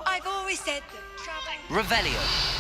I've always said that traveling... Revelio.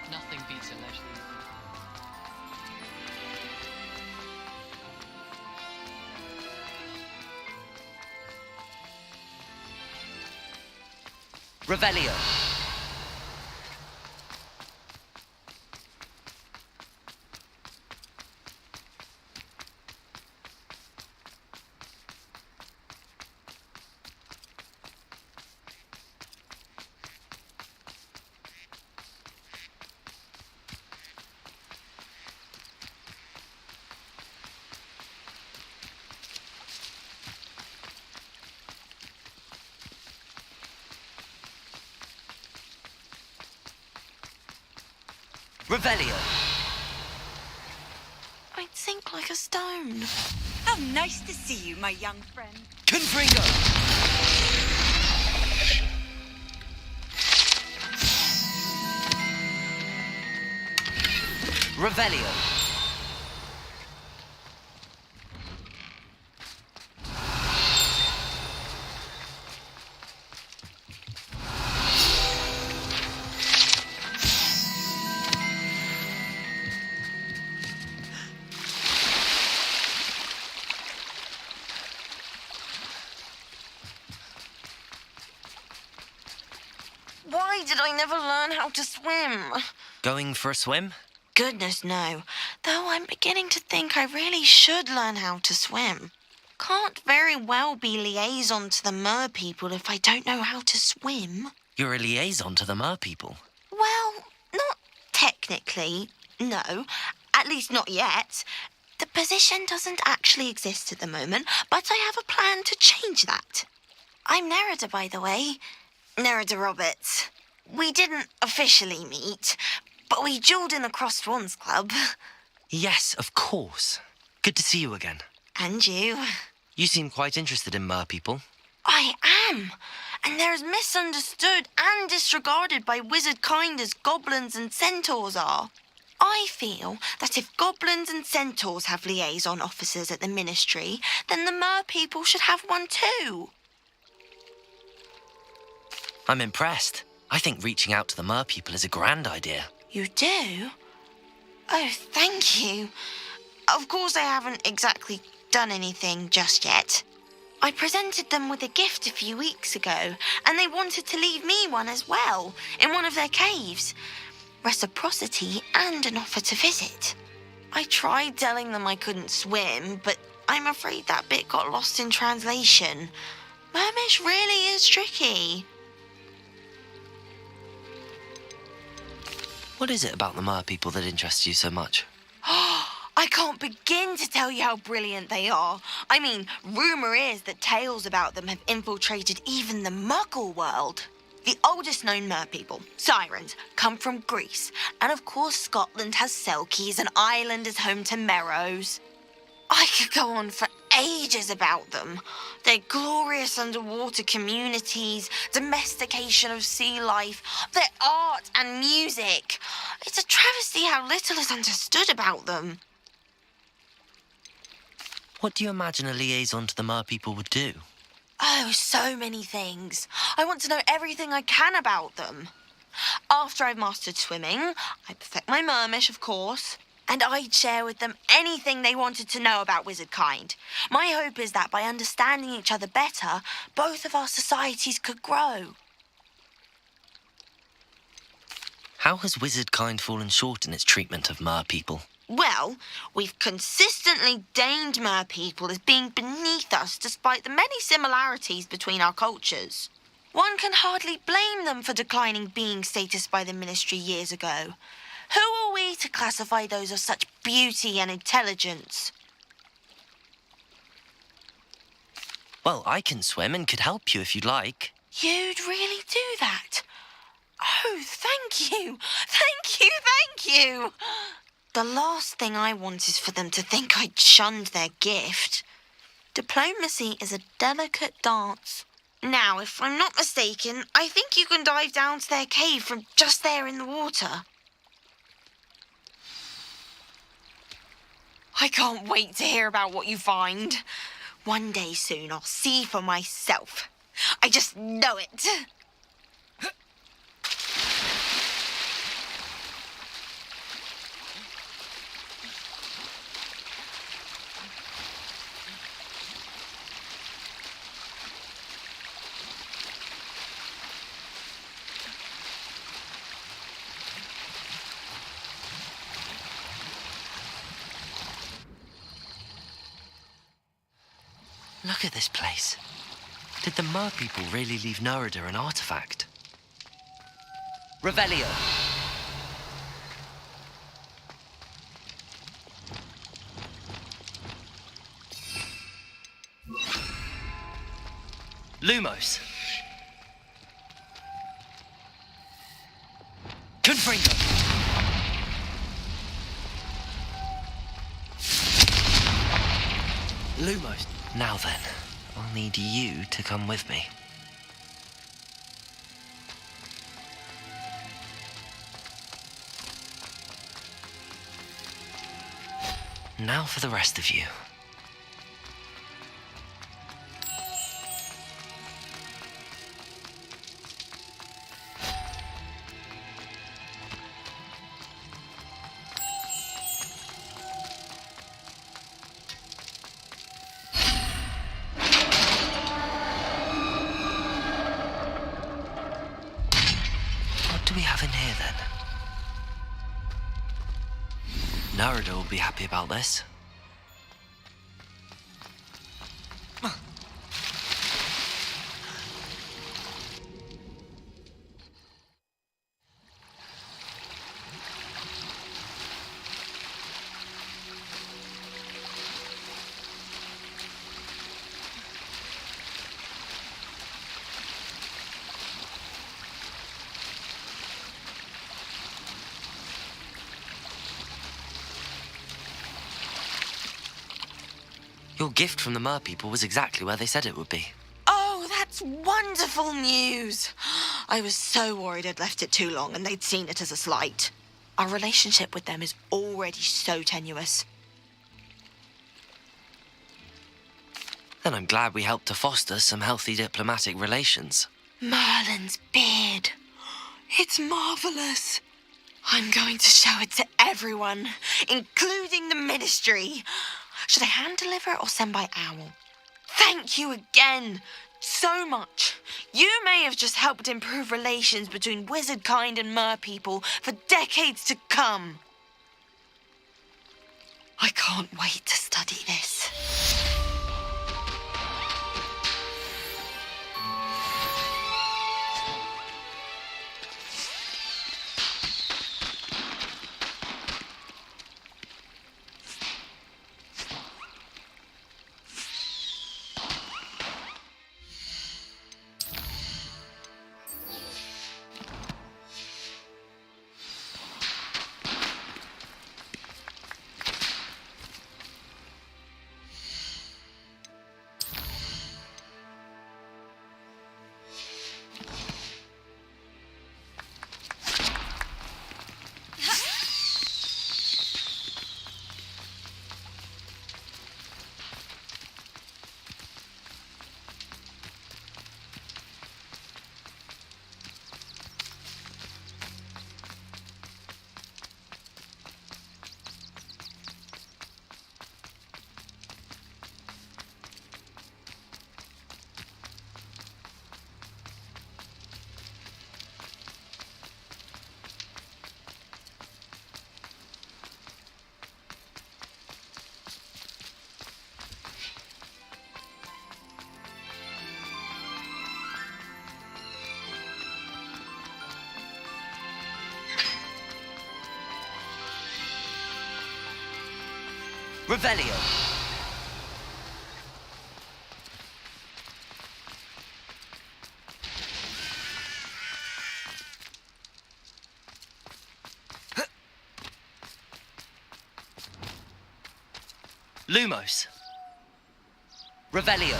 Nothing beats a leisurely Revelio. Revelio. I'd sink like a stone. How nice to see you, my young friend. Confringo. Revelio. Why did I never learn how to swim? Going for a swim? Goodness, no. Though I'm beginning to think I really should learn how to swim. Can't very well be liaison to the mer people if I don't know how to swim. You're a liaison to the mer people. Well, not technically, no. At least not yet. The position doesn't actually exist at the moment, but I have a plan to change that. I'm Nerida, by the way. Nerida Roberts. We didn't officially meet, but we duelled in the Crossed Swans Club. Yes, of course. Good to see you again. And you. You seem quite interested in mer people. I am. And they're as misunderstood and disregarded by wizard kind as goblins and centaurs are. I feel that if goblins and centaurs have liaison officers at the ministry, then the mer people should have one too. I'm impressed. I think reaching out to the mer people is a grand idea. You do? Oh, thank you. Of course I haven't exactly done anything just yet. I presented them with a gift a few weeks ago, and they wanted to leave me one as well, in one of their caves. Reciprocity and an offer to visit. I tried telling them I couldn't swim, but I'm afraid that bit got lost in translation. Mermish really is tricky. What is it about the mer people that interests you so much? I can't begin to tell you how brilliant they are. I mean, rumour is that tales about them have infiltrated even the Muggle world. The oldest known mer people, sirens, come from Greece. And of course Scotland has Selkies and Ireland is home to Merrows. I could go on for ages about them. Their glorious underwater communities, domestication of sea life, their art and music. It's a travesty how little is understood about them. What do you imagine a liaison to the Mer people would do? Oh, so many things. I want to know everything I can about them. After I've mastered swimming, I'd perfect my mermish, of course, and I'd share with them anything they wanted to know about wizard kind. My hope is that by understanding each other better, both of our societies could grow. How has wizard kind fallen short in its treatment of Mer people? Well, we've consistently deemed mer people as being beneath us despite the many similarities between our cultures. One can hardly blame them for declining being status by the Ministry years ago. Who are we to classify those of such beauty and intelligence? Well, I can swim and could help you if you'd like. You'd really do that? Oh, thank you! Thank you, thank you! The last thing I want is for them to think I'd shunned their gift. Diplomacy is a delicate dance. Now, if I'm not mistaken, I think you can dive down to their cave from just there in the water. I can't wait to hear about what you find. One day soon I'll see for myself. I just know it. Look at this place. Did the Mer people really leave Nerida an artifact? Revelio! Lumos! Confringo! Lumos! Now then, I'll need you to come with me. Now for the rest of you. What do we have in here then? Nerida will be happy about this. Your gift from the Mer people was exactly where they said it would be. Oh, that's wonderful news. I was so worried I'd left it too long and they'd seen it as a slight. Our relationship with them is already so tenuous. Then I'm glad we helped to foster some healthy diplomatic relations. Merlin's beard. It's marvellous. I'm going to show it to everyone, including the Ministry. Should I hand deliver it or send by owl? Thank you again so much. You may have just helped improve relations between wizard kind and mer people for decades to come. I can't wait to study this. Revelio. Lumos. Revelio.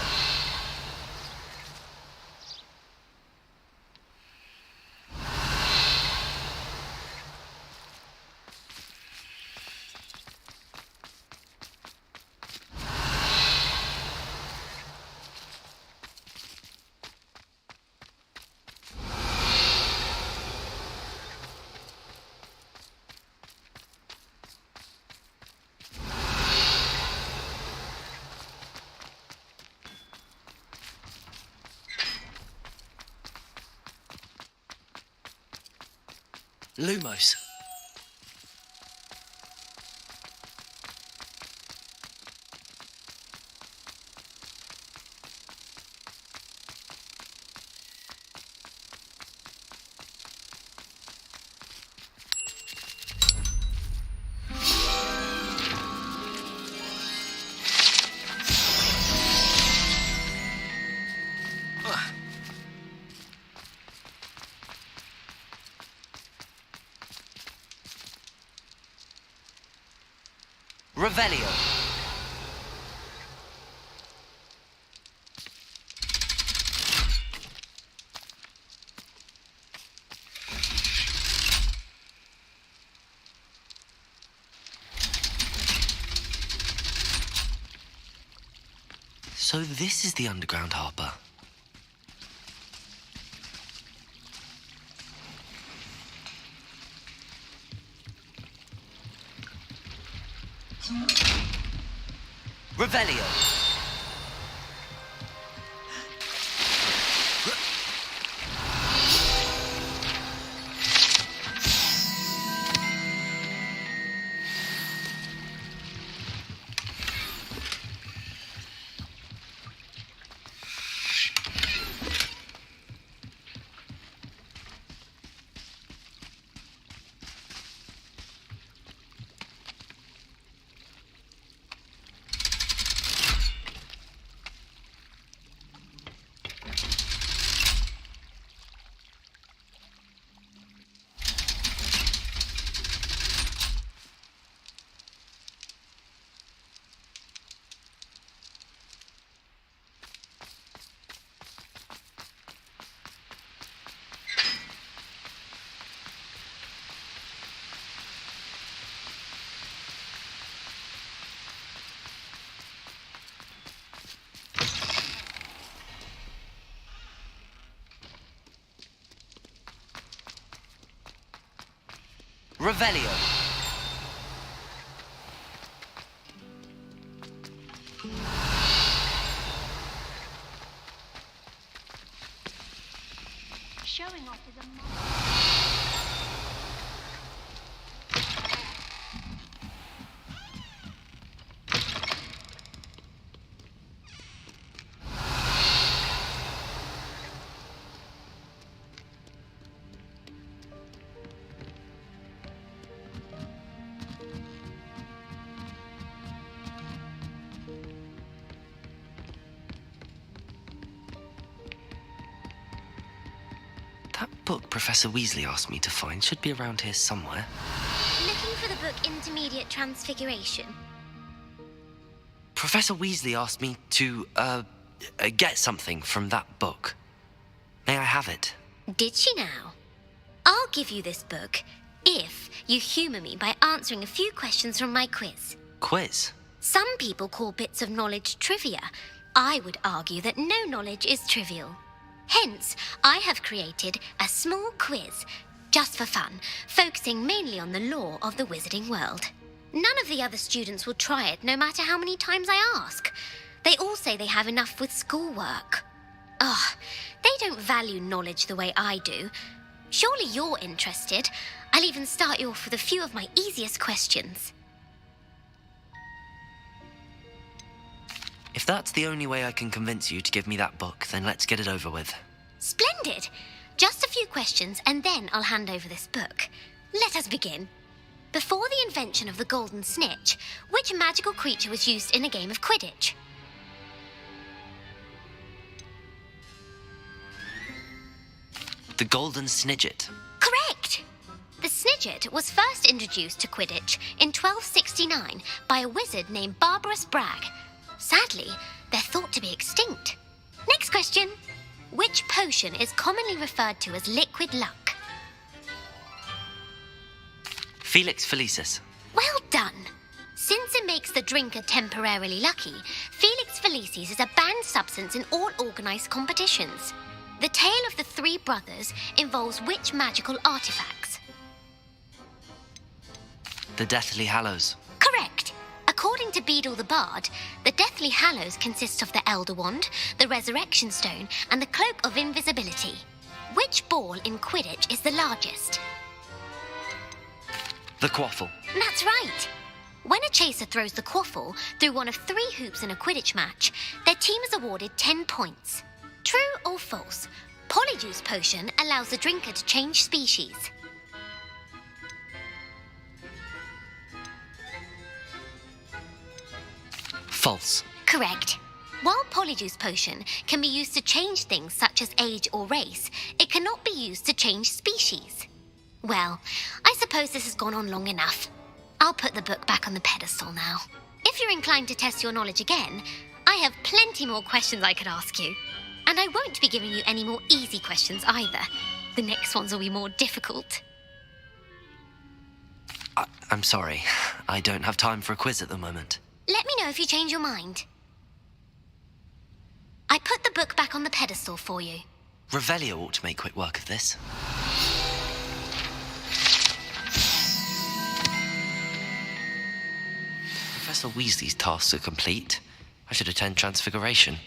Lumos. Revelio. So this is the underground harbour. Revelio. Revelio. Showing off is a That book Professor Weasley asked me to find should be around here somewhere. Looking for the book Intermediate Transfiguration. Professor Weasley asked me to, get something from that book. May I have it? Did she now? I'll give you this book if you humour me by answering a few questions from my quiz. Quiz? Some people call bits of knowledge trivia. I would argue that no knowledge is trivial. Hence, I have created a small quiz, just for fun, focusing mainly on the lore of the wizarding world. None of the other students will try it, no matter how many times I ask. They all say they have enough with schoolwork. Ugh, they don't value knowledge the way I do. Surely you're interested. I'll even start you off with a few of my easiest questions. If that's the only way I can convince you to give me that book, then let's get it over with. Splendid! Just a few questions and then I'll hand over this book. Let us begin. Before the invention of the golden snitch, which magical creature was used in a game of Quidditch? The golden snidget. Correct! The snidget was first introduced to Quidditch in 1269 by a wizard named Barbarous Bragg. Sadly, they're thought to be extinct. Next question. Which potion is commonly referred to as liquid luck? Felix Felicis. Well done! Since it makes the drinker temporarily lucky, Felix Felicis is a banned substance in all organised competitions. The tale of the three brothers involves which magical artifacts? The Deathly Hallows. Correct! According to Beadle the Bard, the Deathly Hallows consists of the Elder Wand, the Resurrection Stone, and the Cloak of Invisibility. Which ball in Quidditch is the largest? The Quaffle. That's right! When a chaser throws the quaffle through one of 3 hoops in a Quidditch match, their team is awarded 10 points. True or false? Polyjuice potion allows the drinker to change species. False. Correct. While Polyjuice potion can be used to change things such as age or race, it cannot be used to change species. Well, I suppose this has gone on long enough. I'll put the book back on the pedestal now. If you're inclined to test your knowledge again, I have plenty more questions I could ask you. And I won't be giving you any more easy questions either. The next ones will be more difficult. I'm sorry. I don't have time for a quiz at the moment. Let me know if you change your mind. I put the book back on the pedestal for you. Revelio ought to make quick work of this. Professor Weasley's tasks are complete. I should attend Transfiguration.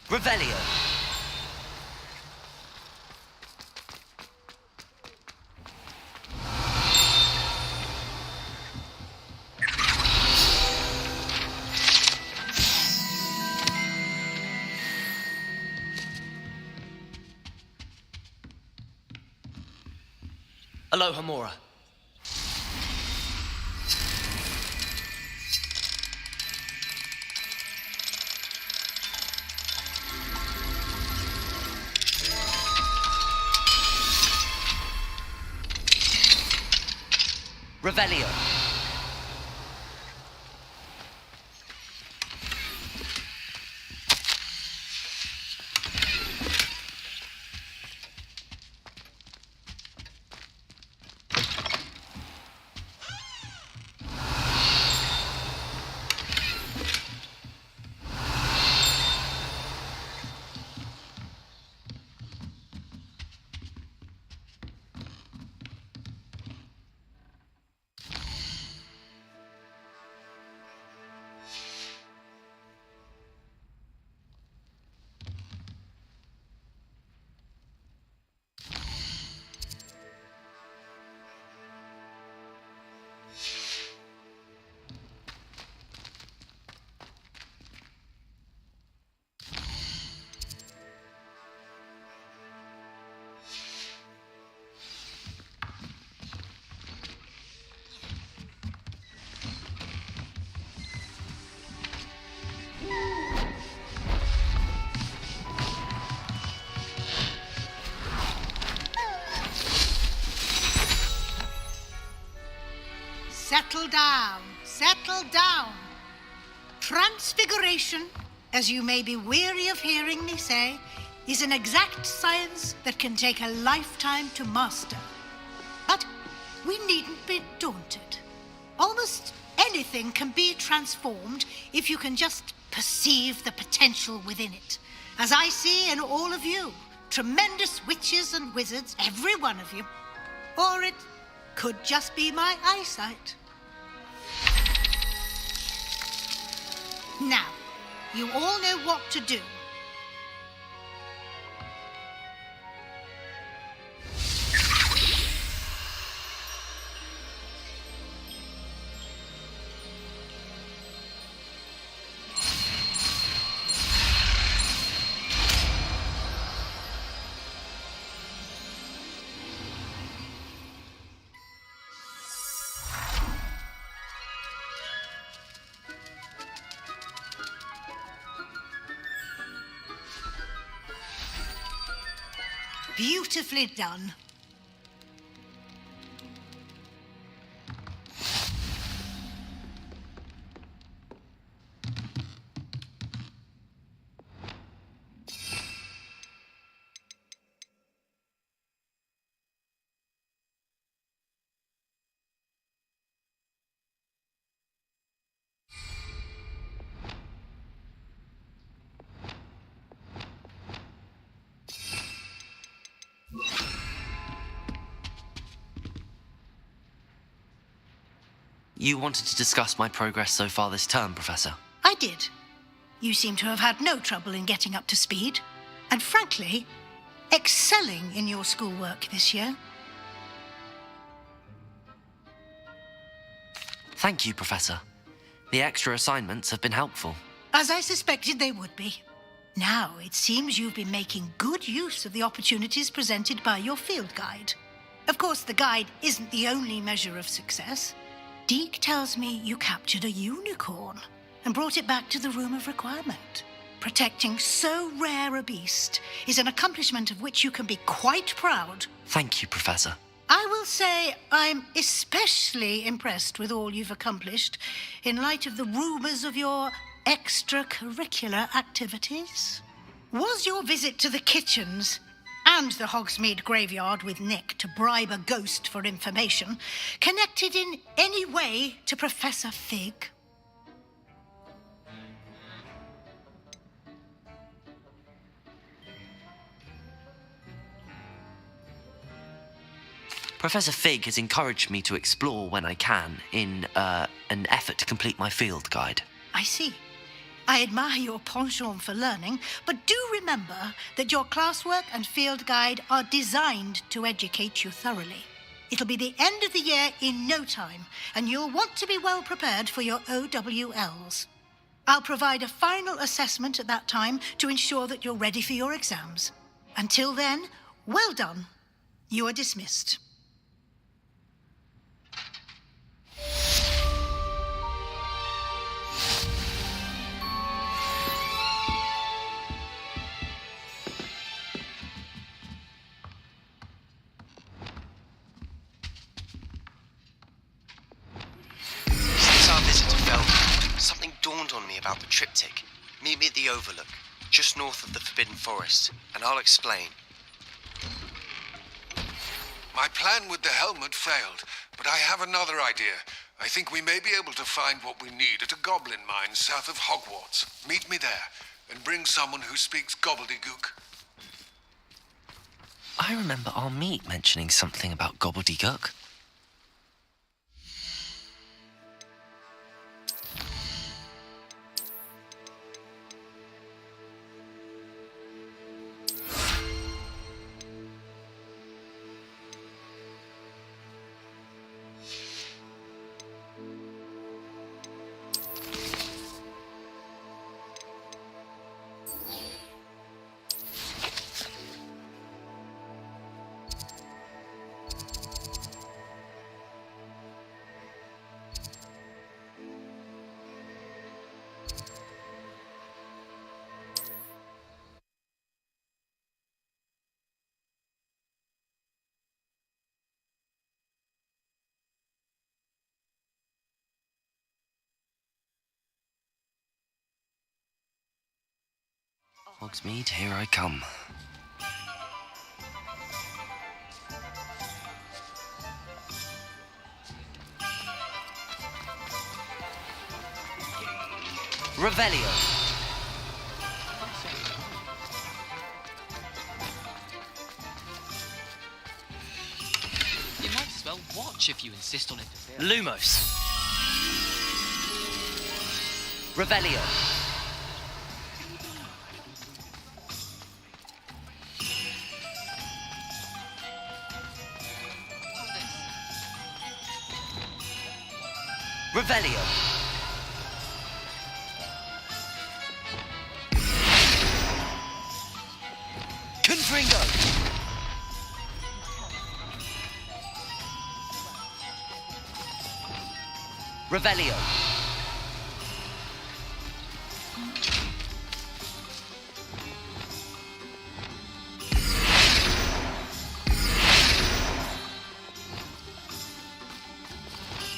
Revelio. Alohomora. Revelio. Settle down, settle down. Transfiguration, as you may be weary of hearing me say, is an exact science that can take a lifetime to master. But we needn't be daunted. Almost anything can be transformed if you can just perceive the potential within it. As I see in all of you, tremendous witches and wizards, every one of you. Or it could just be my eyesight. Now, you all know what to do. Beautifully done. You wanted to discuss my progress so far this term, Professor. I did. You seem to have had no trouble in getting up to speed, and frankly, excelling in your schoolwork this year. Thank you, Professor. The extra assignments have been helpful. As I suspected they would be. Now, it seems you've been making good use of the opportunities presented by your field guide. Of course, the guide isn't the only measure of success. Deke tells me you captured a unicorn and brought it back to the Room of Requirement. Protecting so rare a beast is an accomplishment of which you can be quite proud. Thank you, Professor. I will say I'm especially impressed with all you've accomplished in light of the rumours of your extracurricular activities. Was your visit to the kitchens and the Hogsmeade graveyard with Nick to bribe a ghost for information connected in any way to Professor Fig? Professor Fig has encouraged me to explore when I can in an effort to complete my field guide. I see. I admire your penchant for learning, but do remember that your classwork and field guide are designed to educate you thoroughly. It'll be the end of the year in no time, and you'll want to be well prepared for your OWLs. I'll provide a final assessment at that time to ensure that you're ready for your exams. Until then, well done. You are dismissed. Something dawned on me about the triptych. Meet me at the Overlook, just north of the Forbidden Forest, and I'll explain. My plan with the helmet failed, but I have another idea. I think we may be able to find what we need at a goblin mine south of Hogwarts. Meet me there, and bring someone who speaks gobbledygook. I remember our meet mentioning something about gobbledygook. Hogsmeade, here I come. Revelio. You much if you insist on it. Lumos. Revelio. Revelio. Confringo. Revelio.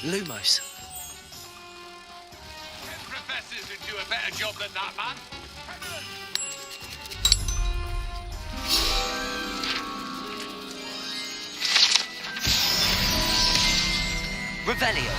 Lumos. Professors who do a better job than that, man. Revelio.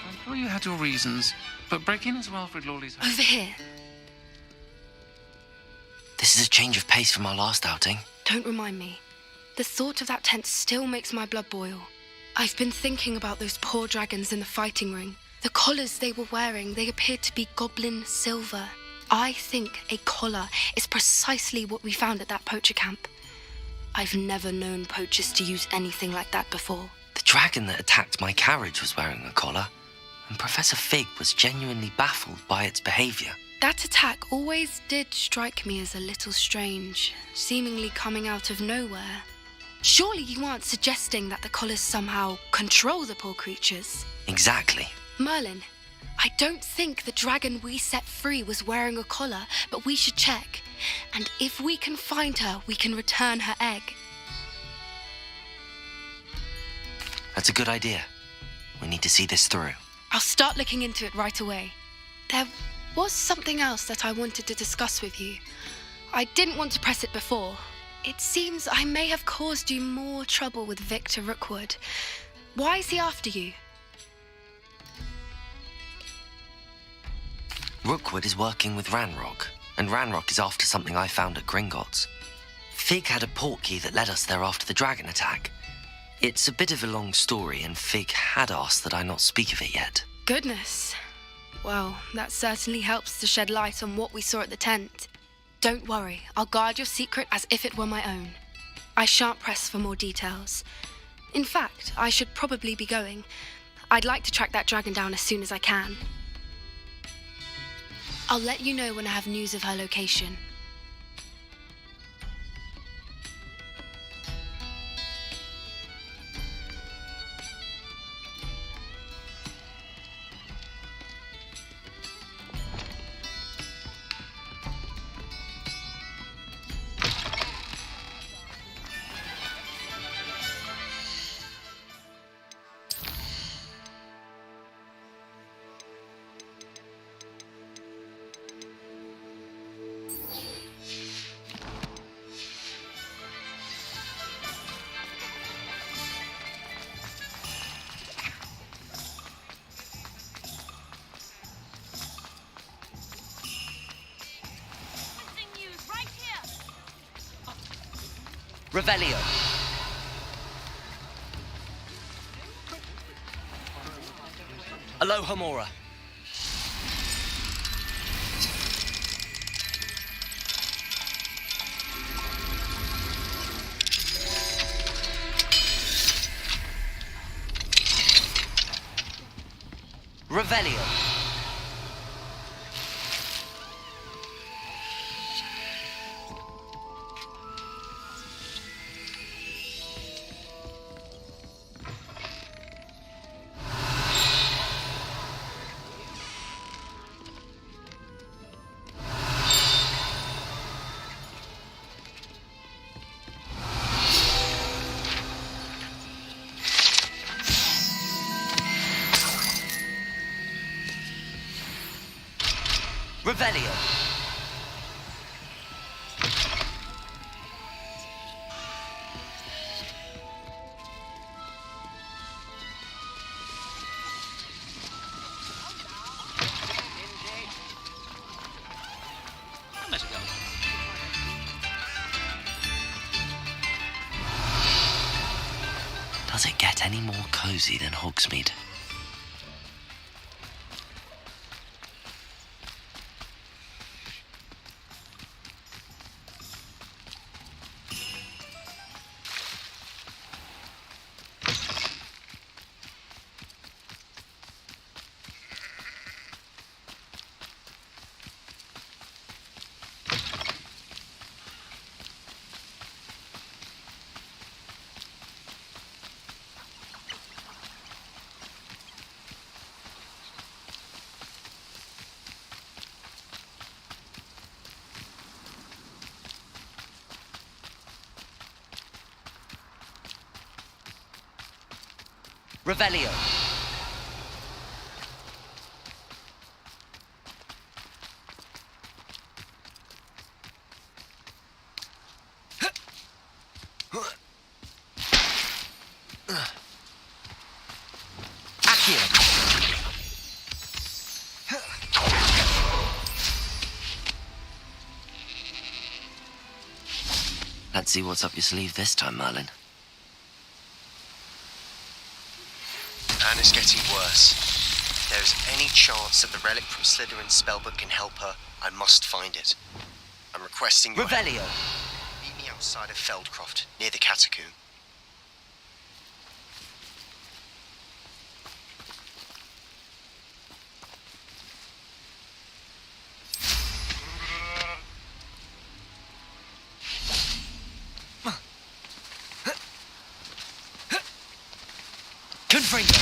I'm sure you had your reasons, but break in as Wilfred Lawley's home. Over here. This is a change of pace from our last outing. Don't remind me. The thought of that tent still makes my blood boil. I've been thinking about those poor dragons in the fighting ring. The collars they were wearing, they appeared to be goblin silver. I think a collar is precisely what we found at that poacher camp. I've never known poachers to use anything like that before. The dragon that attacked my carriage was wearing a collar, and Professor Fig was genuinely baffled by its behaviour. That attack always did strike me as a little strange, seemingly coming out of nowhere. Surely you aren't suggesting that the collars somehow control the poor creatures? Exactly. Merlin, I don't think the dragon we set free was wearing a collar, but we should check. And if we can find her, we can return her egg. That's a good idea. We need to see this through. I'll start looking into it right away. There was something else that I wanted to discuss with you. I didn't want to press it before. It seems I may have caused you more trouble with Victor Rookwood. Why is he after you? Rookwood is working with Ranrock, and Ranrock is after something I found at Gringotts. Fig had a portkey that led us there after the dragon attack. It's a bit of a long story, and Fig had asked that I not speak of it yet. Goodness. Well, that certainly helps to shed light on what we saw at the tent. Don't worry, I'll guard your secret as if it were my own. I shan't press for more details. In fact, I should probably be going. I'd like to track that dragon down as soon as I can. I'll let you know when I have news of her location. Revelio. Aloha Mora. Revelio. Revelio. Does it get any more cozy than Hogsmeade? Revelio. Accio. Let's see what's up your sleeve this time, Merlin. Anne is getting worse. If there is any chance that the relic from Slytherin's spellbook can help her, I must find it. I'm requesting your help. Revelio. Meet me outside of Feldcroft, near the catacomb. Confringo.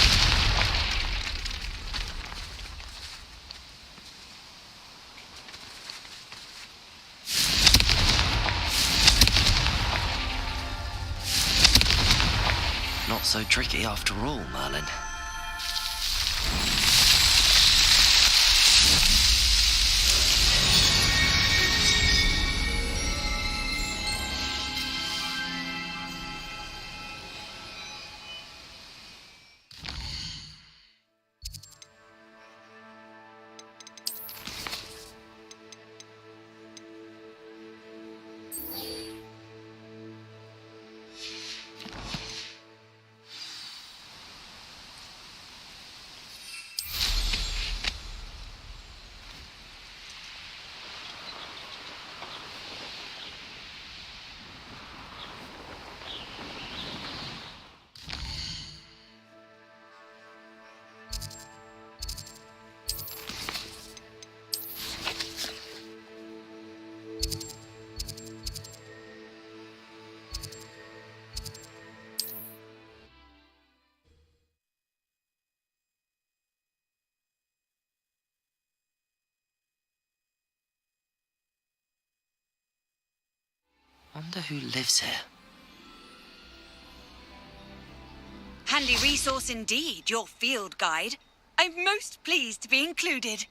Not so tricky after all, Merlin. Wonder who lives here. Handy resource indeed, your field guide. I'm most pleased to be included.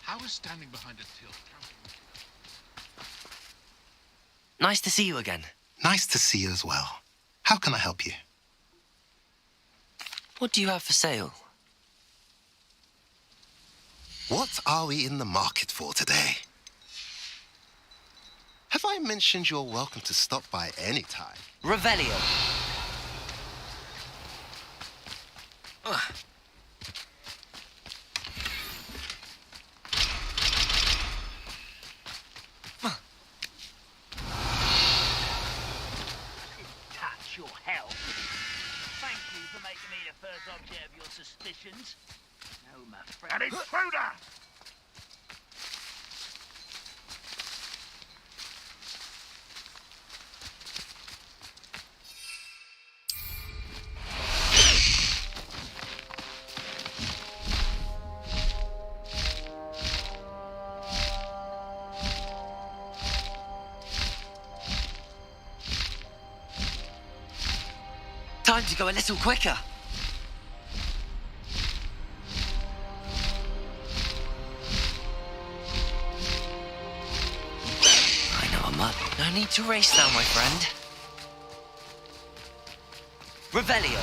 How is standing behind a till? Nice to see you again. Nice to see you as well. How can I help you? What do you have for sale? What are we in the market for today? Have I mentioned you're welcome to stop by any time? Revelio. Touch your health. Thank you for making me the first object of your suspicions. No, my friend. An intruder! Time to go a little quicker. I know a mud. No need to race now, my friend. Revelio.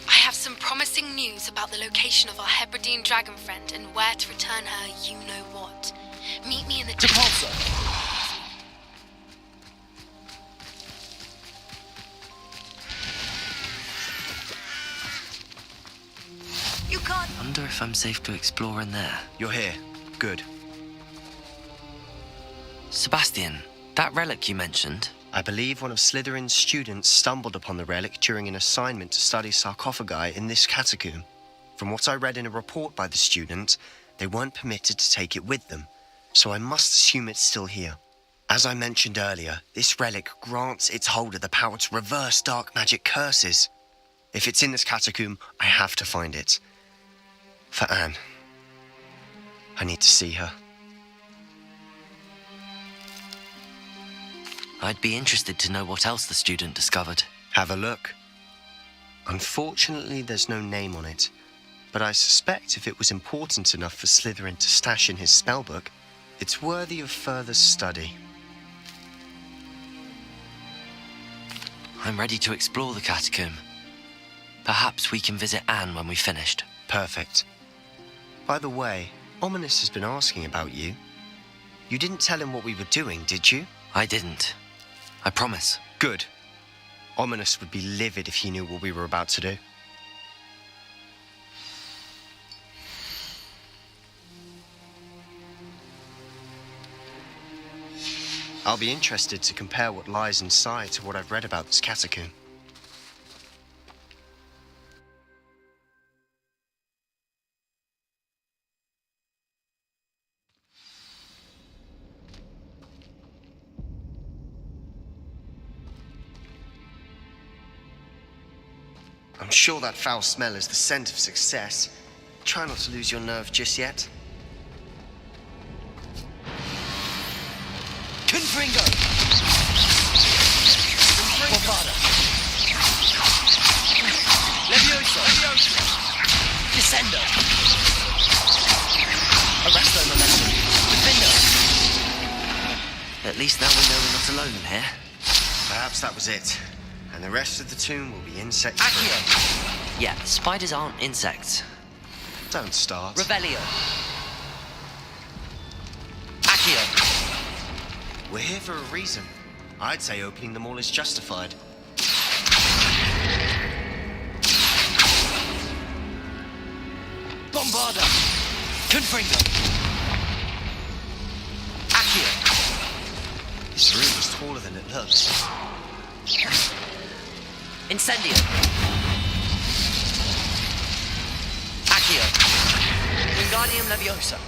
I have some promising news about the location of our Hebridean dragon friend and where to return her you-know-what. Meet me in the... Depulso. You can't. Wonder if I'm safe to explore in there. You're here. Good. Sebastian, that relic you mentioned. I believe one of Slytherin's students stumbled upon the relic during an assignment to study sarcophagi in this catacomb. From what I read in a report by the student, they weren't permitted to take it with them, so I must assume it's still here. As I mentioned earlier, this relic grants its holder the power to reverse dark magic curses. If it's in this catacomb, I have to find it. For Anne. I need to see her. I'd be interested to know what else the student discovered. Have a look. Unfortunately, there's no name on it, but I suspect if it was important enough for Slytherin to stash in his spellbook, it's worthy of further study. I'm ready to explore the catacomb. Perhaps we can visit Anne when we've finished. Perfect. By the way, Ominous has been asking about you. You didn't tell him what we were doing, did you? I didn't. I promise. Good. Ominous would be livid if he knew what we were about to do. I'll be interested to compare what lies inside to what I've read about this catacomb. I'm sure that foul smell is the scent of success. Try not to lose your nerve just yet. Confringo! Bombarda! Levioso! Descendo! Arresto momentum! Defendo! At least now we know we're not alone in here. Perhaps that was it. And the rest of the tomb will be insect. Accio! Yeah, spiders aren't insects. Don't start. Revelio! Accio! We're here for a reason. I'd say opening them all is justified. Bombarda! Confringo! Accio! This room is taller than it looks. Incendio! Accio! Wingardium Leviosa!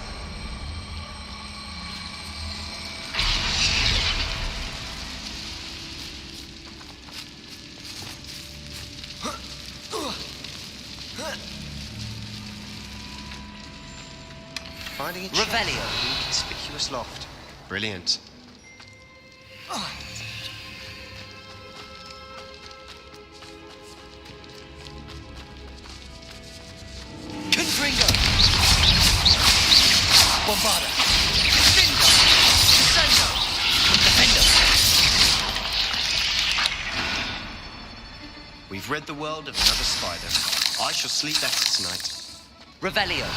Finding a Revelio. in an inconspicuous loft. Brilliant. Confringo! Bombarda! Extindo! Descendo! Defendo! We've rid the world of another spider. I shall sleep better tonight. Revelio!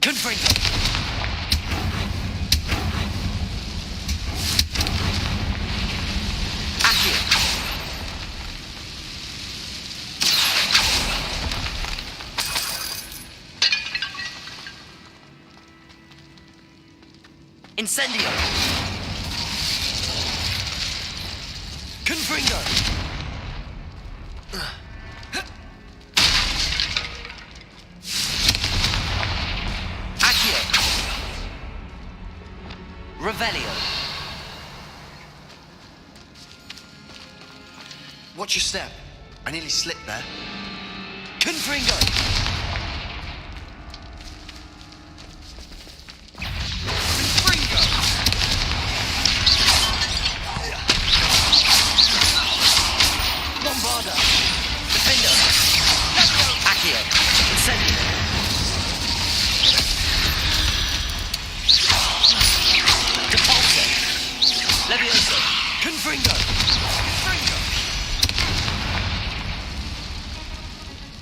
Confringo! Accio! Incendio! Confringo! Accio! Revelio! Watch your step. I nearly slipped there. Confringo! Confringo! Bombarda! Defendo! Accio! Incendio! Depulso! Levioso! Confringo! Confringo!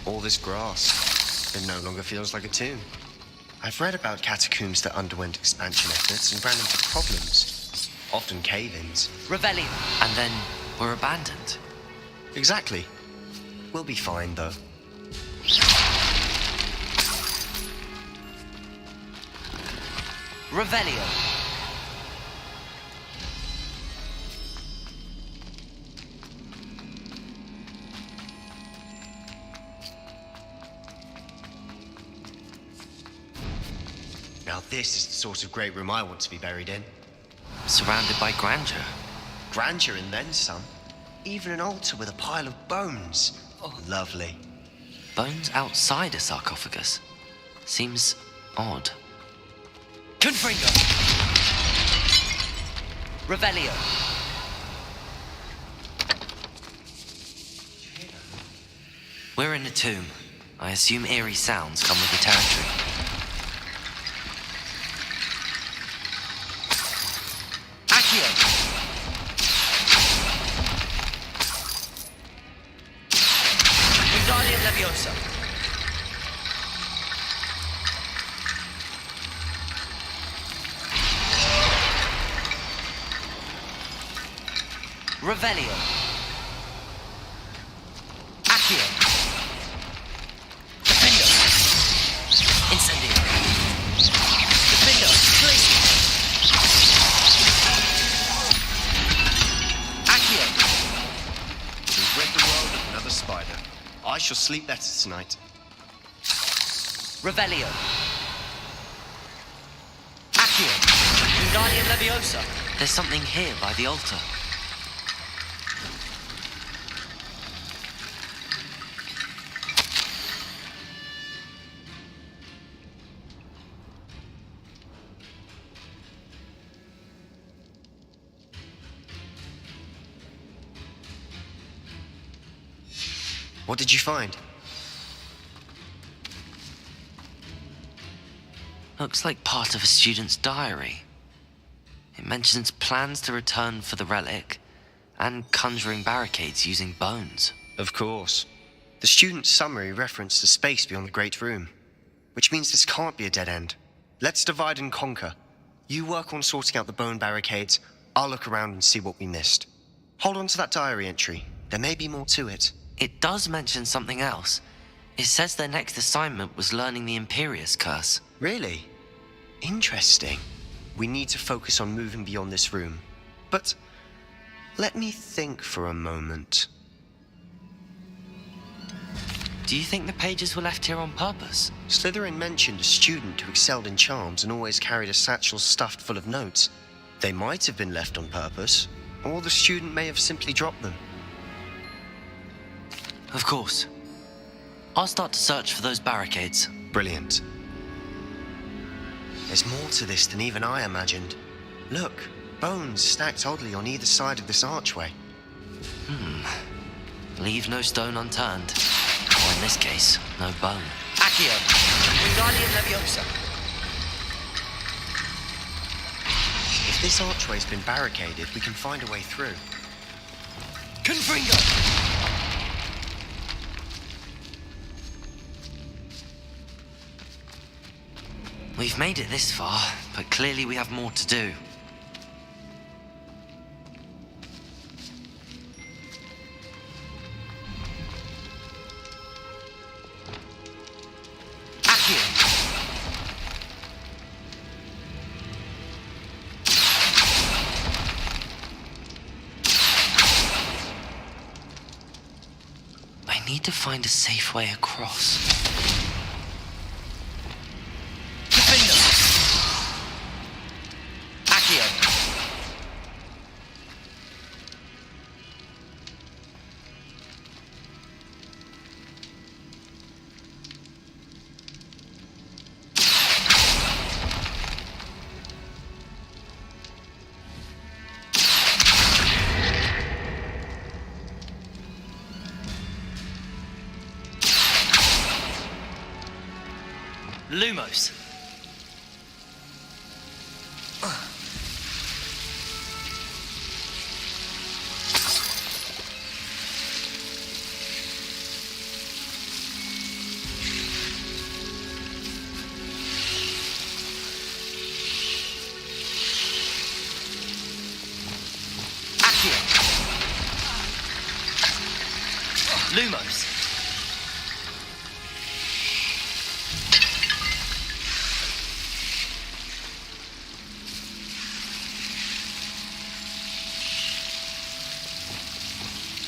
All this grass, it no longer feels like a tomb. I've read about catacombs that underwent expansion efforts and ran into problems, often cave-ins. Revelio! And then were abandoned. Exactly. We'll be fine, though. Revelio! Now this is the sort of great room I want to be buried in. Surrounded by grandeur. Grandeur and then some. Even an altar with a pile of bones. Oh, lovely. Bones outside a sarcophagus. Seems odd. Confringo! Revelio! We're in a tomb. I assume eerie sounds come with the territory. Accio! Wingardium Leviosa! Revelio! Accio! Defendo! Incendio! Defendo! Glacier! Accio! We've rid the world of another spider. I shall sleep better tonight. Revelio! Accio! Wingardium Leviosa! There's something here by the altar. What did you find? Looks like part of a student's diary. It mentions plans to return for the relic and conjuring barricades using bones. Of course. The student's summary referenced the space beyond the Great Room, which means this can't be a dead end. Let's divide and conquer. You work on sorting out the bone barricades, I'll look around and see what we missed. Hold on to that diary entry. There may be more to it. It does mention something else. It says their next assignment was learning the Imperius Curse. Really? Interesting. We need to focus on moving beyond this room. But let me think for a moment. Do you think the pages were left here on purpose? Slytherin mentioned a student who excelled in charms and always carried a satchel stuffed full of notes. They might have been left on purpose, or the student may have simply dropped them. Of course. I'll start to search for those barricades. Brilliant. There's more to this than even I imagined. Look, bones stacked oddly on either side of this archway. Leave no stone unturned. Or in this case, no bone. Accio. Wingardium Leviosa. If this archway's been barricaded, we can find a way through. Confringo. We've made it this far, but clearly we have more to do. I need to find a safe way across. Defender. Accio. Lumos. Accio. Lumos.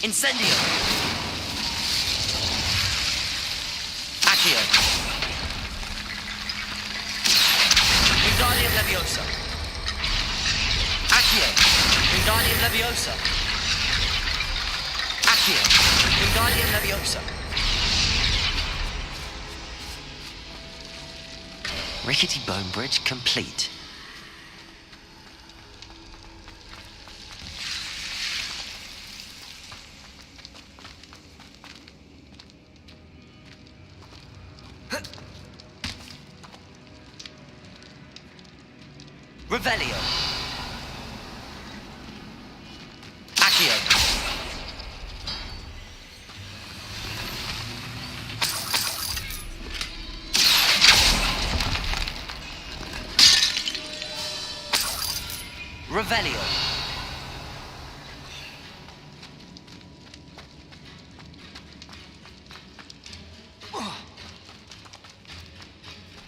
Incendio. Accio. Wingardium Leviosa. Accio. Wingardium Leviosa. Accio. Wingardium Leviosa. Rickety bone bridge complete. Revelio. Accio. Revelio.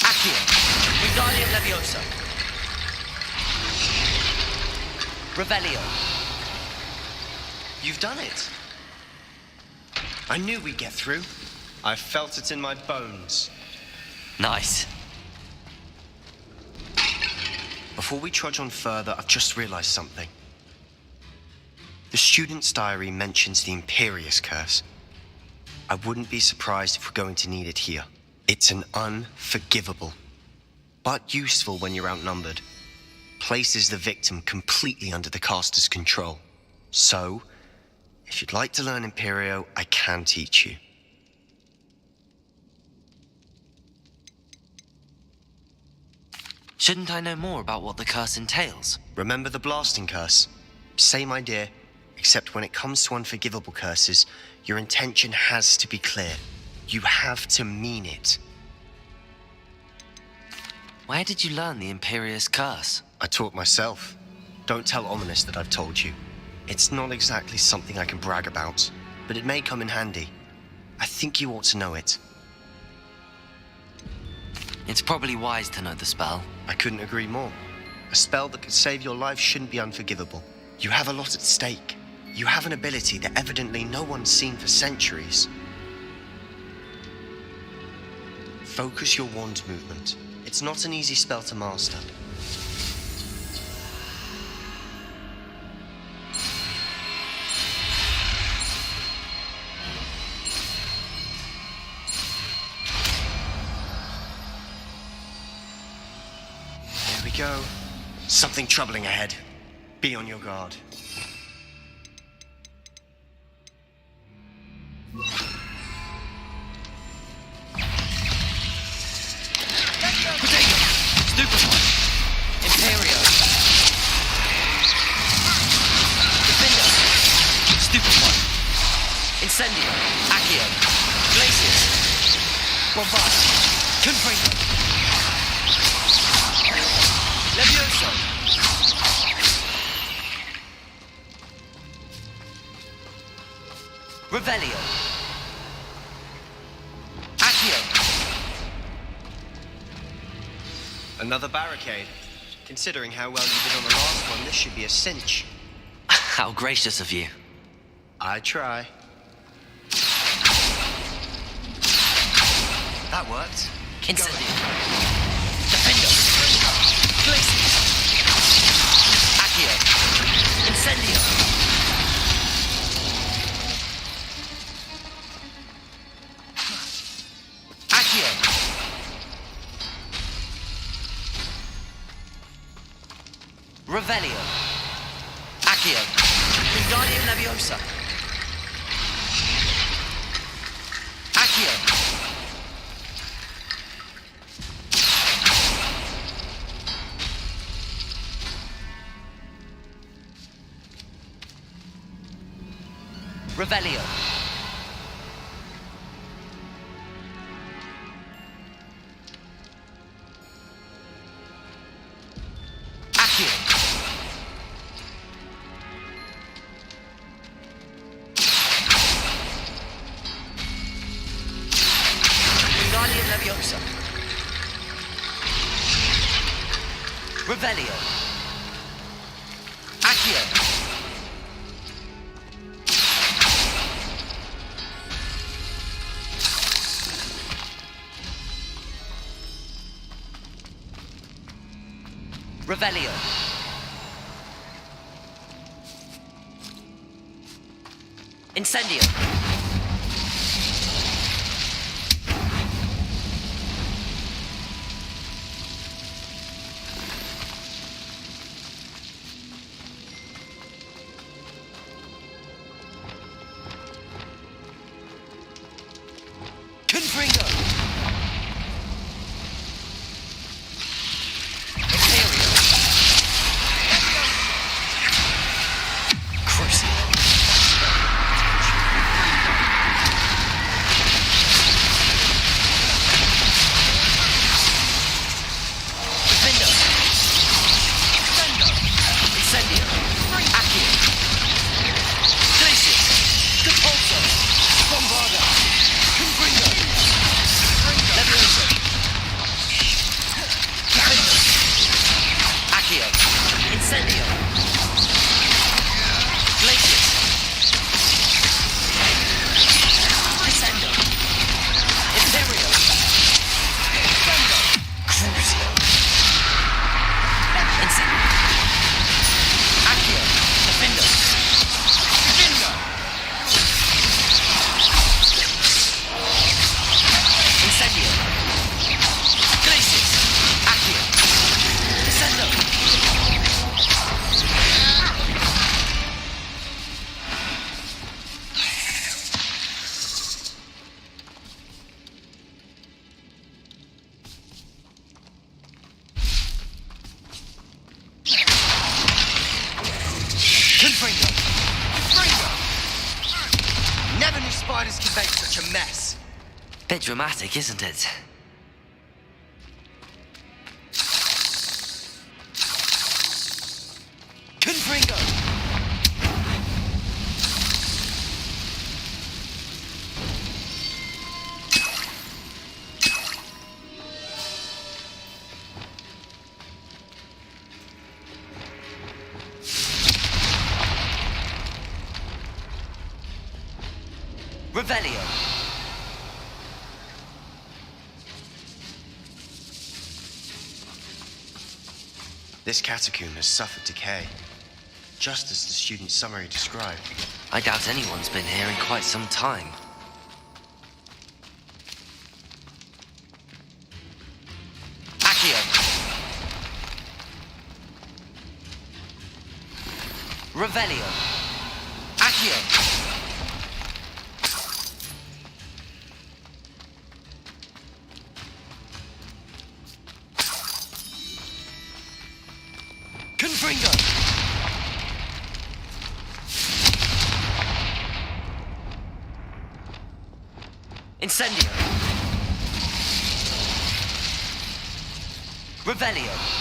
Accio. Wingardium Leviosa. Revelio. You've done it. I knew we'd get through. I felt it in my bones. Nice. Before we trudge on further, I've just realized something. The student's diary mentions the Imperious Curse. I wouldn't be surprised if we're going to need it here. It's an unforgivable, but useful when you're outnumbered. Places the victim completely under the caster's control. So, if you'd like to learn Imperio, I can teach you. Shouldn't I know more about what the curse entails? Remember the blasting curse? Same idea, except when it comes to unforgivable curses, your intention has to be clear. You have to mean it. Where did you learn the Imperious Curse? I taught myself. Don't tell Ominous that I've told you. It's not exactly something I can brag about, but it may come in handy. I think you ought to know it. It's probably wise to know the spell. I couldn't agree more. A spell that could save your life shouldn't be unforgivable. You have a lot at stake. You have an ability that evidently no one's seen for centuries. Focus your wand movement. It's not an easy spell to master. There we go. Something troubling ahead. Be on your guard. Incendio. Accio. Glacius. Bombard. Confringo. Levioso. Revelio. Accio. Another barricade. Considering how well you did on the last one, this should be a cinch. How gracious of you. I try. That worked. Incendio. Defendo. Glacius. Accio. Incendio. Accio. Revelio. Accio. Wingardium Leviosa. Accio. Revelio. Accio. Wingardium Leviosa. Revelio. Accio. Revelio. Incendio. Confringo. Imperial. Crucial. Defendo. Incendio. Accio. Glacius. Depulso. Bombarda. Confringo. Levioso. Defendo. Accio. Incendio. Glacius. Descendo. Imperial. Defendo. Crucio. Incendio. Accio. Defendo. Defendo. Incendio. Glacius. Accio. Descendo. Confringo. Confringo. Never knew spiders could make such a mess. Bit dramatic, isn't it? Confringo. Revelio. This catacomb has suffered decay, just as the student's summary described. I doubt anyone's been here in quite some time. Accio. Revelio. Accio. Confringo. Incendio. Revelio.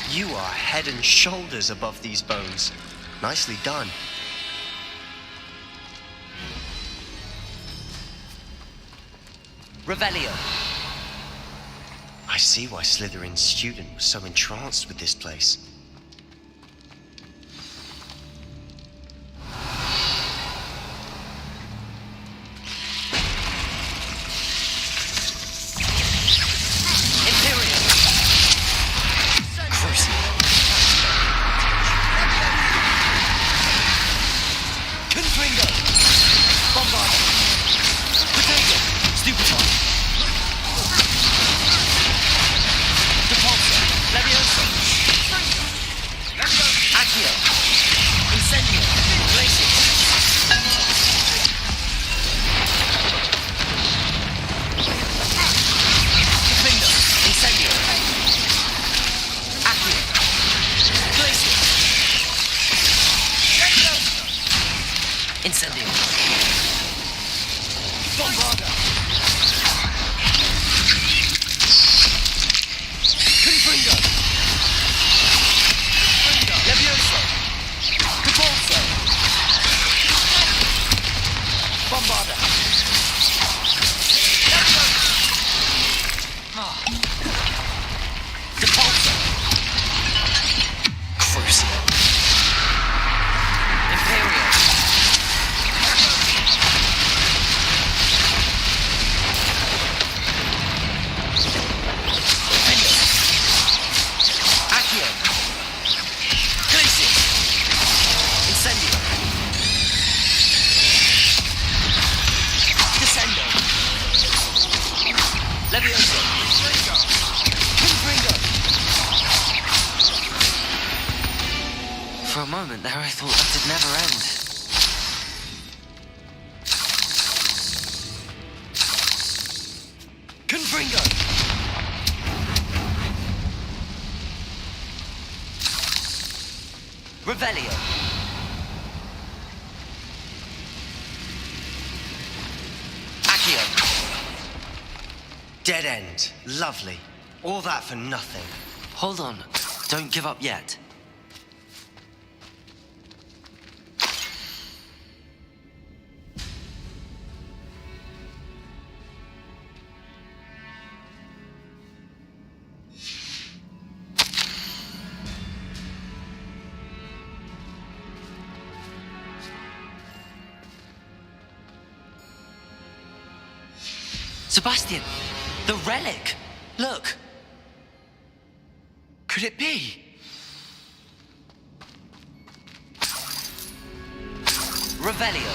You are head and shoulders above these bones. Nicely done. Revelio. I see why Slytherin's student was so entranced with this place. For a moment there, I thought that it'd never end. Confringo! Revelio. Accio. Dead end. Lovely. All that for nothing. Hold on. Don't give up yet. Sebastian, the relic. Look. Could it be? Revelio.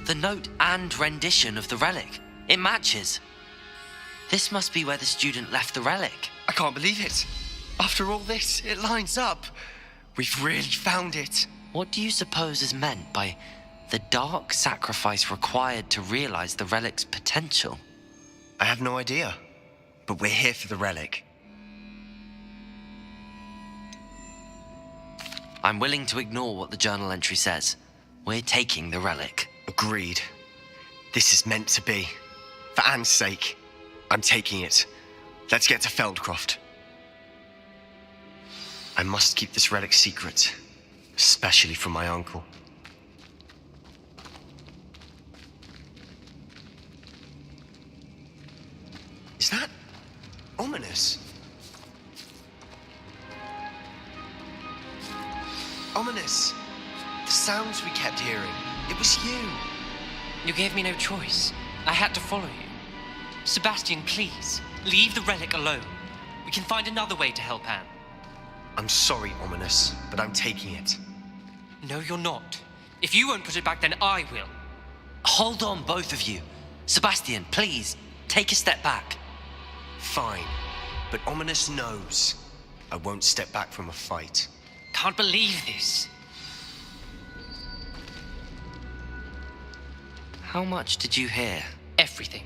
The note and rendition of the relic. It matches. This must be where the student left the relic. I can't believe it. After all this, it lines up. We've really found it. What do you suppose is meant by the dark sacrifice required to realize the relic's potential? I have no idea, but we're here for the relic. I'm willing to ignore what the journal entry says. We're taking the relic. Agreed. This is meant to be. For Anne's sake, I'm taking it. Let's get to Feldcroft. I must keep this relic secret, especially from my uncle. Is that ominous? Ominous! The sounds we kept hearing. It was you. You gave me no choice. I had to follow you. Sebastian, please, leave the relic alone. We can find another way to help Anne. I'm sorry, Ominous, but I'm taking it. No, you're not. If you won't put it back, then I will. Hold on, both of you. Sebastian, please, take a step back. Fine, but Ominous knows I won't step back from a fight. Can't believe this. How much did you hear? Everything.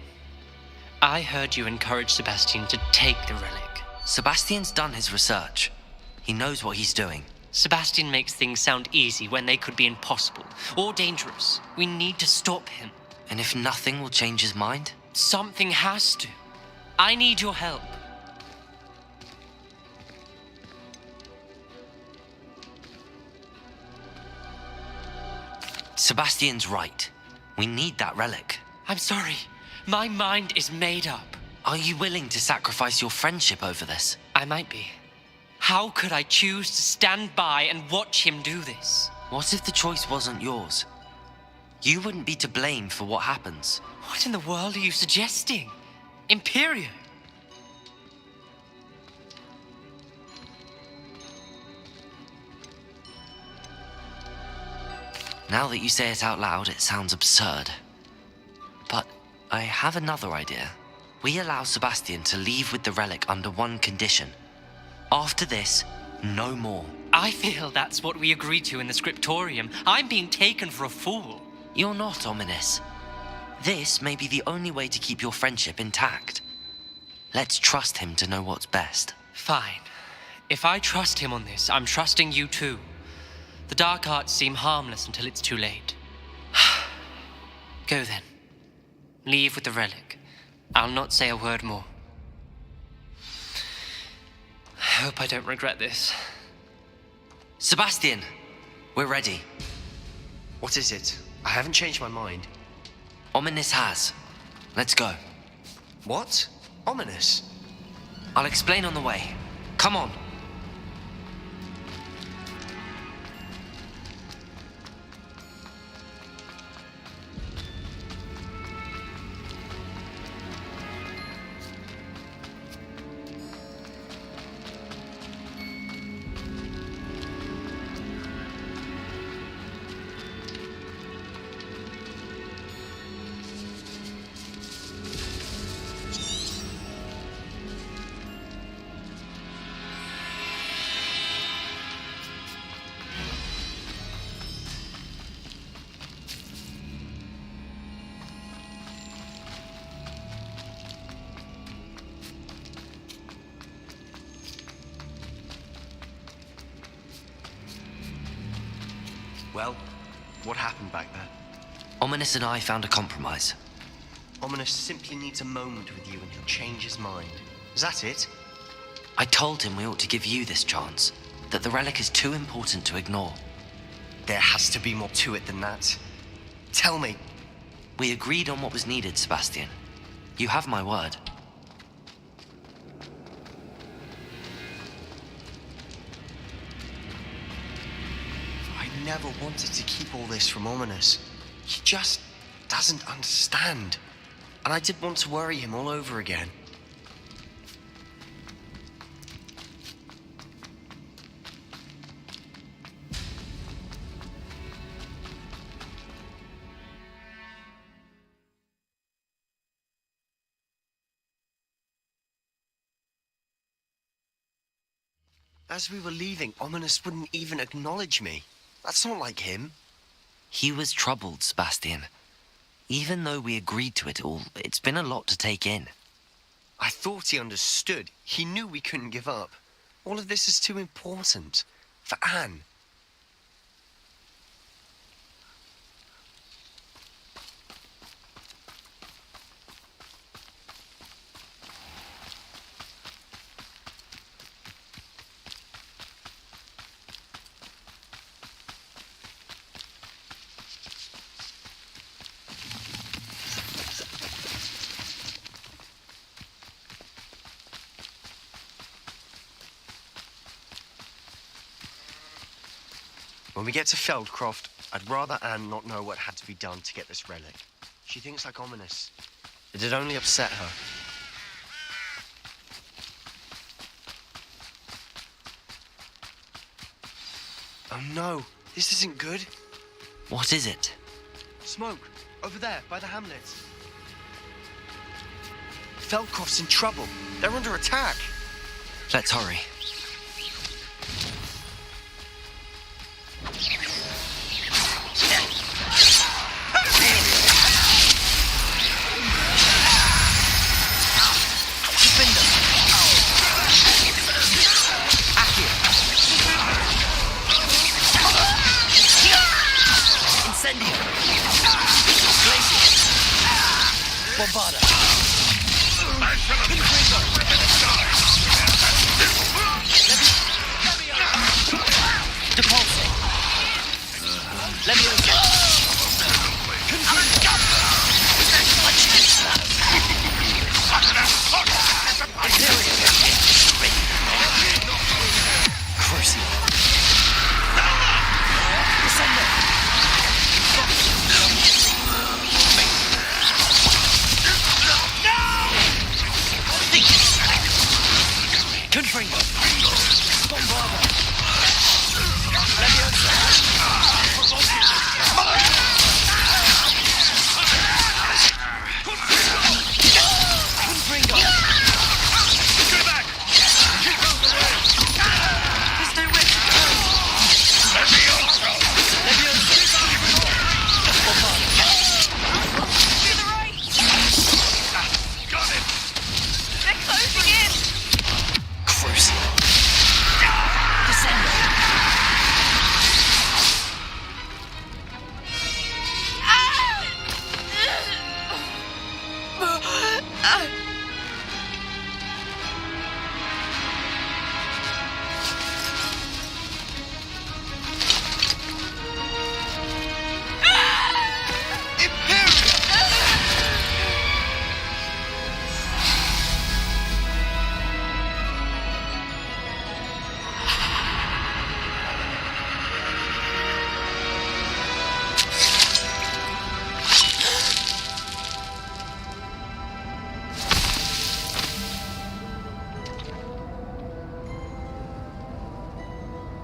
I heard you encourage Sebastian to take the relic. Sebastian's done his research. He knows what he's doing. Sebastian makes things sound easy when they could be impossible or dangerous. We need to stop him. And if nothing will change his mind? Something has to. I need your help. Sebastian's right. We need that relic. I'm sorry. My mind is made up. Are you willing to sacrifice your friendship over this? I might be. How could I choose to stand by and watch him do this? What if the choice wasn't yours? You wouldn't be to blame for what happens. What in the world are you suggesting? Imperium? Now that you say it out loud, it sounds absurd. But I have another idea. We allow Sebastian to leave with the relic under one condition. After this, no more. I feel that's what we agreed to in the scriptorium. I'm being taken for a fool. You're not, Ominous. This may be the only way to keep your friendship intact. Let's trust him to know what's best. Fine. If I trust him on this, I'm trusting you too. The dark arts seem harmless until it's too late. Go then. Leave with the relic. I'll not say a word more. I hope I don't regret this. Sebastian, we're ready. What is it? I haven't changed my mind. Ominous has. Let's go. What? Ominous? I'll explain on the way. Come on. Well, what happened back there? Ominous and I found a compromise. Ominous simply needs a moment with you and he'll change his mind. Is that it? I told him we ought to give you this chance, that the relic is too important to ignore. There has to be more to it than that. Tell me. We agreed on what was needed, Sebastian. You have my word. I never wanted to keep all this from Ominous. He just doesn't understand. And I didn't want to worry him all over again. As we were leaving, Ominous wouldn't even acknowledge me. That's not like him. He was troubled, Sebastian. Even though we agreed to it all, it's been a lot to take in. I thought he understood. He knew we couldn't give up. All of this is too important. For Anne. When we get to Feldcroft, I'd rather Anne not know what had to be done to get this relic. She thinks like ominous. It'd only upset her. Oh no, this isn't good. What is it? Smoke, over there, by the hamlet. Feldcroft's in trouble. They're under attack. Let's hurry. Bombarda. Depulse. Leviosa. Crucial. Confringo. Bombarda.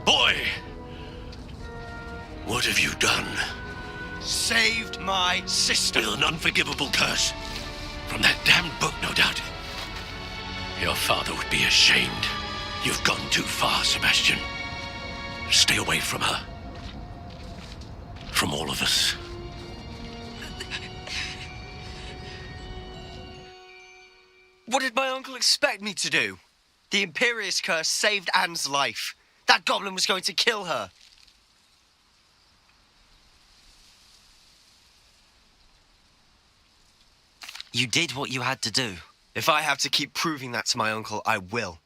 Boy! What have you done? Saved my sister. With an unforgivable curse. From that damned book, no doubt. Your father would be ashamed. You've gone too far, Sebastian. Stay away from her. From all of us. What did my uncle expect me to do? The Imperious curse saved Anne's life. That goblin was going to kill her. You did what you had to do. If I have to keep proving that to my uncle, I will.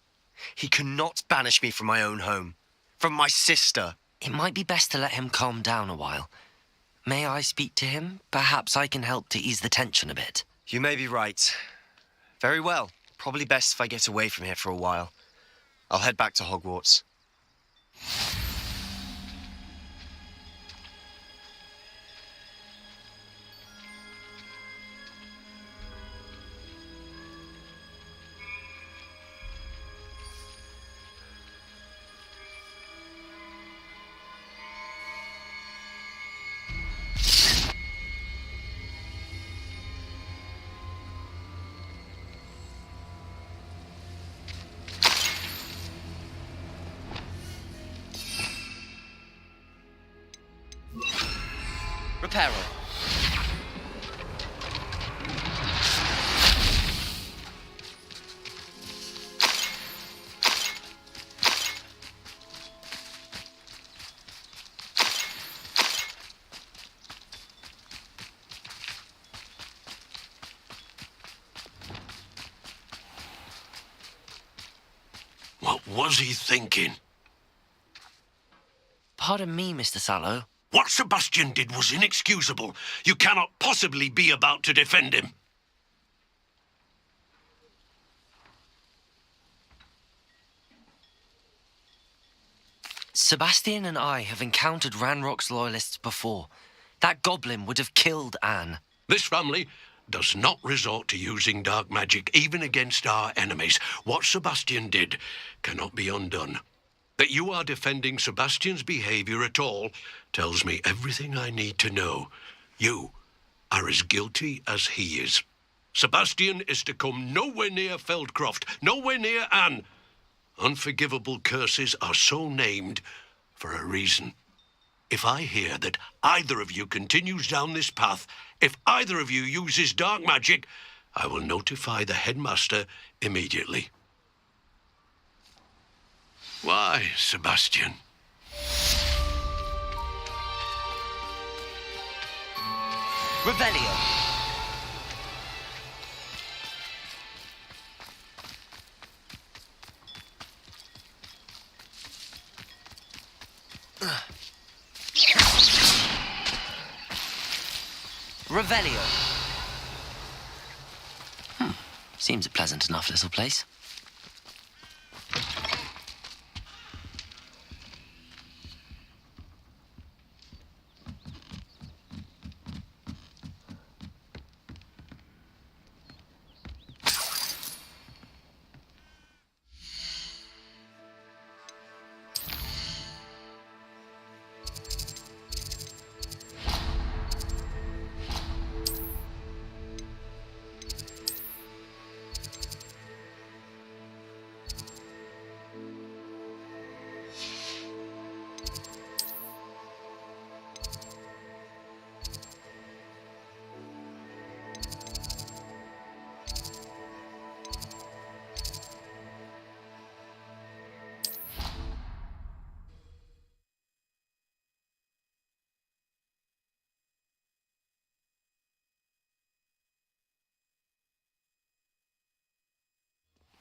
He cannot banish me from my own home. From my sister. It might be best to let him calm down a while. May I speak to him? Perhaps I can help to ease the tension a bit. You may be right. Very well. Probably best if I get away from here for a while. I'll head back to Hogwarts. Reparo. What was he thinking? Pardon me, Mr. Sallow. What Sebastian did was inexcusable. You cannot possibly be about to defend him. Sebastian and I have encountered Ranrock's loyalists before. That goblin would have killed Anne. This family does not resort to using dark magic, even against our enemies. What Sebastian did cannot be undone. That you are defending Sebastian's behavior at all tells me everything I need to know. You are as guilty as he is. Sebastian is to come nowhere near Feldcroft, nowhere near Anne. Unforgivable curses are so named for a reason. If I hear that either of you continues down this path, if either of you uses dark magic, I will notify the headmaster immediately. Why, Sebastian? Revelio. Revelio. Seems a pleasant enough little place.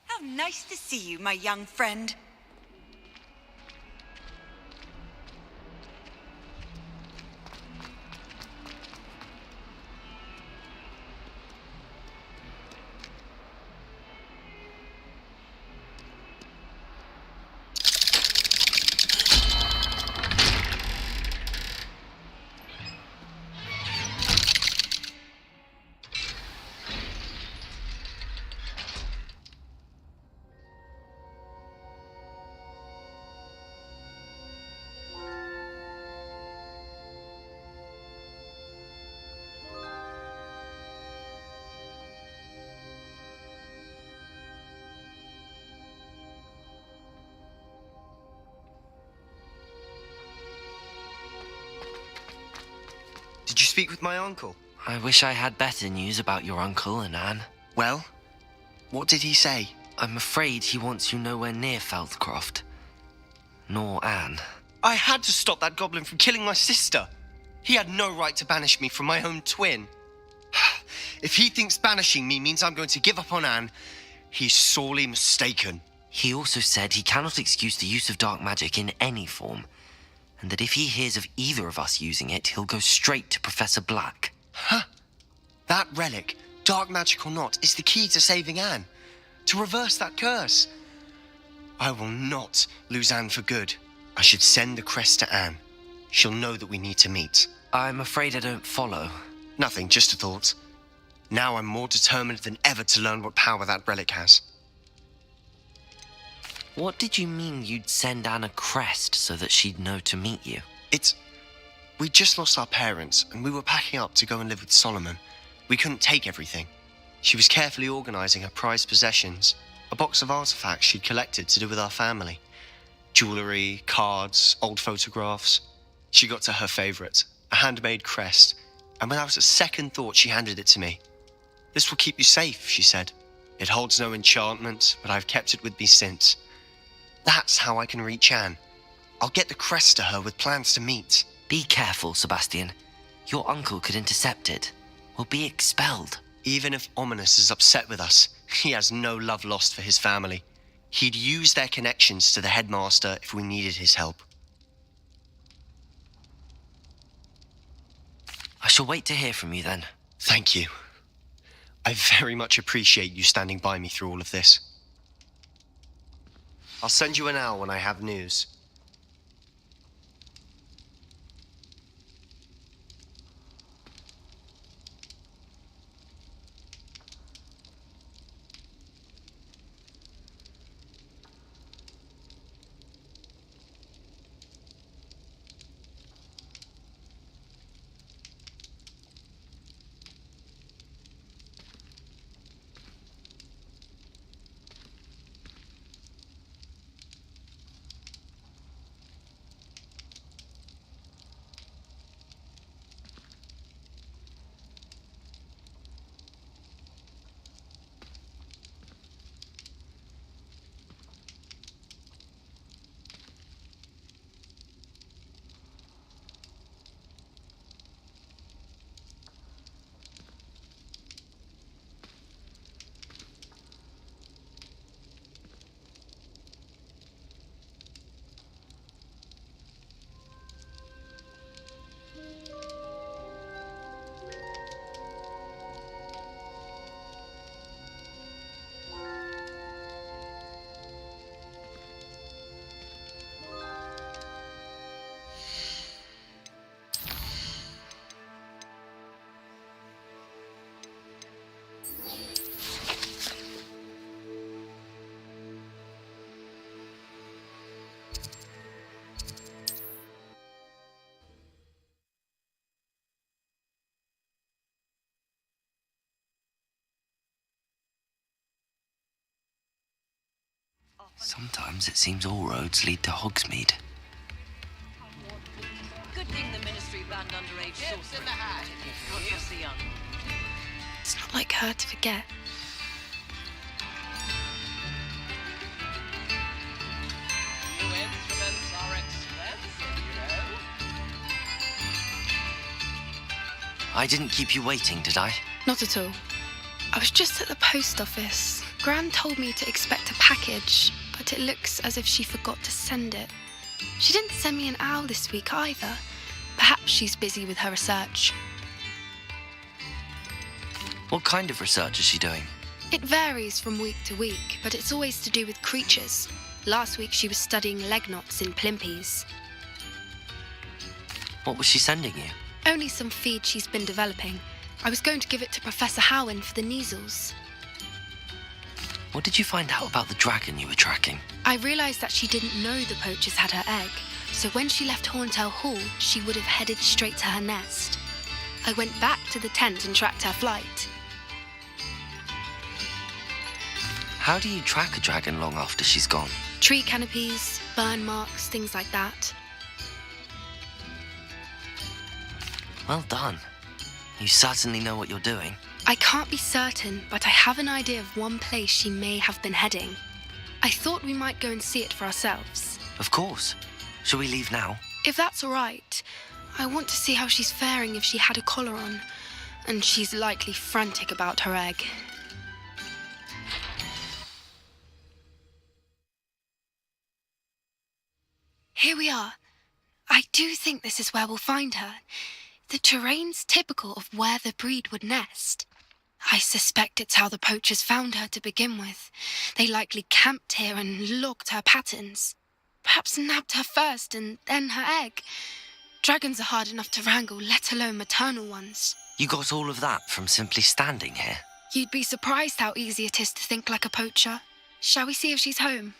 How nice to see you, my young friend. Did you speak with my uncle? I wish I had better news about your uncle and Anne. Well, what did he say? I'm afraid he wants you nowhere near Feldcroft. Nor Anne. I had to stop that goblin from killing my sister. He had no right to banish me from my own twin. If he thinks banishing me means I'm going to give up on Anne, he's sorely mistaken. He also said he cannot excuse the use of dark magic in any form, and that if he hears of either of us using it, he'll go straight to Professor Black. Huh? That relic, dark magic or not, is the key to saving Anne. To reverse that curse. I will not lose Anne for good. I should send the crest to Anne. She'll know that we need to meet. I'm afraid I don't follow. Nothing, just a thought. Now I'm more determined than ever to learn what power that relic has. What did you mean you'd send Anne a crest so that she'd know to meet you? We just lost our parents, and we were packing up to go and live with Solomon. We couldn't take everything. She was carefully organizing her prized possessions, a box of artifacts she'd collected to do with our family. Jewelry, cards, old photographs. She got to her favorite, a handmade crest, and without a second thought she handed it to me. "This will keep you safe," she said. "It holds no enchantment, but I've kept it with me since. That's how I can reach Anne. I'll get the crest to her with plans to meet." Be careful, Sebastian. Your uncle could intercept it. We'll be expelled. Even if Ominous is upset with us, he has no love lost for his family. He'd use their connections to the headmaster if we needed his help. I shall wait to hear from you then. Thank you. I very much appreciate you standing by me through all of this. I'll send you an owl when I have news. Sometimes it seems all roads lead to Hogsmeade. Good thing the Ministry banned underage sorcery. Not just the young. It's not like her to forget. New instruments are expensive, you know. I didn't keep you waiting, did I? Not at all. I was just at the post office. Gran told me to expect a package, but it looks as if she forgot to send it. She didn't send me an owl this week either. Perhaps she's busy with her research. What kind of research is she doing? It varies from week to week, but it's always to do with creatures. Last week she was studying leg knots in plimpies. What was she sending you? Only some feed she's been developing. I was going to give it to Professor Howen for the measles. What did you find out about the dragon you were tracking? I realised that she didn't know the poachers had her egg, so when she left Horntail Hall, she would have headed straight to her nest. I went back to the tent and tracked her flight. How do you track a dragon long after she's gone? Tree canopies, burn marks, things like that. Well done. You certainly know what you're doing. I can't be certain, but I have an idea of one place she may have been heading. I thought we might go and see it for ourselves. Of course. Shall we leave now? If that's all right, I want to see how she's faring if she had a collar on. And she's likely frantic about her egg. Here we are. I do think this is where we'll find her. The terrain's typical of where the breed would nest. I suspect it's how the poachers found her to begin with. They likely camped here and logged her patterns. Perhaps nabbed her first and then her egg. Dragons are hard enough to wrangle, let alone maternal ones. You got all of that from simply standing here? You'd be surprised how easy it is to think like a poacher. Shall we see if she's home?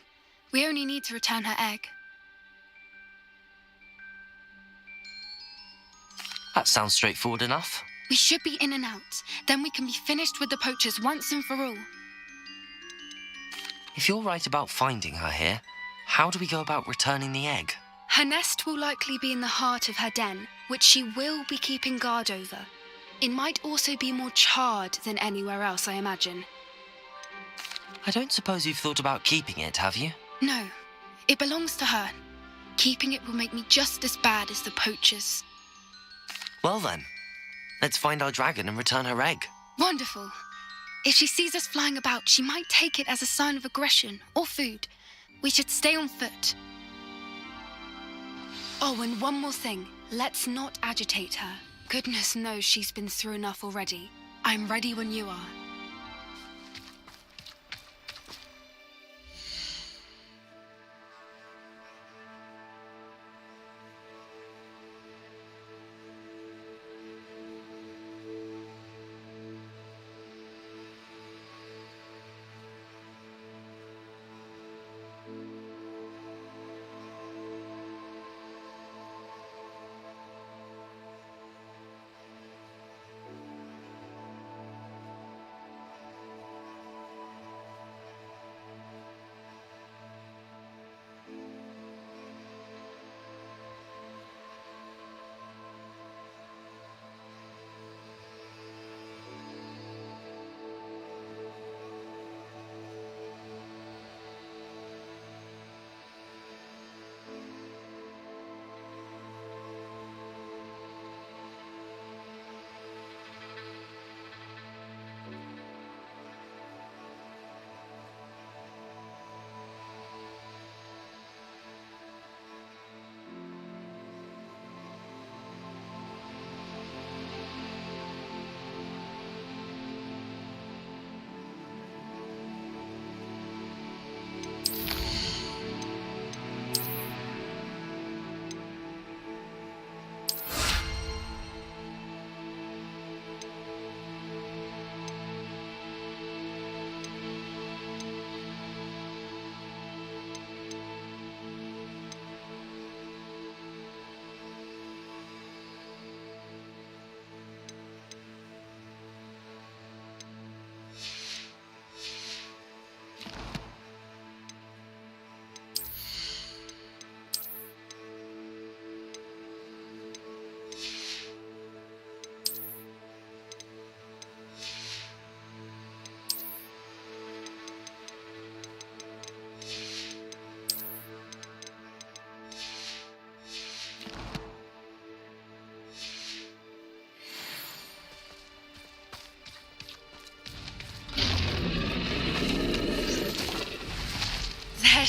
We only need to return her egg. That sounds straightforward enough. We should be in and out. Then we can be finished with the poachers once and for all. If you're right about finding her here, how do we go about returning the egg? Her nest will likely be in the heart of her den, which she will be keeping guard over. It might also be more charred than anywhere else, I imagine. I don't suppose you've thought about keeping it, have you? No, it belongs to her. Keeping it will make me just as bad as the poachers. Well then, let's find our dragon and return her egg. Wonderful. If she sees us flying about, she might take it as a sign of aggression or food. We should stay on foot. Oh, and one more thing. Let's not agitate her. Goodness knows she's been through enough already. I'm ready when you are.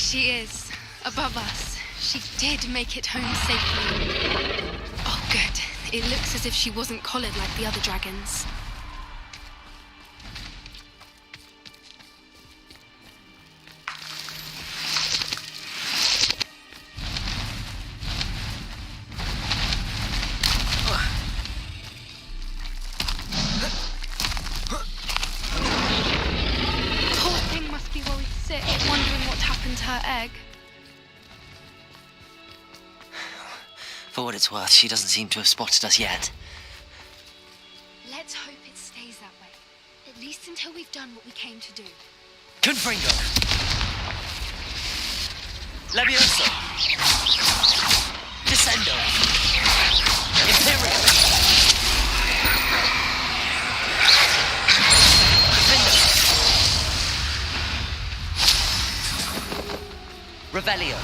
she is, above us. She did make it home safely. Oh, good. It looks as if she wasn't collared like the other dragons. Poor thing must be worried sick, wondering what happened to her egg. For what it's worth, she doesn't seem to have spotted us yet. Let's hope it stays that way. At least until we've done what we came to do. Confringo! Levioso! Descendo! Imperial! Revelio!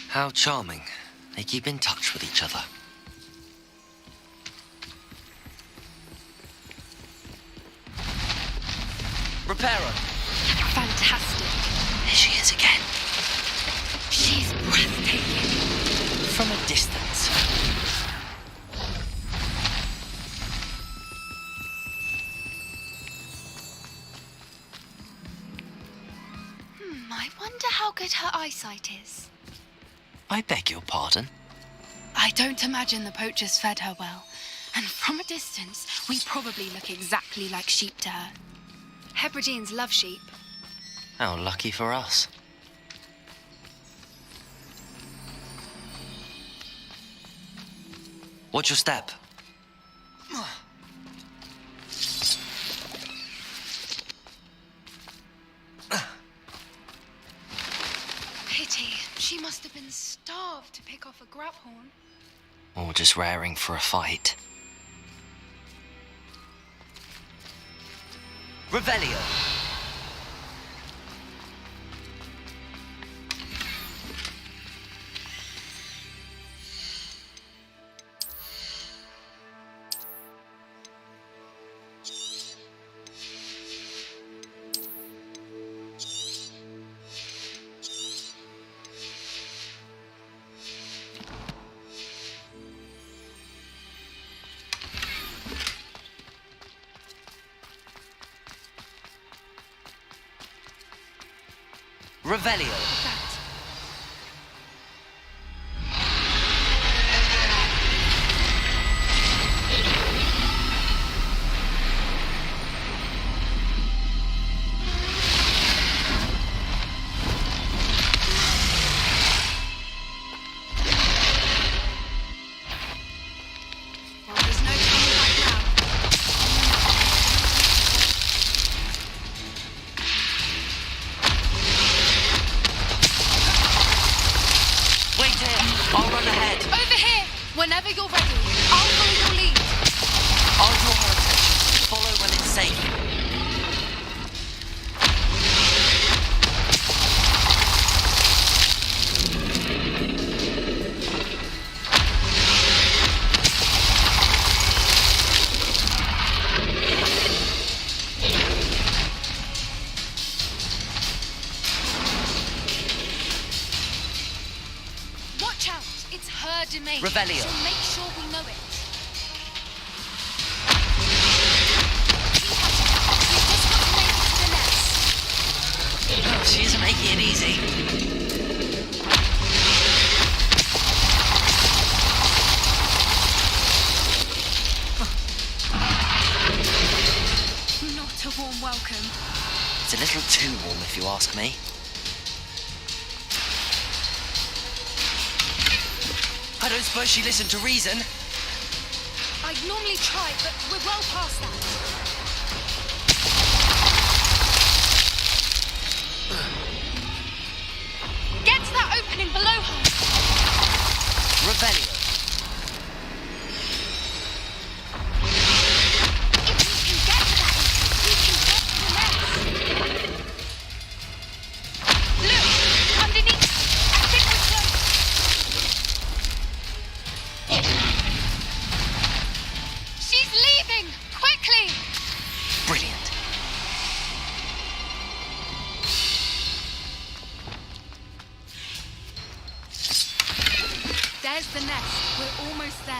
How charming. They keep in touch with each other. Reparo! Fantastic. There she is again. She's breathtaking. From a distance. I wonder how good her eyesight is. I beg your pardon? I don't imagine the poachers fed her well. And from a distance, we probably look exactly like sheep to her. Hebrideans love sheep. How lucky for us. Watch your step. Pity. She must have been starved to pick off a grabhorn. Or just raring for a fight. Revelio! Revelio! Well, there's no turning back now. Wait here! I'll run ahead! Over here! Whenever you're ready, I'll follow your lead. I'll draw her attention. Follow when it's safe. Watch out! It's her domain. Revelio. So make sure we know it. Oh, she isn't making it easy. Not a warm welcome. It's a little too warm, if you ask me. I don't suppose she listened to reason. I'd normally try, but we're well past that. Get to that opening below her. Revelio. If we can get to that opening, we can get to the nest. There's the nest. We're almost there.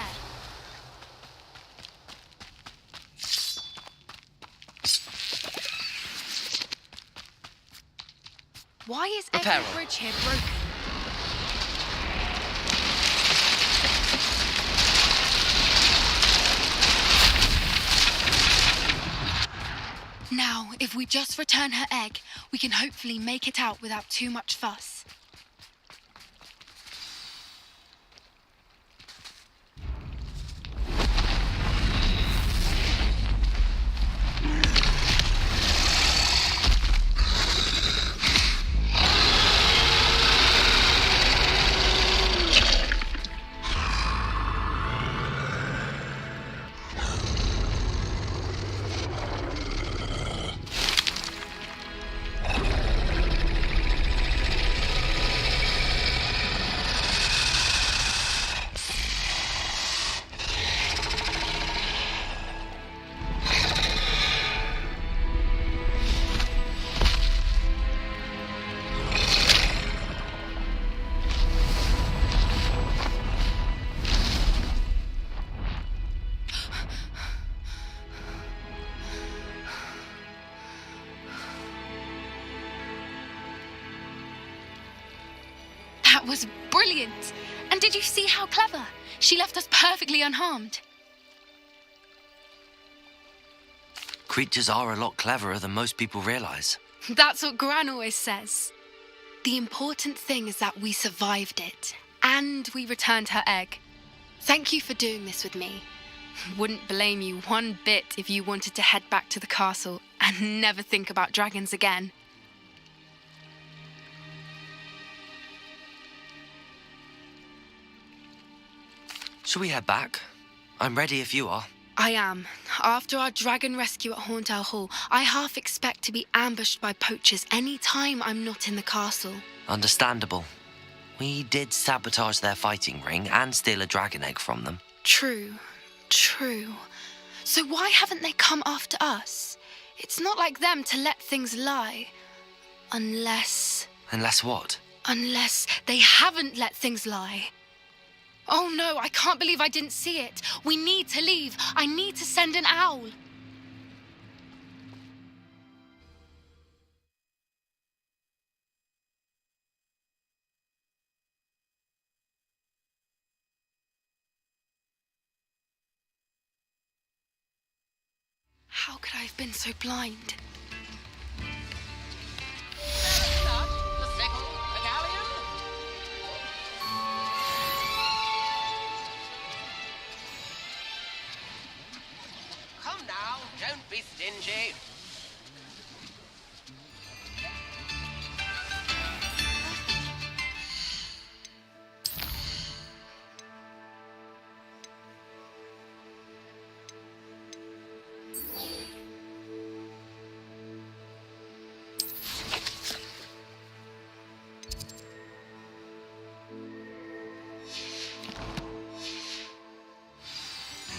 Why is every bridge here broken? Now, if we just return her egg, we can hopefully make it out without too much fuss. That was brilliant! And did you see how clever? She left us perfectly unharmed. Creatures are a lot cleverer than most people realize. That's what Gran always says. The important thing is that we survived it, and we returned her egg. Thank you for doing this with me. Wouldn't blame you one bit if you wanted to head back to the castle and never think about dragons again. Shall we head back? I'm ready if you are. I am. After our dragon rescue at Horntail Hall, I half expect to be ambushed by poachers any time I'm not in the castle. Understandable. We did sabotage their fighting ring and steal a dragon egg from them. True. So why haven't they come after us? It's not like them to let things lie. Unless what? Unless they haven't let things lie. Oh no, I can't believe I didn't see it. We need to leave. I need to send an owl. How could I have been so blind? Come now, don't be stingy.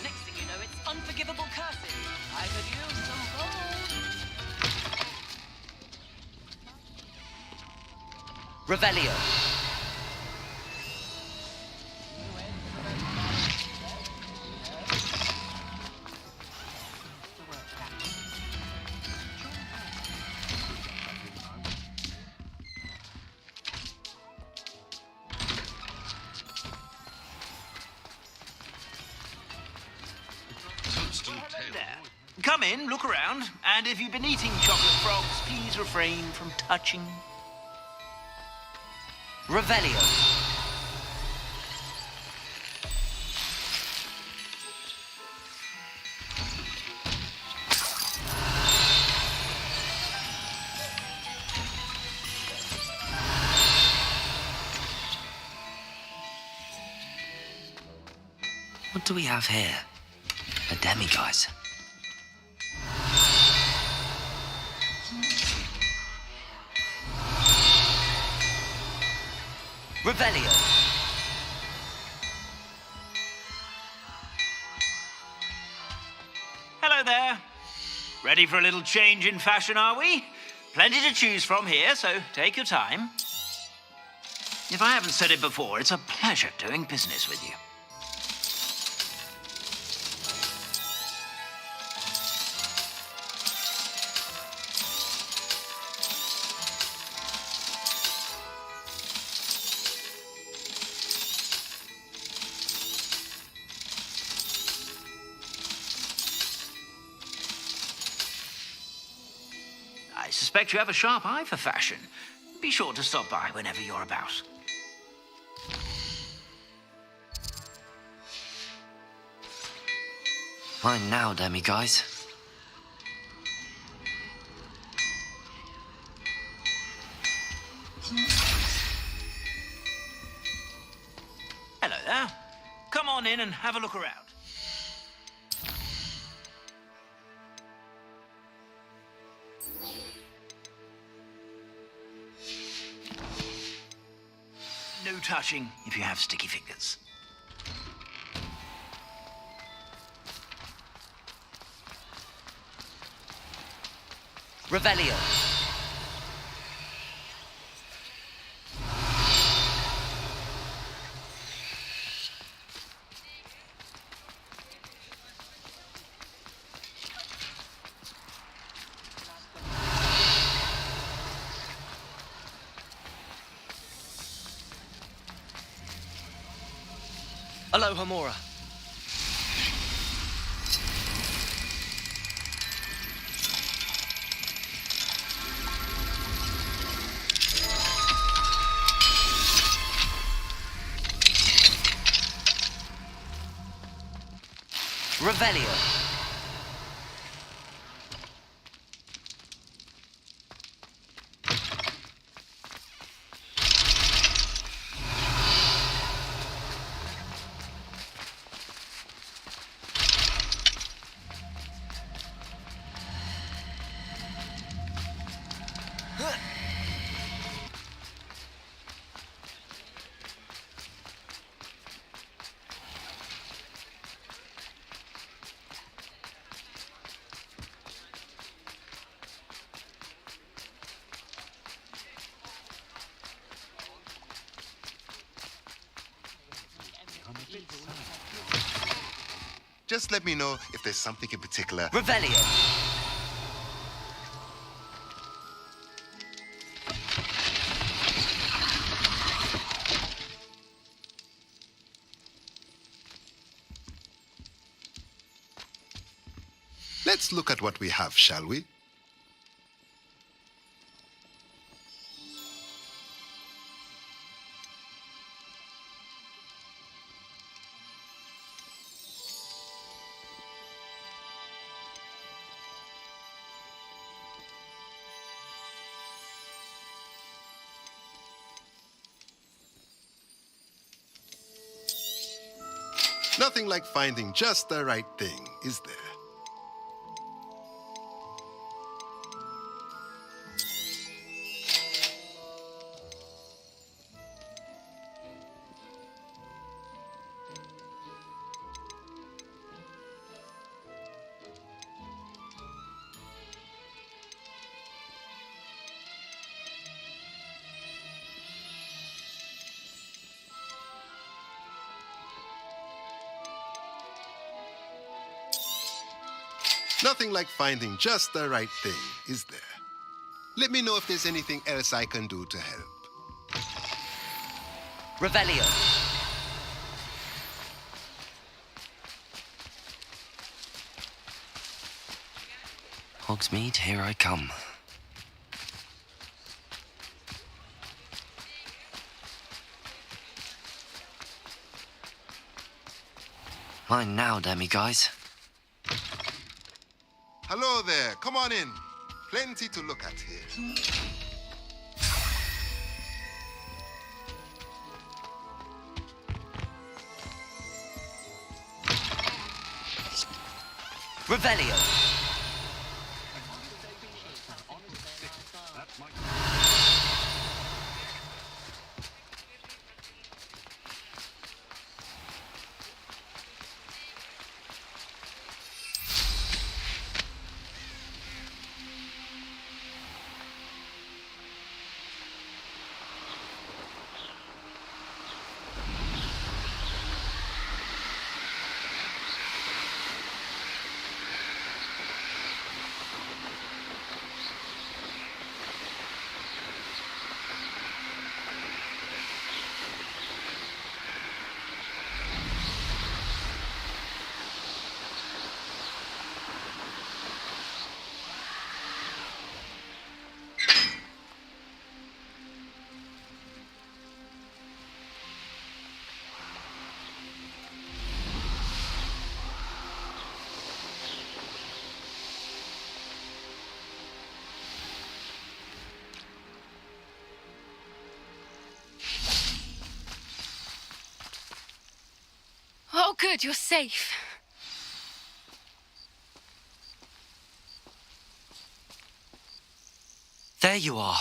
Next thing you know, it's unforgivable curses. I could use some gold. Revelio. Come in, look around, and if you've been eating chocolate frogs, please refrain from touching. Revelio. What do we have here? A demiguise. Revelio. Hello there. Ready for a little change in fashion, are we? Plenty to choose from here, so take your time. If I haven't said it before, it's a pleasure doing business with you. I suspect you have a sharp eye for fashion. Be sure to stop by whenever you're about. Mine now, Demi, guys. Hello there. Come on in and have a look around. No touching if you have sticky fingers. Revelio. Aloha Mora. Revelio. Just let me know if there's something in particular. Revelio. Let's look at what we have, shall we? Nothing like finding just the right thing, is there? Nothing like finding just the right thing, is there? Let me know if there's anything else I can do to help. Revelio. Hogsmeade, here I come. Mine now, Demi, guys. Hello there, come on in. Plenty to look at here. Revelio. good, you're safe. There you are.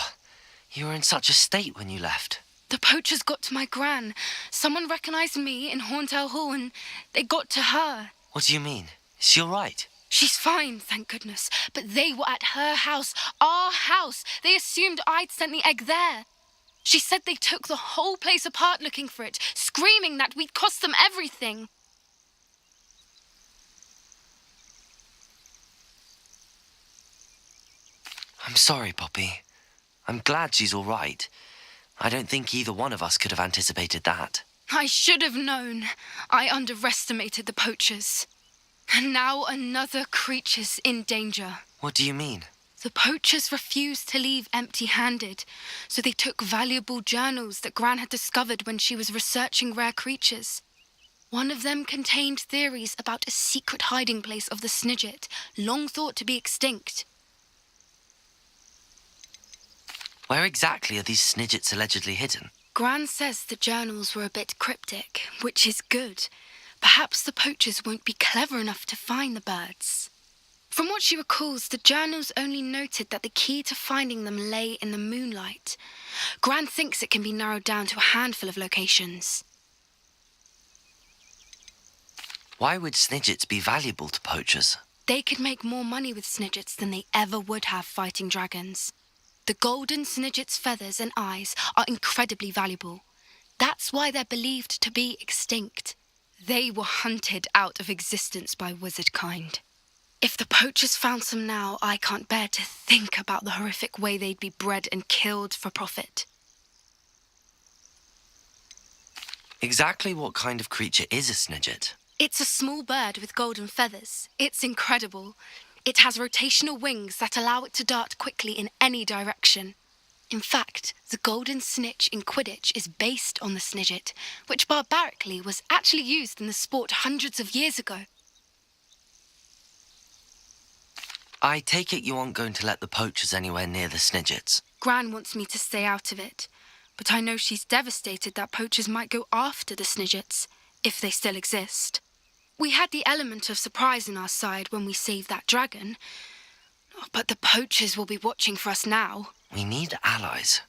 You were in such a state when you left. The poachers got to my gran. Someone recognized me in Horntail Hall and they got to her. What do you mean? Is she all right? She's fine, thank goodness. But they were at her house, our house. They assumed I'd sent the egg there. She said they took the whole place apart looking for it, screaming that we'd cost them everything. I'm sorry, Poppy. I'm glad she's all right. I don't think either one of us could have anticipated that. I should have known. I underestimated the poachers. And now another creature's in danger. What do you mean? The poachers refused to leave empty-handed, so they took valuable journals that Gran had discovered when she was researching rare creatures. One of them contained theories about a secret hiding place of the Snidget, long thought to be extinct. Where exactly are these Snidgets allegedly hidden? Gran says the journals were a bit cryptic, which is good. Perhaps the poachers won't be clever enough to find the birds. From what she recalls, the journals only noted that the key to finding them lay in the moonlight. Gran thinks it can be narrowed down to a handful of locations. Why would Snidgets be valuable to poachers? They could make more money with Snidgets than they ever would have fighting dragons. The golden Snidget's feathers and eyes are incredibly valuable. That's why they're believed to be extinct. They were hunted out of existence by wizard kind. If the poachers found some now, I can't bear to think about the horrific way they'd be bred and killed for profit. Exactly what kind of creature is a Snidget? It's a small bird with golden feathers. It's incredible. It has rotational wings that allow it to dart quickly in any direction. In fact, the golden snitch in Quidditch is based on the Snidget, which barbarically was actually used in the sport hundreds of years ago. I take it you aren't going to let the poachers anywhere near the Snidgets. Gran wants me to stay out of it, but I know she's devastated that poachers might go after the Snidgets, if they still exist. We had the element of surprise on our side when we saved that dragon, but the poachers will be watching for us now. We need allies.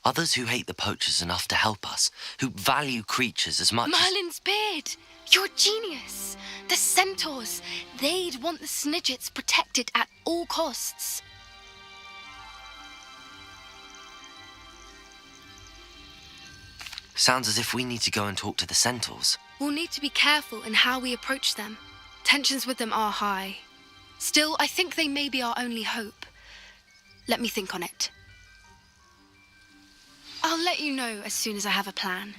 Others who hate the poachers enough to help us, who value creatures as much Merlin's beard! You're a genius! The centaurs! They'd want the Snidgets protected at all costs. Sounds as if we need to go and talk to the centaurs. We'll need to be careful in how we approach them. Tensions with them are high. Still, I think they may be our only hope. Let me think on it. I'll let you know as soon as I have a plan.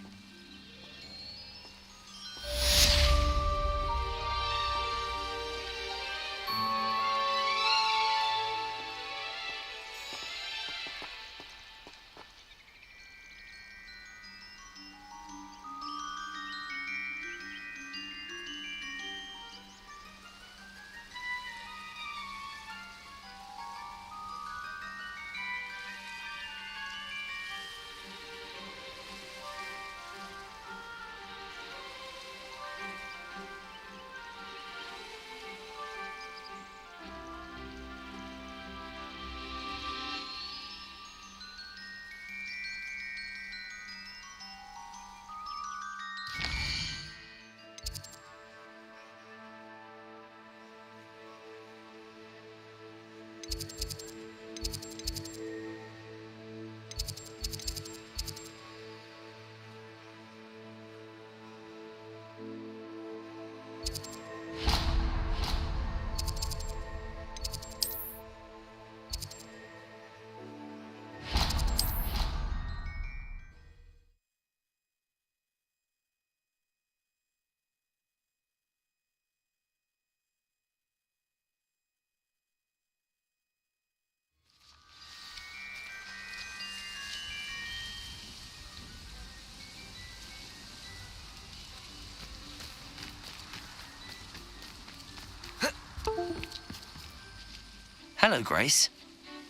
Hello, Grace.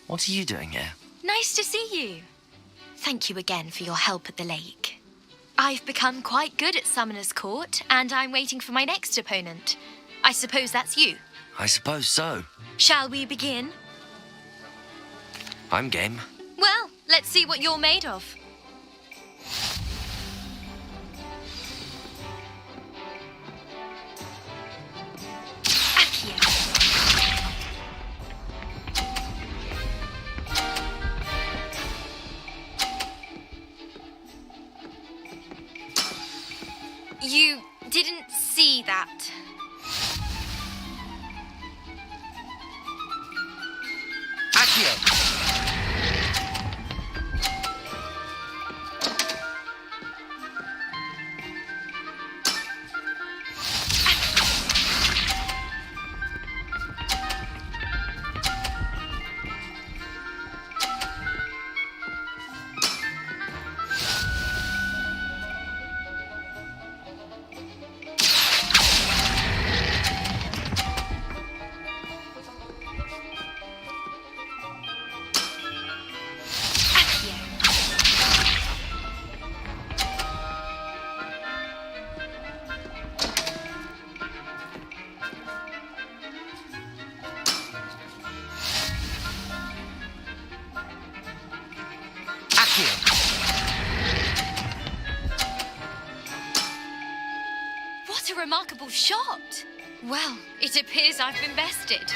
What are you doing here? Nice to see you. Thank you again for your help at the lake. I've become quite good at Summoner's Court, and I'm waiting for my next opponent. I suppose that's you. I suppose so. Shall we begin? I'm game. Well, let's see what you're made of. You didn't see that. Accio! What a remarkable shot! Well, it appears I've been bested.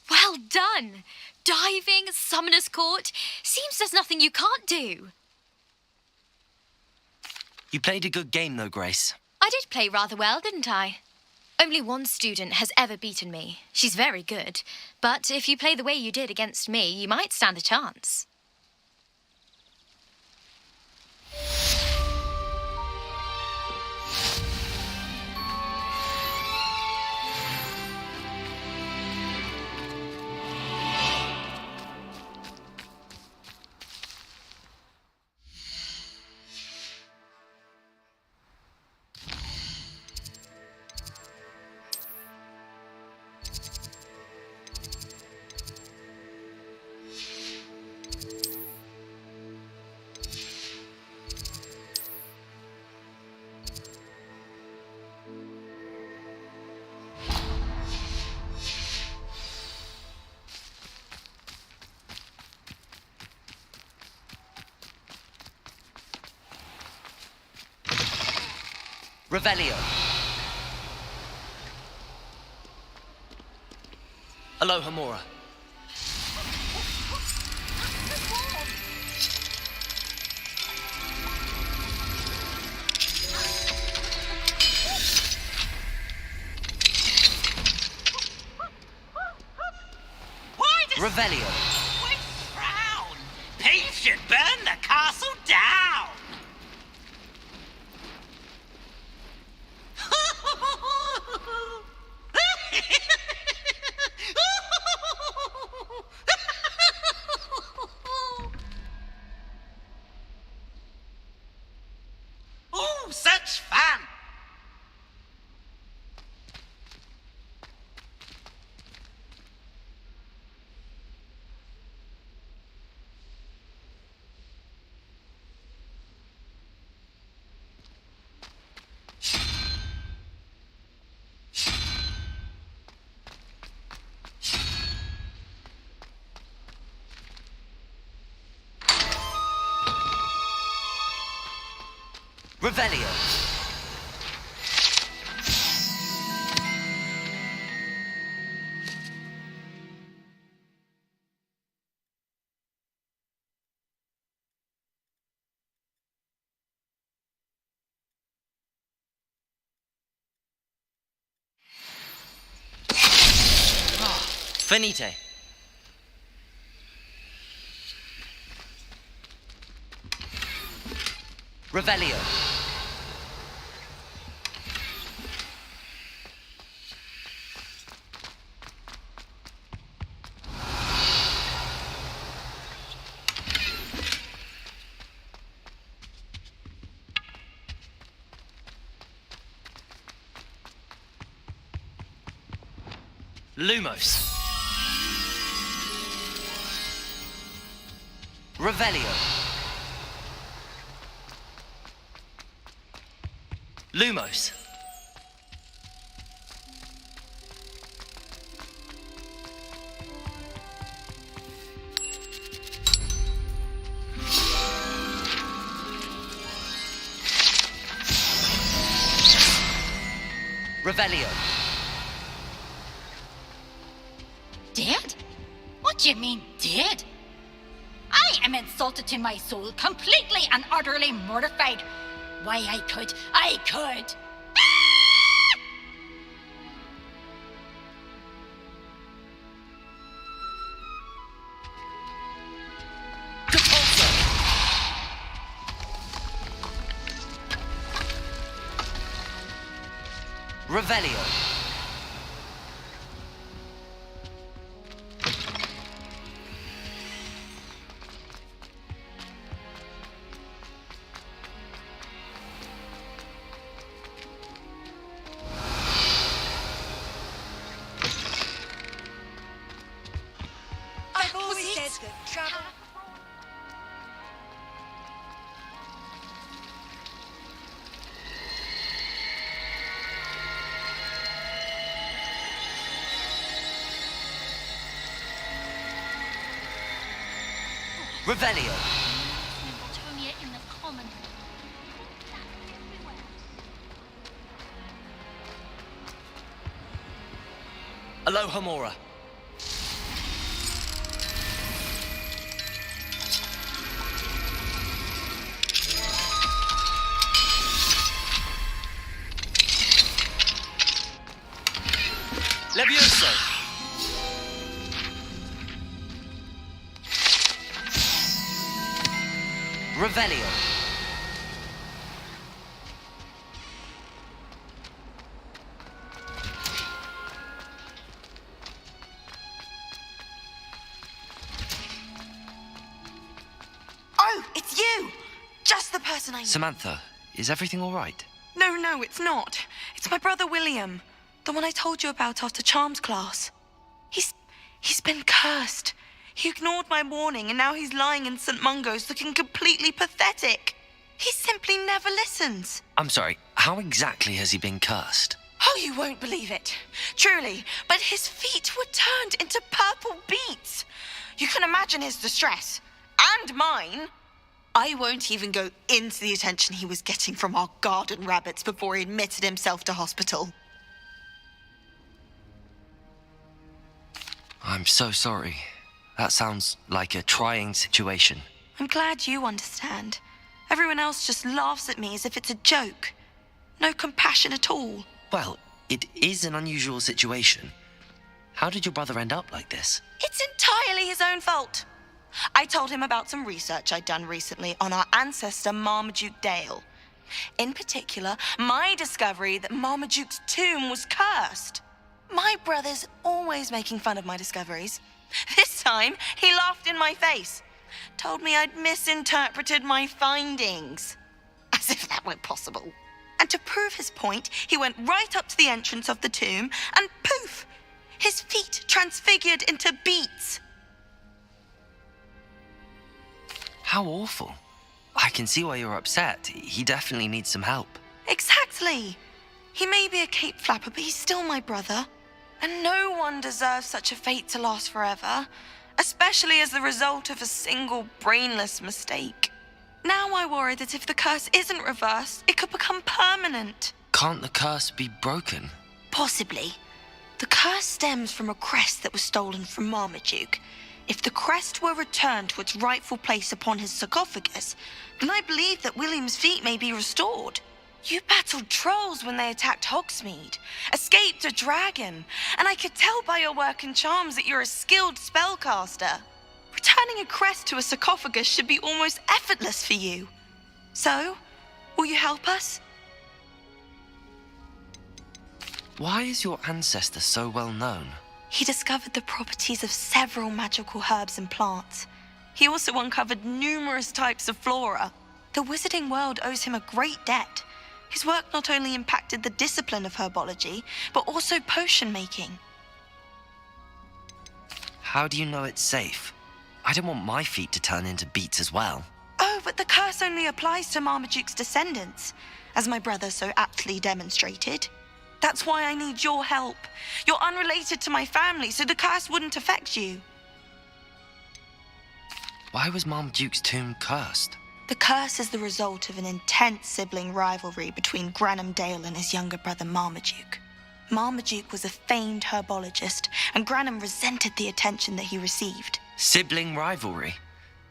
Well done! Diving, Summoner's Court. Seems there's nothing you can't do. You played a good game, though, Grace. I did play rather well, didn't I? Only one student has ever beaten me. She's very good. But if you play the way you did against me, you might stand a chance. Revelio. Aloha Mora. Revelio. With frown. Peace should burn the castle down. Oh, such fun! Revelio. Finite. Revelio. Lumos. Revelio. Lumos. Revelio. Dead? What do you mean, dead? I am insulted to my soul, completely and utterly mortified. Why, I could. Revelio. I've always said that travel. Revelio. Antonia in the common. Aloha Mora. Levioso. Revelio. Oh, it's you! Just the person I need. Samantha, is everything all right? No, it's not. It's my brother William. The one I told you about after Charms class. He's been cursed. He ignored my warning and now he's lying in St. Mungo's looking completely pathetic. He simply never listens. I'm sorry, how exactly has he been cursed? Oh, you won't believe it. Truly, but his feet were turned into purple beets. You can imagine his distress. And mine. I won't even go into the attention he was getting from our garden rabbits before he admitted himself to hospital. I'm so sorry. That sounds like a trying situation. I'm glad you understand. Everyone else just laughs at me as if it's a joke. No compassion at all. Well, it is an unusual situation. How did your brother end up like this? It's entirely his own fault. I told him about some research I'd done recently on our ancestor Marmaduke Dale. In particular, my discovery that Marmaduke's tomb was cursed. My brother's always making fun of my discoveries. This time, he laughed in my face. Told me I'd misinterpreted my findings. As if that weren't possible. And to prove his point, he went right up to the entrance of the tomb and poof! His feet transfigured into beets. How awful. I can see why you're upset. He definitely needs some help. Exactly. He may be a cape flapper, but he's still my brother. And no one deserves such a fate to last forever, especially as the result of a single brainless mistake. Now I worry that if the curse isn't reversed, it could become permanent. Can't the curse be broken? Possibly. The curse stems from a crest that was stolen from Marmaduke. If the crest were returned to its rightful place upon his sarcophagus, then I believe that William's feet may be restored. You battled trolls when they attacked Hogsmeade, escaped a dragon, and I could tell by your work in charms that you're a skilled spellcaster. Returning a crest to a sarcophagus should be almost effortless for you. So, will you help us? Why is your ancestor so well known? He discovered the properties of several magical herbs and plants. He also uncovered numerous types of flora. The wizarding world owes him a great debt. His work not only impacted the discipline of herbology, but also potion making. How do you know it's safe? I don't want my feet to turn into beets as well. Oh, but the curse only applies to Marmaduke's descendants, as my brother so aptly demonstrated. That's why I need your help. You're unrelated to my family, so the curse wouldn't affect you. Why was Marmaduke's tomb cursed? The curse is the result of an intense sibling rivalry between Granham Dale and his younger brother Marmaduke. Marmaduke was a famed herbologist, and Granham resented the attention that he received. Sibling rivalry?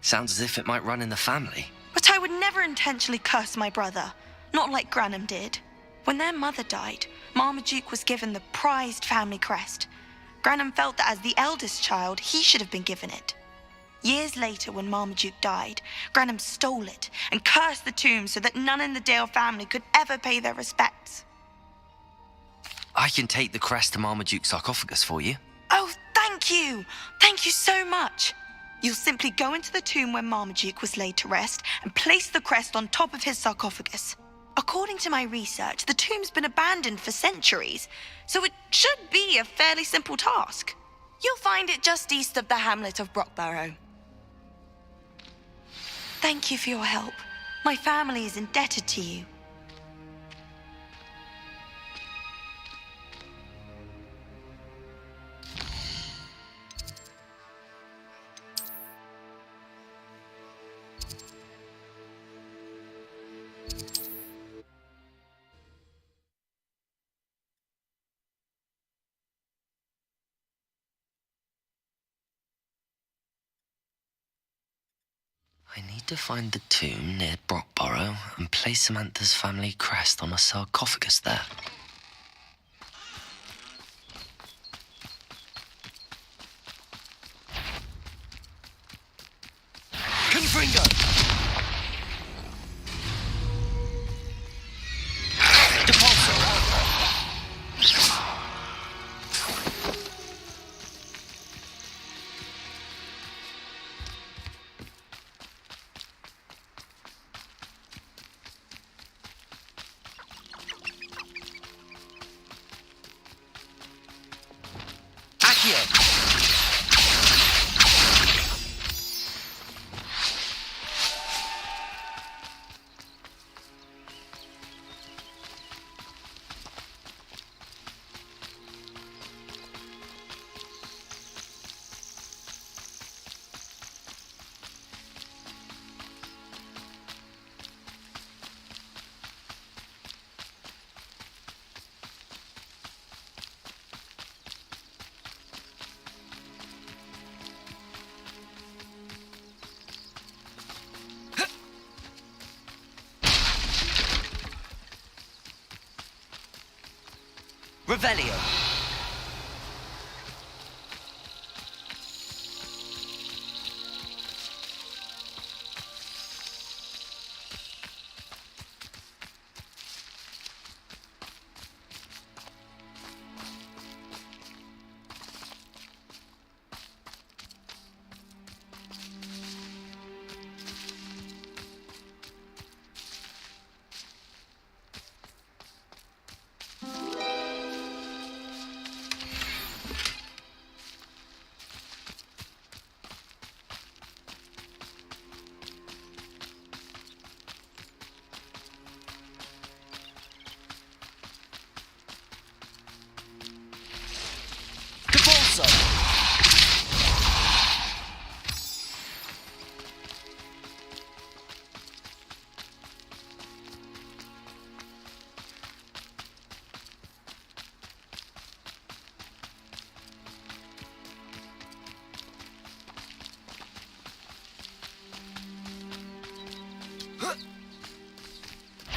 Sounds as if it might run in the family. But I would never intentionally curse my brother, not like Granham did. When their mother died, Marmaduke was given the prized family crest. Granham felt that as the eldest child, he should have been given it. Years later, when Marmaduke died, Granham stole it and cursed the tomb so that none in the Dale family could ever pay their respects. I can take the crest to Marmaduke's sarcophagus for you. Oh, thank you! Thank you so much! You'll simply go into the tomb where Marmaduke was laid to rest and place the crest on top of his sarcophagus. According to my research, the tomb's been abandoned for centuries, so it should be a fairly simple task. You'll find it just east of the hamlet of Brockborough. Thank you for your help. My family is indebted to you. I need to find the tomb near Brockborough and place Samantha's family crest on a sarcophagus there. Confringo! Revelio.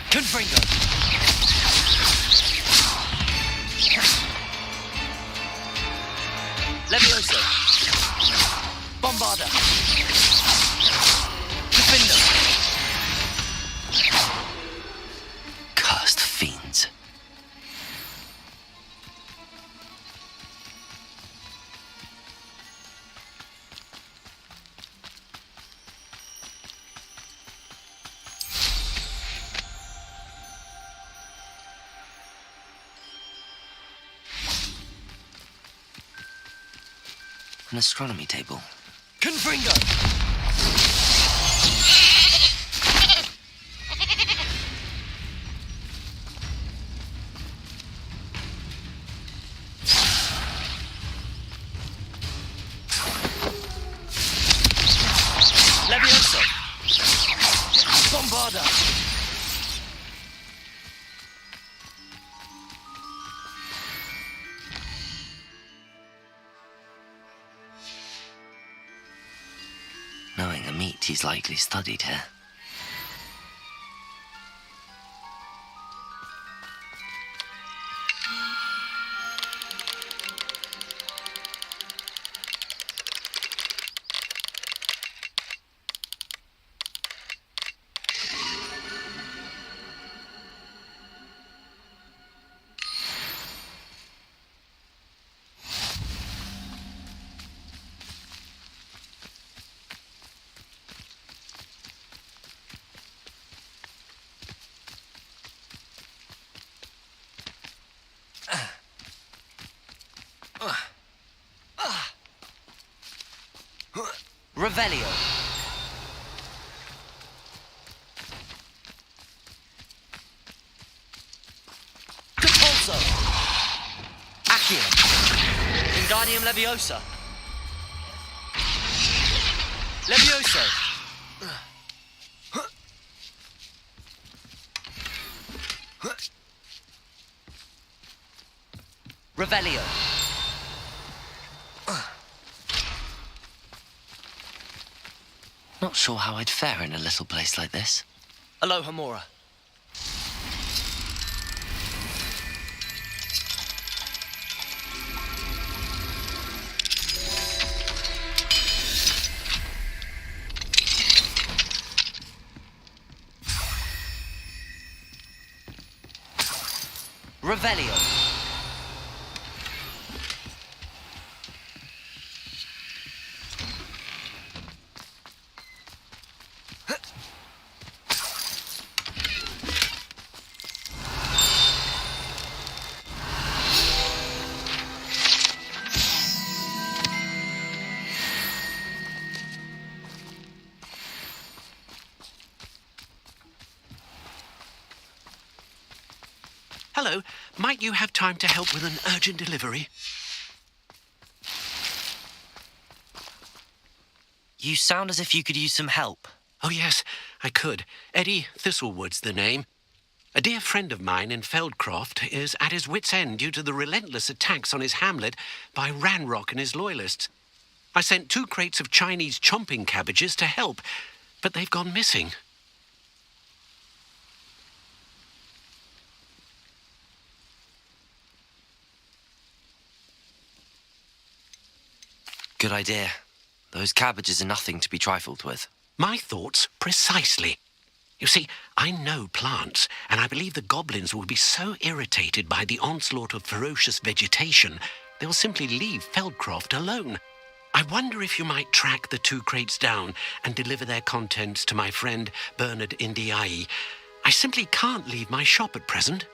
Confringo! Levioso! Bombarda! Defender! Cursed fiends. An astronomy table. Confringo! Levioso! Bombarda! Knowing a meat, he's likely studied here. Revelio. Capulso! Accio! Wingardium Leviosa! Levioso! Revelio! Not sure how I'd fare in a little place like this. Aloha Mora. Revelio. Hello, might you have time to help with an urgent delivery? You sound as if you could use some help. Oh, yes, I could. Eddie Thistlewood's the name. A dear friend of mine in Feldcroft is at his wit's end due to the relentless attacks on his hamlet by Ranrock and his loyalists. I sent 2 crates of Chinese chomping cabbages to help, but they've gone missing. Good idea. Those cabbages are nothing to be trifled with. My thoughts precisely. You see, I know plants, and I believe the goblins will be so irritated by the onslaught of ferocious vegetation, they'll simply leave Feldcroft alone. I wonder if you might track the 2 crates down and deliver their contents to my friend Bernard Indiai. I simply can't leave my shop at present.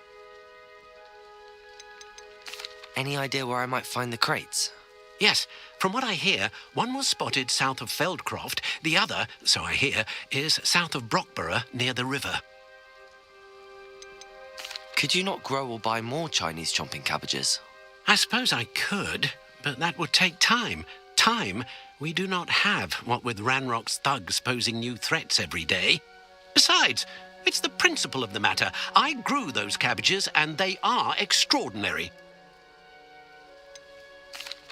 Any idea where I might find the crates? Yes, from what I hear, one was spotted south of Feldcroft, the other, so I hear, is south of Brockborough near the river. Could you not grow or buy more Chinese chomping cabbages? I suppose I could, but that would take time. Time we do not have, what with Ranrock's thugs posing new threats every day. Besides, it's the principle of the matter. I grew those cabbages, and they are extraordinary.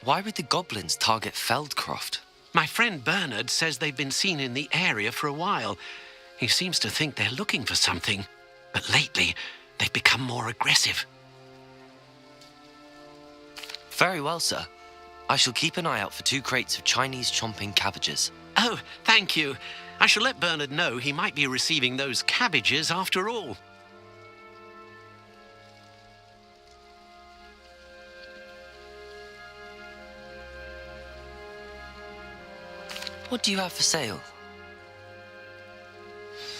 Why would the goblins target Feldcroft? My friend Bernard says they've been seen in the area for a while. He seems to think they're looking for something, but lately they've become more aggressive. Very well, sir. I shall keep an eye out for 2 crates of Chinese chomping cabbages. Oh, thank you. I shall let Bernard know he might be receiving those cabbages after all. What do you have for sale?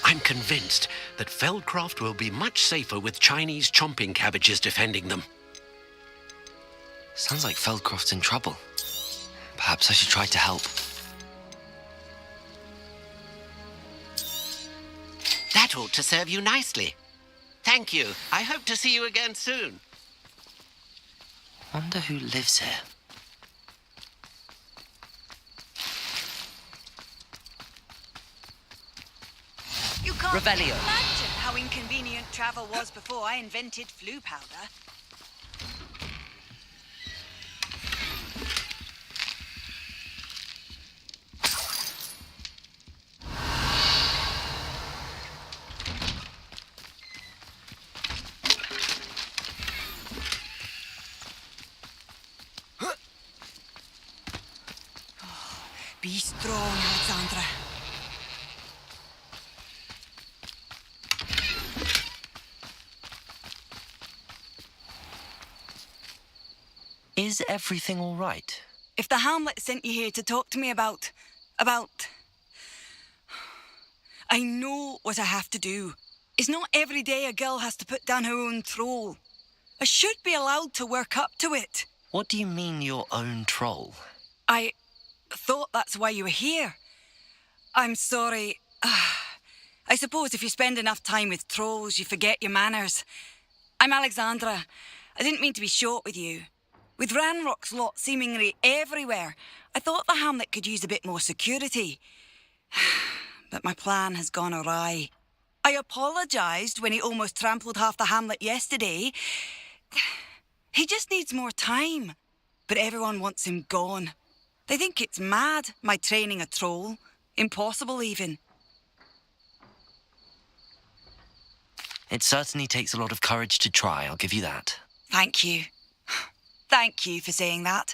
I'm convinced that Feldcroft will be much safer with Chinese chomping cabbages defending them. Sounds like Feldcroft's in trouble. Perhaps I should try to help. That ought to serve you nicely. Thank you. I hope to see you again soon. Wonder who lives here. You can't Revelio. imagine how inconvenient travel was before I invented flu powder. Be strong, Alexandra. Is everything all right? If the Hamlet sent you here to talk to me about... I know what I have to do. It's not every day a girl has to put down her own troll. I should be allowed to work up to it. What do you mean, your own troll? I thought that's why you were here. I'm sorry. I suppose if you spend enough time with trolls, you forget your manners. I'm Alexandra. I didn't mean to be short with you. With Ranrock's lot seemingly everywhere, I thought the Hamlet could use a bit more security. But my plan has gone awry. I apologised when he almost trampled half the Hamlet yesterday. He just needs more time. But everyone wants him gone. They think it's mad, my training a troll. Impossible, even. It certainly takes a lot of courage to try, I'll give you that. Thank you. Thank you for saying that.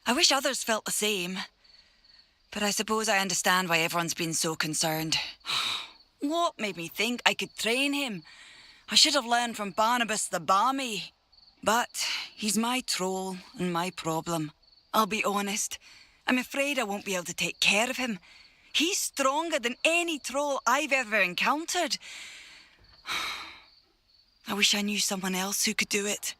I wish others felt the same. But I suppose I understand why everyone's been so concerned. What made me think I could train him? I should have learned from Barnabas the Barmy. But he's my troll and my problem. I'll be honest. I'm afraid I won't be able to take care of him. He's stronger than any troll I've ever encountered. I wish I knew someone else who could do it.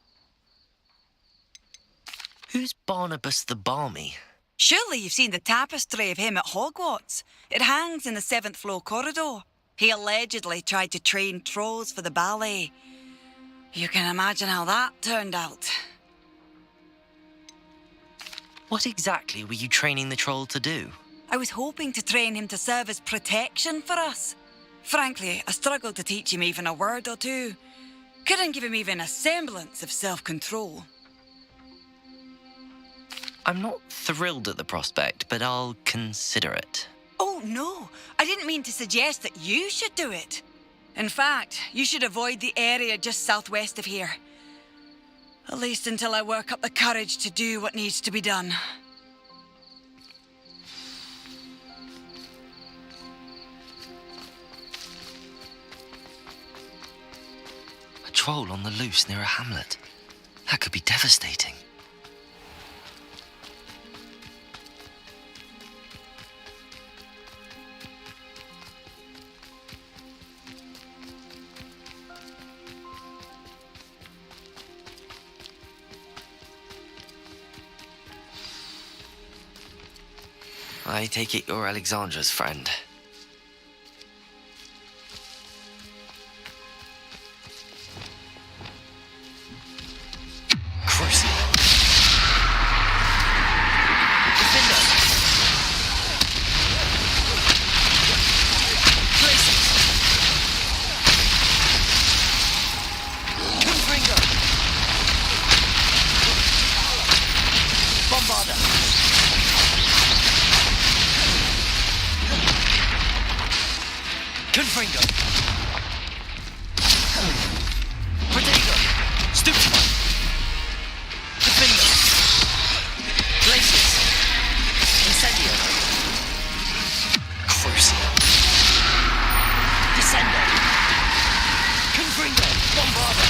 Who's Barnabas the Barmy? Surely you've seen the tapestry of him at Hogwarts. It hangs in the 7th floor corridor. He allegedly tried to train trolls for the ballet. You can imagine how that turned out. What exactly were you training the troll to do? I was hoping to train him to serve as protection for us. Frankly, I struggled to teach him even a word or two. Couldn't give him even a semblance of self-control. I'm not thrilled at the prospect, but I'll consider it. Oh, no. I didn't mean to suggest that you should do it. In fact, you should avoid the area just southwest of here. At least until I work up the courage to do what needs to be done. A troll on the loose near a hamlet. That could be devastating. I take it you're Alexandra's friend. Crucible. Defender. Places. Confringo. Bombarder. Confringo. Protego. Stupefy. Defender. Glacius. Incendio. Crucio. Descendo. Confringo. Bombarder.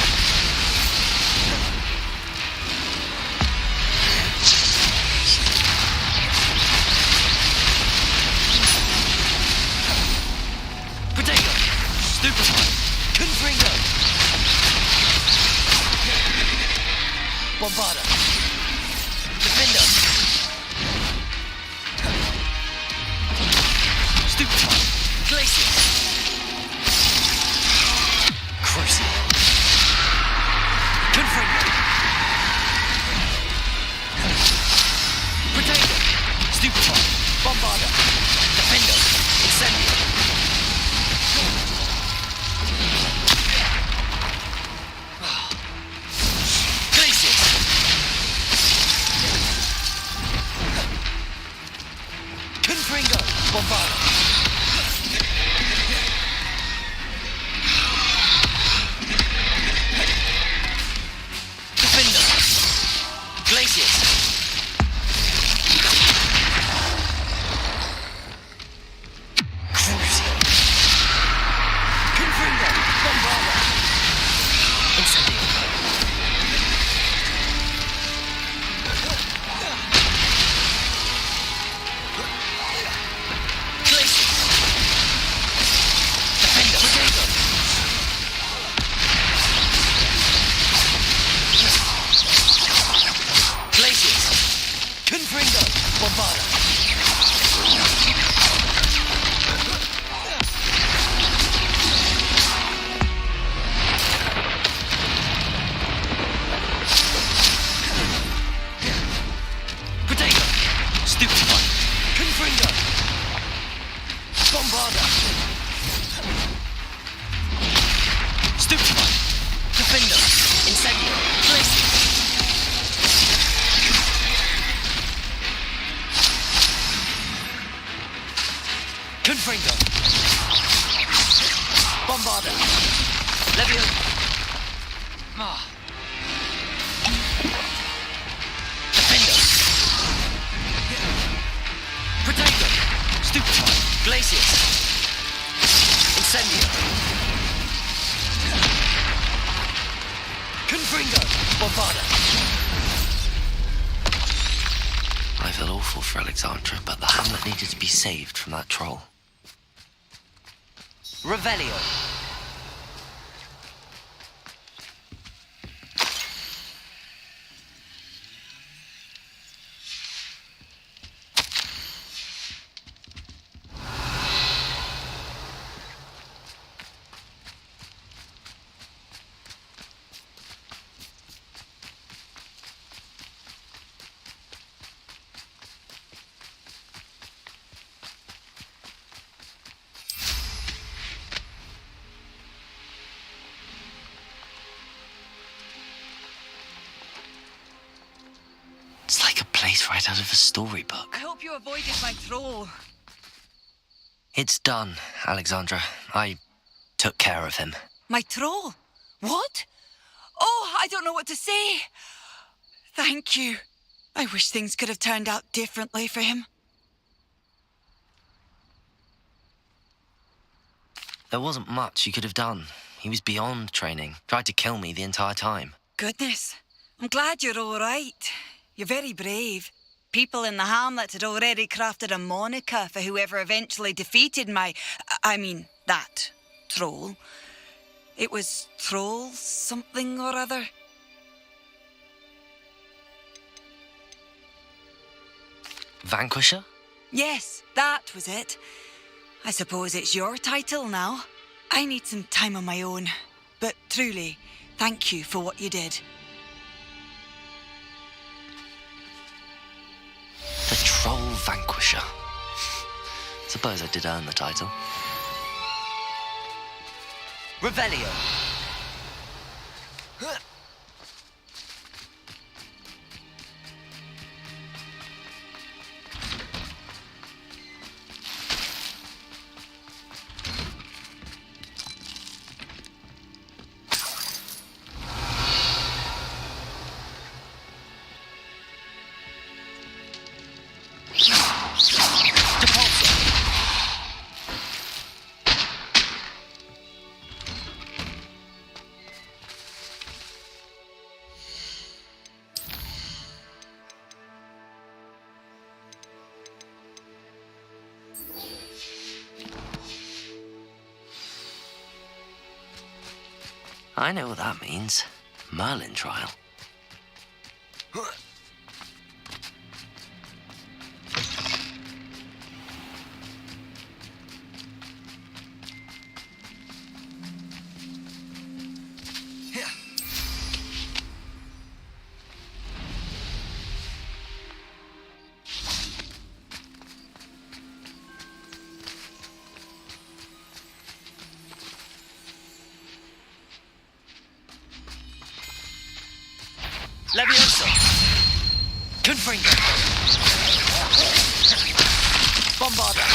Protego. Stupefy. Confringo. Bombarder. Defender. Stupefy. Glacius. Bombarda. Potato. Stupid one. Confringo. Bombarda. Stupid one. Defender. Incendio. Glacier. Confringo. Bombarda. Levio. Defender. Protego. Stupid one. Glaciers. Incendio. Confringo. Bombarda. I felt awful for Alexandra, but the hamlet needed to be saved from that troll. Revelio. It's like a place right out of a storybook. I hope you avoided my troll. It's done, Alexandra. I took care of him. My troll? What? Oh, I don't know what to say. Thank you. I wish things could have turned out differently for him. There wasn't much you could have done. He was beyond training. Tried to kill me the entire time. Goodness. I'm glad you're all right. You're very brave. People in the hamlet had already crafted a moniker for whoever eventually defeated that troll. It was Troll something or other. Vanquisher? Yes, that was it. I suppose it's your title now. I need some time on my own. But truly, thank you for what you did. The Troll Vanquisher. Suppose I did earn the title. Revelio. I know what that means. Merlin trial. Levioso. Confringo. Bombarda.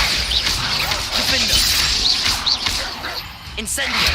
Defender. Incendio.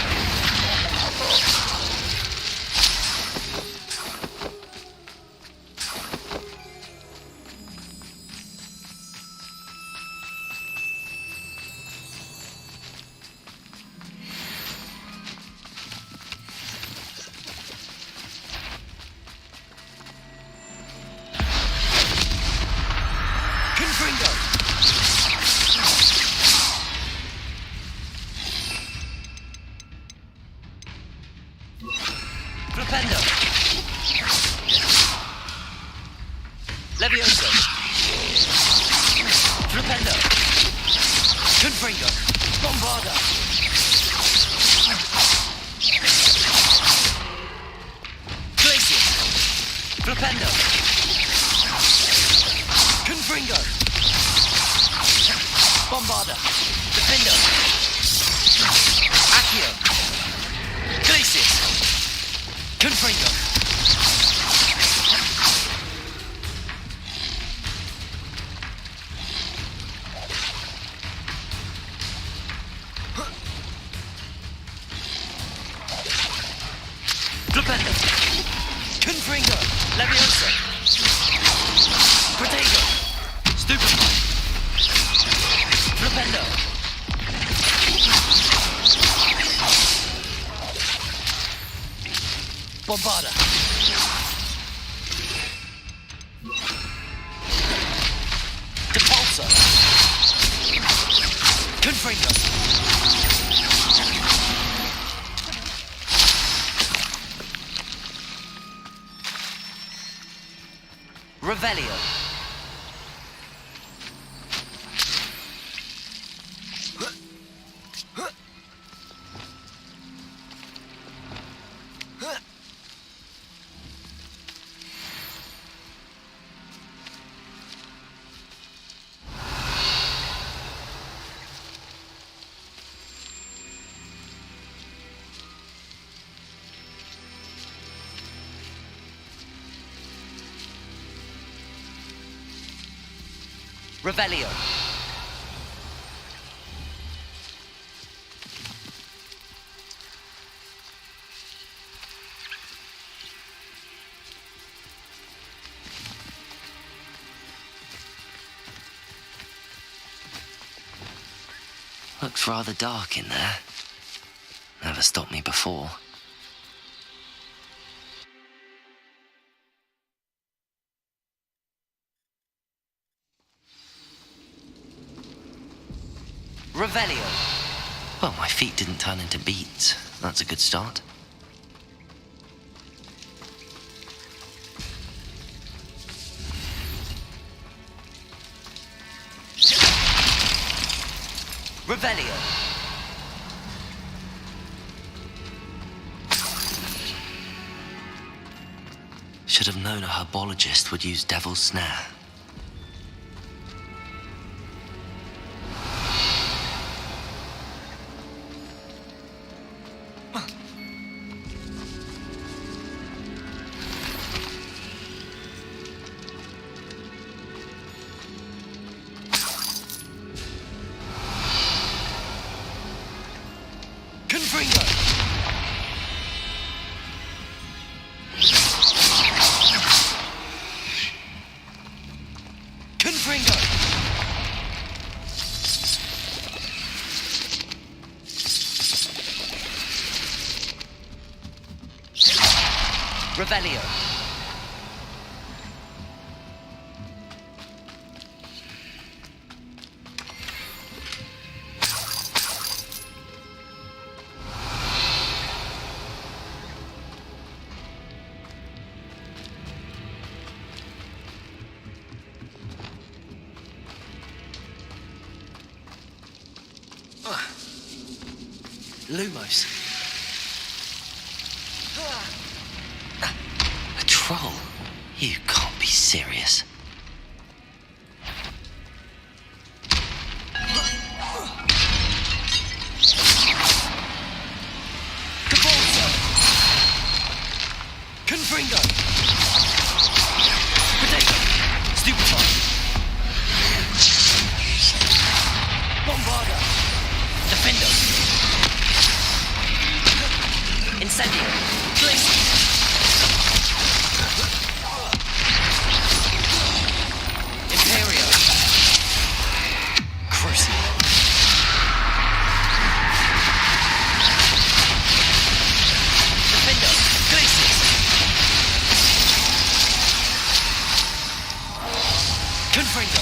Levioso. Defender! Confringo! Bombarder! Defender! Accio! Glacius! Confringo! Flipendo! Confringo! Leviosa! Protego! Stupefy! Flipendo! Bombarder! Depulsor! Confringo! Revelio! Revelio. Looks rather dark in there. Never stopped me before. Revelio. Well, my feet didn't turn into beets. That's a good start. Revelio. Should have known a herbologist would use Devil's Snare. Confringo! Confringo! Revelio. Lumos. A troll? You can't be serious. Cabalso! Confringo! Potato! Stupefy! Bombarder! Defender! Incendio! Glacius! Imperio! Crucible! Defender! Glacius! Confringo!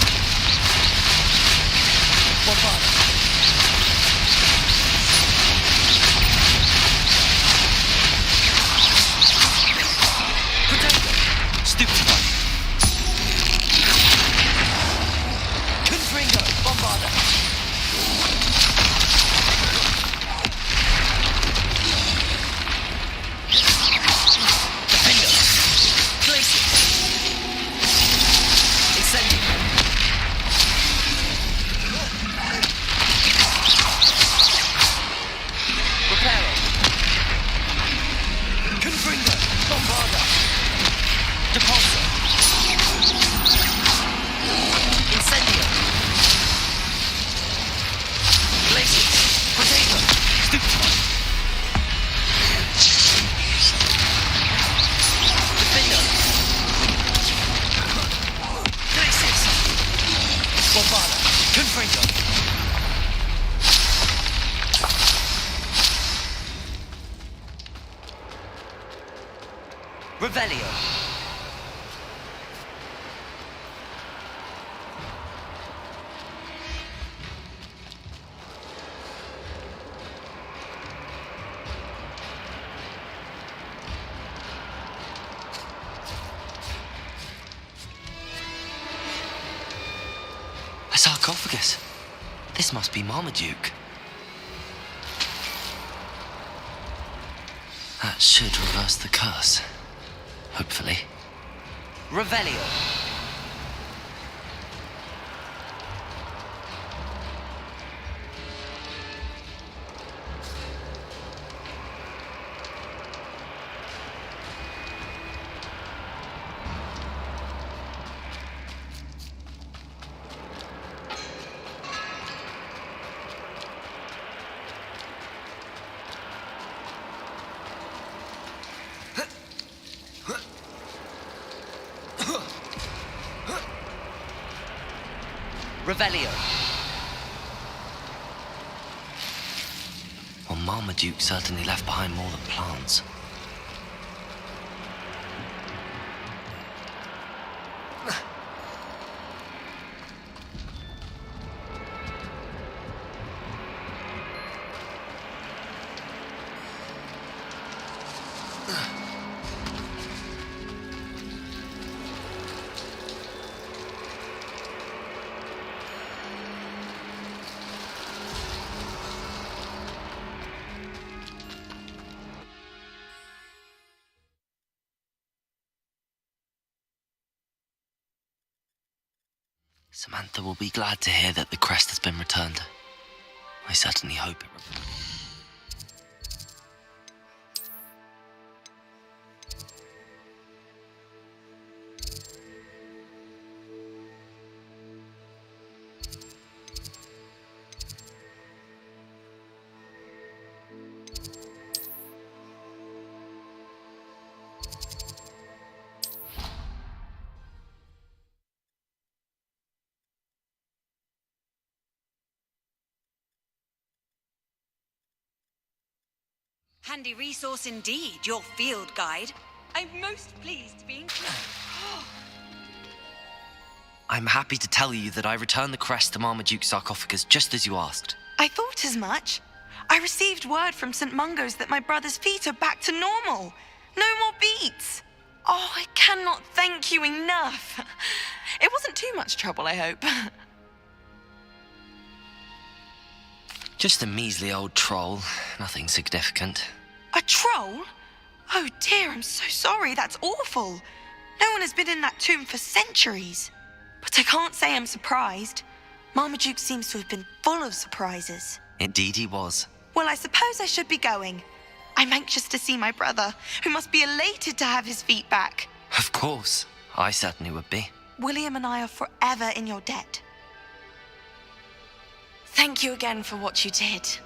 Bombarder! Stupefy! Confringo! Bombarder! Defender! Glacius! Revelio. A sarcophagus. This must be Marmaduke. That should reverse the curse. Hopefully. Revelio. Revelio. Well, Marmaduke certainly left behind more than plants. Samantha will be glad to hear that the crest has been returned. I certainly hope it will. Handy resource indeed, your field guide. I'm most pleased to be included. I'm happy to tell you that I returned the crest to Marmaduke's sarcophagus just as you asked. I thought as much. I received word from St. Mungo's that my brother's feet are back to normal. No more beats. Oh, I cannot thank you enough. It wasn't too much trouble, I hope. Just a measly old troll, nothing significant. A troll? Oh dear, I'm so sorry. That's awful. No one has been in that tomb for centuries. But I can't say I'm surprised. Marmaduke seems to have been full of surprises. Indeed he was. Well, I suppose I should be going. I'm anxious to see my brother, who must be elated to have his feet back. Of course, I certainly would be. William and I are forever in your debt. Thank you again for what you did.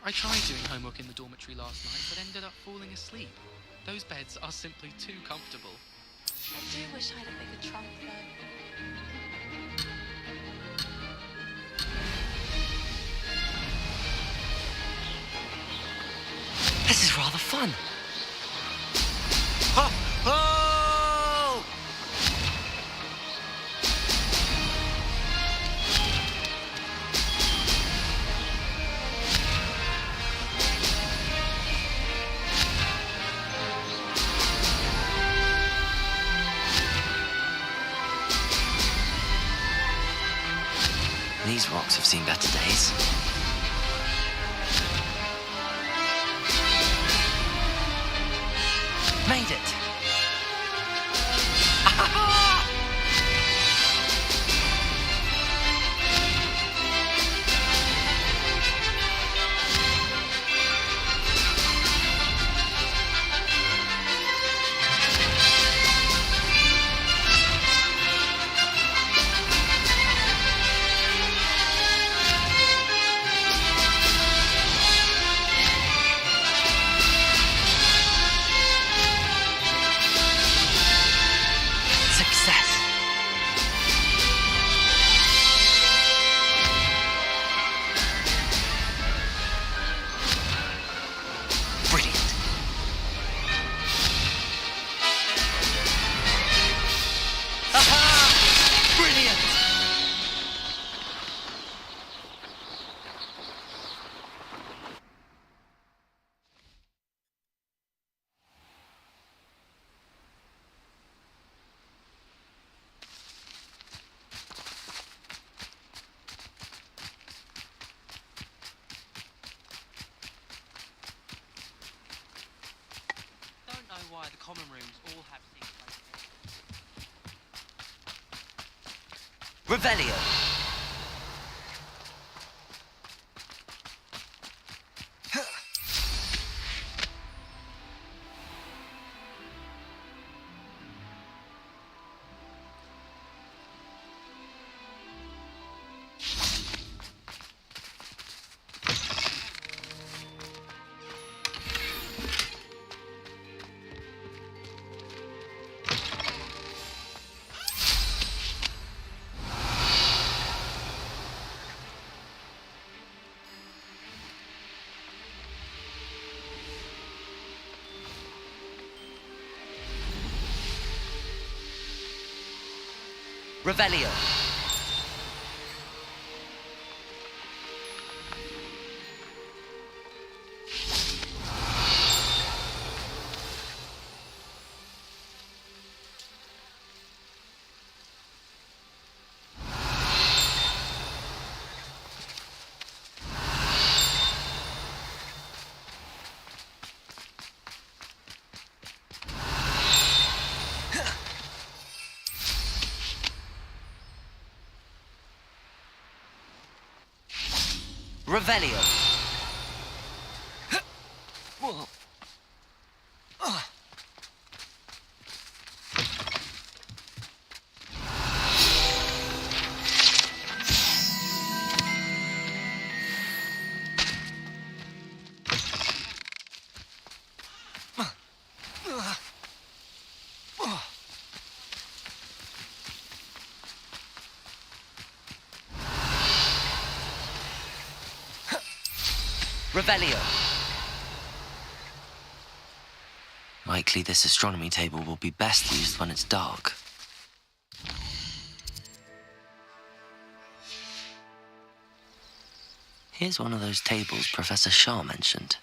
I tried doing homework in the dormitory last night, but ended up falling asleep. Those beds are simply too comfortable. I do wish I had a bigger trunk, though. This is rather fun. Oh! Oh! These rocks have seen better days. Made it! Success! Brilliant! Aha! Brilliant! Don't know why the common rooms all have secret Revelio! Revelio! Revelio! Whoa. Revelio! Likely this astronomy table will be best used when it's dark. Here's one of those tables Professor Shah mentioned.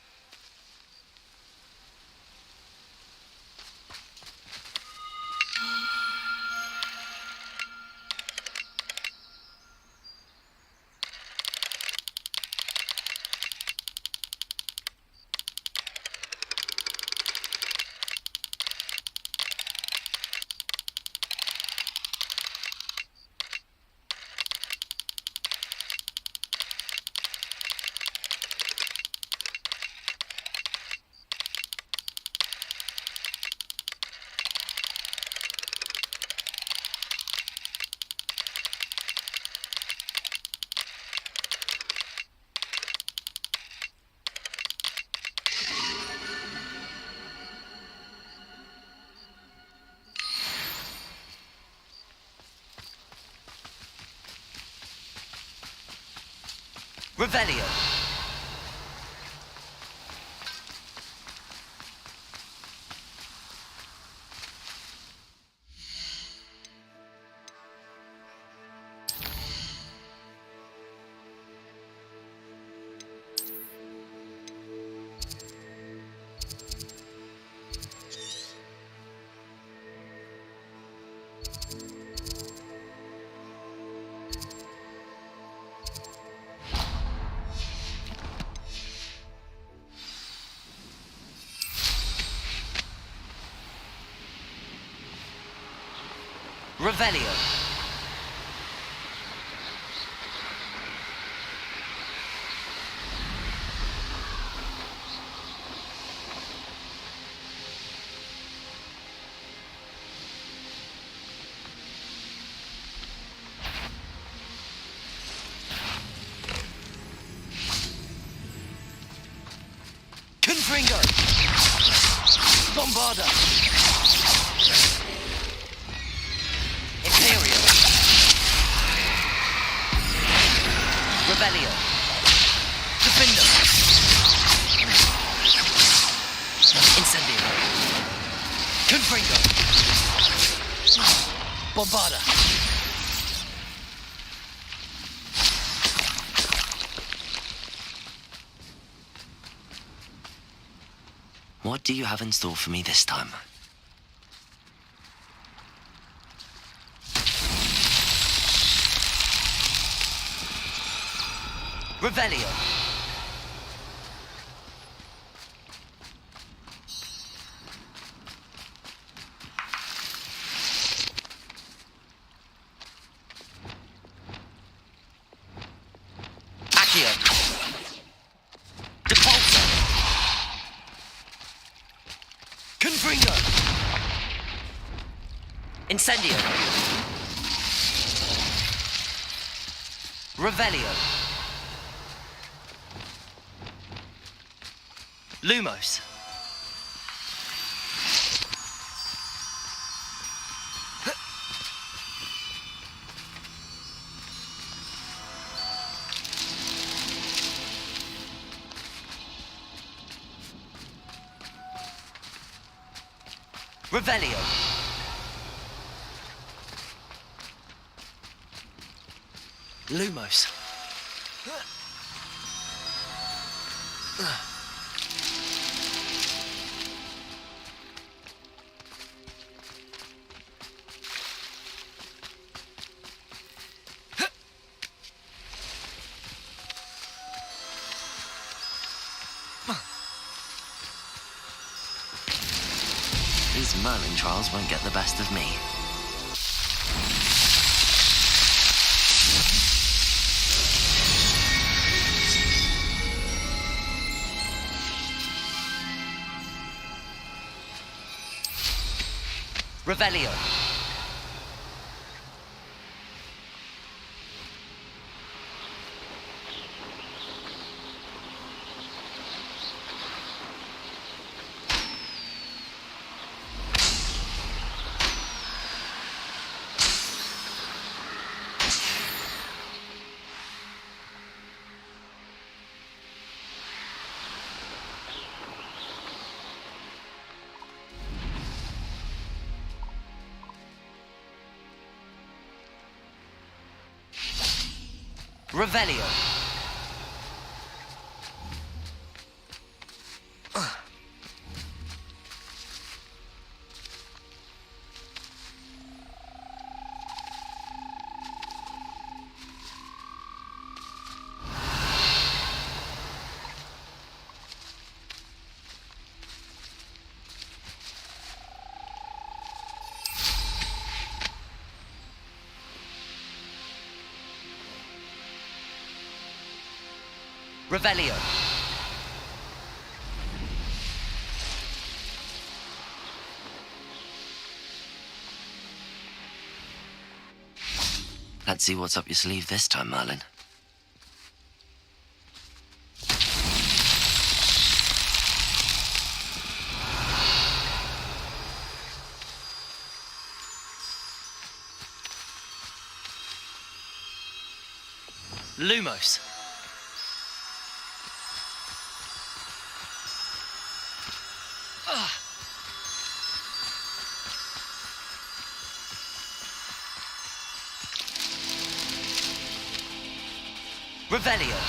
Revelio. Revelio. Confringo. Bombarda. Imperio. Revelio. Defender. Incendio. Confringo. Bombarda. What do you have in store for me this time? Revelio. Accio. Depulso. Confringo. Incendio. Revelio. Lumos. Revelio. Lumos. These Merlin trials won't get the best of me. Revelio. Revelio. Revelio. Let's see what's up your sleeve this time, Merlin. Lumos. Revelio.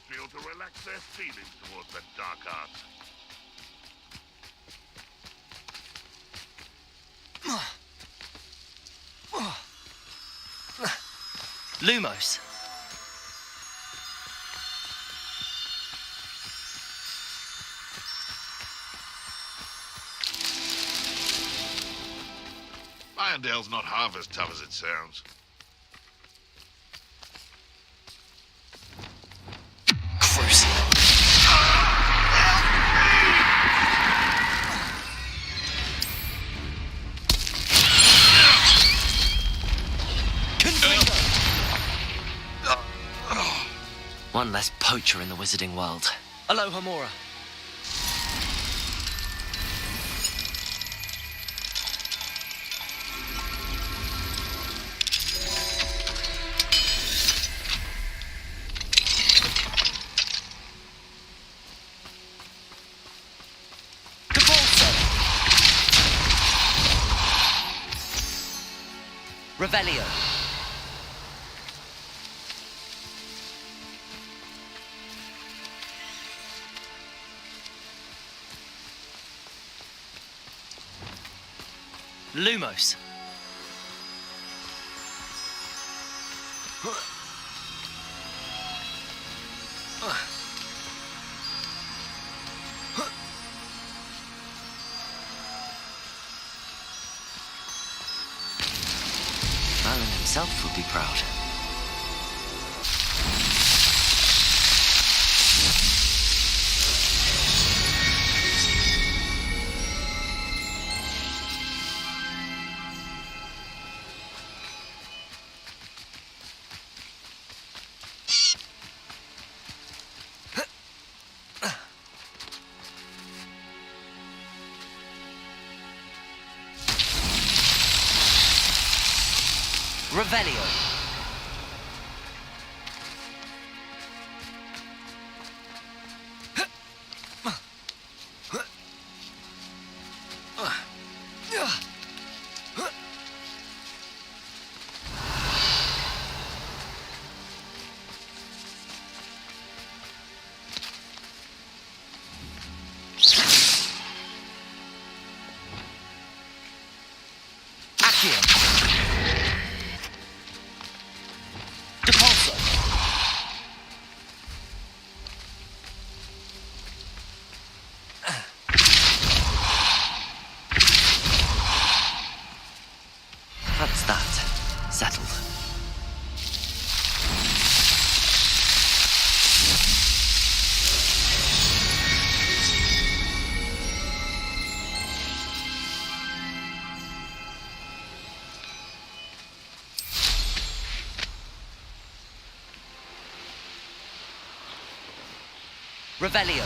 Feel to relax their feelings towards the dark arts. Lumos. Irondale's not half as tough as it sounds. One less poacher in the wizarding world. Aloha Mora. Revelio. Lumos. Alan himself would be proud. Revelio. That's that. Settled. Revelio.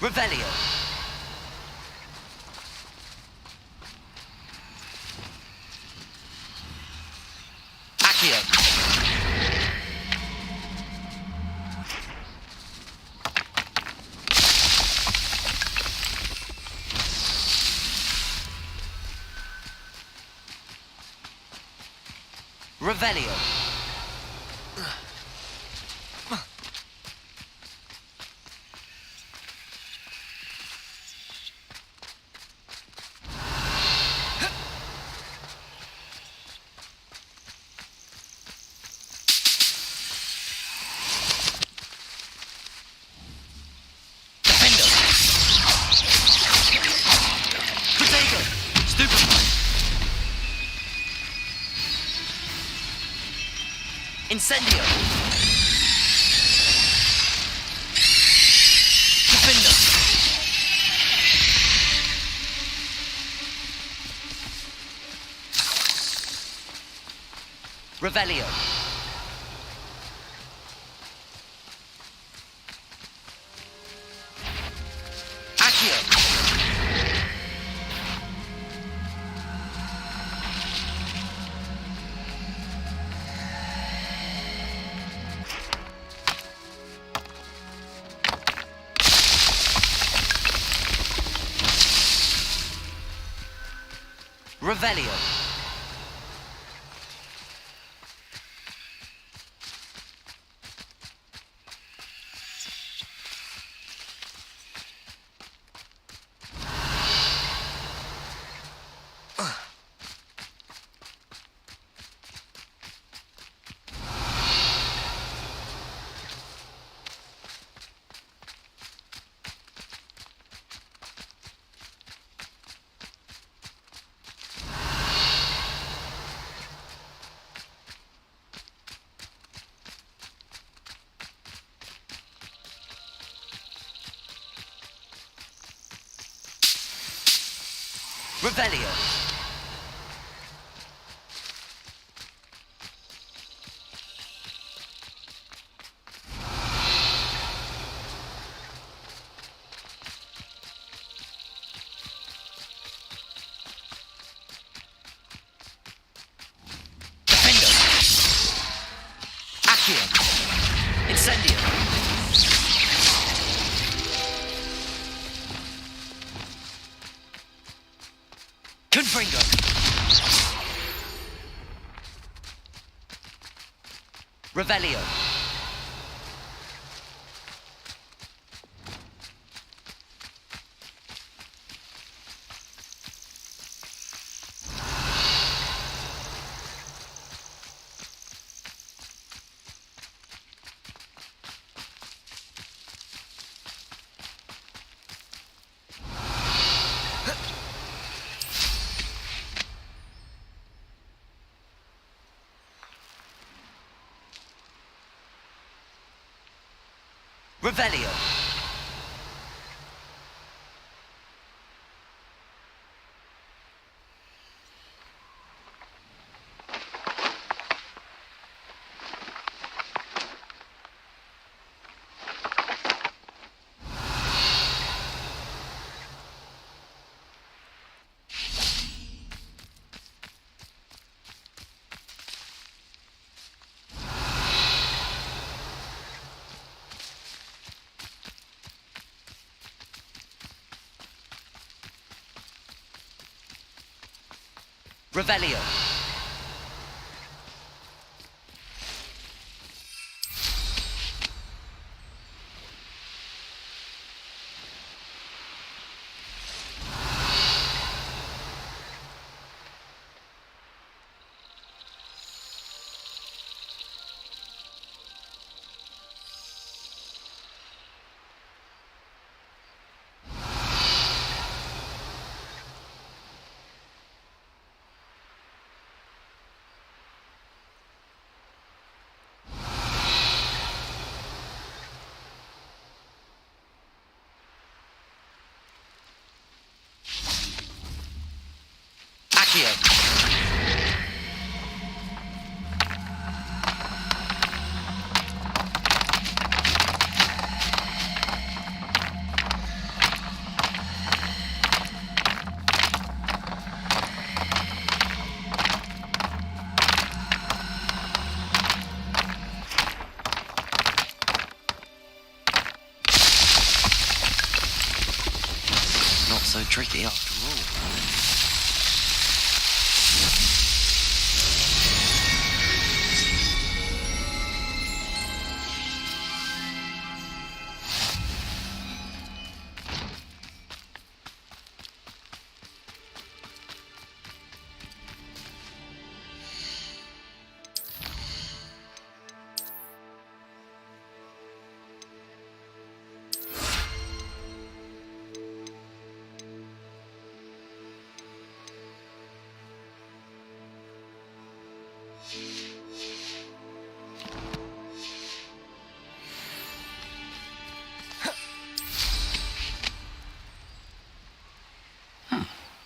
Revelio. Accio. Revelio. Incendio! Defender! Revelio! Accio! Revelio! Revelio! Defender! Accio! Incendio! Confringo! Revelio! Revelio! Revelio! Accio! Not so tricky after all.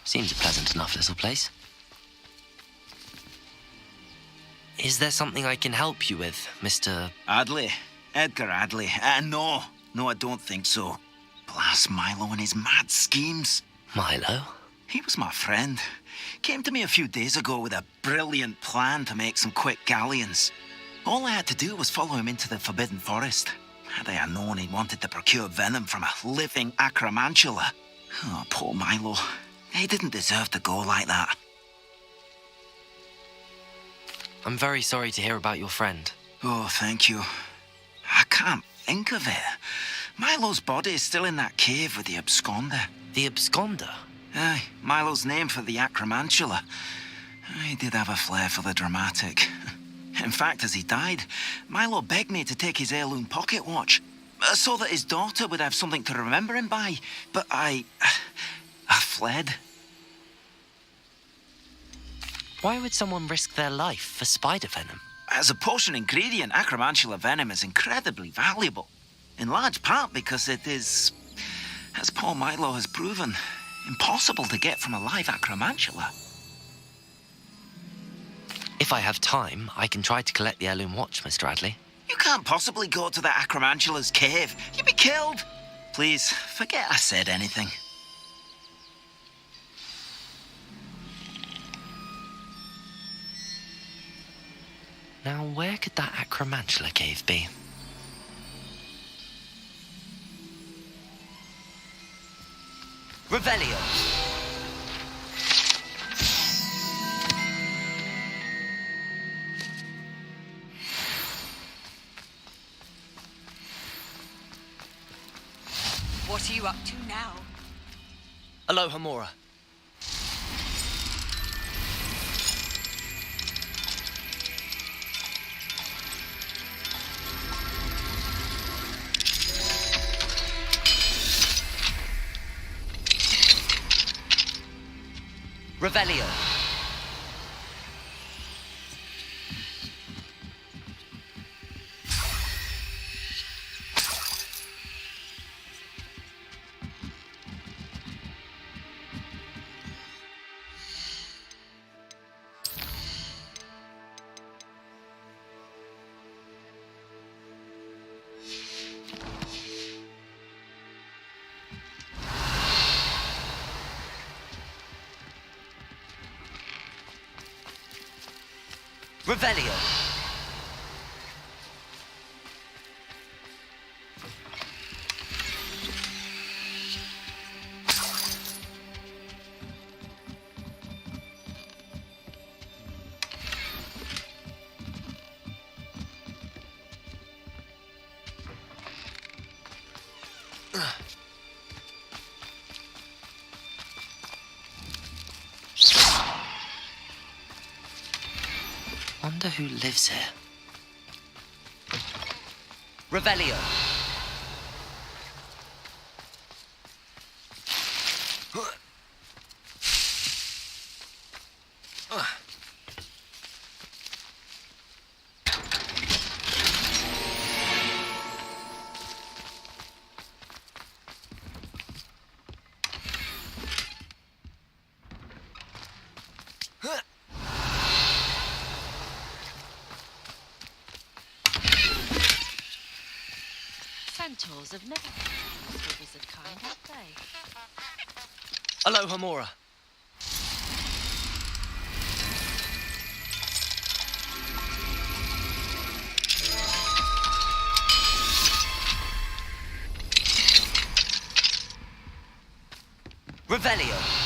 Seems a pleasant enough little place. Is there something I can help you with, Mr. Adley? Edgar Adley? No, I don't think so. Blast Milo and his mad schemes. Milo? He was my friend. Came to me a few days ago with a brilliant plan to make some quick galleons. All I had to do was follow him into the Forbidden Forest. Had I known he wanted to procure venom from a living acromantula. Oh, poor Milo. He didn't deserve to go like that. I'm very sorry to hear about your friend. Oh, thank you. I can't think of it. Milo's body is still in that cave with the absconder. The absconder? Aye, Milo's name for the acromantula. He did have a flair for the dramatic. In fact, as he died, Milo begged me to take his heirloom pocket watch, so that his daughter would have something to remember him by. But I fled. Why would someone risk their life for spider venom? As a potion ingredient, acromantula venom is incredibly valuable. In large part because it is, as poor Milo has proven, impossible to get from a live acromantula. If I have time, I can try to collect the heirloom watch, Mr. Adley. You can't possibly go to the acromantula's cave. You'd be killed. Please, forget I said anything. Now, where could that acromantula cave be? Revelio! What are you up to now? Aloha Mora. Revelio. Revelio. Wonder who lives here. Revelio. Centaurs have never been the wizard kind, have they? Aloha Mora. Revelio.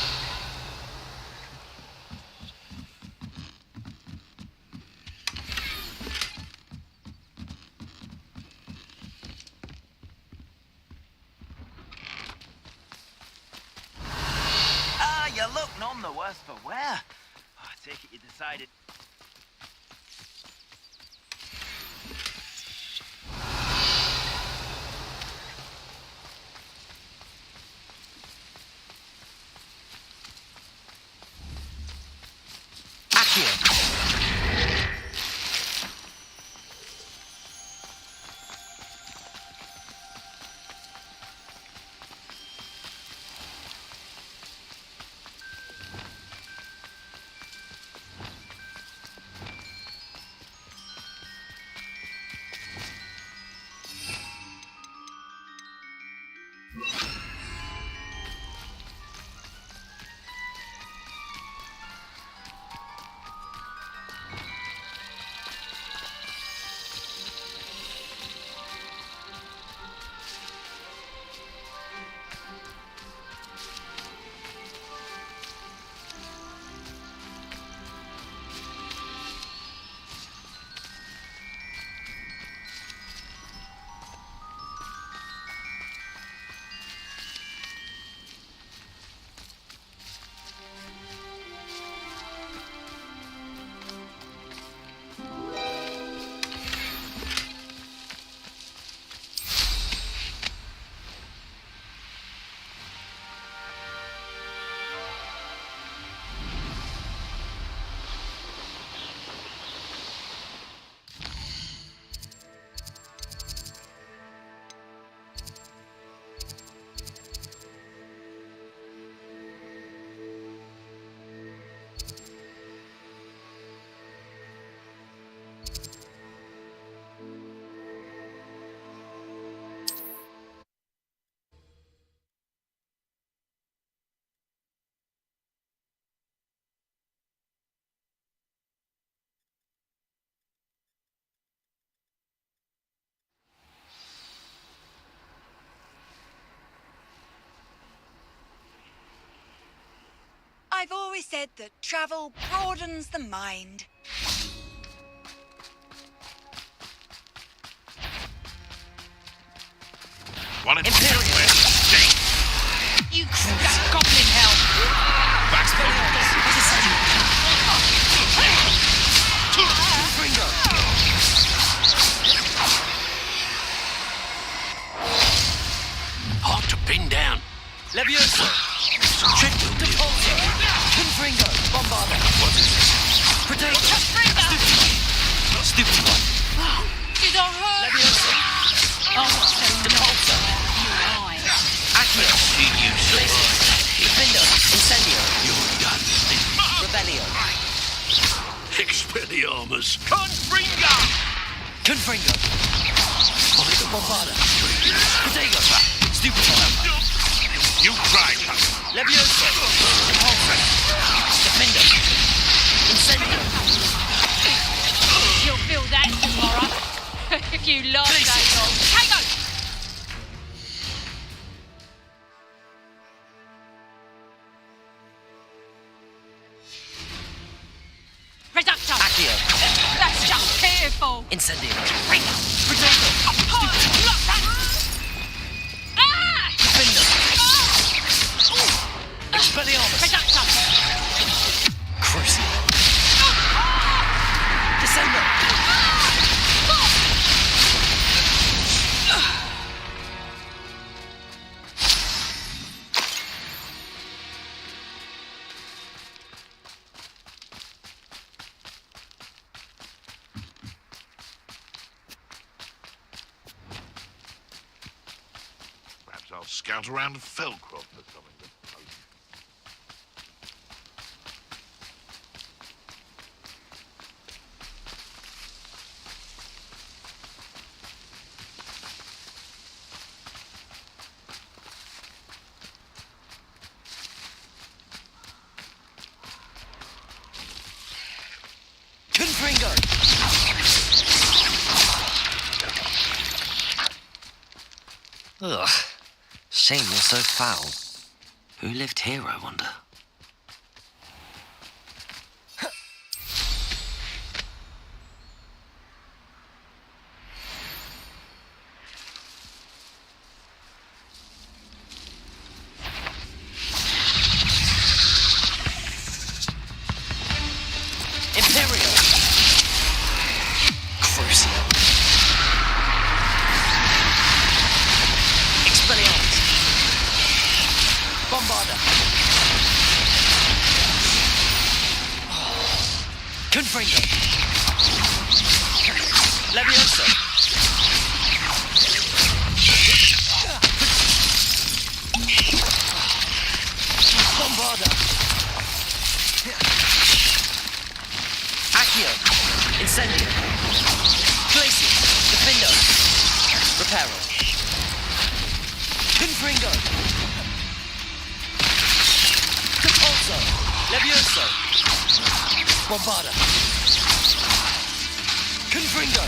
You look none the worse for wear. Oh, I take it you decided. always said that travel broadens the mind. One in Imperial. You that goblin hell! Ringo! Hard to pin down. Levioso! Check Depulso! Confringo! Bombarda! What is this? Potato! Stupid one! You don't hurt! Levioso! Depulso! Accio! See you survive. Defendo! Incendio! You're done. Rebellio! Expelliarmus! Confringo! Confringo! Bombarda! Potato! Stupid one! You tried that. Levioso! Depulso! Defendo! Incendio! You'll feel that tomorrow. If you last that long. Hang on! Reducto! Accio! That's just fearful! Incendio! Ringo! Potato! Ah! Defendo! Expelliarmus! Reducto! Crucio! Descendo! Perhaps I'll scout around Felcroft for something to post. Confringo! Ugh. Shame you're so foul. Who lived here, I wonder? Imperial! Crucio! Expelliarmus! Bombarda! Confringo! Levioso! Bombarda! Accio! Incendio! Glacius! Defendo! Reparo! Confringo! Depulso! Levioso! Bombarda! Confringo!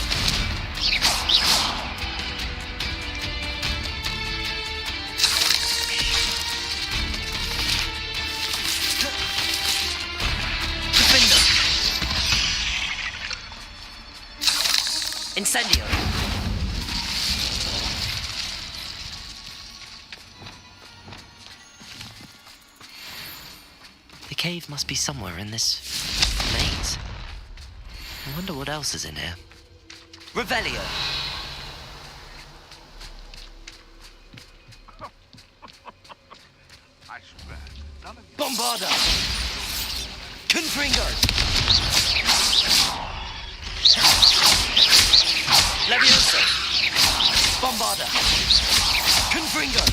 Defendo! Incendio! The cave must be somewhere in this maze. I wonder what else is in here. Revelio! I swear, none of you... Bombarda! Confringo! Levioso! Bombarda! Confringo!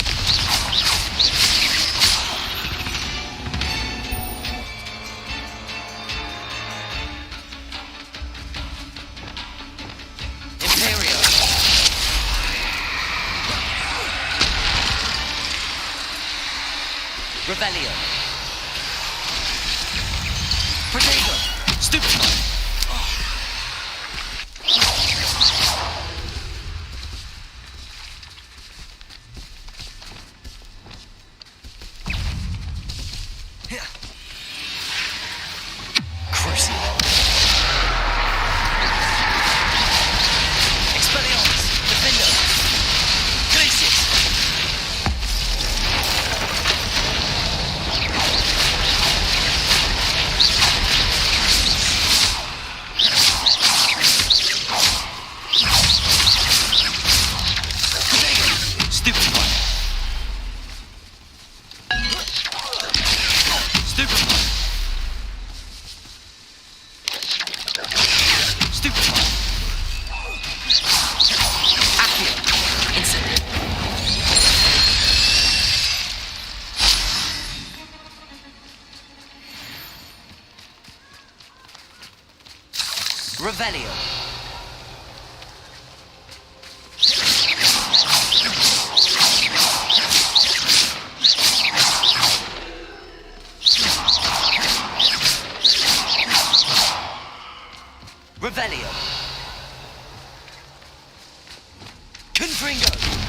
Imperio! Revelio! Protego! Stupid! Revelio. Revelio. Confringo.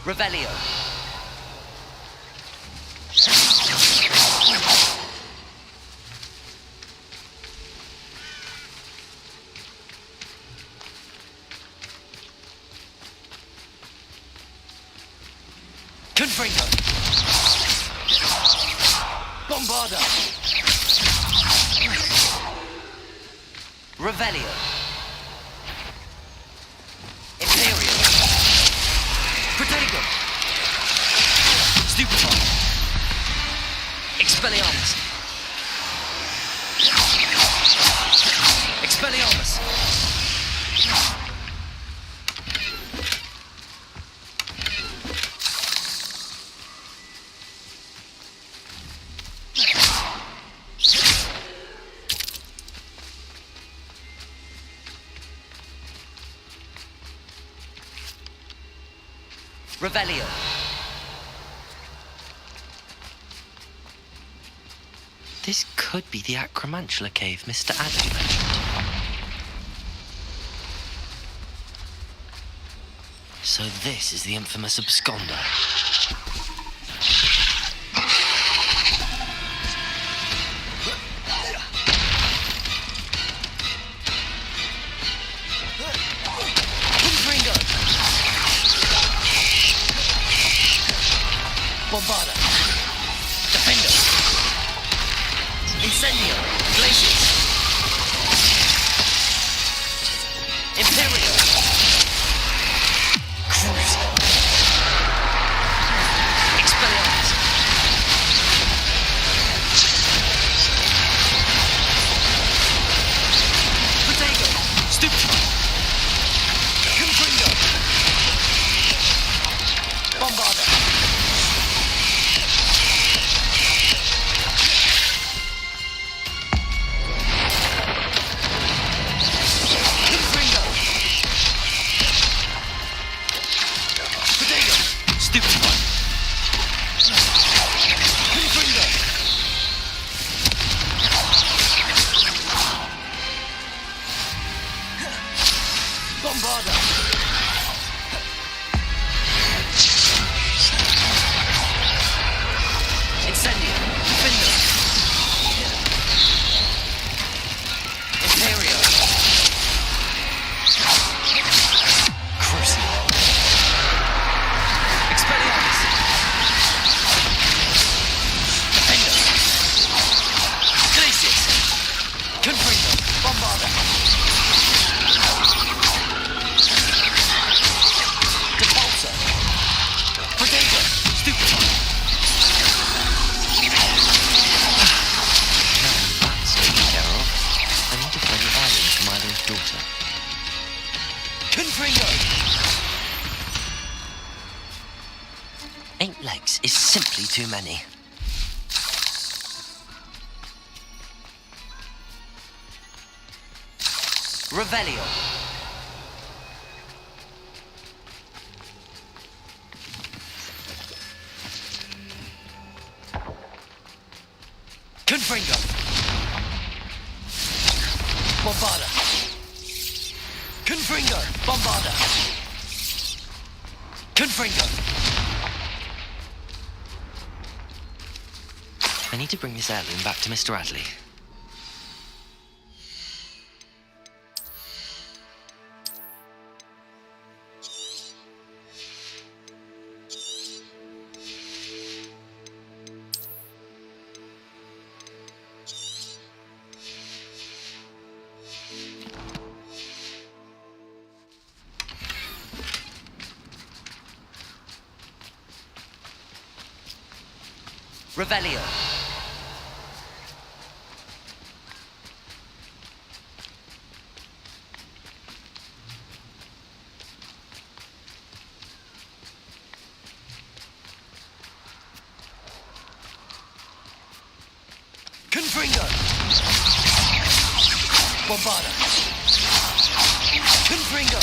Revelio. Confringo. Bombarda. Revelio. Imperial. Protego. Stupefy. Expelliarmus. Expelliarmus. Revelio. This could be the Acromantula cave Mr. Addy mentioned. So this is the infamous absconder. Bombarda. Defender. Incendio. Glaciers. Imperial. Cruise. Expelliarmus. Protego. Stupefy. Confringo. Bombarda. Is simply too many. Revelio. Confringo. Bombarda. Confringo. Bombarda. Confringo. I need to bring this heirloom back to Mr. Adley. Revelio. Confringo! Bombarda! Confringo!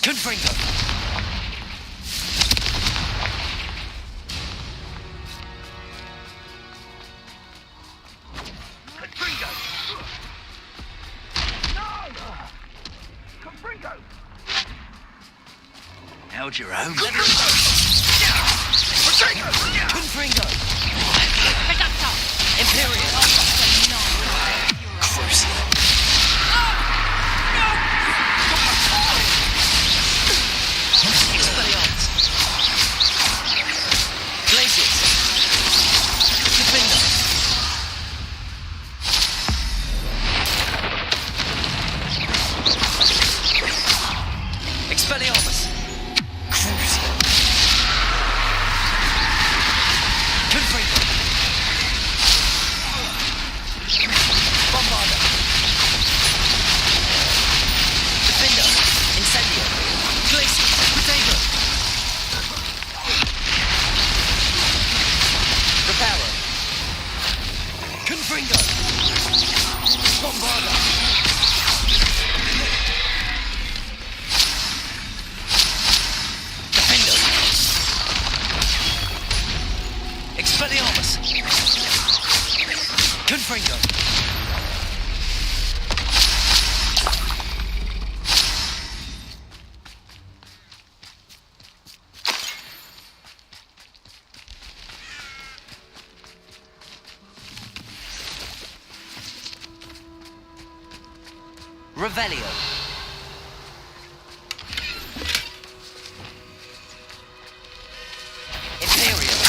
Confringo! Held your own. Confringo! Imperial! Crucial! Expelliarmus! Glacius! Confringo! Expelliarmus! Crucial! Confringo! Bombarda! Defender! Incendio! Glacius! Potato! Reparo! Confringo! Bombarda! Defender! Expelliarmus! Confringo! Revelio. Imperial.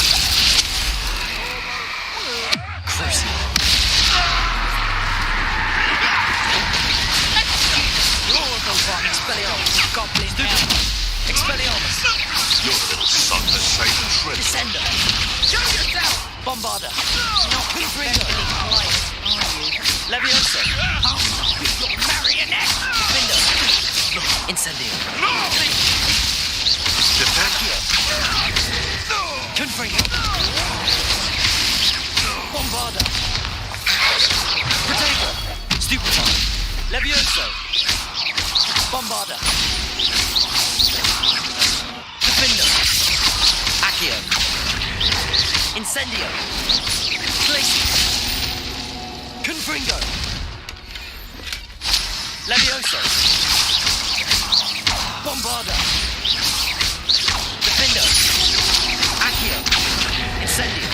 Crucial. Expelliarmus. Goblin. Expelliarmus. Your little son has saved the shred. Descender. Show yourself. Bombarda. Confringo. Leviosa. Marionette. Defender. Incendio. Defender. Confringo. Bombarda. Potato. Stupefy. Levioso. Bombarda. Defender. Accio. Incendio. Glacius. Confringo. Levioso. Bombarda. Defender. Accio. Incendio.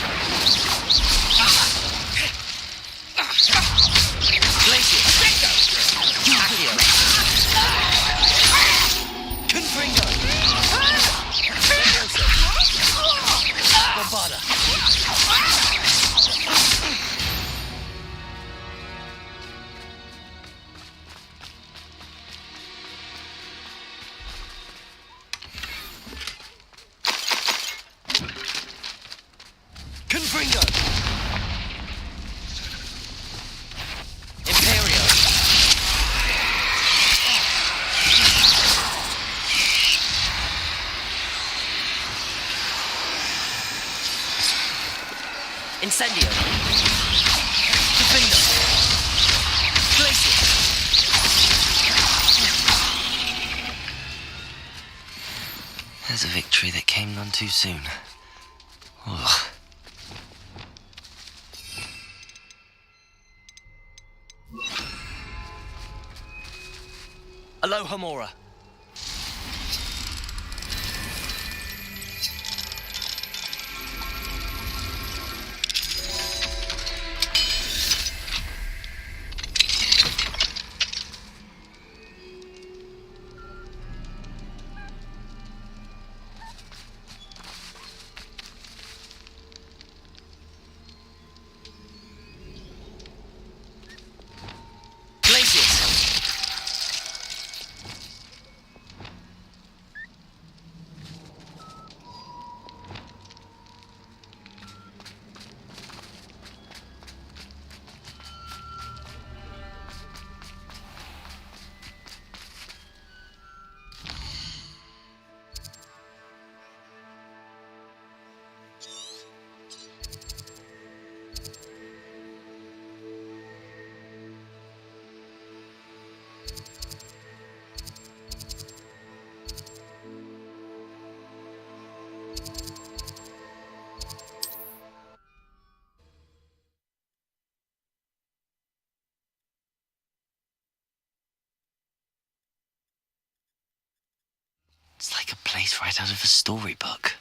Glacius. Accio. Confringo. Levioso. Bombarda. Confringo! Imperio! Incendio! Defender! Glacius! There's a victory that came none too soon. Ugh. Aloha Mora. face right out of a storybook.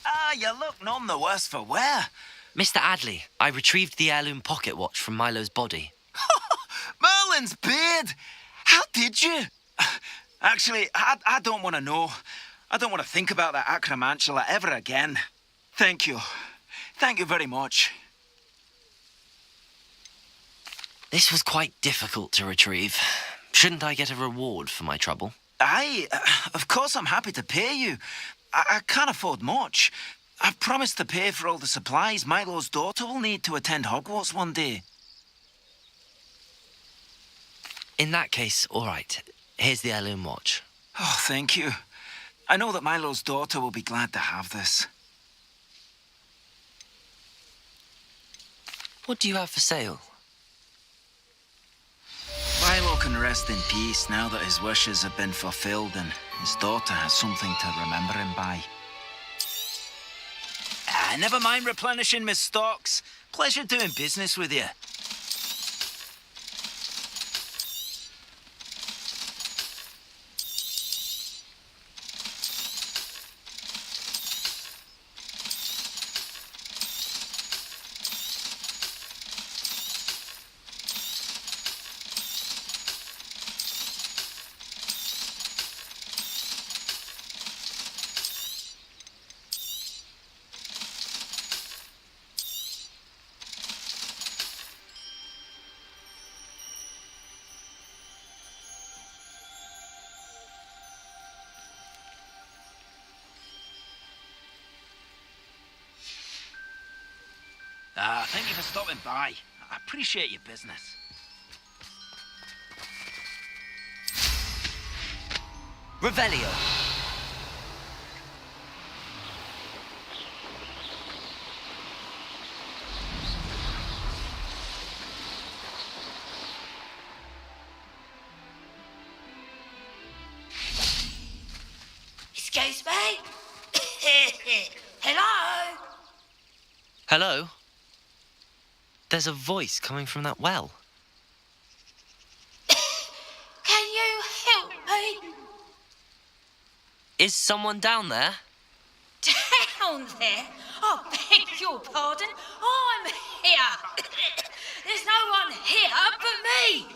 Ah, you look none the worse for wear. Mr. Adley, I retrieved the heirloom pocket watch from Milo's body. Merlin's beard! How did you? Actually, I don't want to know. I don't want to think about that acromantula ever again. Thank you. Thank you very much. This was quite difficult to retrieve. Shouldn't I get a reward for my trouble? Of course I'm happy to pay you. I can't afford much. I've promised to pay for all the supplies Milo's daughter will need to attend Hogwarts one day. In that case, all right. Here's the heirloom watch. Oh, thank you. I know that Milo's daughter will be glad to have this. What do you have for sale? Milo can rest in peace now that his wishes have been fulfilled and his daughter has something to remember him by. Never mind replenishing my stocks. Pleasure doing business with you. Thank you for stopping by. I appreciate your business. Revelio. Excuse me? Hello? Hello? There's a voice coming from that well. Can you help me? Is someone down there? Down there? I beg your pardon. I'm here. There's no one here but me.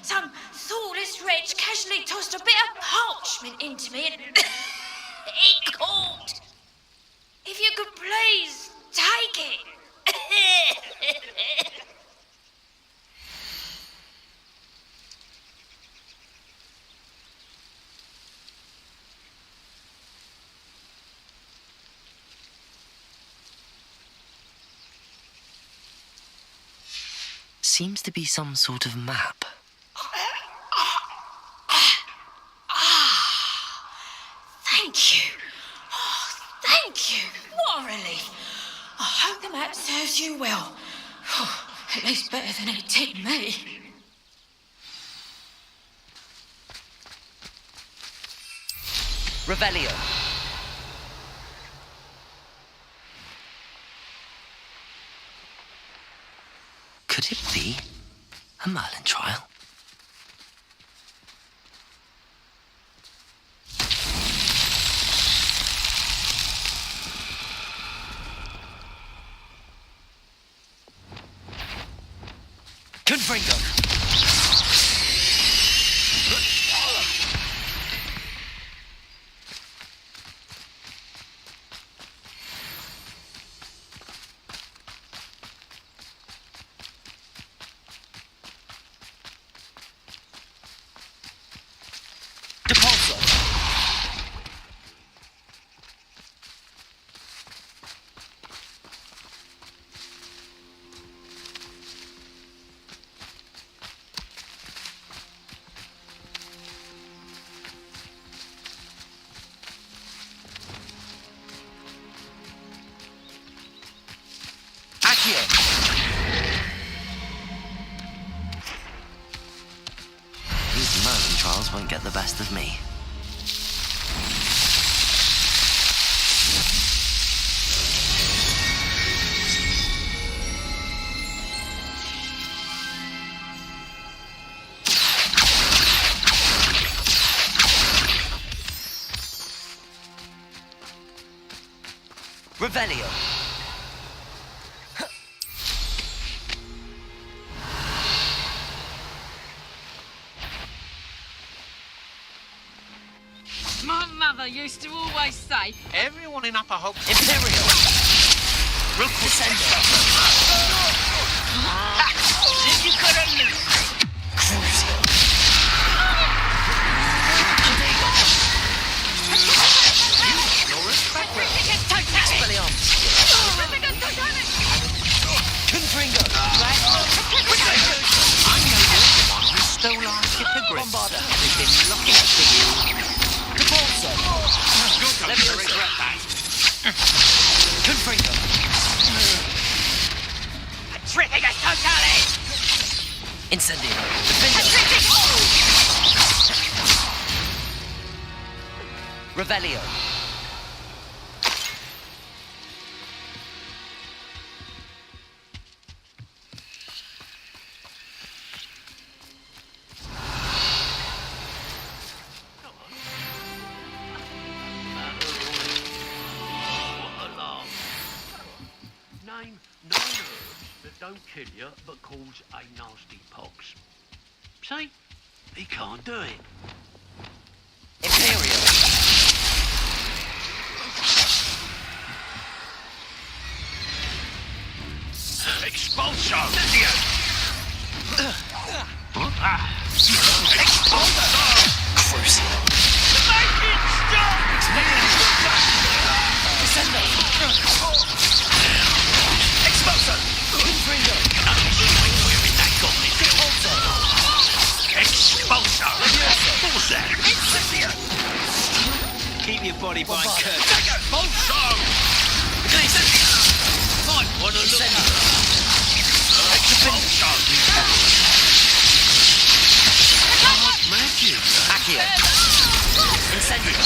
Some thoughtless wretch casually tossed a bit of parchment into me and it caught. If you could please take it. Seems to be some sort of map. Thank you. Oh, thank you. What a relief. I hope the map serves you well. At least better than it did me. Revelio. Could it be a Merlin trial? Confringo. Revelio. My mother used to always say, Everyone in Upper Hogwarts. Imperial. Real quick. If you could have looked. Confringo. I know you're the one who stole our hippogriff. Bombarda. They've been looking for you. Cabalso. You're going to regret that. Confringo. Patricia totally! Incendio. Defender. Revelio. Name 9 herbs that don't kill you but cause a nasty pox. See? He can't do it. Imperial. Expulso! Crucial. Expulso. Confringo. Expulso! What's that? Keep your body by curtain. Expulso! Might want to look. Expulso! Dark magic. Accio. Incendio.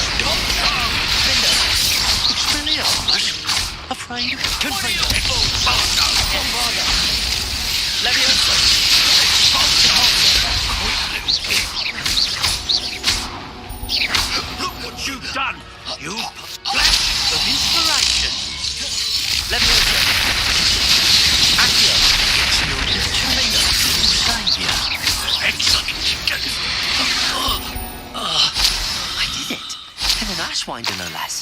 Expelliarmus? Afraid of Confringo. Expulso! Bombarda. Levioso. Look what you've done! You flash of inspiration! Levioso. Accio. It's your determined saviour. Excellent! I did it. And an Ashwinder, no less.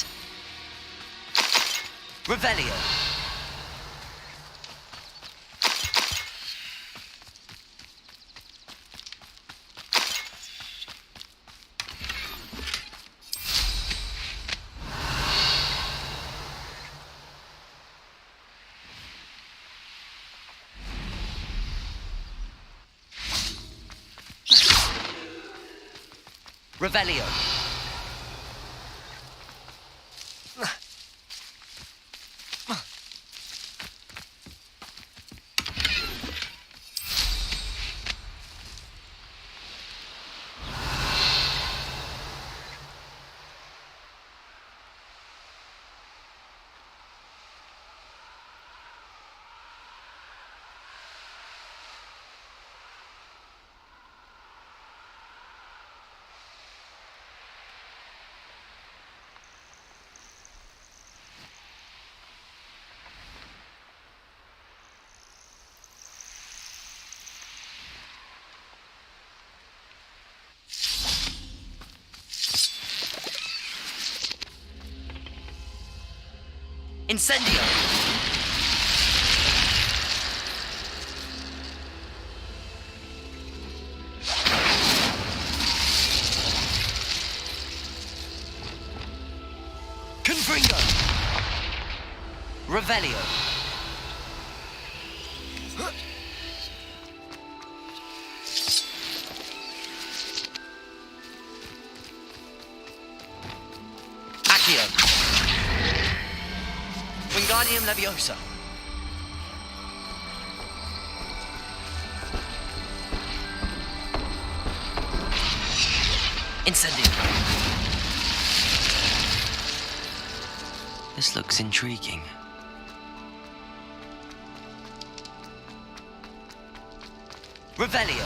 Revelio. Revelio. Incendio. Confringo. Revelio. Accio. Wingardium Leviosa. Incendio. This looks intriguing. Revelio.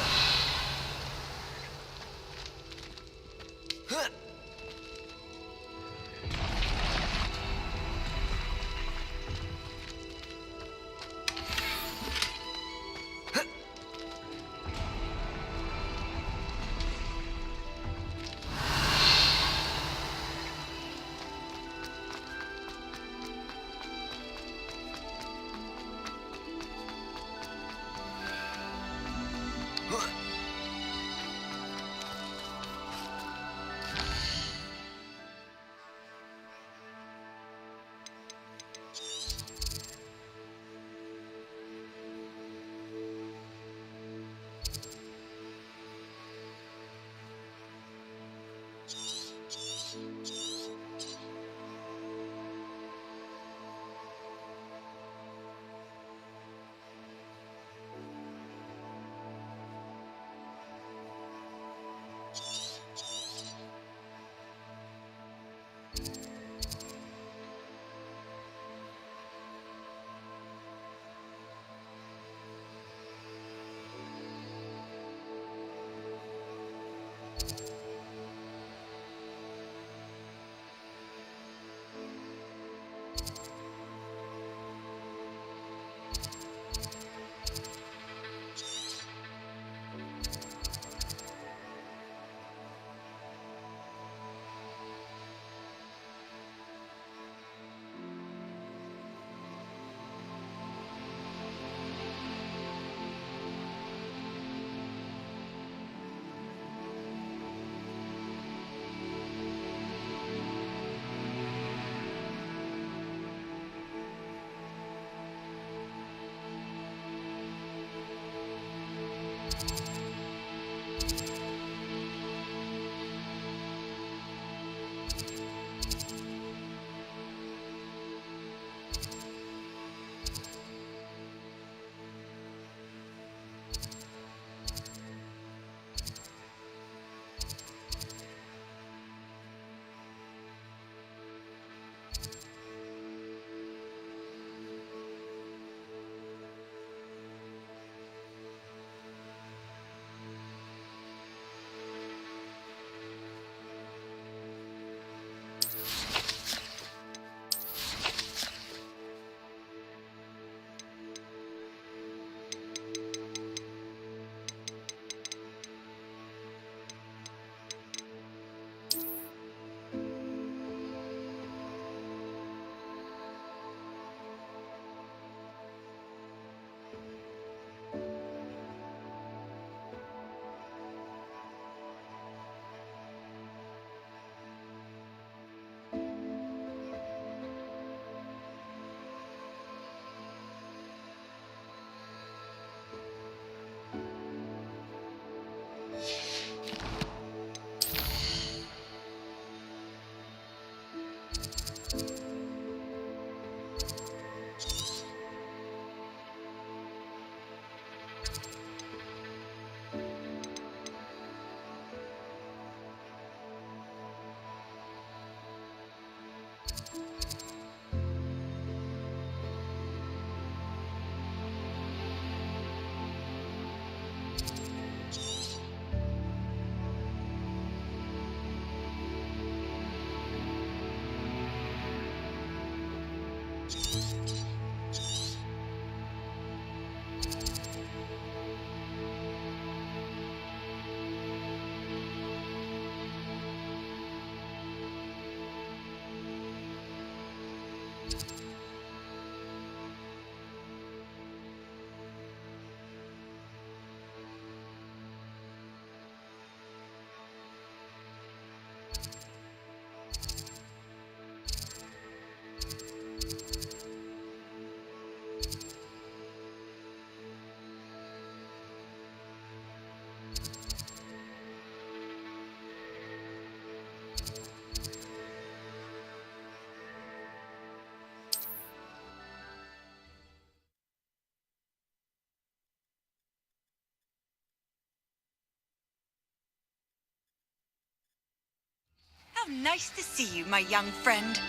How nice to see you, my young friend.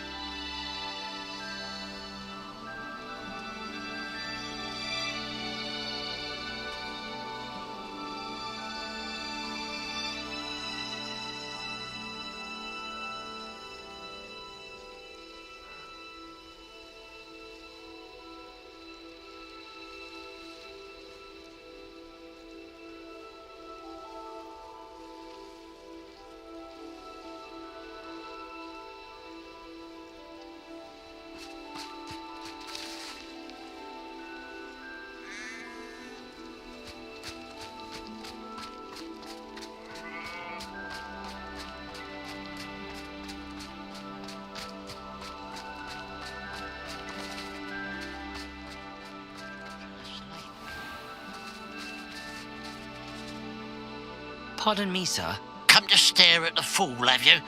Pardon me, sir. Come to stare at the fool, have you?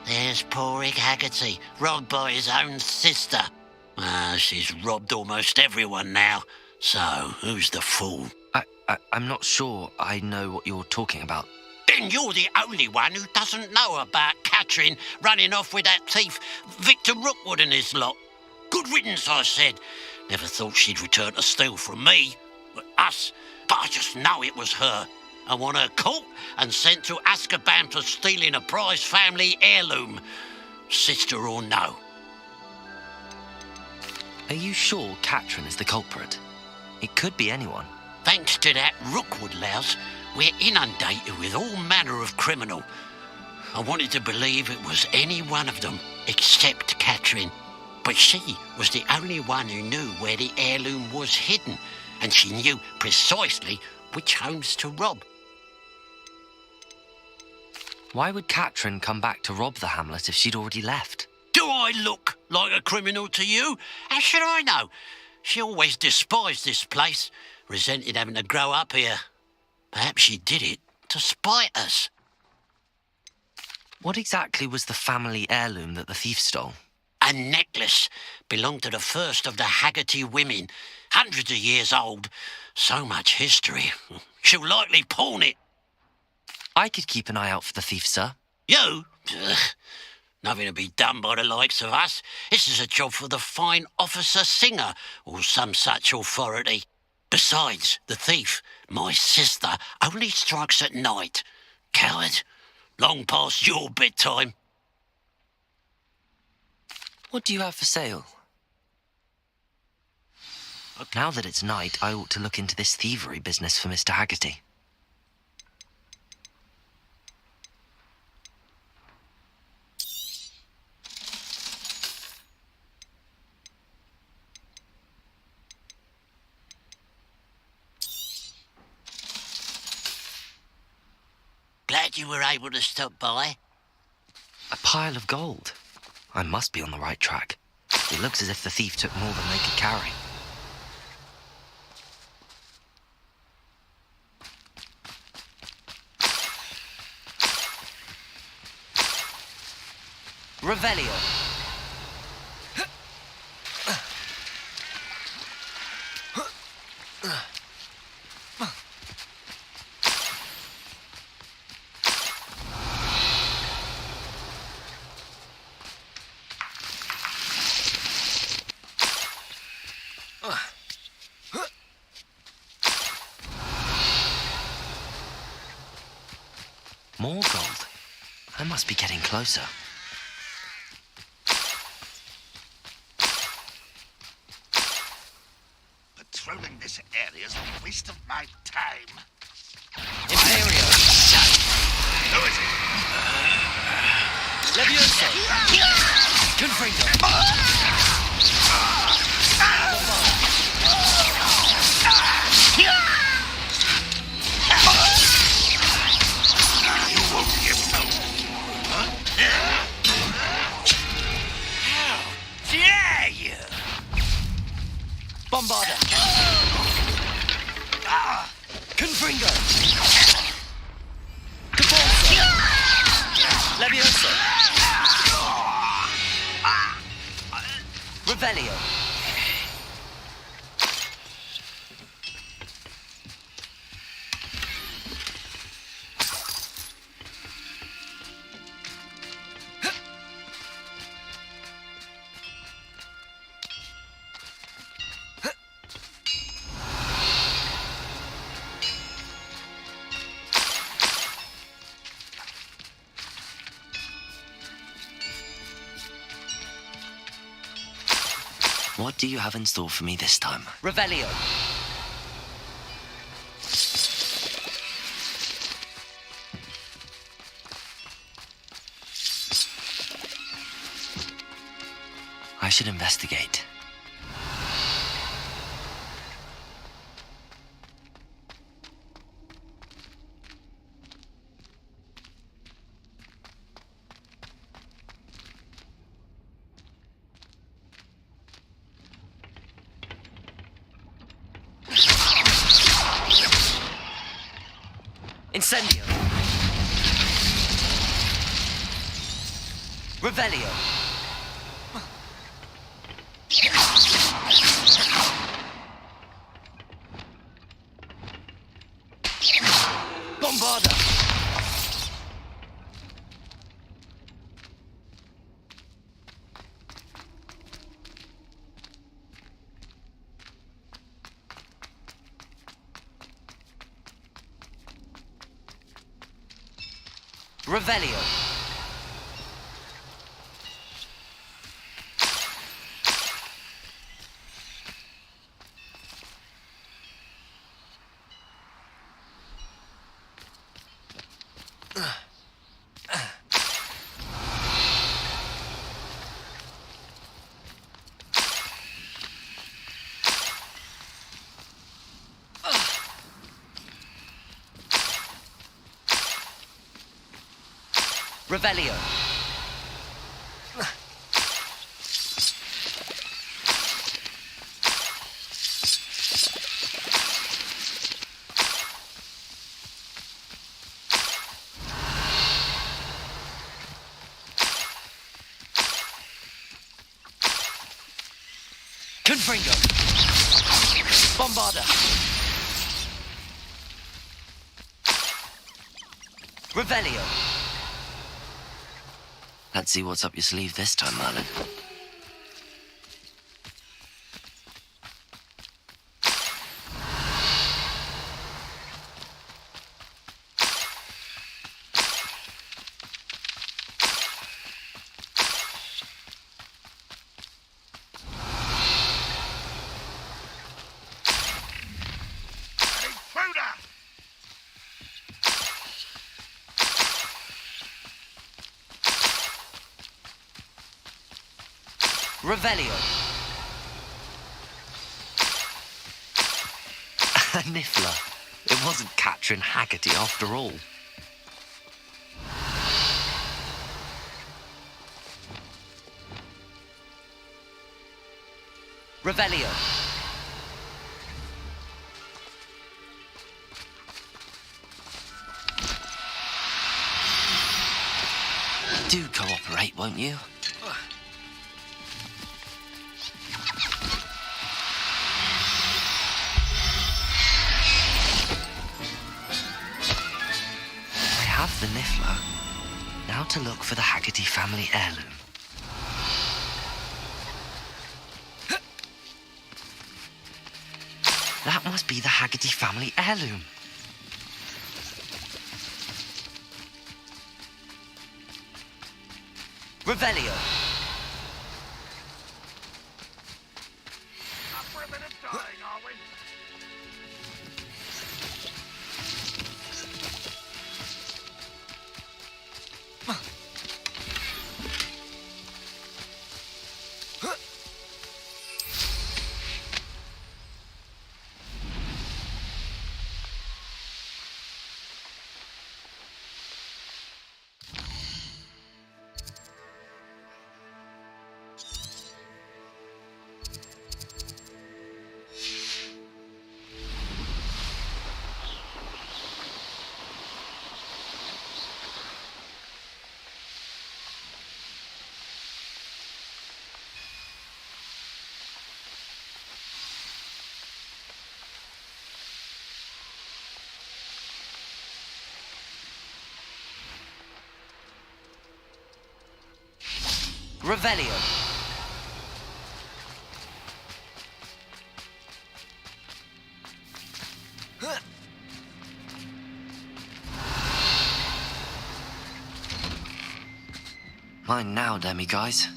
There's poor Ig Haggerty, robbed by his own sister. She's robbed almost everyone now. So, who's the fool? I'm not sure I know what you're talking about. Then you're the only one who doesn't know about Catherine running off with that thief, Victor Rookwood and his lot. Good riddance, I said. Never thought she'd return to steal from me, us, but I just know it was her. I want her caught and sent to Azkaban for stealing a prized family heirloom, sister or no. Are you sure Catherine is the culprit? It could be anyone. Thanks to that Rookwood louse, we're inundated with all manner of criminal. I wanted to believe it was any one of them except Catherine, but she was the only one who knew where the heirloom was hidden, and she knew precisely which homes to rob. Why would Catherine come back to rob the hamlet if she'd already left? Do I look like a criminal to you? How should I know? She always despised this place, resented having to grow up here. Perhaps she did it to spite us. What exactly was the family heirloom that the thief stole? A necklace belonged to the first of the Haggerty women, hundreds of years old. So much history. She'll likely pawn it. I could keep an eye out for the thief, sir. You? Ugh. Nothing to be done by the likes of us. This is a job for the fine officer Singer or some such authority. Besides, the thief, my sister, only strikes at night. Coward. Long past your bedtime. What do you have for sale? Now that it's night, I ought to look into this thievery business for Mr. Haggerty. Glad you were able to stop by. A pile of gold. I must be on the right track. It looks as if the thief took more than they could carry. Revelio. More gold. I must be getting closer. Patrolling this area is a waste of my time. Imperio! Who is it? Levioso! Confringo! You won't get out. How dare you! Bombarda! Confringo! Caporzo! Levioso! Revelio! What do you have in store for me this time? Revelio! I should investigate. Incendio! Revelio! Bombarda! Revelio! Revelio! Confringo! Bombarda! Revelio! Let's see what's up your sleeve this time, Merlin. Revelio! A Niffler. It wasn't Catherine Haggerty after all. Revelio! Do cooperate, won't you? I have the Niffler. Now to look for the Haggerty family heirloom. That must be the Haggerty family heirloom. Revelio! Up for a bit of dying, are we? Revelio. Mine now, demi-guys.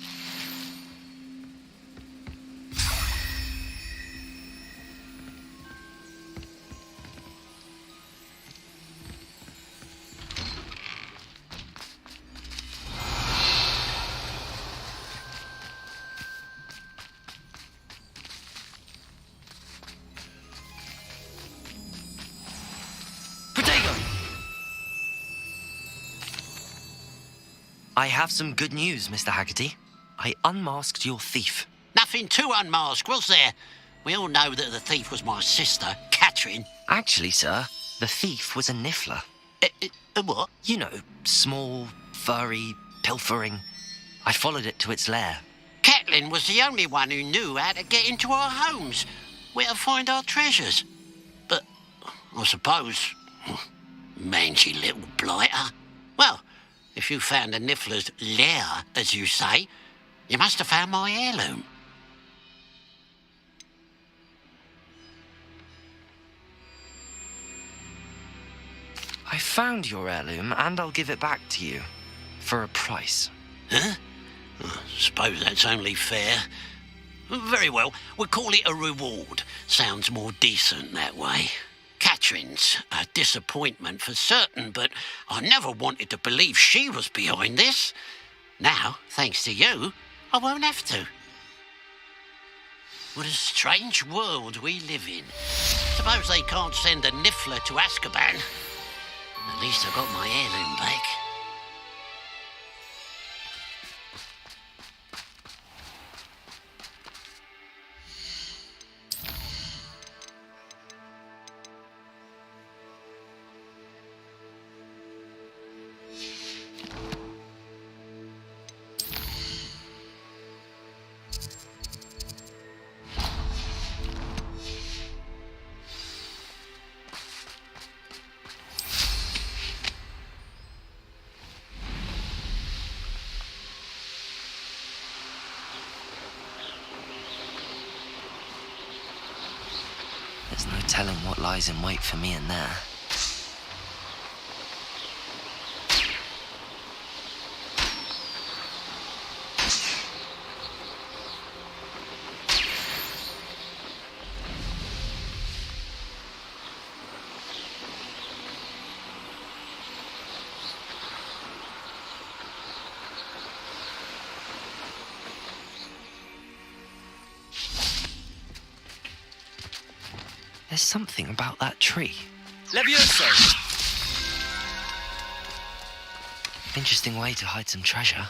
I have some good news, Mr. Haggerty. I unmasked your thief. Nothing to unmask, was there? We all know that the thief was my sister, Catherine. Actually, sir, the thief was a niffler. A what? You know, small, furry, pilfering. I followed it to its lair. Catelyn was the only one who knew how to get into our homes, where to find our treasures. But I suppose, mangy little blighter. Well, if you found the niffler's lair, as you say, you must have found my heirloom. I found your heirloom, and I'll give it back to you. For a price. Huh? I suppose that's only fair. Very well, we'll call it a reward. Sounds more decent that way. Catherine's a disappointment for certain, but I never wanted to believe she was behind this. Now, thanks to you, I won't have to. What a strange world we live in. Suppose they can't send a niffler to Azkaban. At least I got my heirloom back. There's no telling what lies in wait for me in there. There's something about that tree. Levioso! Interesting way to hide some treasure.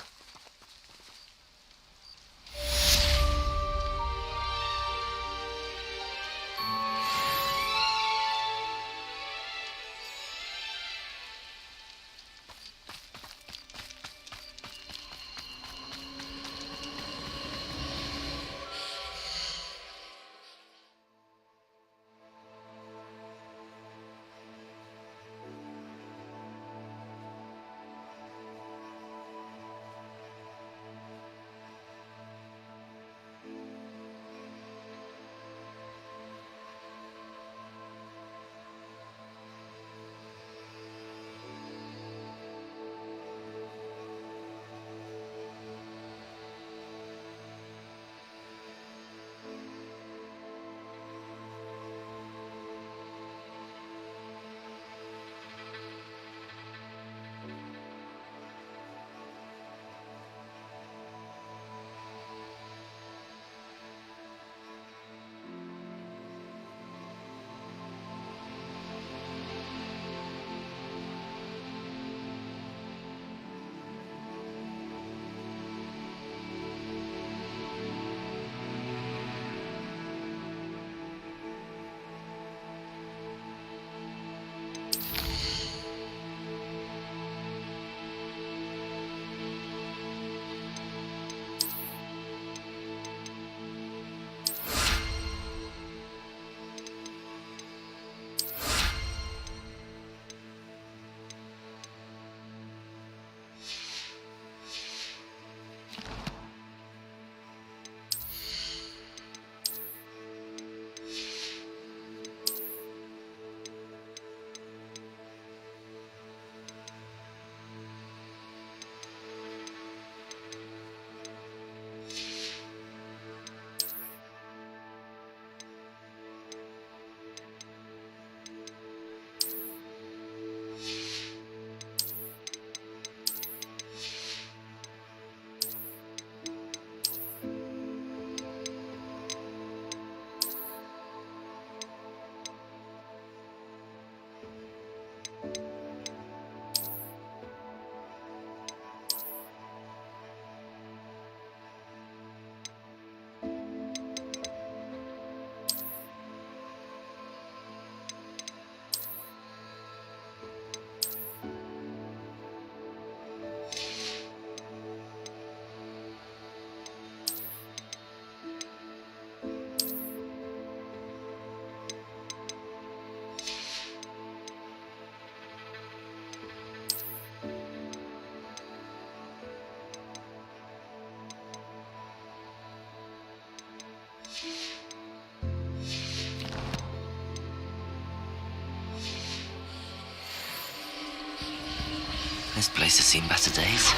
This place has seen better days.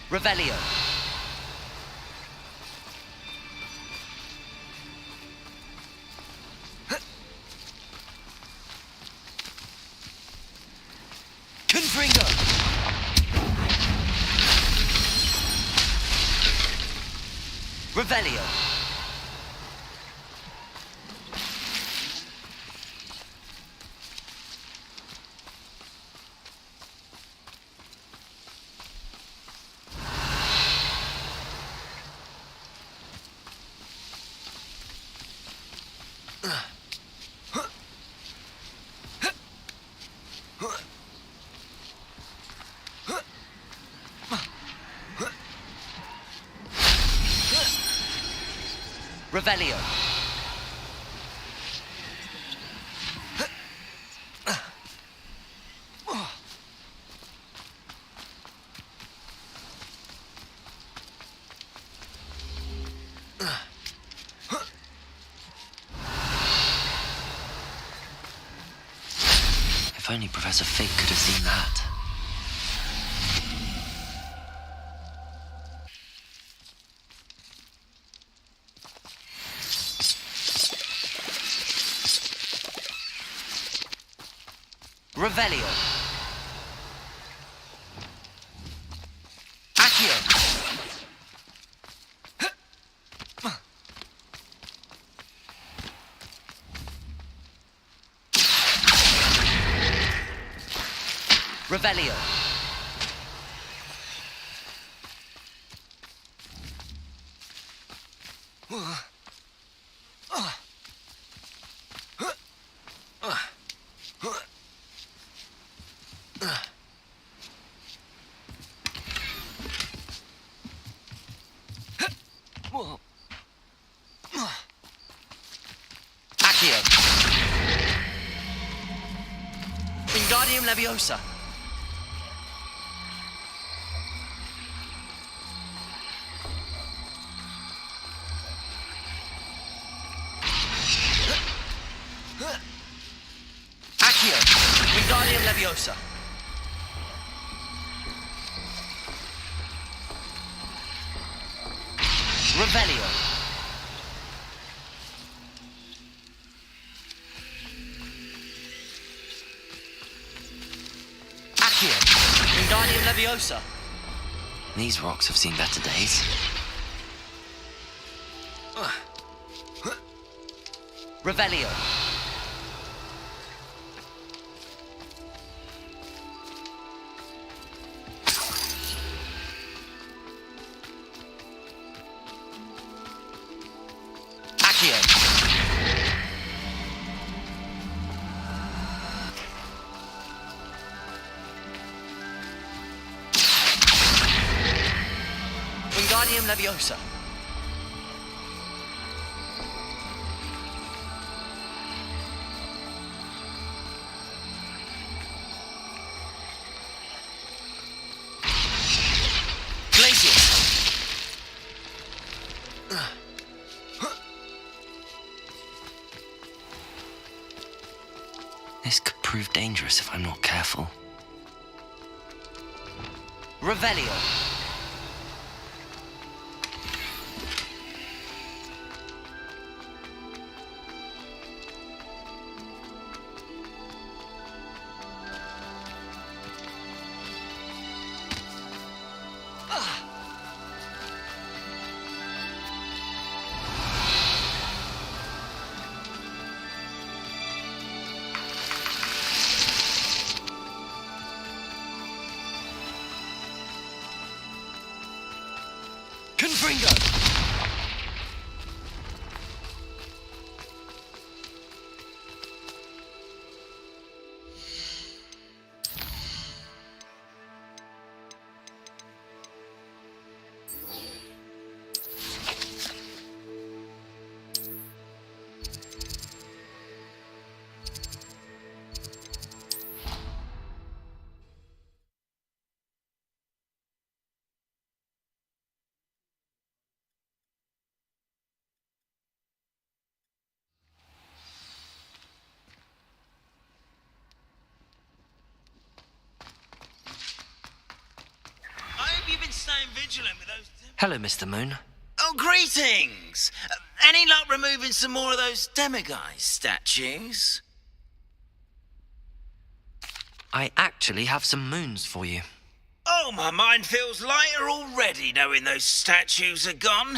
Revelio. Confringo. Revelio. Revelio. If only Professor Fig could have seen that. Revelio. Accio. Revelio. Accio. Wingardium Leviosa. Accio. Wingardium Leviosa. Revelio. Accio. Wingardium Leviosa. These rocks have seen better days. Revelio. Accio. Wingardium Leviosa. This could prove dangerous if I'm not careful. Revelio. Confringo! excellent with those... Hello, Mr. Moon. Oh, greetings! Any luck removing some more of those demiguise statues? I actually have some moons for you. Oh, my mind feels lighter already knowing those statues are gone.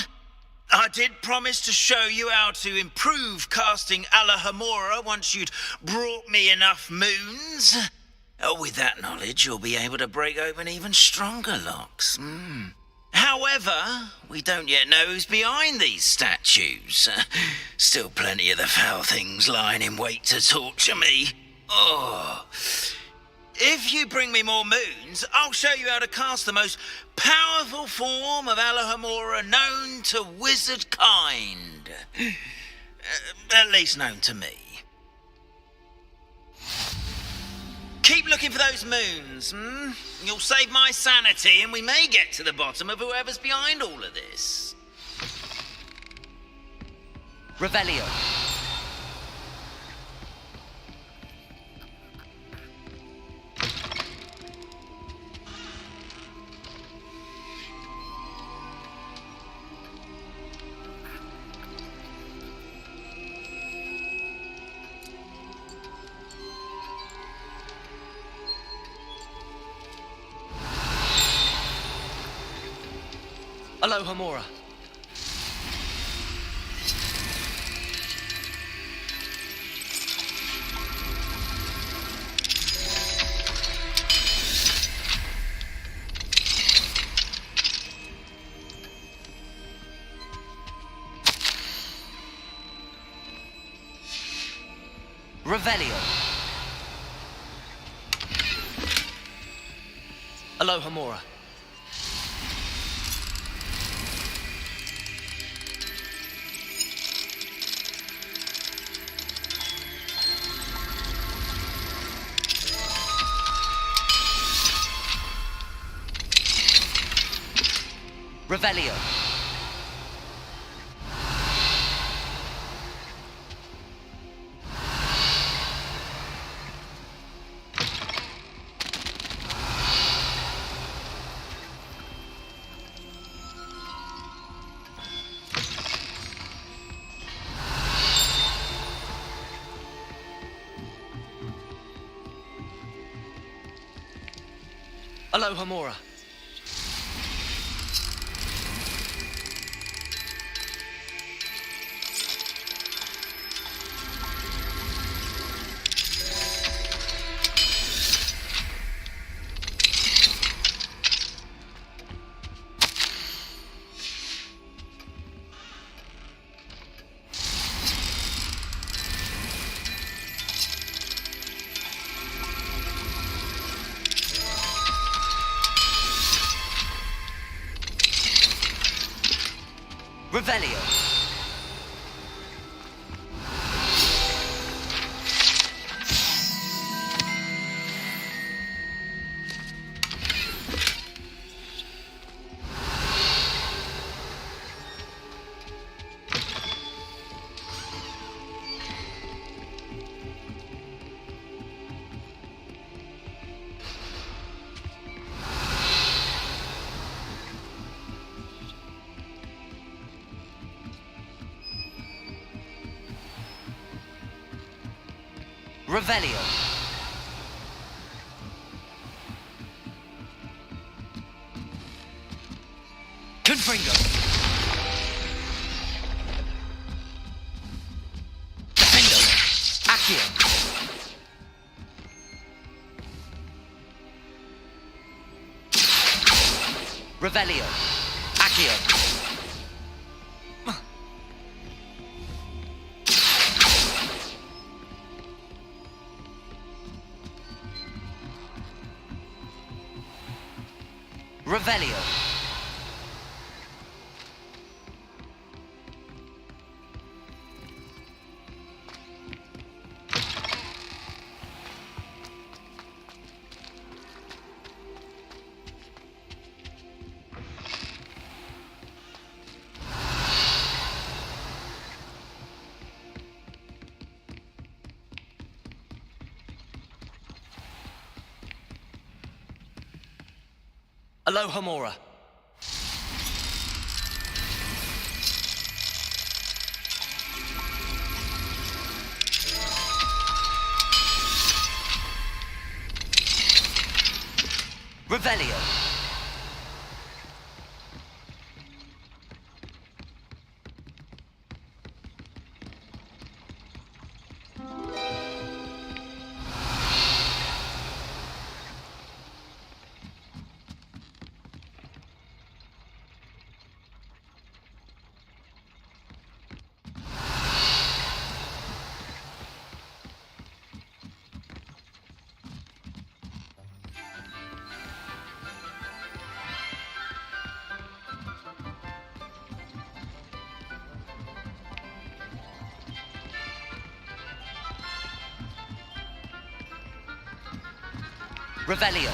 I did promise to show you how to improve casting Alahamora once you'd brought me enough moons. With that knowledge, you'll be able to break open even stronger locks. However, we don't yet know who's behind these statues. Still plenty of the foul things lying in wait to torture me. Oh. If you bring me more moons, I'll show you how to cast the most powerful form of Alahamora known to wizard kind. At least known to me. Keep looking for those moons, You'll save my sanity and we may get to the bottom of whoever's behind all of this. Revelio. Alohomora. Revelio. Alohomora. Revelio. Alohomora. Revelio. Revelio. Confringo. Defendo. Accio. Revelio. Accio. Revelio. Alohomora. Revelio. Revelio.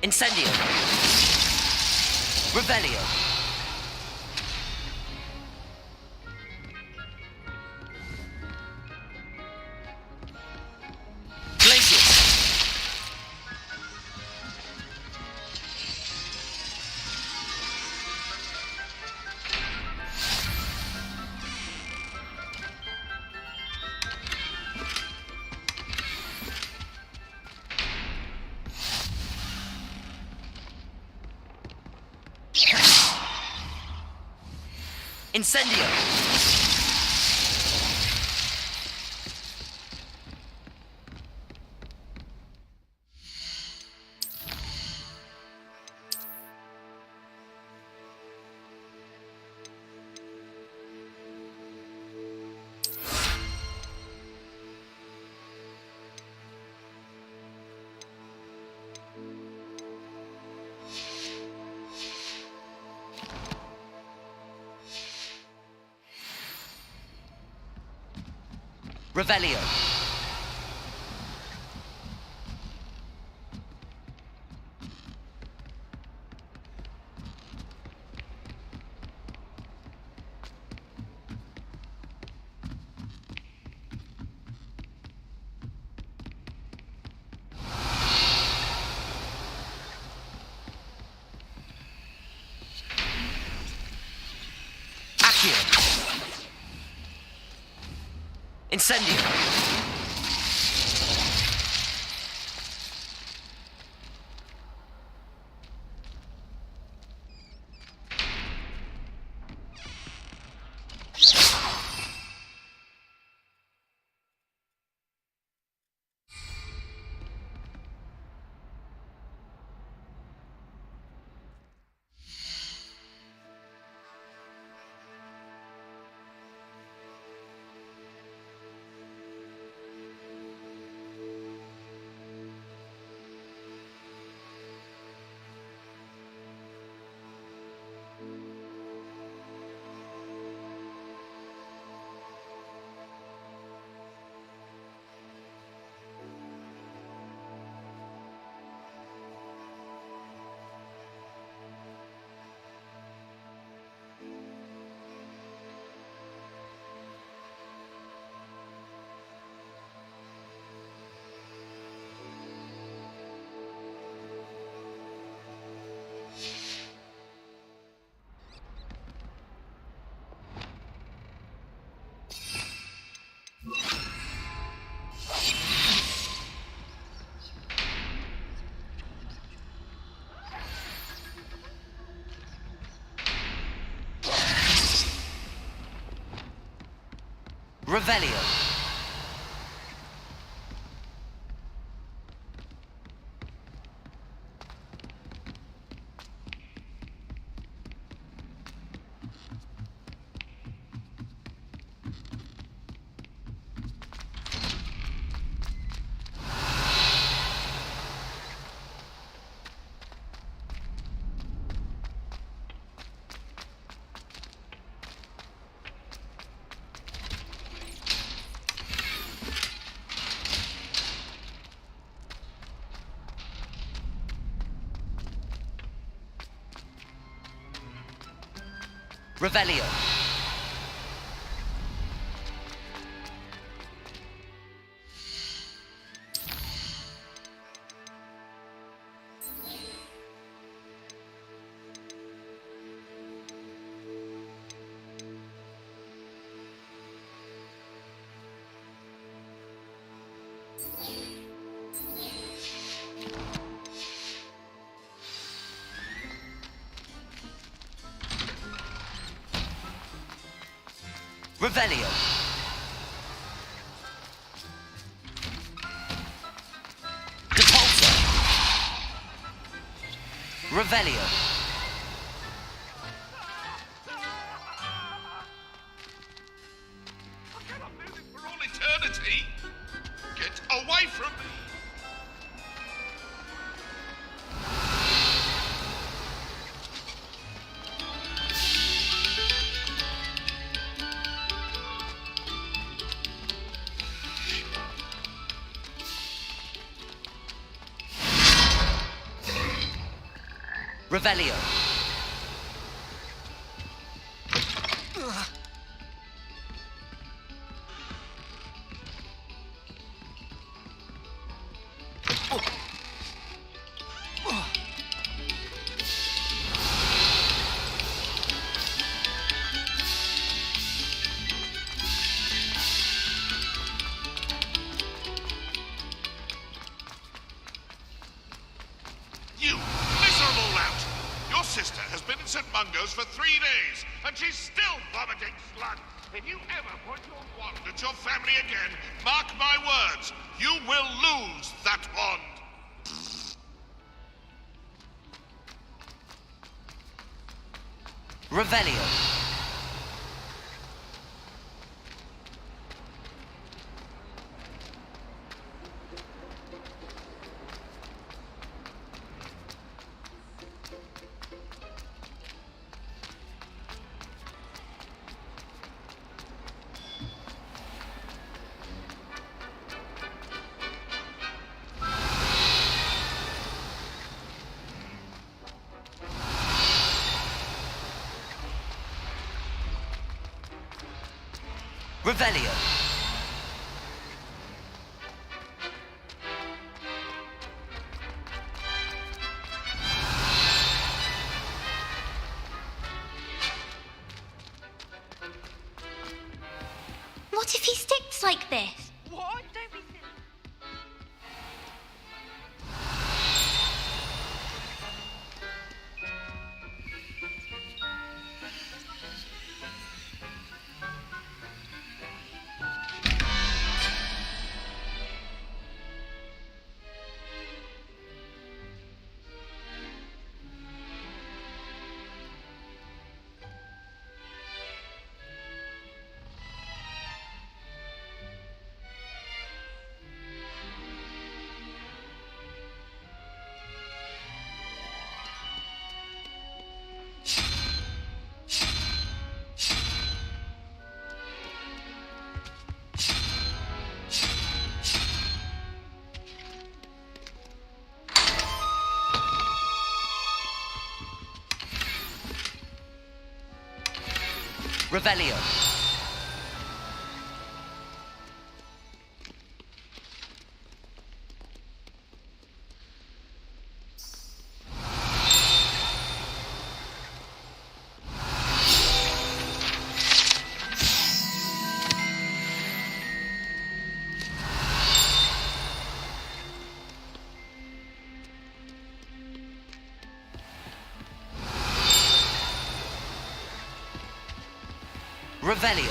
Incendio. Revelio. Incendio. Revelio. Accio. Incendio. Revelio. Revelio. Revelio. Depulso. Revelio. For all eternity! Get away from me! Revelio. You miserable lout! Your sister has been in St. Mungo's for 3 days, and she's still vomiting slug! If you ever point your wand at your family again, mark my words, you will lose that wand! Revelio. Revelio. What if he sticks like this? What? Don't be silly. Revelio. Revelio.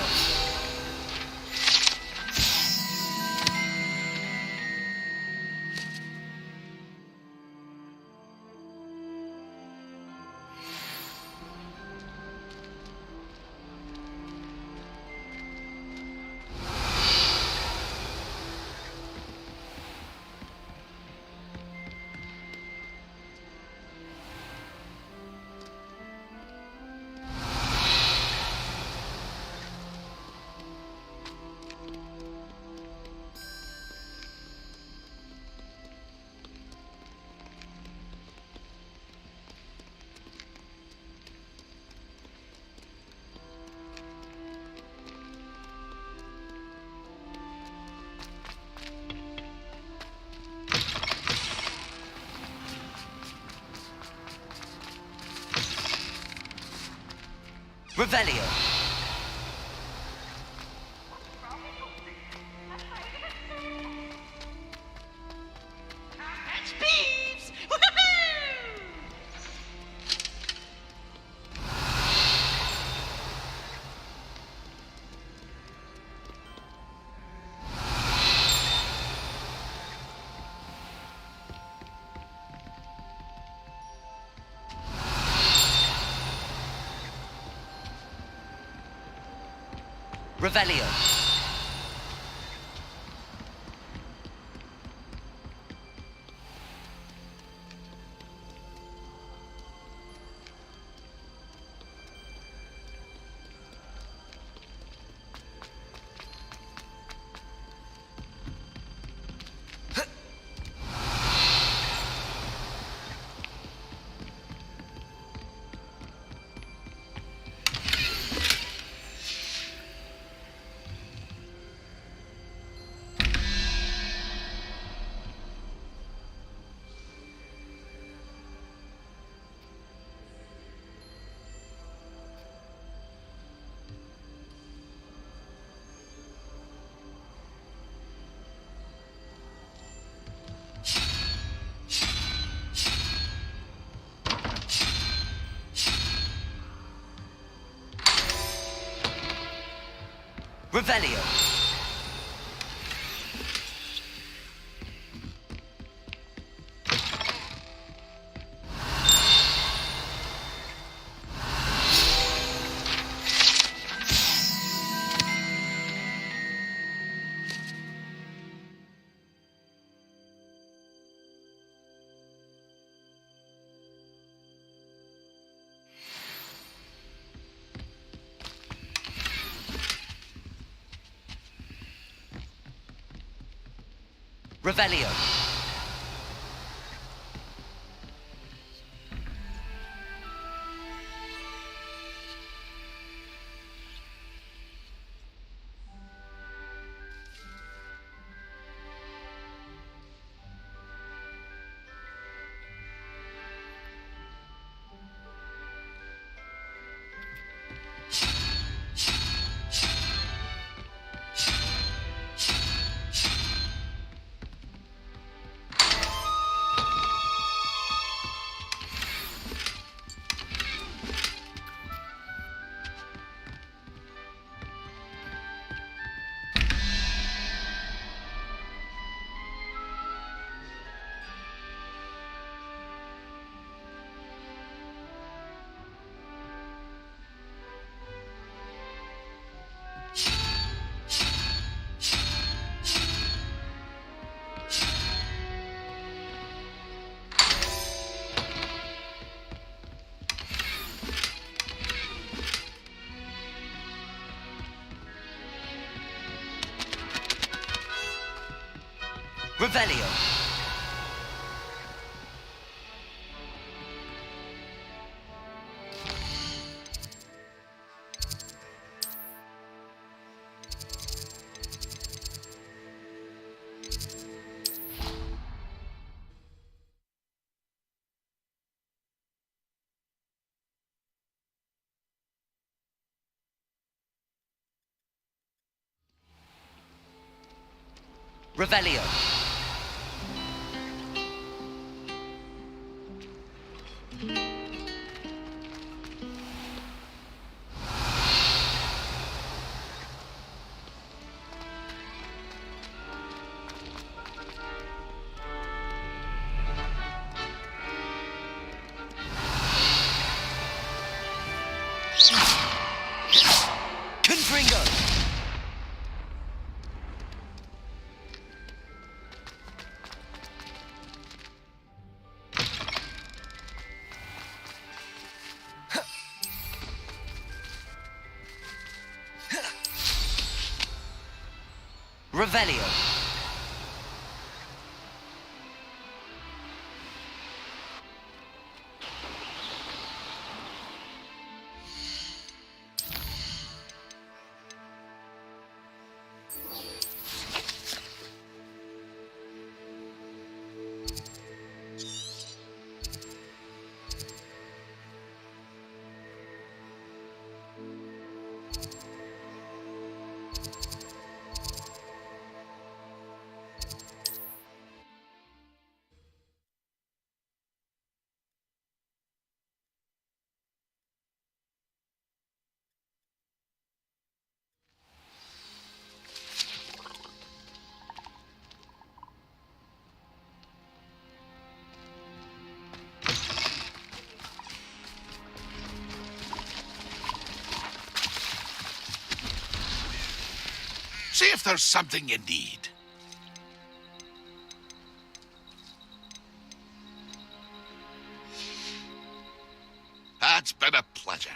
Revelio. That's Peeves! Revelio. Revelio. Revelio. Revelio. Revelio. Confringo. Revelio. See if there's something you need. It's been a pleasure.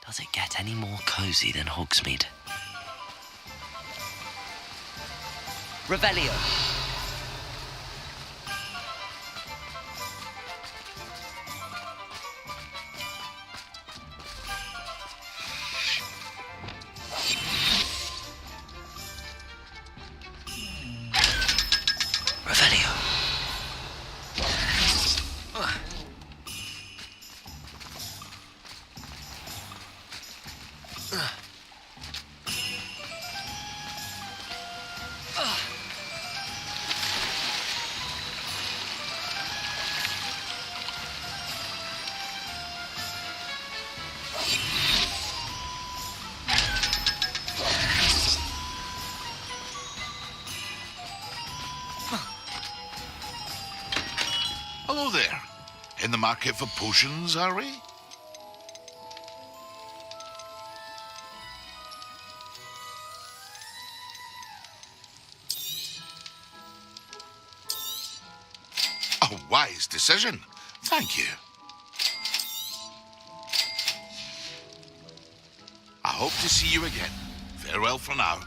Does it get any more cozy than Hogsmeade? Revelio. Revelio. Hello there. In the market for potions, are we? A wise decision. Thank you. I hope to see you again. Farewell for now.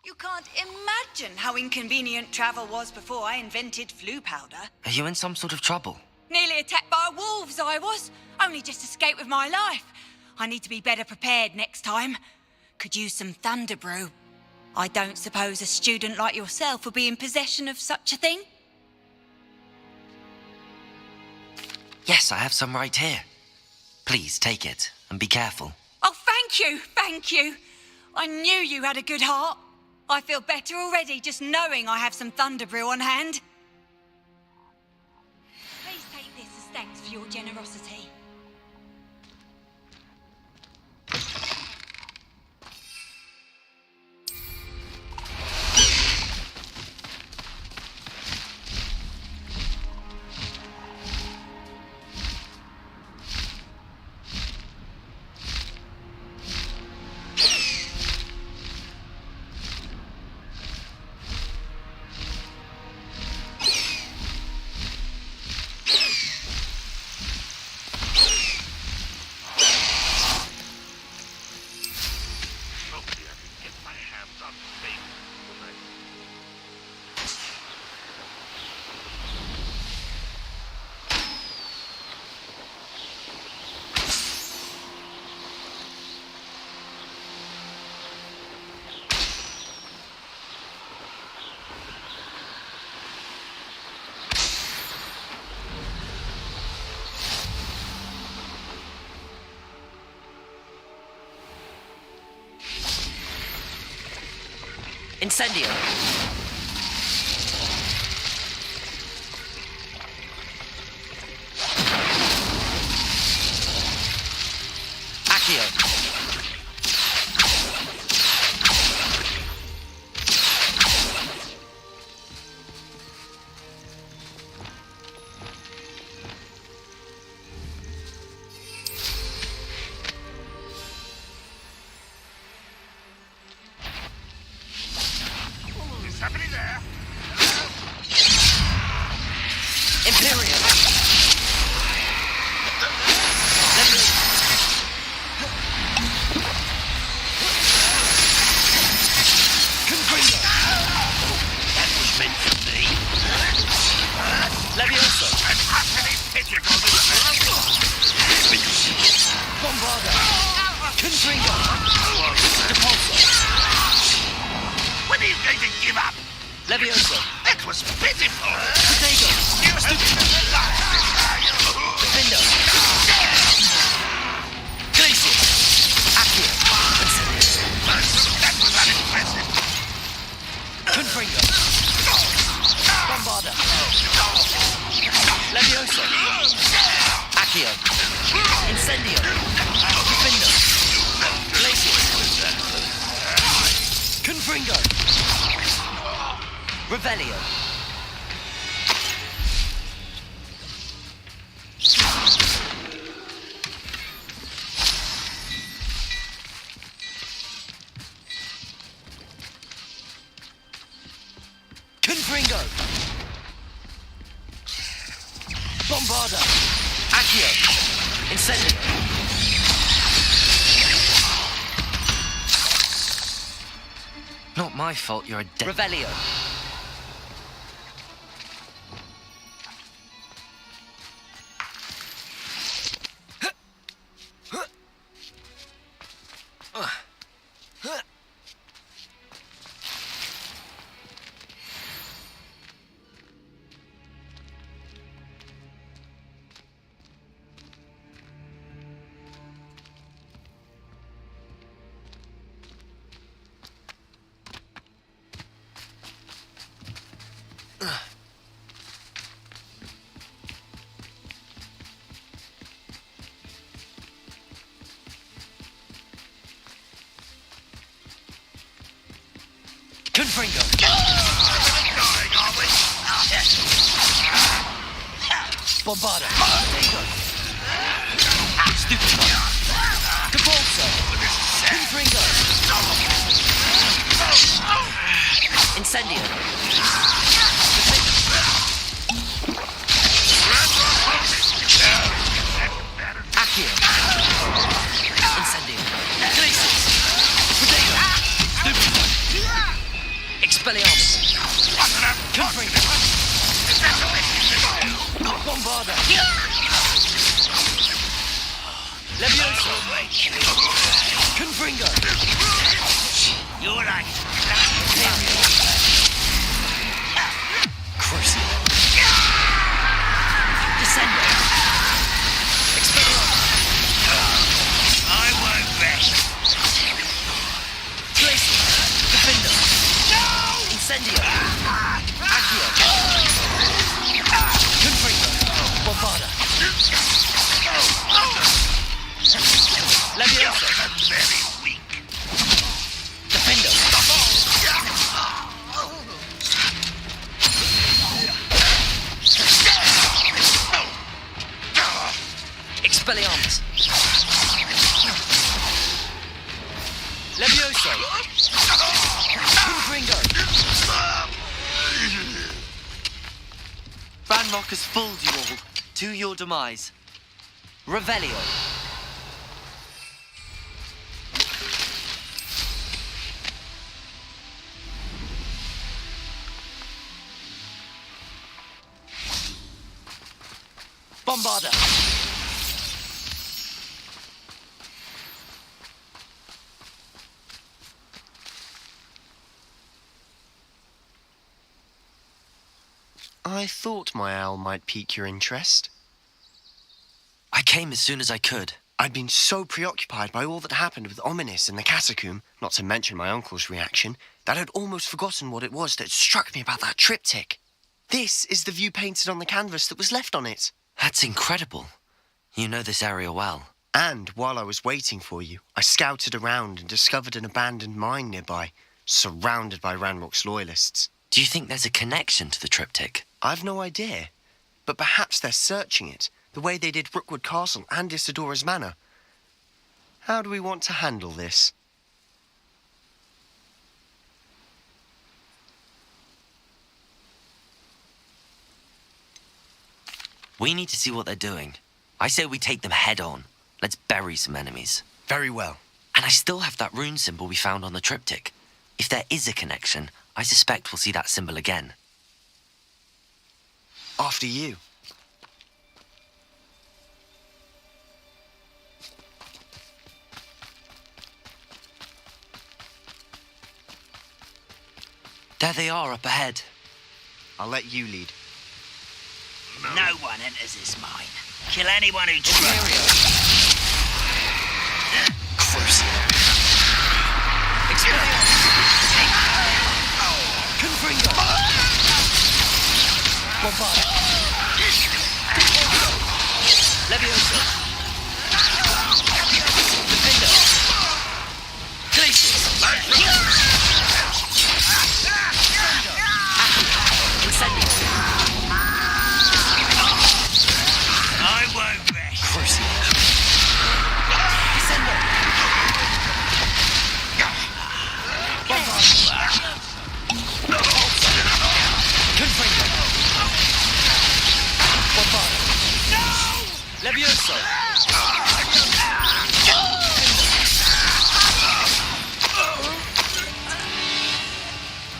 You can't imagine how inconvenient travel was before I invented flu powder. Are you in some sort of trouble? Nearly attacked by wolves, I was. Only just escaped with my life. I need to be better prepared next time. Could use some thunder brew. I don't suppose a student like yourself would be in possession of such a thing? Yes, I have some right here. Please take it and be careful. Oh, thank you, thank you. I knew you had a good heart. I feel better already just knowing I have some thunder brew on hand. Please take this as thanks for your generosity. Incendio. Accio. Somebody there? Imperium. That was meant for me. Levioso. Bombarda. Confringo. Depulso. When are you getting give up. Levioso. That was pitiful. Potato. Defendo. Glacier. Accio. That was unimpressive. Confringo. Bombarda. Levioso. Accio. Incendio. Defendo. Glacier. Confringo. Revelio. Confringo. Bombarda. Accio. Incendio. Not my fault you're a dead... Revelio. Confringo. Bombarda. Stupid one. Cabolso. Confringo. Incendio. Accio. Incendio. Glacius. Potato. Stupid one. Expelliarmus. Confringo. Bombarda. Levioso. Confringo. You're right. Crucible. Descendo. Expelliarmus. I won't rest. Glacius. Defendo. Incendio. Accio. Confringo. Bombarda. Levioso. Very weak. Defendo. Expelliarmus. Levioso. Confringo. Ranrock has fooled you all to your demise. Revelio. Bombarda. I thought my owl might pique your interest. I came as soon as I could. I'd been so preoccupied by all that happened with Ominis in the catacomb, not to mention my uncle's reaction, that I'd almost forgotten what it was that struck me about that triptych. This is the view painted on the canvas that was left on it. That's incredible. You know this area well. And while I was waiting for you, I scouted around and discovered an abandoned mine nearby, surrounded by Ranrock's loyalists. Do you think there's a connection to the triptych? I've no idea, but perhaps they're searching it, the way they did Rookwood Castle and Isidora's Manor. How do we want to handle this? We need to see what they're doing. I say we take them head on. Let's bury some enemies. Very well. And I still have that rune symbol we found on the triptych. If there is a connection, I suspect we'll see that symbol again. After you. There they are up ahead. I'll let you lead. No one enters this mine. Kill anyone who tries. Confringo! Bombard! Leviosa! Defender! Glacius! Incendio! I won't rest. Crucio! Descendo! Bombard! Confringo! Bombard! Levioso!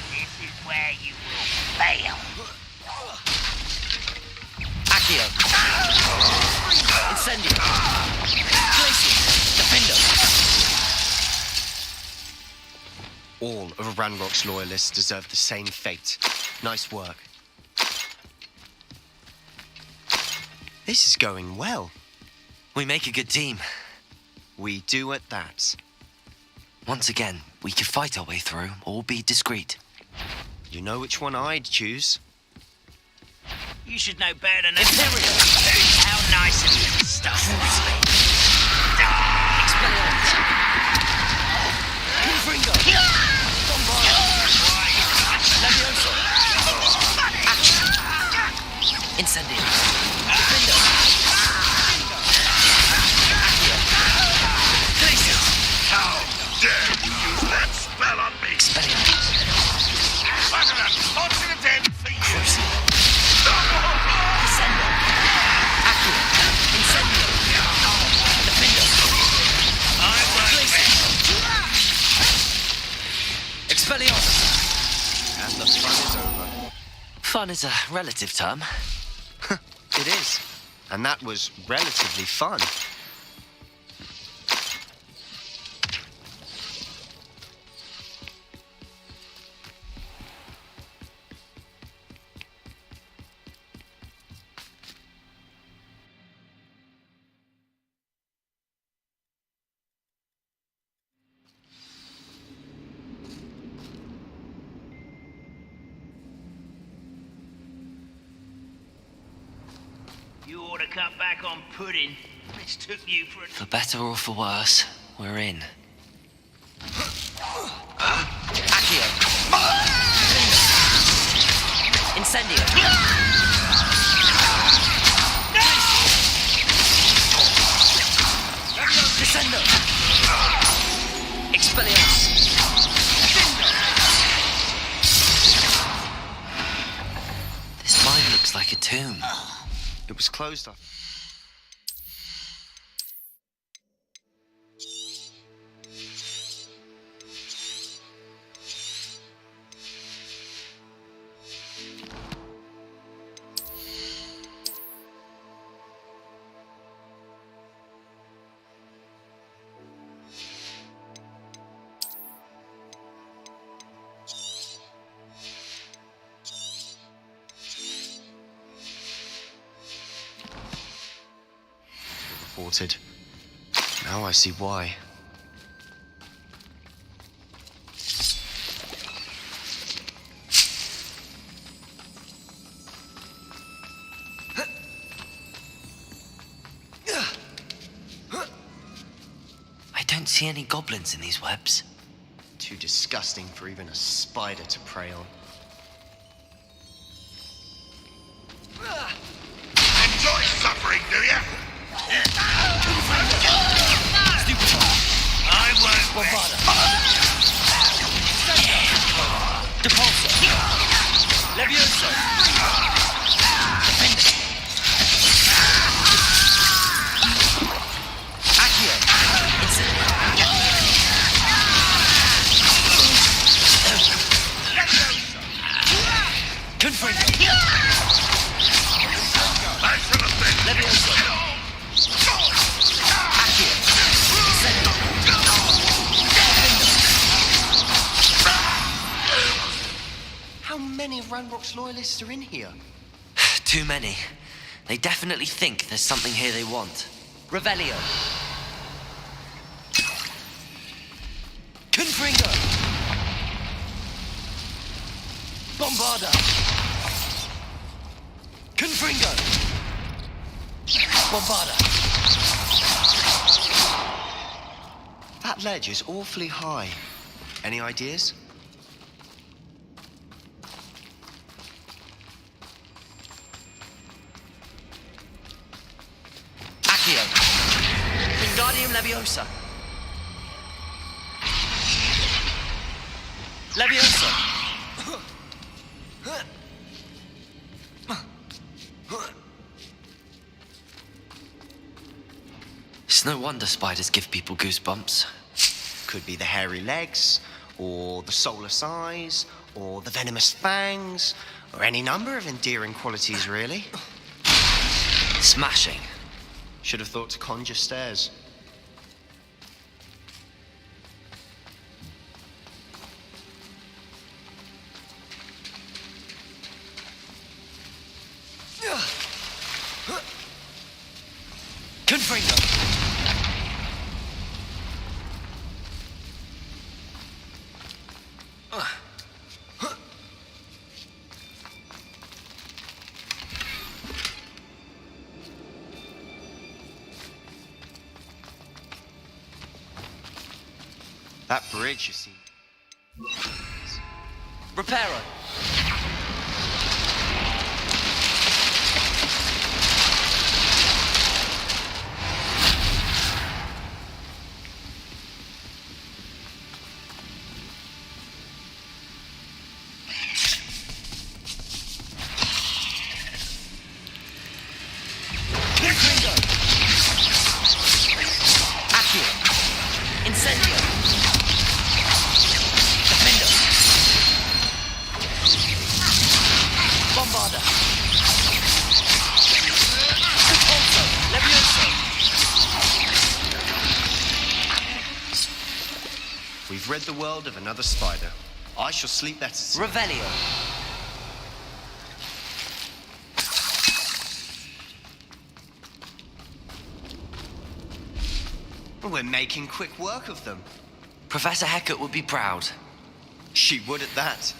This is where you will fail. Accio! Incendio! Glacius! Defender! All of Ranrock's loyalists deserve the same fate. Nice work. This is going well. We make a good team. We do at that. Once again, we could fight our way through or be discreet. You know which one I'd choose? You should know better than Imperial. How nice of you to stuff me. Expelliarmus! Confringo! Bombard! Levioso! Incendio! Defender! Accio! Glacius! How dare you use that spell on me? Expelliarmus! Look at that! Launching a den for you! Crucio! Descendo! Accio! Incendio! Defender! Glacius! Expelliarmus! And the fun is over. Fun is a relative term. It is. And that was relatively fun. You ought to cut back on pudding. This took you for a... For better or for worse, we're in. Accio! Incendio! Descendo! Expelliarmus! This mine looks like a tomb. It was closed off. Reported. Now I see why. I don't see any goblins in these webs. Too disgusting for even a spider to prey on. Enjoy suffering, do ya? I won't Bombada! Depulso! Levioso! Defender! Accio! Incendio! Ranrock's loyalists are in here? Too many. They definitely think there's something here they want. Revelio. Confringo. Bombarda. Confringo. Bombarda. That ledge is awfully high. Any ideas? Accio. Wingardium Leviosa. Leviosa. It's no wonder spiders give people goosebumps. Could be the hairy legs, or the soulless eyes, or the venomous fangs, or any number of endearing qualities, really. Smashing. Should have thought to conjure stairs. Confringo. That bridge, you see. Reparo. We've rid the world of another spider. I shall sleep better soon. Revelio. We're making quick work of them. Professor Hecat would be proud. She would at that.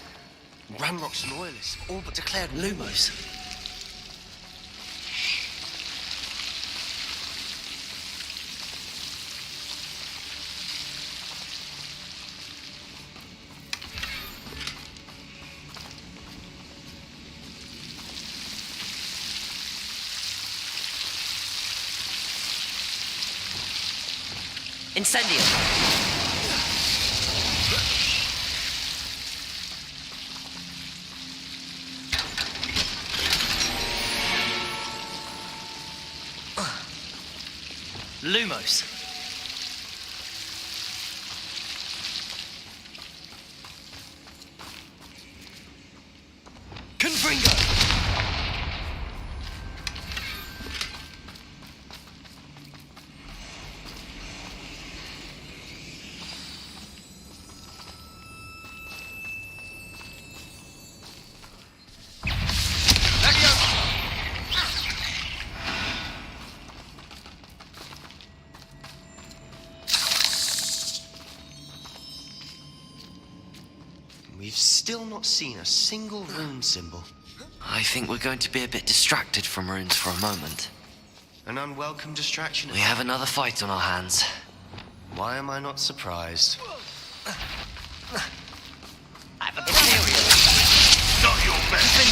Ranrock's loyalists have all but declared Lumos. Incendio. Lumos. Confringo. We've still not seen a single rune symbol. I think we're going to be a bit distracted from runes for a moment. An unwelcome distraction. We have another fight on our hands. Why am I not surprised? Not your best.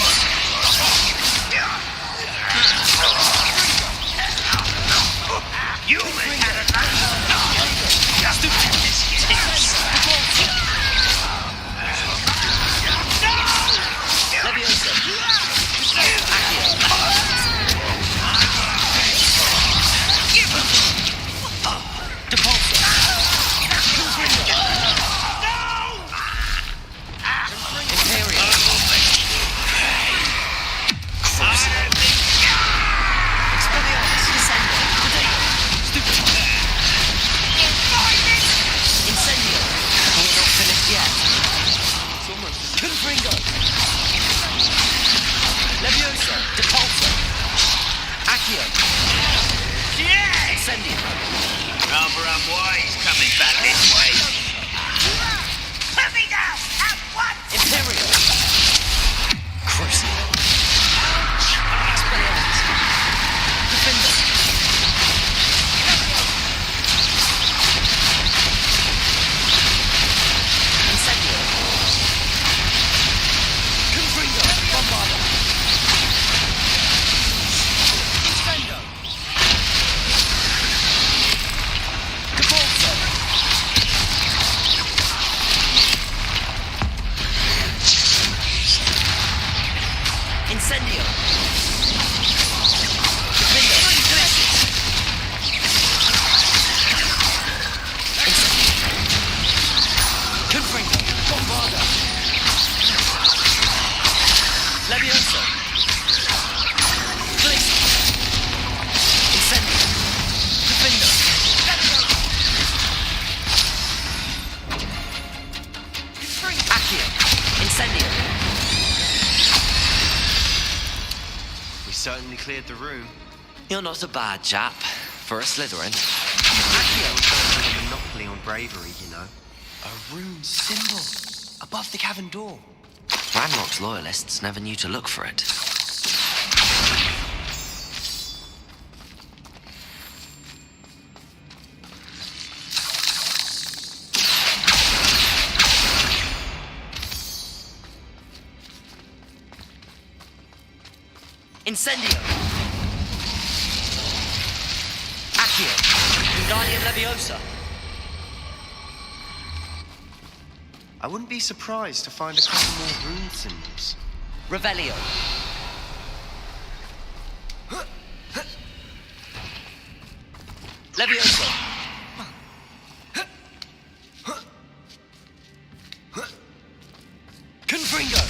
You may Some wise coming back this way. Put me down at once! Imperial! Crucible. Expelliarmus! Defender! Incendio! Confringo! Bombarda! Incendio! Cabolzo! Incendio! Confringo! Bombarda! Levioso! Glacier! Incendio! Defender! Accio! Incendio! We certainly cleared the room. You're not a bad chap for a Slytherin. Accio was a monopoly on bravery, you know. A rune symbol above the cavern door. Ranrock's loyalists never knew to look for it. Incendio! Accio! Wingardium Leviosa! I wouldn't be surprised to find a couple more rune symbols. Revelio! Leviosa! Confringo!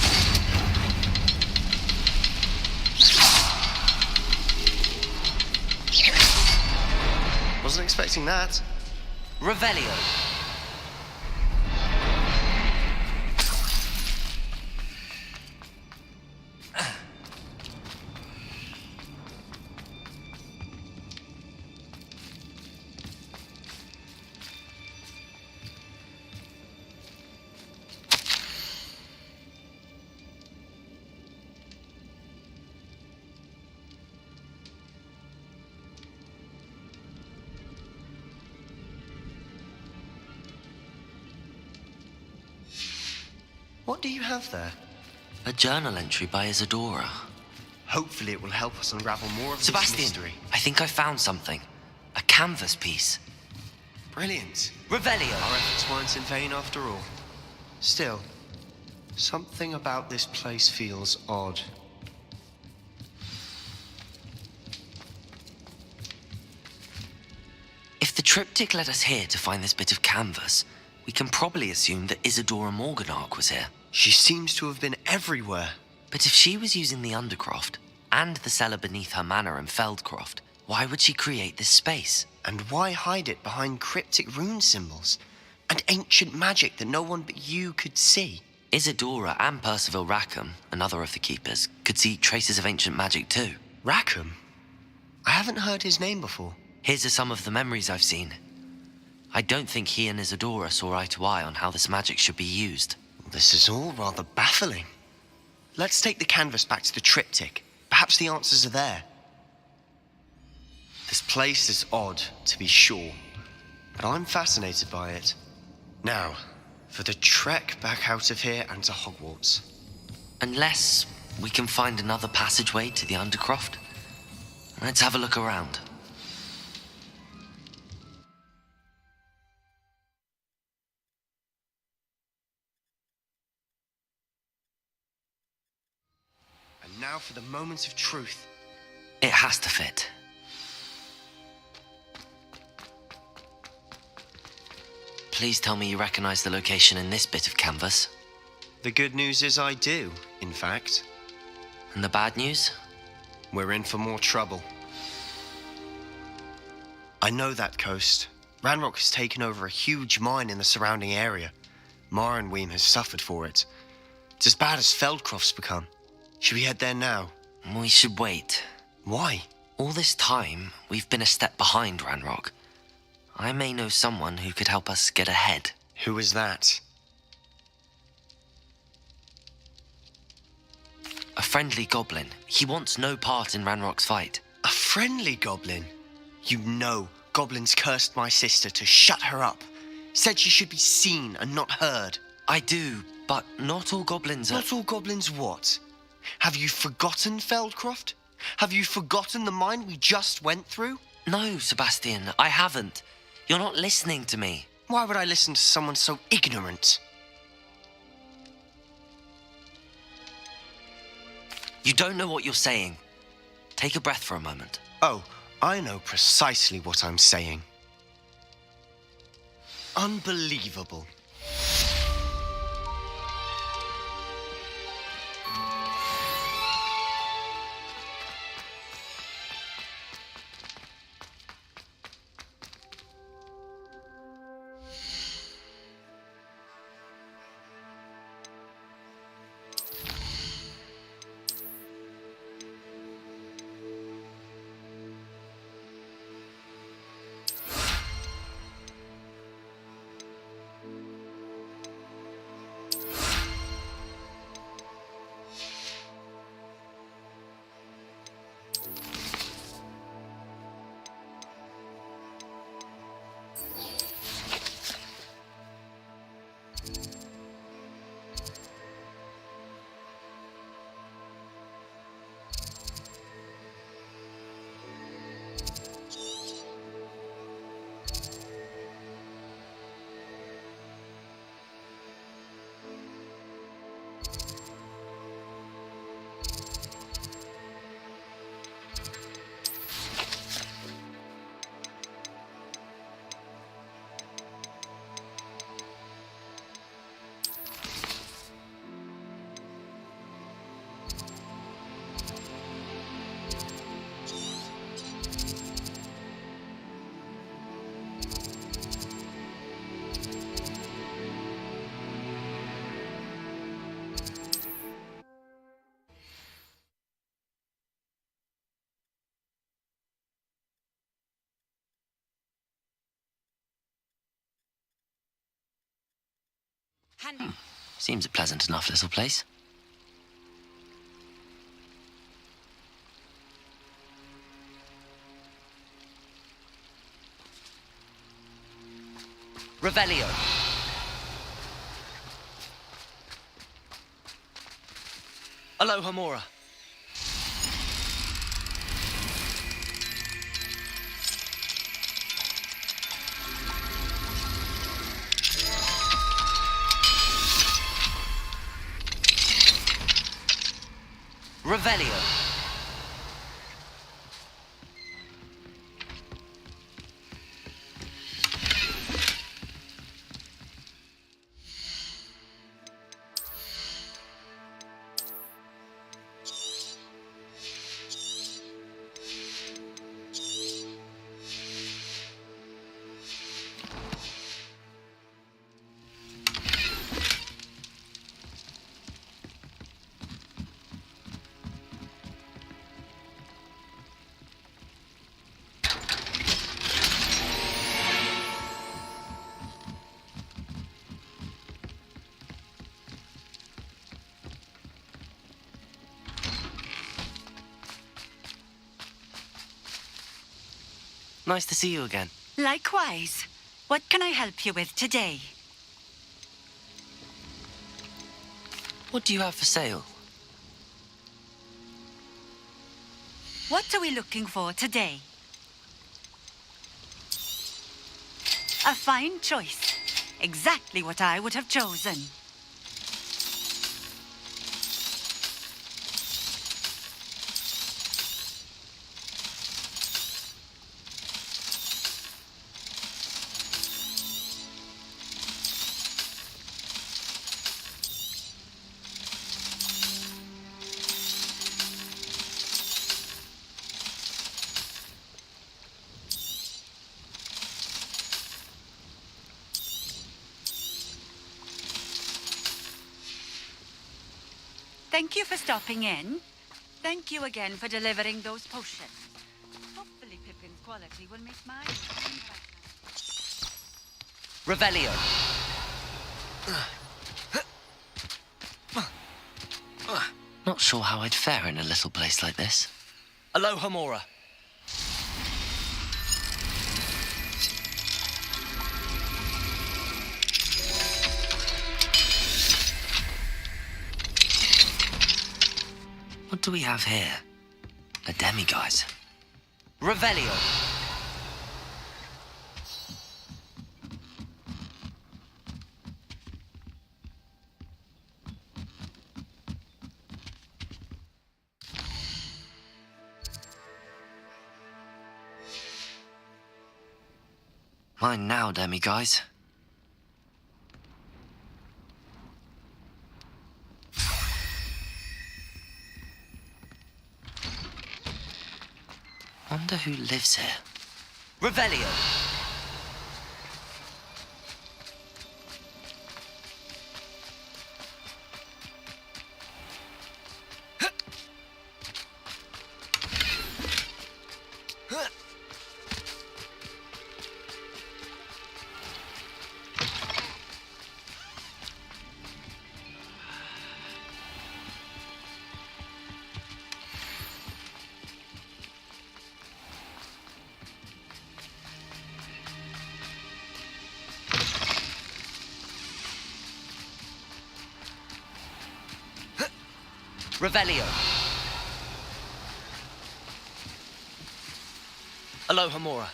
Wasn't expecting that. Revelio! What do you have there? A journal entry by Isadora. Hopefully it will help us unravel more of Sebastian, this mystery. I think I found something. A canvas piece. Brilliant. Revelio! Our efforts weren't in vain after all. Still, something about this place feels odd. If the triptych led us here to find this bit of canvas, we can probably assume that Isadora Morganark was here. She seems to have been everywhere. But if she was using the Undercroft and the cellar beneath her manor in Feldcroft, why would she create this space? And why hide it behind cryptic rune symbols and ancient magic that no one but you could see? Isadora and Percival Rackham, another of the keepers, could see traces of ancient magic too. Rackham? I haven't heard his name before. Here's some of the memories I've seen. I don't think he and Isadora saw eye to eye on how this magic should be used. This is all rather baffling. Let's take the canvas back to the triptych. Perhaps the answers are there. This place is odd, to be sure, but I'm fascinated by it. Now, for the trek back out of here and to Hogwarts. Unless we can find another passageway to the Undercroft. Let's have a look around. And now for the moment of truth. It has to fit. Please tell me you recognize the location in this bit of canvas. The good news is I do, in fact. And the bad news? We're in for more trouble. I know that coast. Ranrock has taken over a huge mine in the surrounding area. Marrenweem has suffered for it. It's as bad as Feldcroft's become. Should we head there now? We should wait. Why? All this time, we've been a step behind Ranrock. I may know someone who could help us get ahead. Who is that? A friendly goblin. He wants no part in Ranrock's fight. A friendly goblin? You know, goblins cursed my sister to shut her up. Said she should be seen and not heard. I do, but not all goblins are... Not all goblins what? Have you forgotten Feldcroft? Have you forgotten the mine we just went through? No, Sebastian, I haven't. You're not listening to me. Why would I listen to someone so ignorant? You don't know what you're saying. Take a breath for a moment. Oh, I know precisely what I'm saying. Unbelievable. Handy. Seems a pleasant enough little place. Revelio. Alohomora. Revelio. Nice to see you again. Likewise. What can I help you with today? What do you have for sale? What are we looking for today? A fine choice. Exactly what I would have chosen. Thank you for stopping in. Thank you again for delivering those potions. Hopefully Pippin's quality will make mine. Revelio. Not sure how I'd fare in a little place like this. Aloha Mora. What do we have here? A demiguise. Revelio. Mine now, demiguise. Wonder who lives here. Revelio. Revelio. Aloha Mora.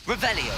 Revelio.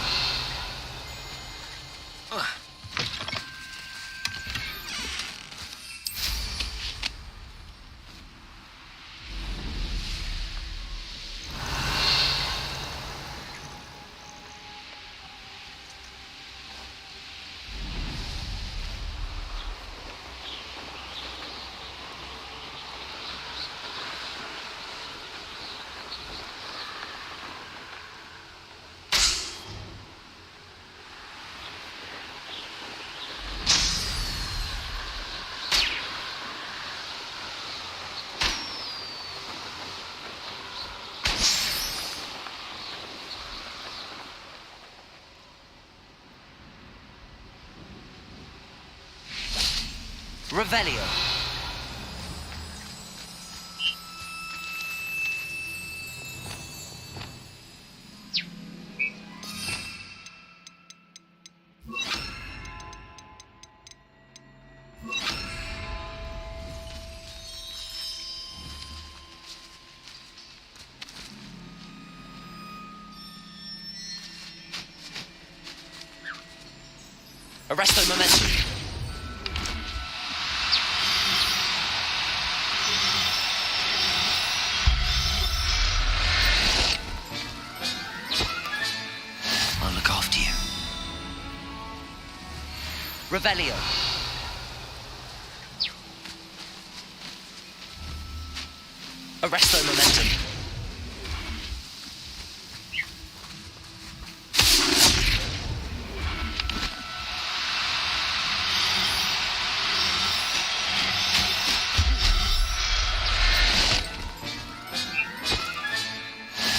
Revelio. Arresto momentum. I'll look after you. Revelio. Arresto momentum.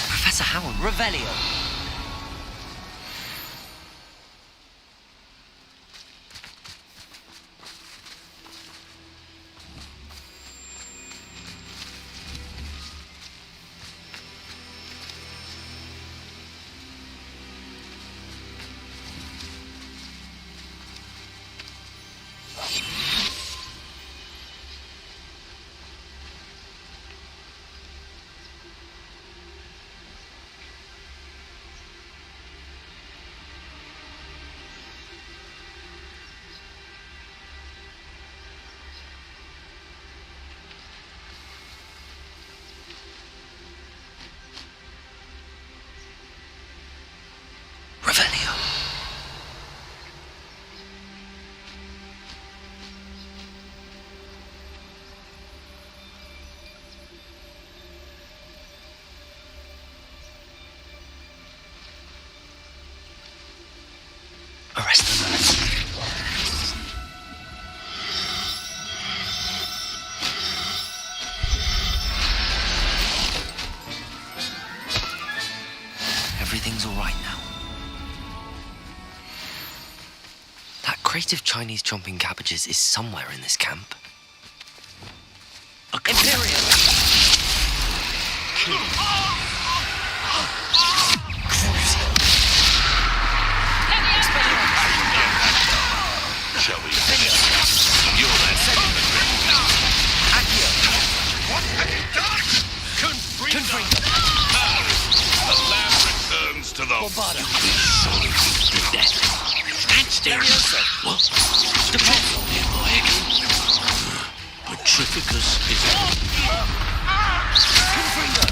Professor Howard. Revelio. crate of Chinese chomping cabbages is somewhere in this camp. Imperial! Shall we finish? You're that Accio! What have you done? Confringo! The lamb returns to the... Bombarda! Stand still. What? Deposit! Petrificus is... Confringo!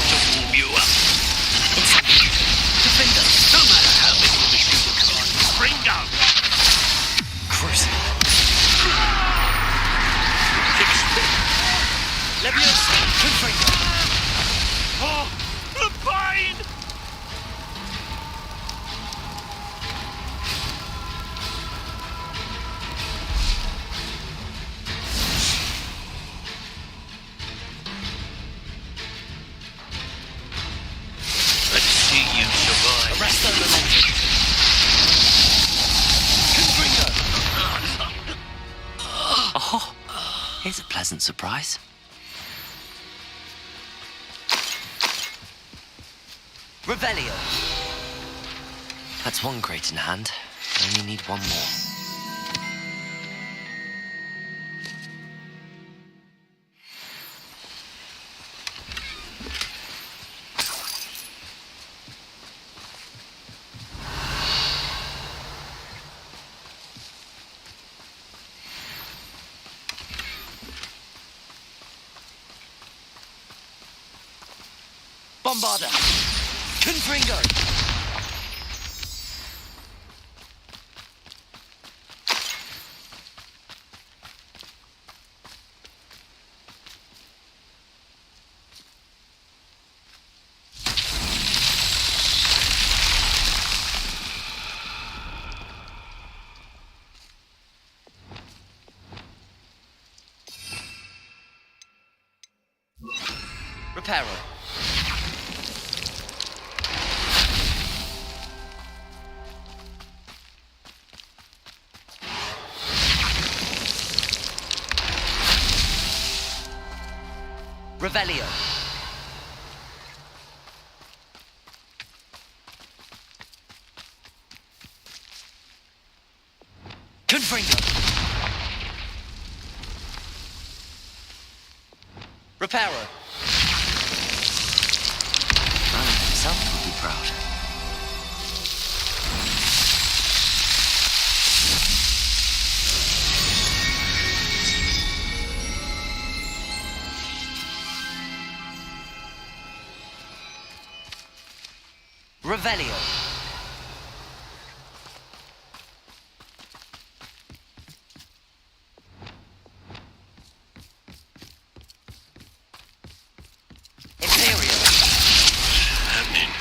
To warm you up. Defender! No matter how many of us you can. Fringo! Cruising. Leviosa! Confringo! Oh, the pain! Let's see you survive. Arresto Momentum! Confringo! Oh, here's a pleasant surprise. Revelio! That's one crate in hand. I only need one more. Bombarda! Confringo! Reparo. Revelio. Confringo. Reparo. Merlin himself would be proud. Revelio. Imperial. Happening.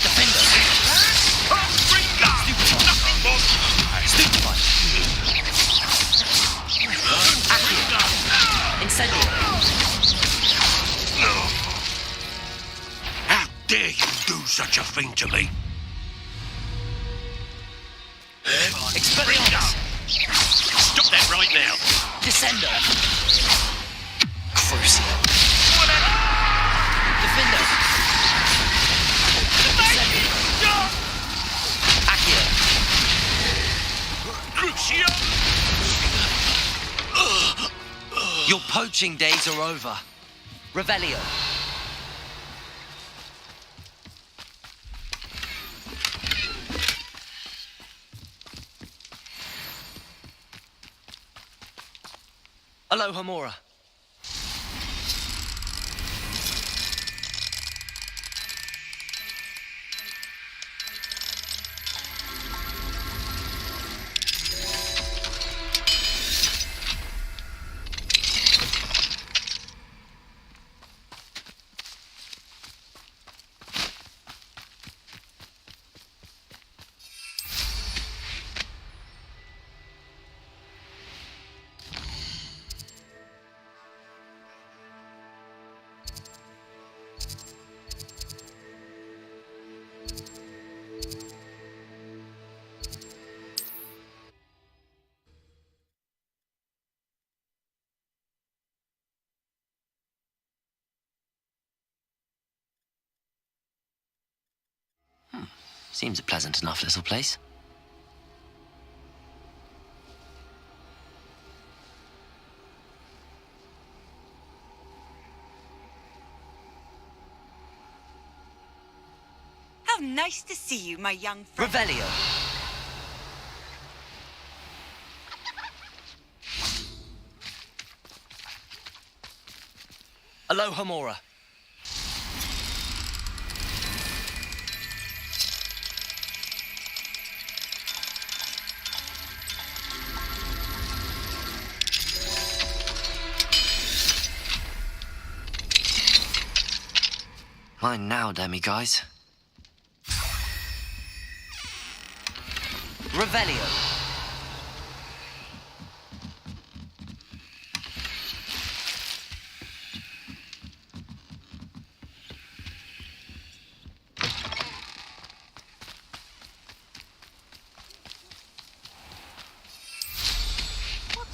Defender. Stupefy. Incendio. How dare you do such a thing to me? Expelliarmus. Stop that right now. Descendo. Cruising. Defender. Incendio. Accio. Crucio. Your poaching days are over. Revelio. Alohomora. Seems a pleasant enough little place. How nice to see you, my young friend. Revelio. Aloha Mora. Mine now, demi-guys. Revelio.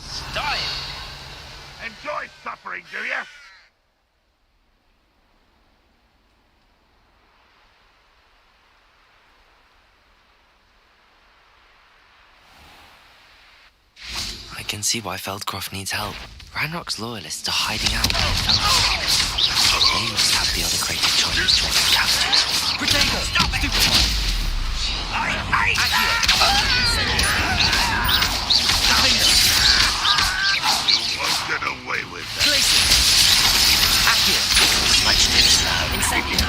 Style! Enjoy suffering, do you? I can see why Feldcroft needs help. Ranrock's loyalists are hiding out. They must have the other creative Chinese chocolate capsules. Protego! Stop it! You won't get away with that. Accio! Much too slow. Incendio!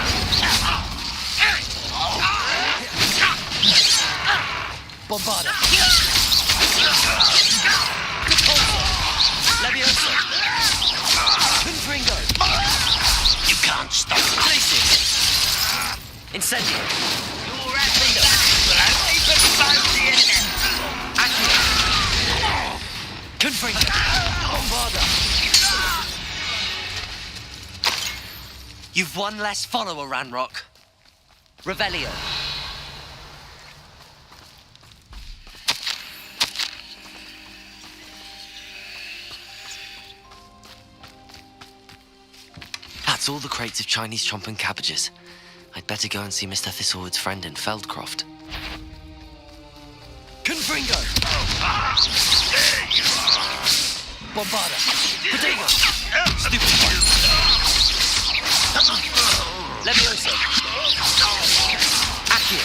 Bombarda! Levioso! Confringo! You can't stop me. Incendio! You're acting only beside the inevitable. Accio! Confringo! Bombarda! You've one less follower, Ranrock. Revelio. That's all the crates of Chinese chomping cabbages. I'd better go and see Mr. Thistlewood's friend in Feldcroft. Confringo! Bombarda! Protego! Stupid one! Levioso! Accio!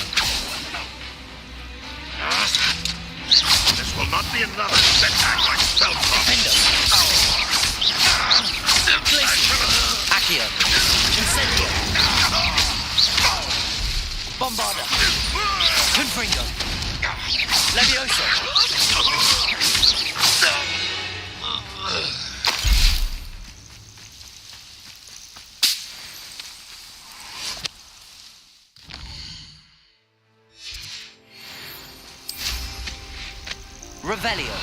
This will not be another setback like Feldcroft. Accio! Incendio! Bombarda! Confringo! Levioso! Revelio.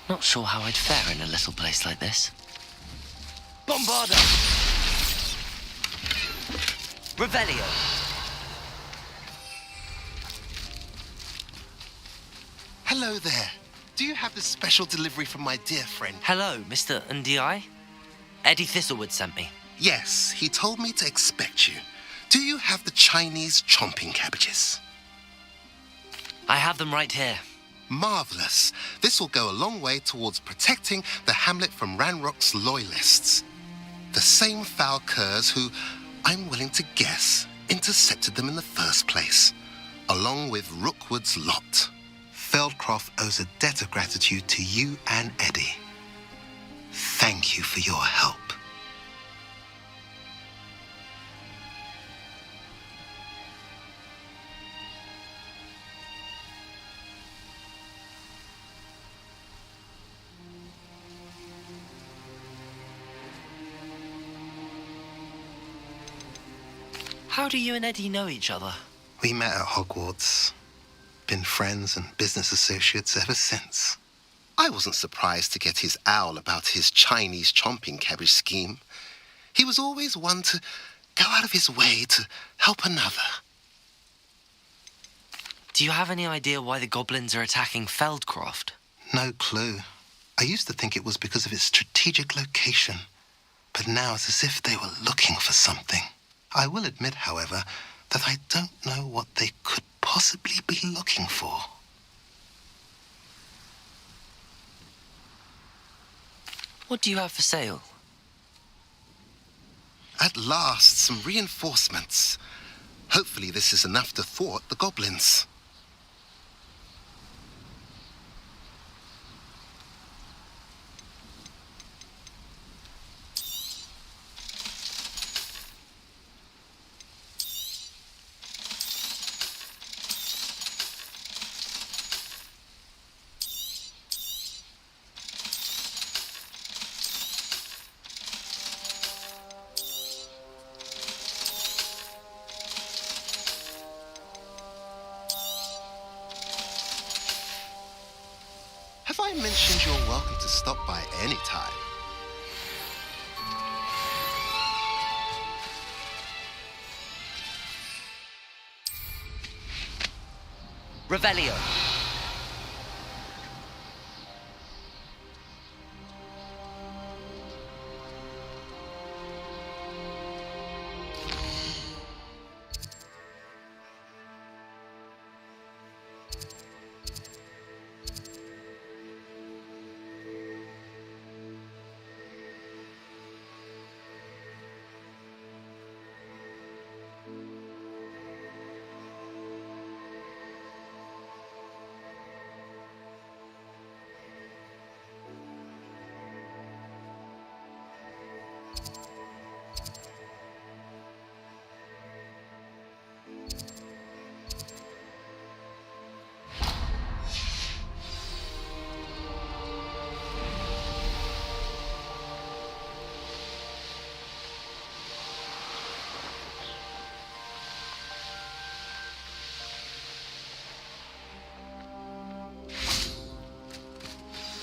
Not sure how I'd fare in a little place like this. Bombarda! Revelio. Hello there. Do you have a special delivery from my dear friend? Hello, Mr. Ndi? Eddie Thistlewood sent me. Yes, he told me to expect you. Do you have the Chinese chomping cabbages? I have them right here. Marvelous. This will go a long way towards protecting the hamlet from Ranrock's loyalists. The same foul curs who, I'm willing to guess, intercepted them in the first place, along with Rookwood's lot. Feldcroft owes a debt of gratitude to you and Eddie. Thank you for your help. How do you and Eddie know each other? We met at Hogwarts. Been friends and business associates ever since. I wasn't surprised to get his owl about his Chinese chomping cabbage scheme. He was always one to go out of his way to help another. Do you have any idea why the goblins are attacking Feldcroft? No clue. I used to think it was because of its strategic location. but now it's as if they were looking for something. I will admit, however, that I don't know what they could possibly be looking for. What do you have for sale? At last, some reinforcements. Hopefully this is enough to thwart the goblins. Have I mentioned you're welcome to stop by any time? Revelio.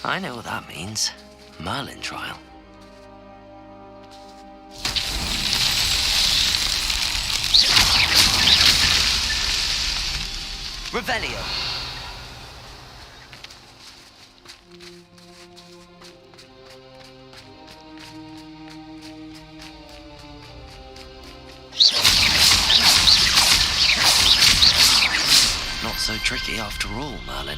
I know what that means. Merlin trial. Revelio. Not so tricky after all, Merlin.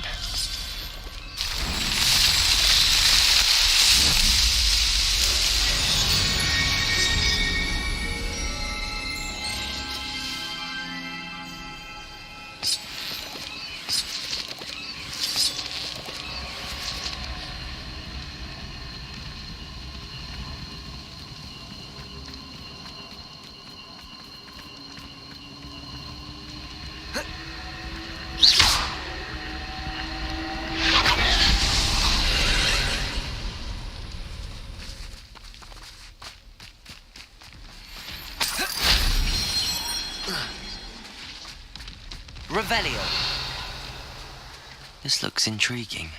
Revelio. This looks intriguing.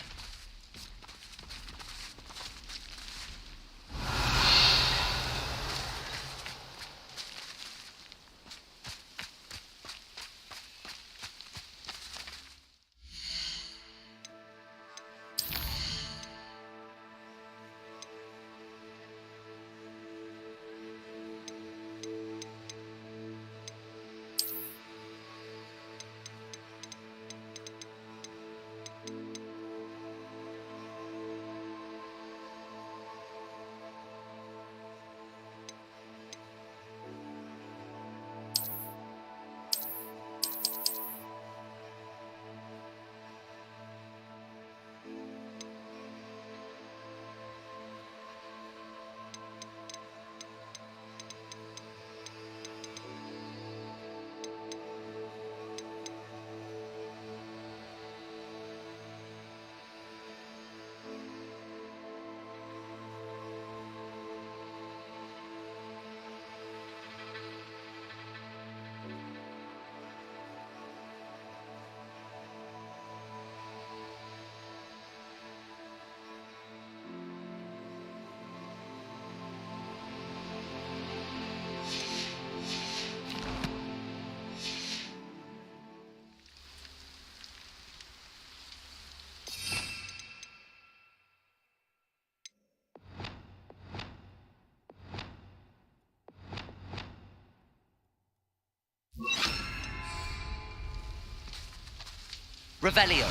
Revelio.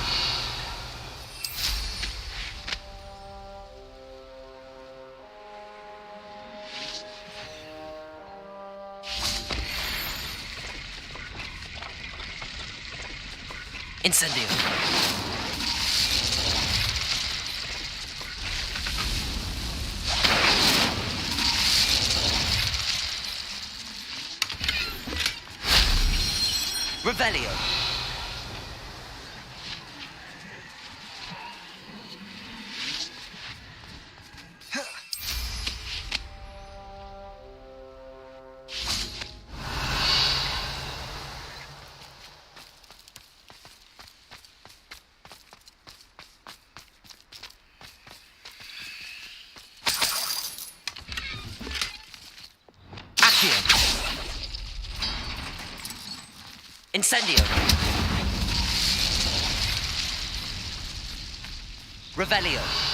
Incendio. Revelio. Incendio. Revelio.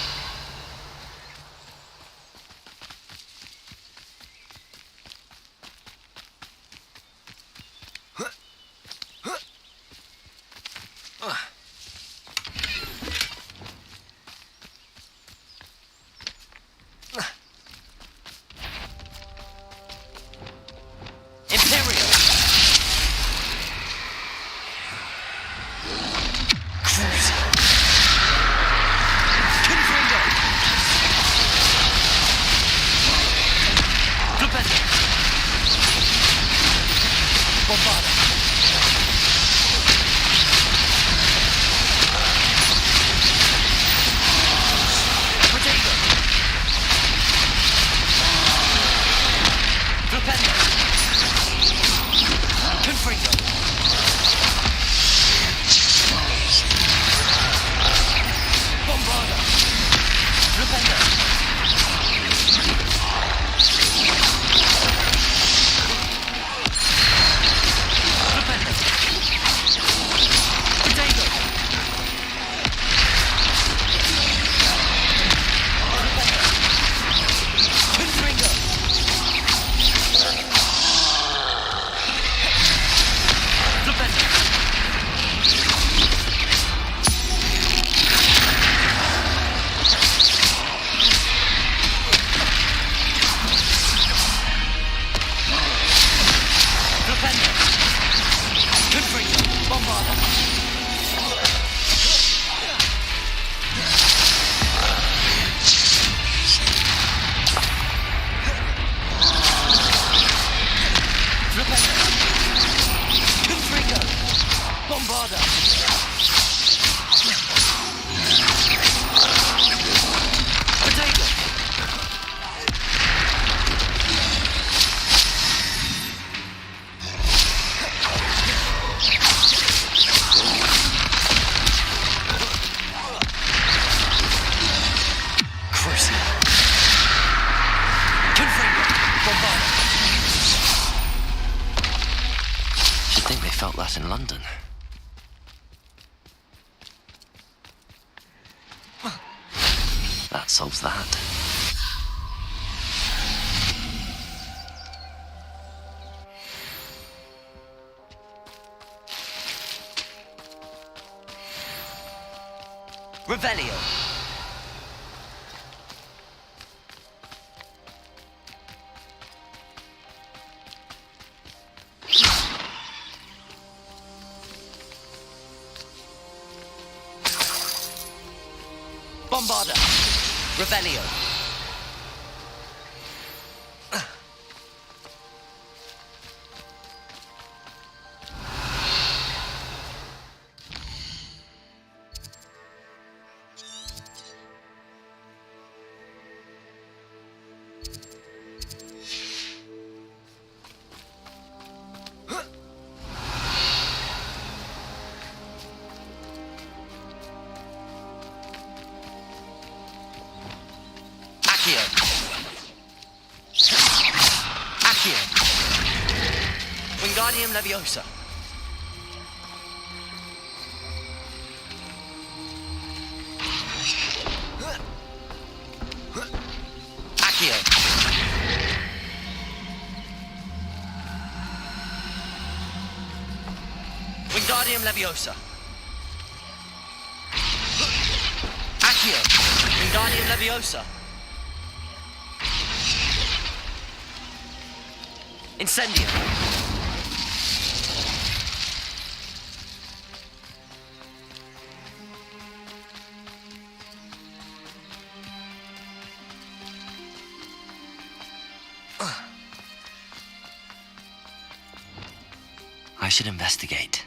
In London. That solves that. Revelio. Bombarda. Revelio. Wingardium Leviosa. Accio. Wingardium Leviosa. Accio! Wingardium Leviosa! Incendio! I should investigate.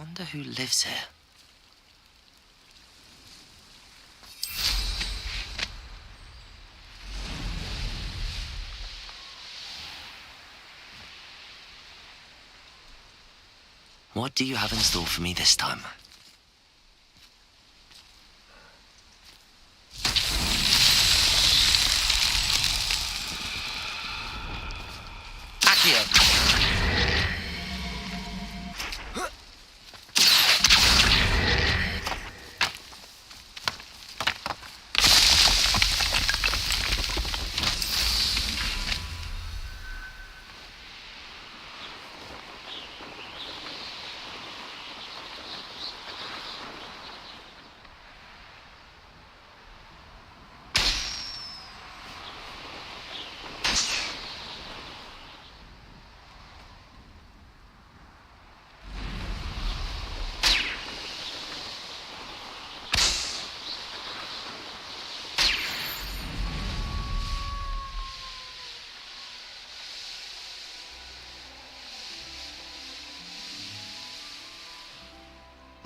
Wonder who lives here. What do you have in store for me this time? Accio!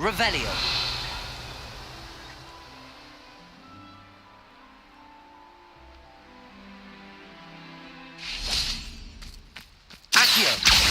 Revelio. Accio.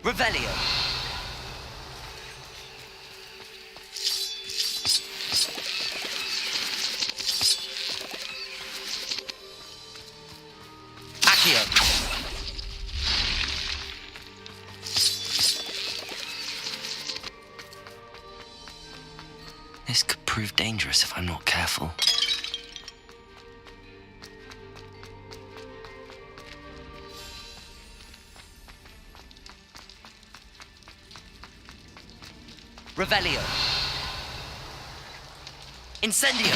Revelio. Accio. This could prove dangerous if I'm not careful. Revelio. Incendio.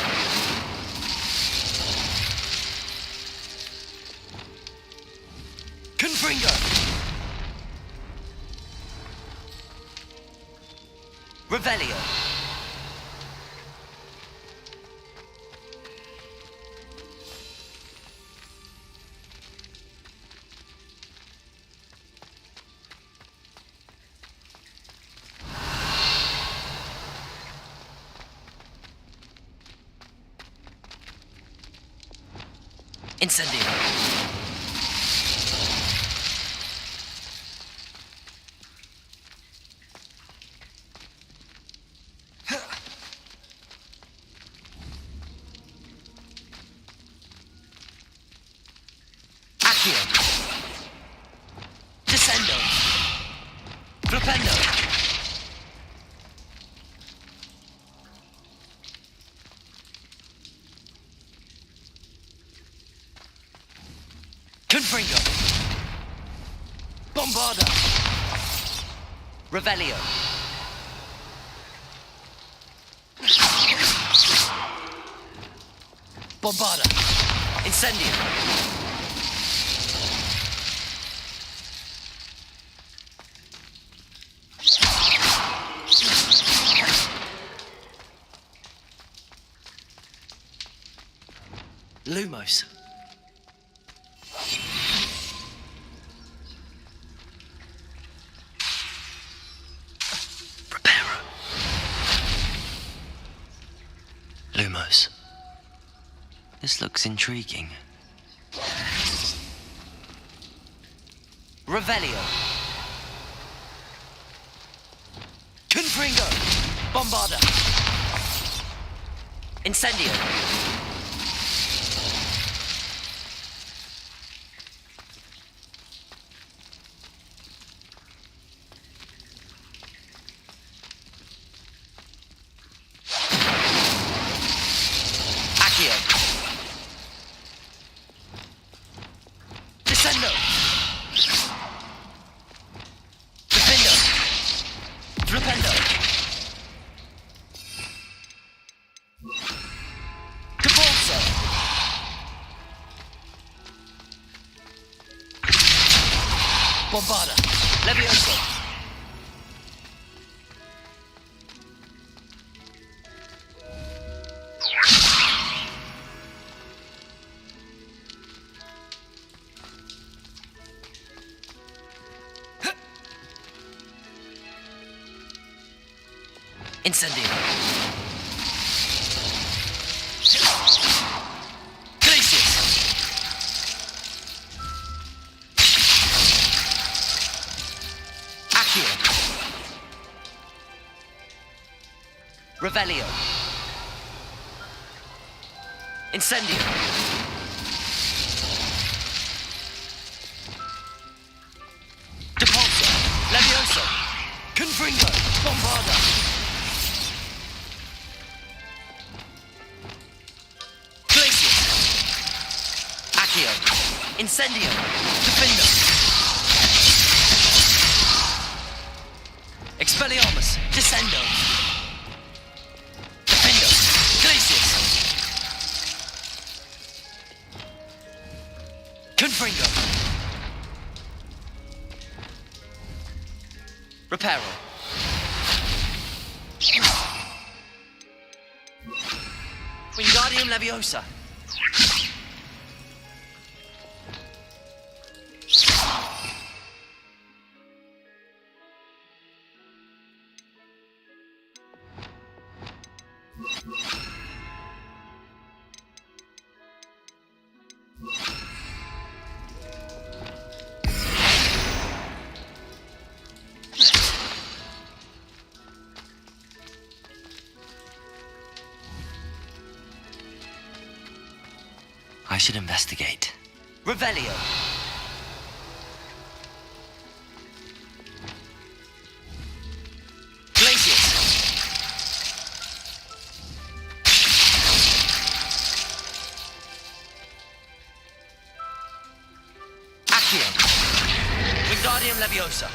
Confringo. Revelio. Incendio. Accio. Descendo. Flipendo. Confringo. Bombarda. Revelio. Bombarda. Incendio. Lumos. Lumos. This looks intriguing. Revelio. Confringo. Bombarda. Incendio. Accio. Descendo. Defendo. Flipendo. Cabolso. Bombarda. Levioso. Incendio. Glacius. Accio. Revelio. Incendio. Depulso. Levioso. Confringo. Bombarda. Accio. Incendio. Defendo. Expelliarmus. Descendo. Defendo. Glacius. Confringo. Reparo. Wingardium Leviosa. should investigate. Revelio. Glacius. Accio. Wingardium Leviosa.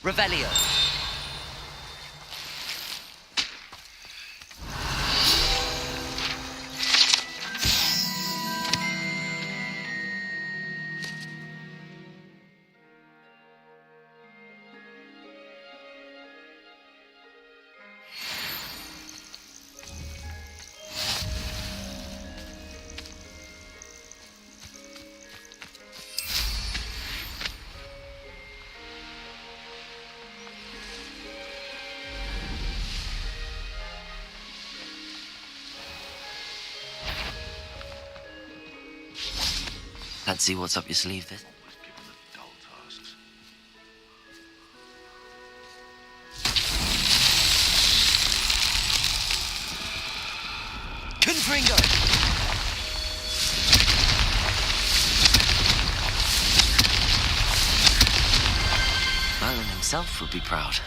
Revelio. Let's see what's up your sleeve this. Confringo. Merlin himself would be proud.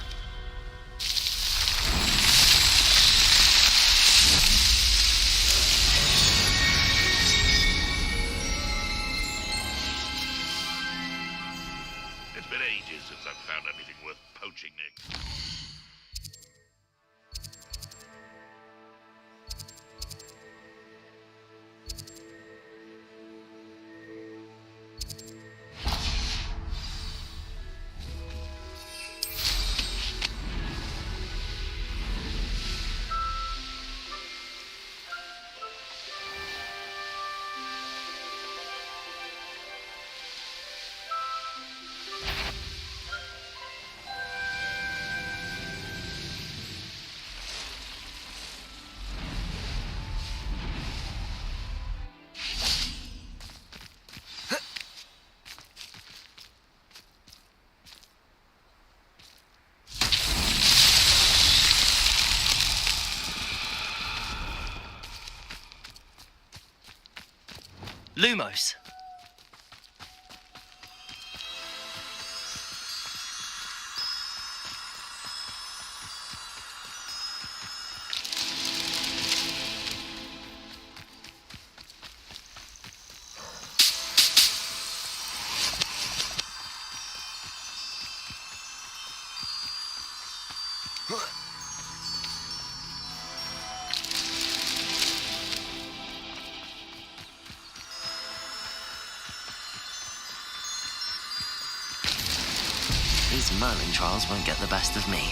It's been ages since I've found anything worth poaching, Nick. Lumos. These Merlin trials won't get the best of me.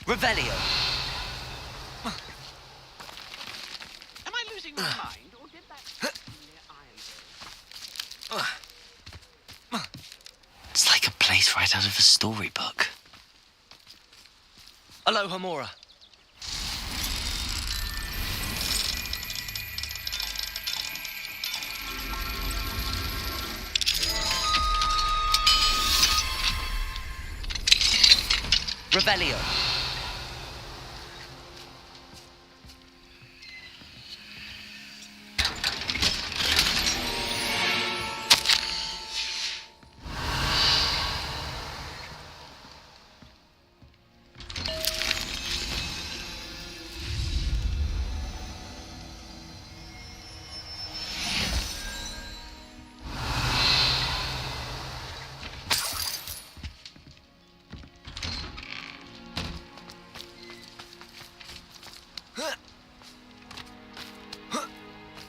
Revelio. Am I losing my mind, or did that iron It's like a place right out of a storybook. Alohomora. Revelio.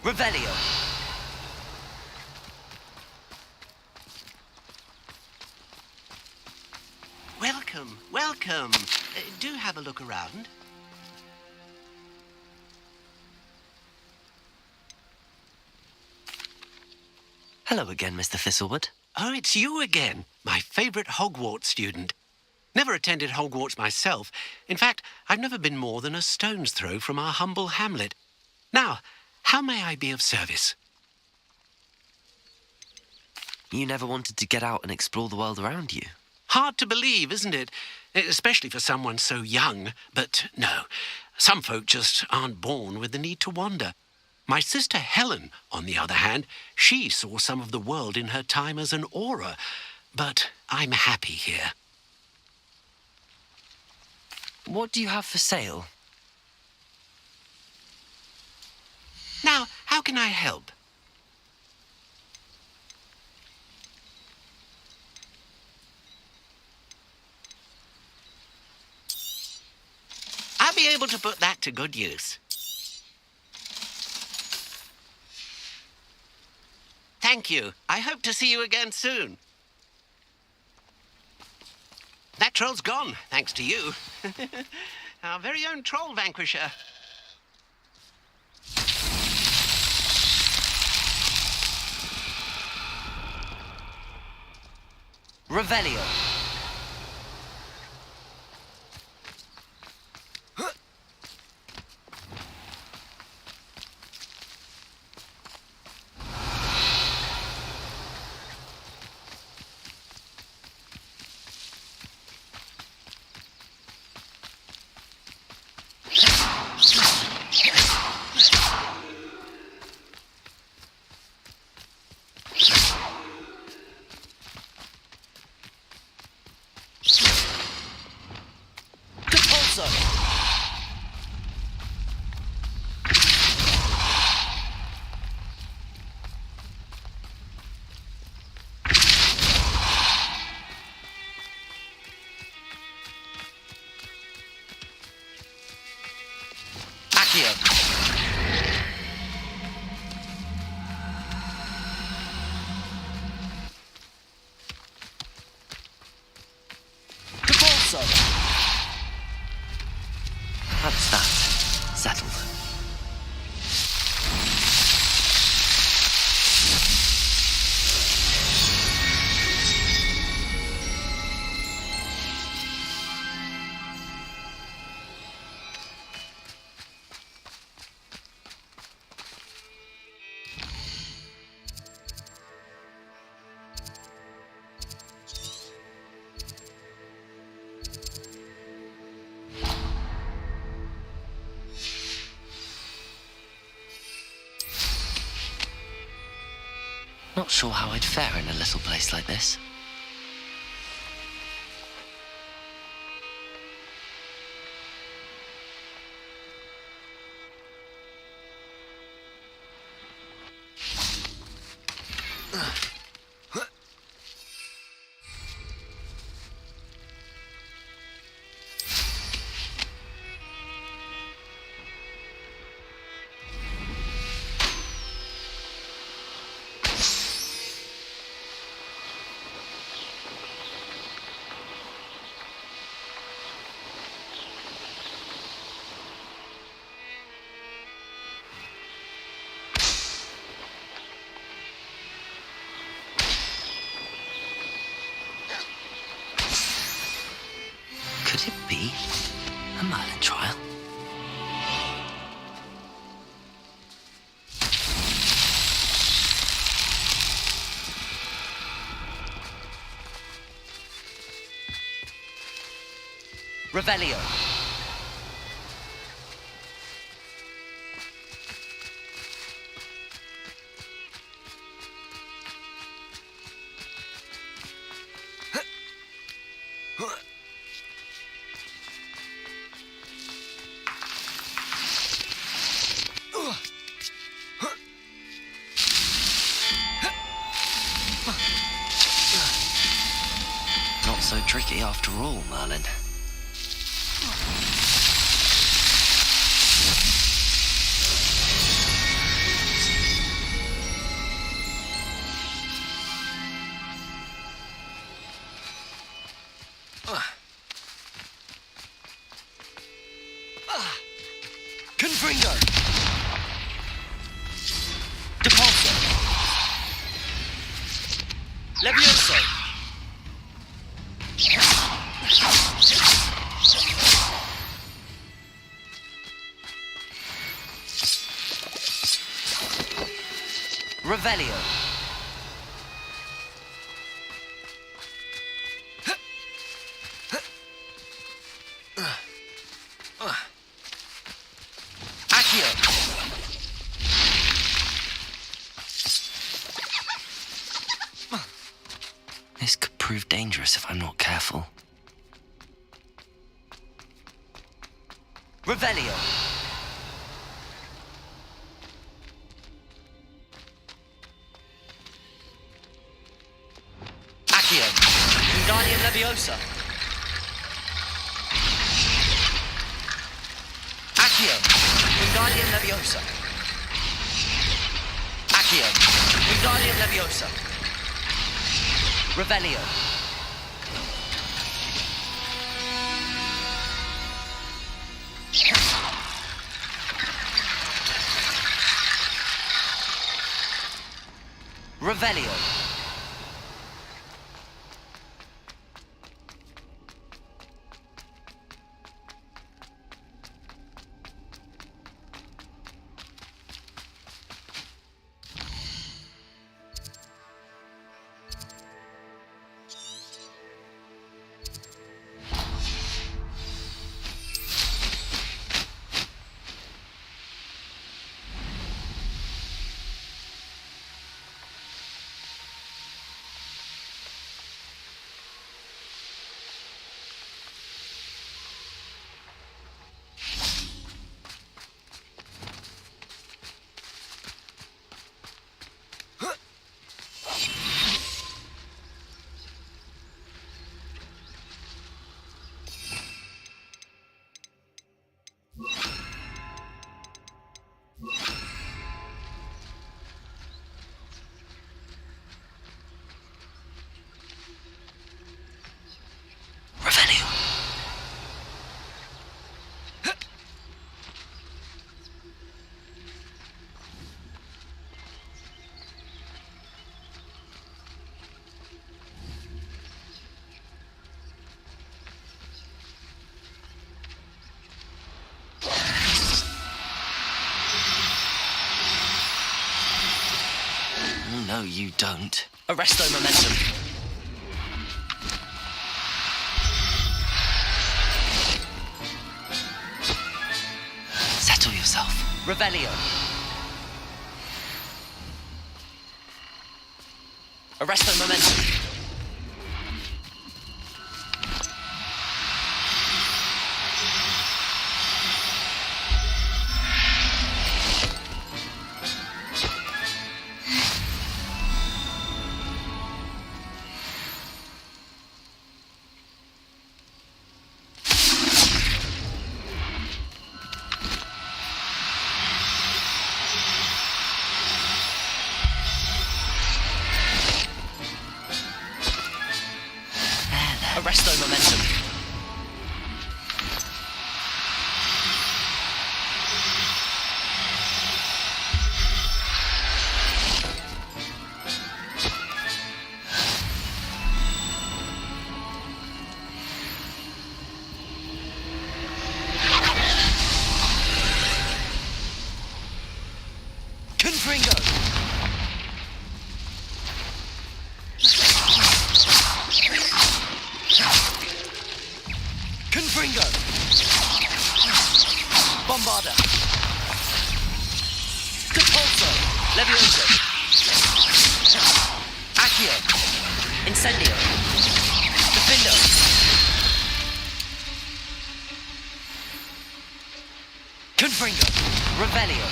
Revelio. Welcome, welcome. Do have a look around. Hello again, Mr. Thistlewood. Oh, it's you again, my favourite Hogwarts student. Never attended Hogwarts myself. In fact, I've never been more than a stone's throw from our humble hamlet. Now, how may I be of service? You never wanted to get out and explore the world around you. Hard to believe, isn't it? Especially for someone so young. But no, some folk just aren't born with the need to wander. My sister Helen, on the other hand, she saw some of the world in her time as an auror. But I'm happy here. What do you have for sale? Now, how can I help? I'll be able to put that to good use. Thank you. I hope to see you again soon. That troll's gone, thanks to you. Our very own troll vanquisher. Revelio. That's that. Settled. Not sure how I'd fare in a little place like this. Could it be a Merlin trial? Revelio. Not so tricky after all, Merlin. Confringo! Depulso! Levioso! Revelio. Accio. This could prove dangerous if I'm not careful. Revelio. Accio. Wingardium Leviosa. Accio. Wingardium Leviosa. Accio. Wingardium Leviosa. Revelio. Revelio. No, you don't. Arresto momentum. Settle yourself. Revelio. Arresto momentum. Arresto momentum. Confringo. Confringo! Bombarda! Depulso! Levioso! Accio! Incendio! Defendo! Confringo! Revelio!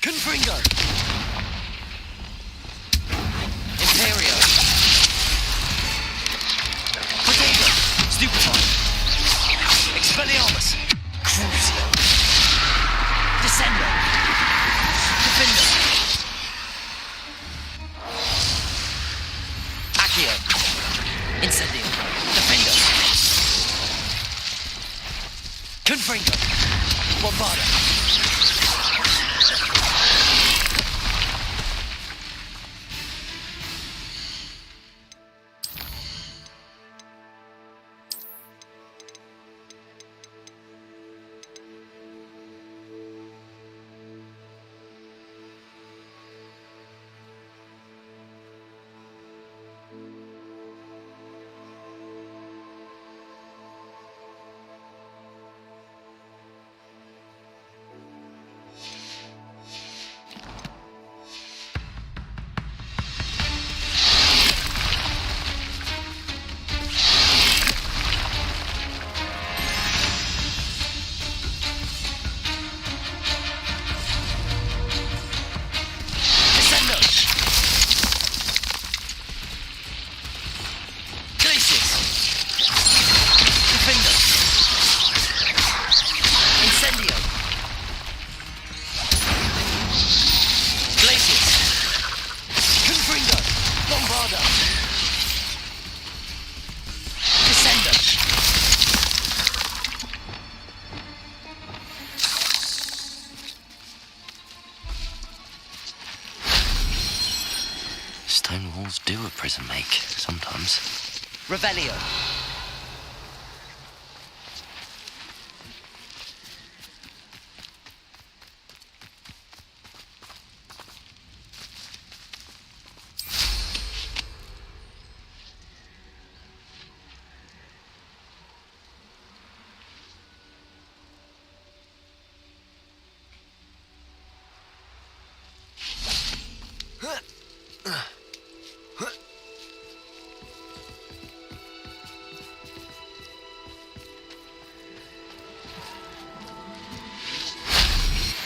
Confringo! Imperio! Potato! Stupefy! Expelliarmus! Crucio! Descendo! Defendo! Accio! Incendio! Defendo! Confringo! Bombarda! Stone walls do a prison make, sometimes. Revelio!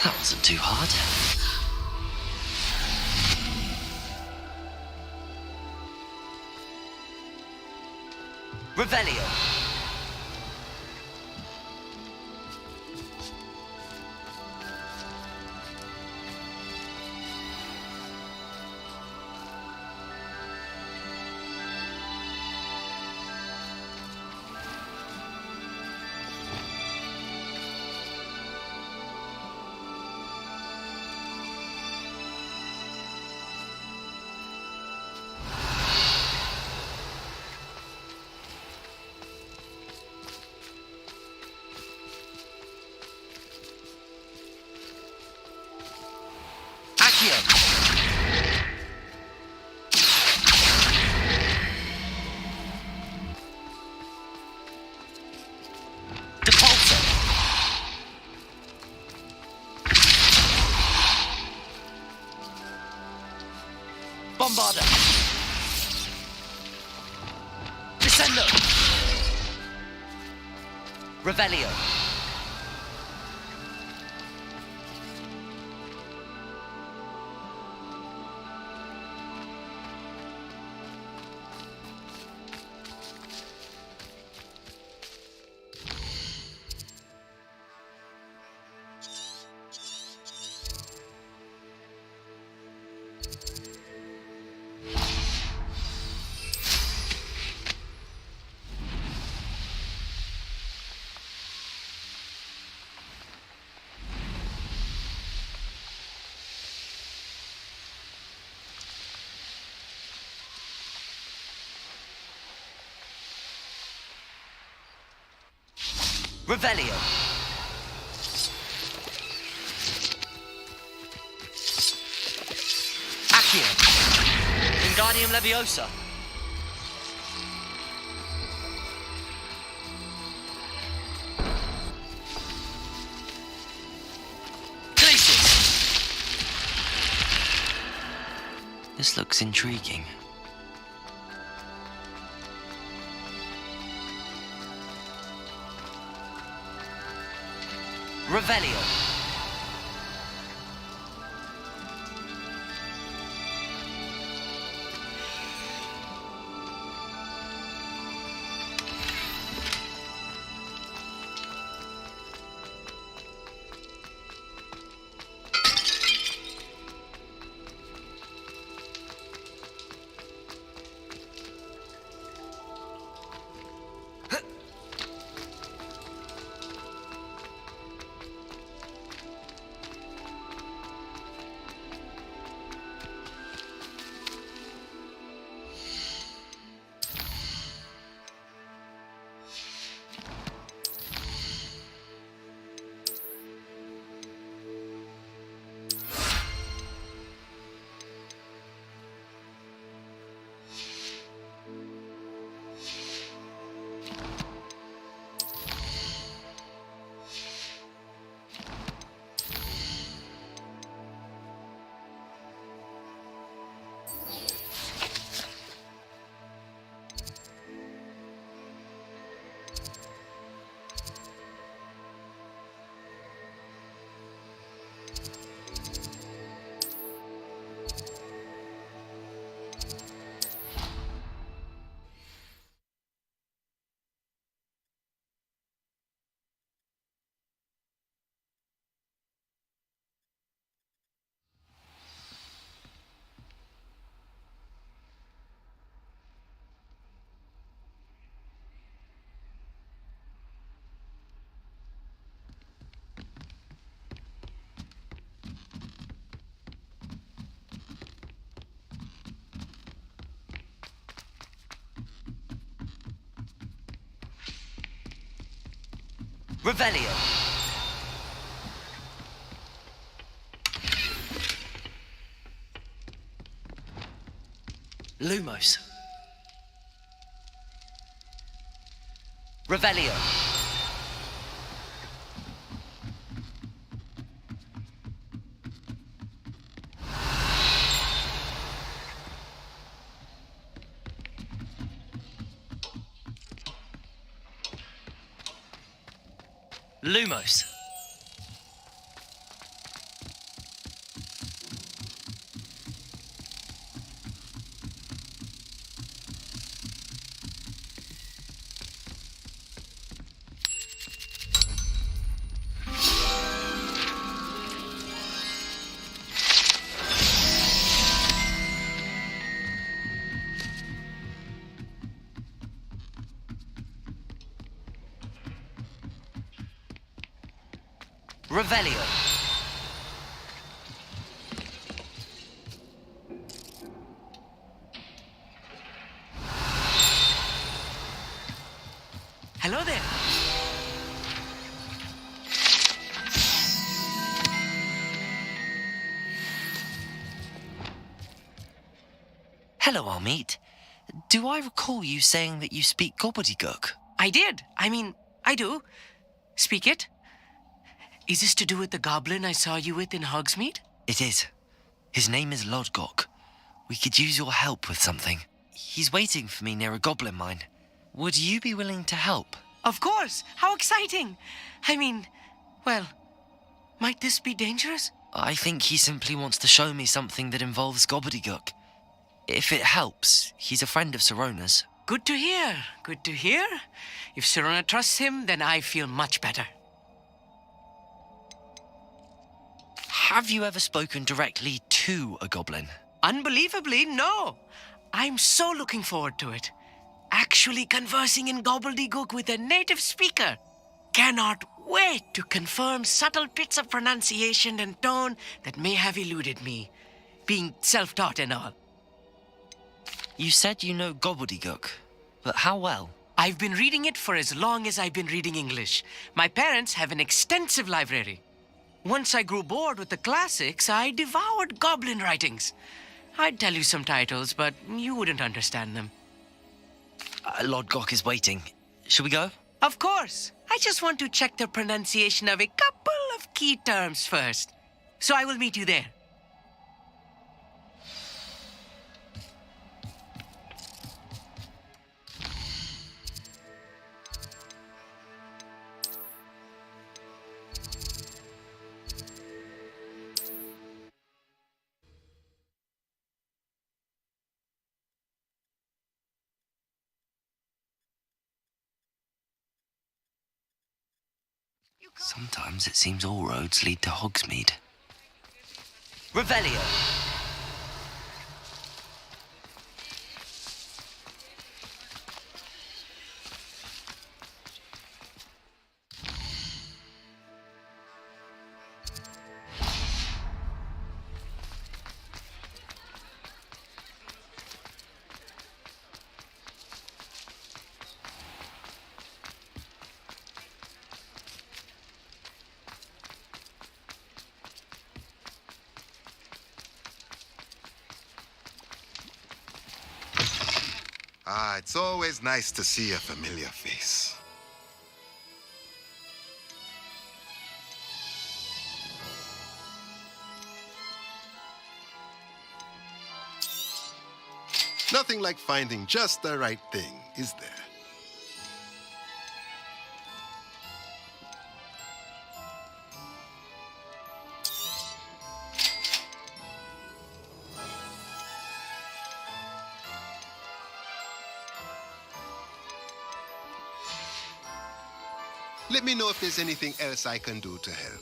That wasn't too hard. Revelio! Depulso! Bombarda! Descendo! Revelio! Revelio! Accio! Wingardium Leviosa. This looks intriguing. Revelio. Revelio. Lumos. Revelio. Lumos. Revelio. Hello there. Hello, Armeet. Do I recall you saying that you speak gobbledygook? I did. I do. Speak it. Is this to do with the goblin I saw you with in Hogsmeade? It is. His name is Lodgok. We could use your help with something. He's waiting for me near a goblin mine. Would you be willing to help? Of course. How exciting. Well, might this be dangerous? I think he simply wants to show me something that involves gobbledygook. If it helps, he's a friend of Sirona's. Good to hear. Good to hear. If Sirona trusts him, then I feel much better. Have you ever spoken directly to a goblin? Unbelievably, no. I'm so looking forward to it. Actually conversing in gobbledygook with a native speaker. Cannot wait to confirm subtle bits of pronunciation and tone that may have eluded me, being self-taught and all. You said you know gobbledygook, but how well? I've been reading it for as long as I've been reading English. My parents have an extensive library. Once I grew bored with the classics, I devoured goblin writings. I'd tell you some titles, but you wouldn't understand them. Lord Gok is waiting. Shall we go? Of course. I just want to check the pronunciation of a couple of key terms first. So I will meet you there. Sometimes it seems all roads lead to Hogsmeade. Revelio! Ah, it's always nice to see a familiar face. Nothing like finding just the right thing, is there? Let me know if there's anything else I can do to help.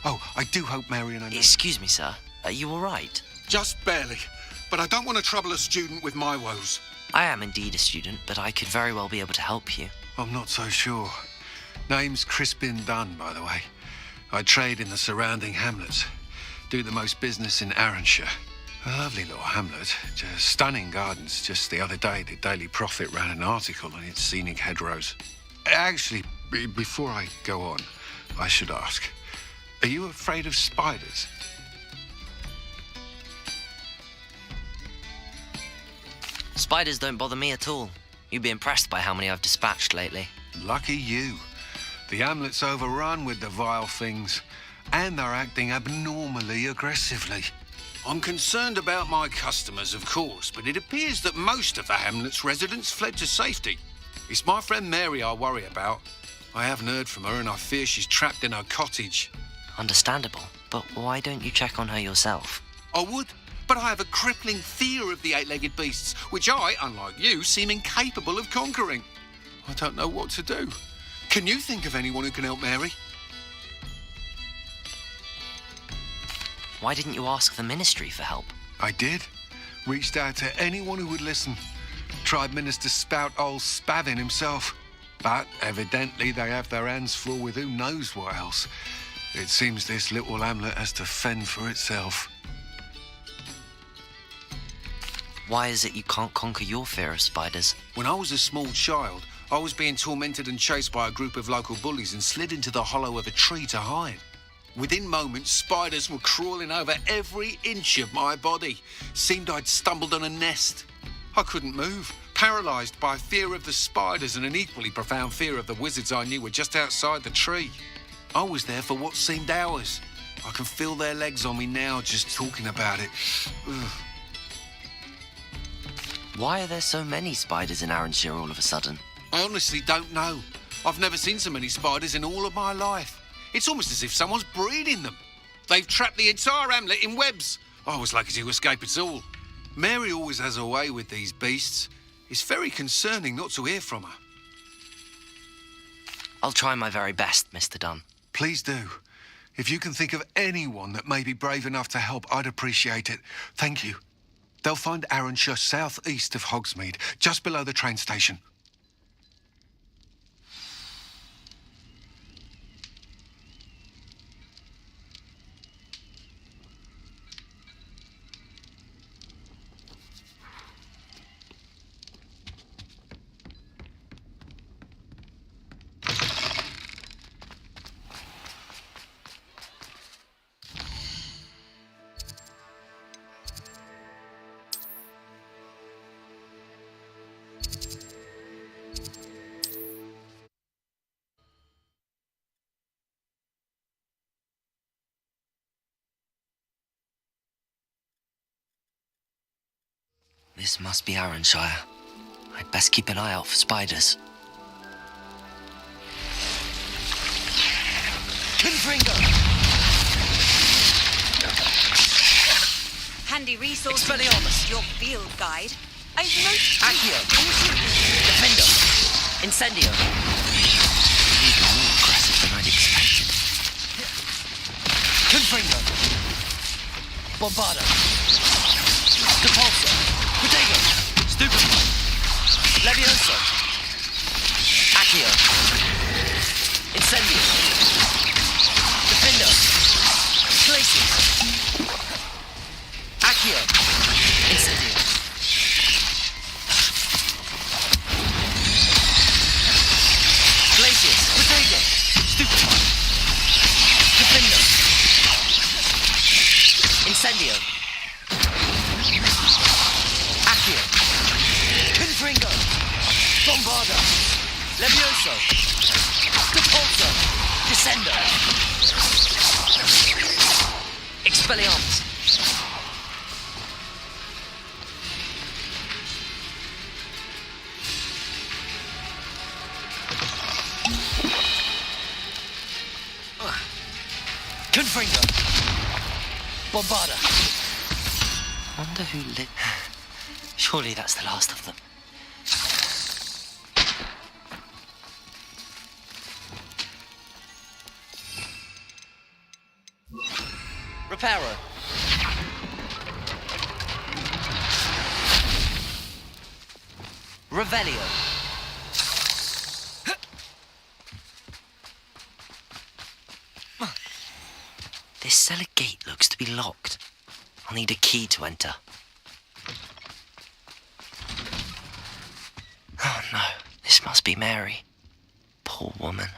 Oh, I do hope Marion and... Excuse me, sir. Are you all right? Just barely. But I don't want to trouble a student with my woes. I am indeed a student, but I could very well be able to help you. I'm not so sure. Name's Crispin Dunn, by the way. I trade in the surrounding hamlets. Do the most business in Arranshire. A lovely little hamlet. Just stunning gardens. Just the other day, the Daily Prophet ran an article on its scenic hedgerows. Actually, before I go on, I should ask, are you afraid of spiders? Spiders don't bother me at all. You'd be impressed by how many I've dispatched lately. Lucky you. The hamlet's overrun with the vile things, and they're acting abnormally aggressively. I'm concerned about my customers, of course, but it appears that most of the hamlet's residents fled to safety. It's my friend Mary I worry about. I haven't heard from her, and I fear she's trapped in her cottage. Understandable, but why don't you check on her yourself? I would, but I have a crippling fear of the eight-legged beasts, which I, unlike you, seem incapable of conquering. I don't know what to do. Can you think of anyone who can help Mary? Why didn't you ask the ministry for help? I did. Reached out to anyone who would listen. Tried Minister Spout old Spavin himself. But evidently they have their hands full with who knows what else. It seems this little hamlet has to fend for itself. Why is it you can't conquer your fear of spiders? When I was a small child, I was being tormented and chased by a group of local bullies and slid into the hollow of a tree to hide. Within moments, spiders were crawling over every inch of my body. Seemed I'd stumbled on a nest. I couldn't move, paralysed by fear of the spiders and an equally profound fear of the wizards I knew were just outside the tree. I was there for what seemed hours. I can feel their legs on me now just talking about it. Ugh. Why are there so many spiders in Arranshire all of a sudden? I honestly don't know. I've never seen so many spiders in all of my life. It's almost as if someone's breeding them. They've trapped the entire hamlet in webs. I was lucky to escape it all. Mary always has a way with these beasts. It's very concerning not to hear from her. I'll try my very best, Mr. Dunn. Please do. If you can think of anyone that may be brave enough to help, I'd appreciate it. Thank you. They'll find Arranshire south-east of Hogsmeade, just below the train station. This must be Arranshire. I'd best keep an eye out for spiders. Confringo! Handy resource. Expelliarmus! Your field guide. I've no... Accio! Defendo! Incendio! Even more aggressive than I'd expected. Confringo! Bombarda! Depulso! Protego! Stupefy! Levioso! Accio! Incendio! Defendo! Glacius! Accio! Incendio! Glacius! Protego! Stupefy! Defendo! Incendio! Accio! Confringo! Bombarda! Levioso! Depulso! Descendo! Expelliarmus! Confringo! Bombarda! Wonder who lit... Surely that's the last of them. Reparo. Revelio. This cellar gate looks to be locked. I'll need a key to enter. Oh no, this must be Mary. Poor woman.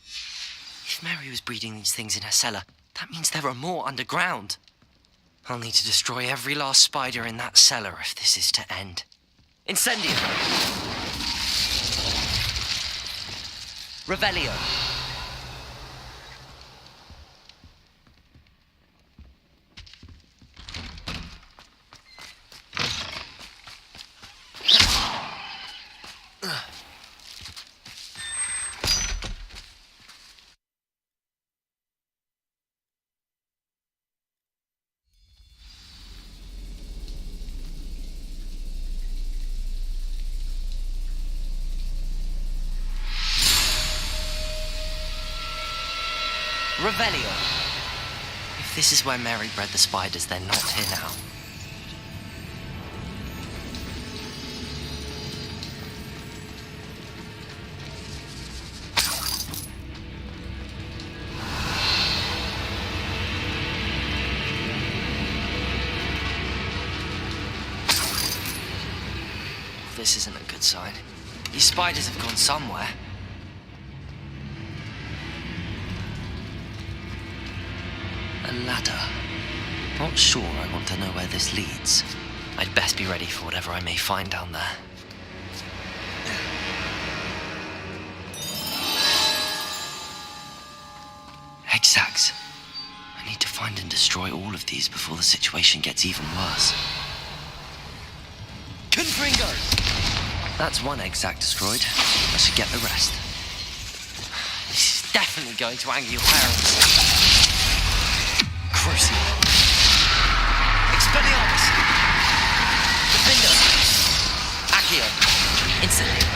If Mary was breeding these things in her cellar, that means there are more underground. I'll need to destroy every last spider in that cellar if this is to end. Incendio! Revelio! Revelio. If this is where Mary bred the spiders, they're not here now. This isn't a good sign. These spiders have gone somewhere. A ladder. Not sure I want to know where this leads. I'd best be ready for whatever I may find down there. Exact. I need to find and destroy all of these before the situation gets even worse. Confringo! That's one exact destroyed. I should get the rest. This is definitely going to anger your parents. Crucible. Expelliarmus. Defendo. Accio. Incendio.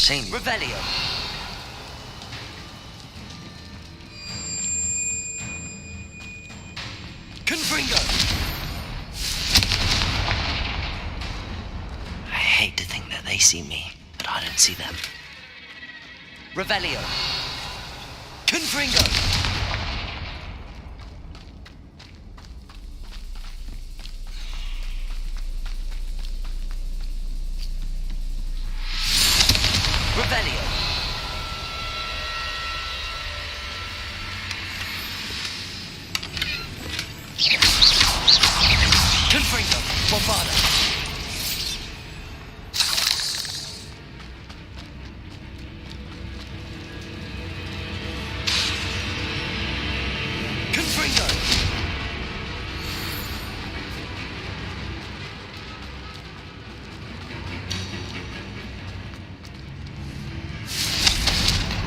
seen. Revelio. Confringo. I hate to think that they see me, but I don't see them. Revelio. Confringo. Revelio. Confringo. Bombarda. Confringo.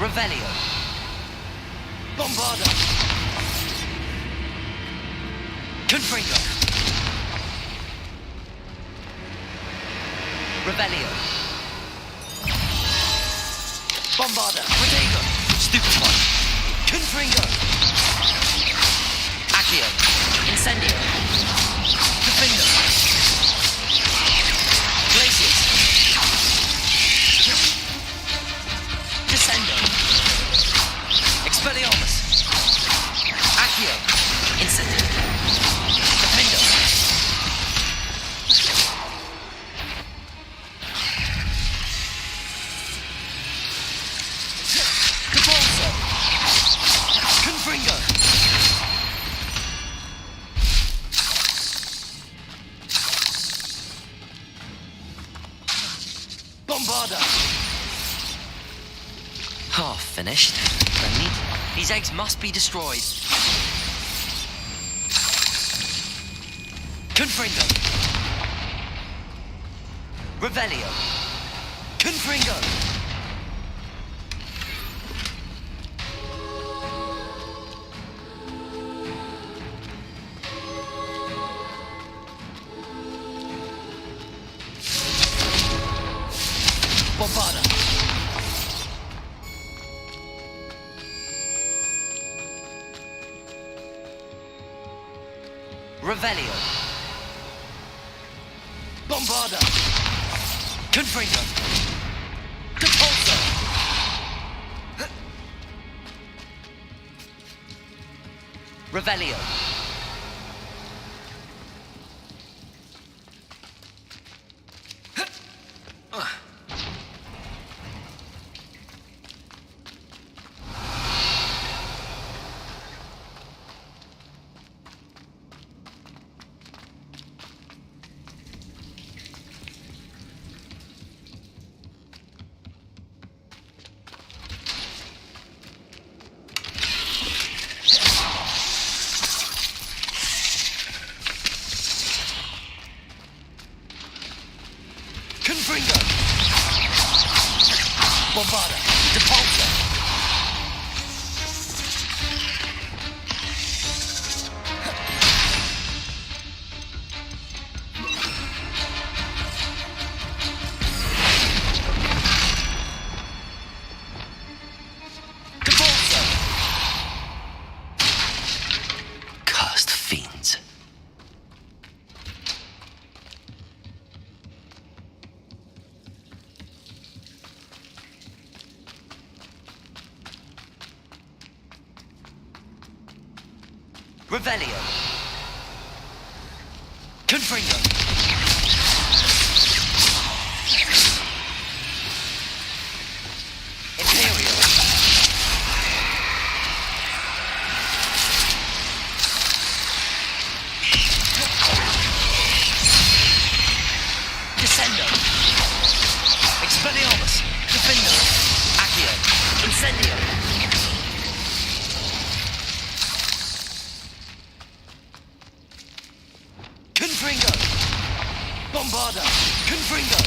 Revelio. Bombarda. Confringo. Revelio. Bombarda. Protego. Stupefy. Confringo. Accio. Incendio. Defendo. Glacius. Descendo. Expelliarmus. Accio. Incendio. Defendo. Cabalso. Confringo. Bombarda. Half finished. I need... These eggs must be destroyed. Confringo. Revelio. Confringo. Bombarda. Revelio. Bombarda. Confringo. Depulso. Revelio. Confringo. Bombarda. Depulso. Depulso. Cursed fiends. Revelio. Confringo. Imperial. Descendo. Expelliarmus. Defendo. Accio. Incendio. Confringo. Bombarda. Confringo.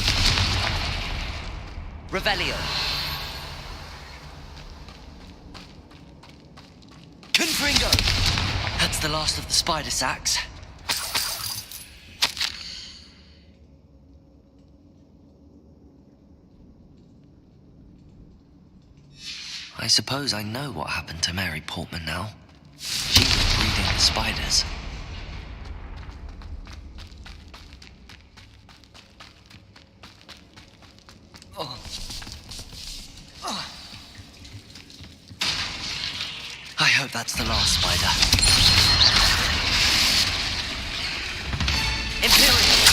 Revelio. Confringo. That's the last of the spider sacks. I suppose I know what happened to Mary Portman now. She was breeding the spiders. Oh. Oh. I hope that's the last spider. Imperial!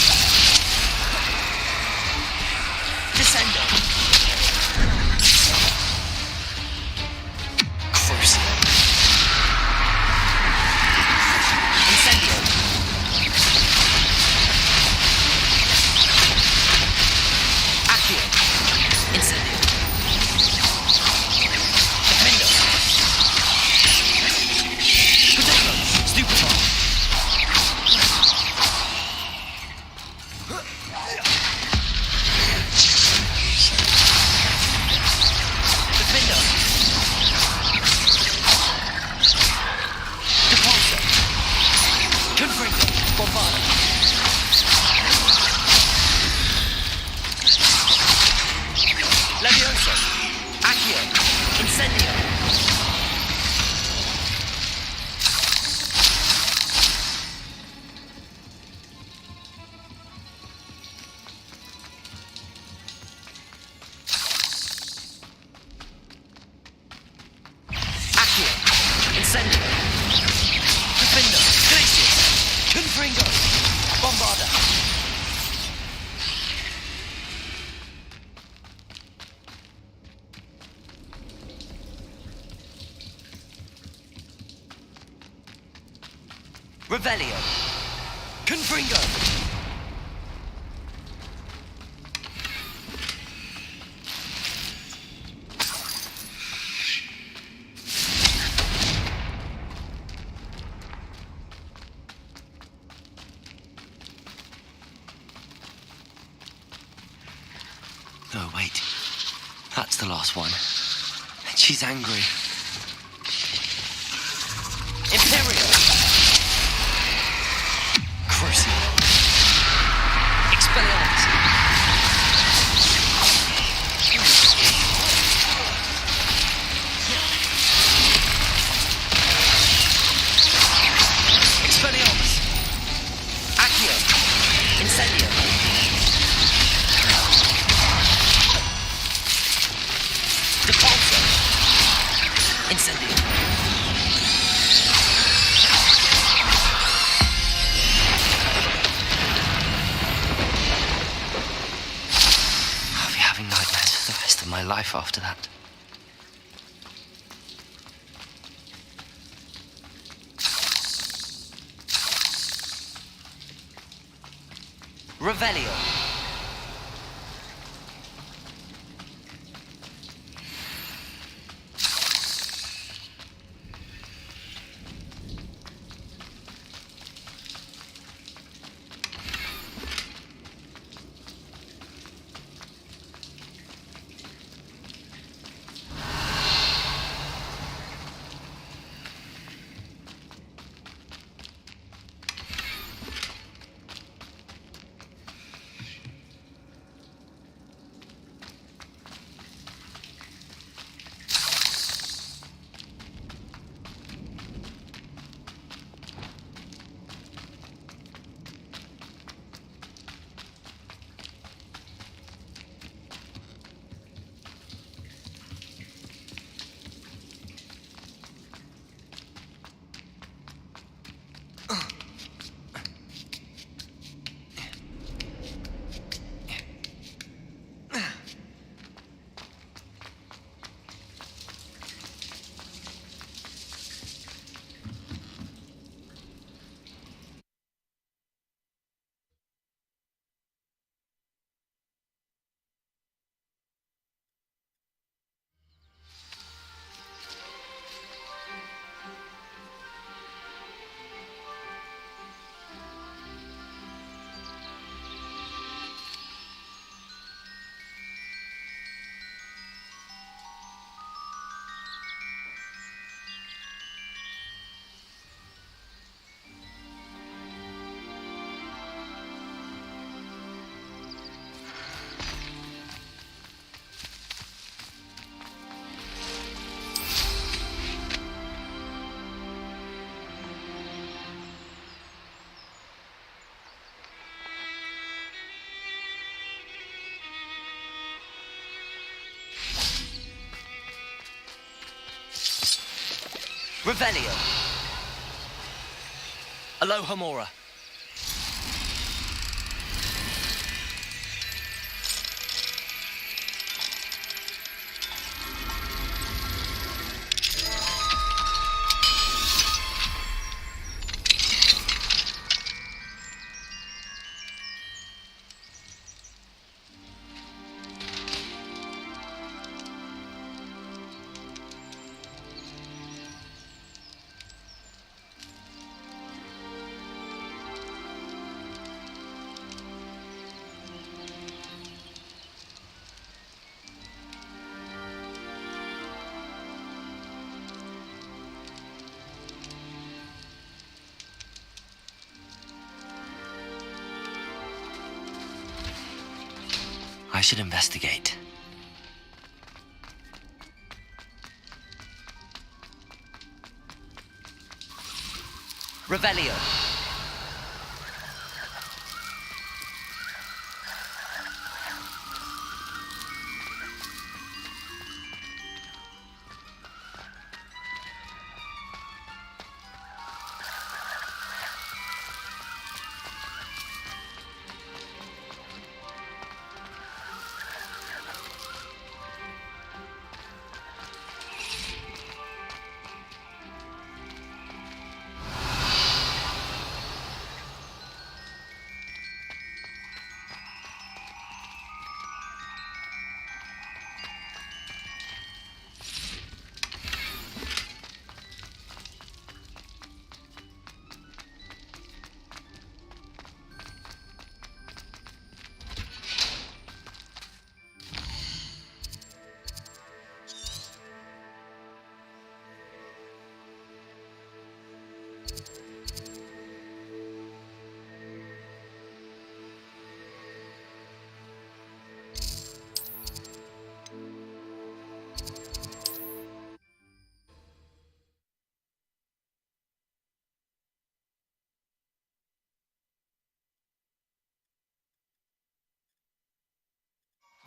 Descendo! Crucial! Incendio! Accio! Incendio! Defendo! Potato! Stupefy! Levioso! Accio! Incendio! Accio! Incendio! Defendo! Glacius! Confringo! Bombarda! Revelio! Confringo! Oh, wait. That's the last one. She's angry. Imperial! Crucial! Expelliarmus! Expelliarmus! Accio! Incendio! Depulso! Incendio! I'll be having nightmares for the rest of my life after that. Revelio! Revelio. Alohomora. I should investigate. Revelio.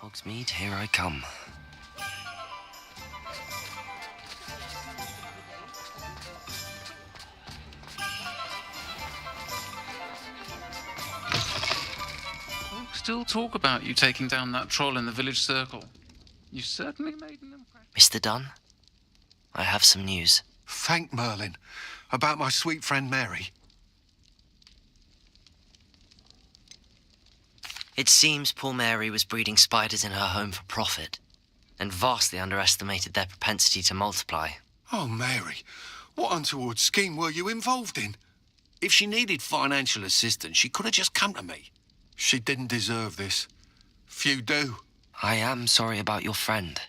Hogsmeade, here I come. Still talk about you taking down that troll in the village circle. You certainly made an impression. Mr. Dunn, I have some news. Thank Merlin. About my sweet friend Mary. It seems poor Mary was breeding spiders in her home for profit, and vastly underestimated their propensity to multiply. Oh, Mary, what untoward scheme were you involved in? If she needed financial assistance, she could have just come to me. She didn't deserve this. Few do. I am sorry about your friend,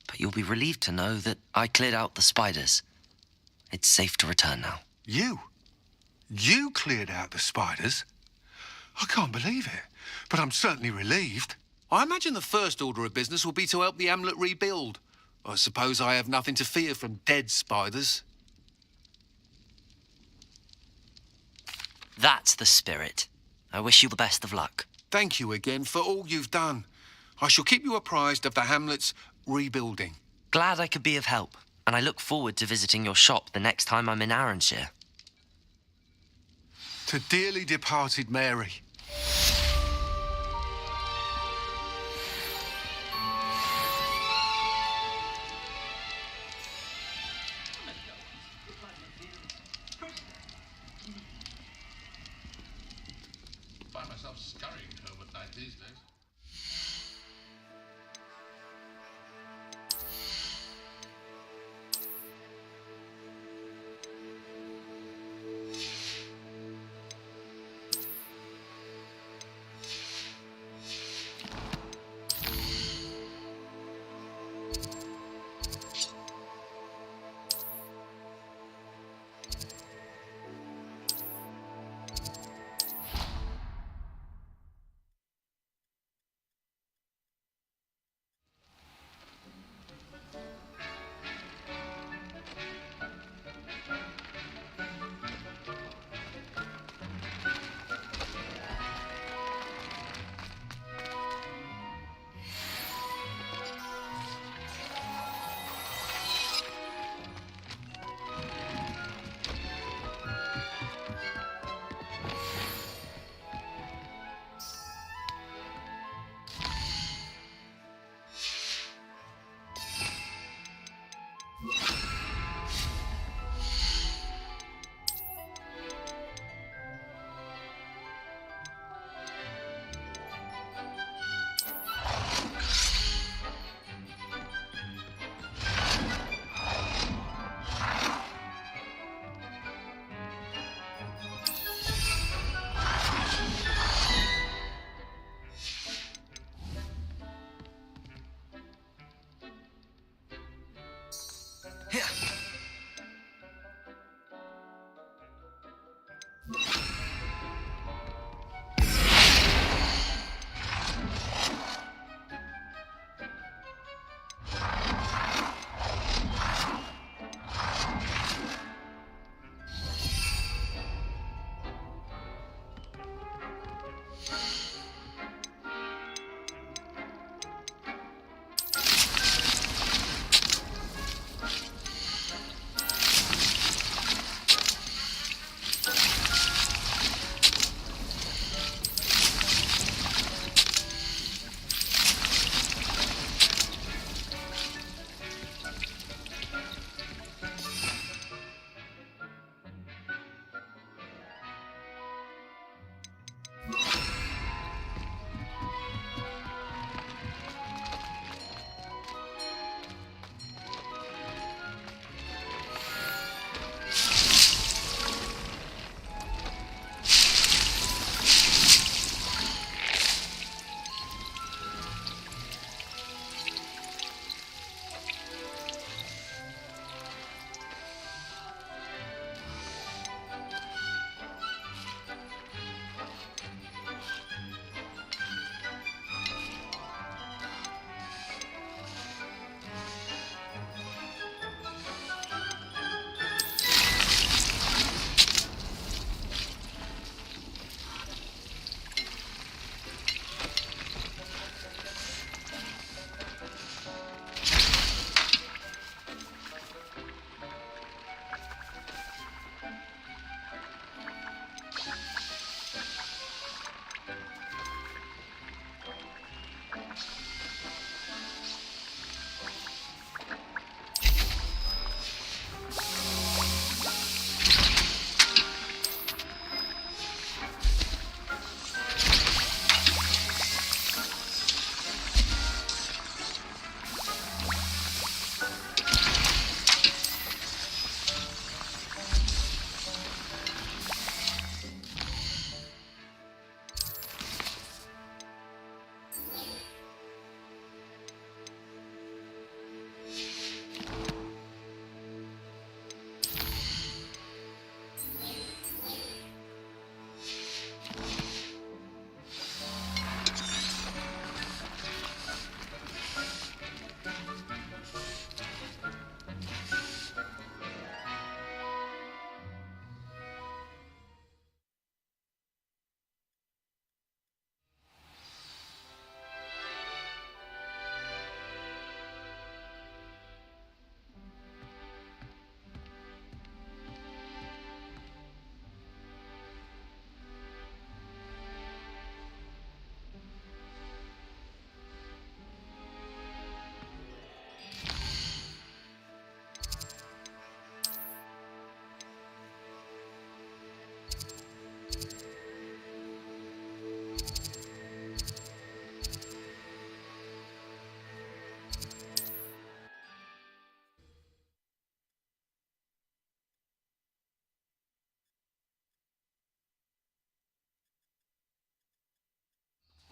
but you'll be relieved to know that I cleared out the spiders. It's safe to return now. You? You cleared out the spiders? I can't believe it, but I'm certainly relieved. I imagine the first order of business will be to help the Hamlet rebuild. I suppose I have nothing to fear from dead spiders. That's the spirit. I wish you the best of luck. Thank you again for all you've done. I shall keep you apprised of the Hamlet's rebuilding. Glad I could be of help, and I look forward to visiting your shop the next time I'm in Arranshire. To dearly departed Mary. Find myself scurrying home at night these days.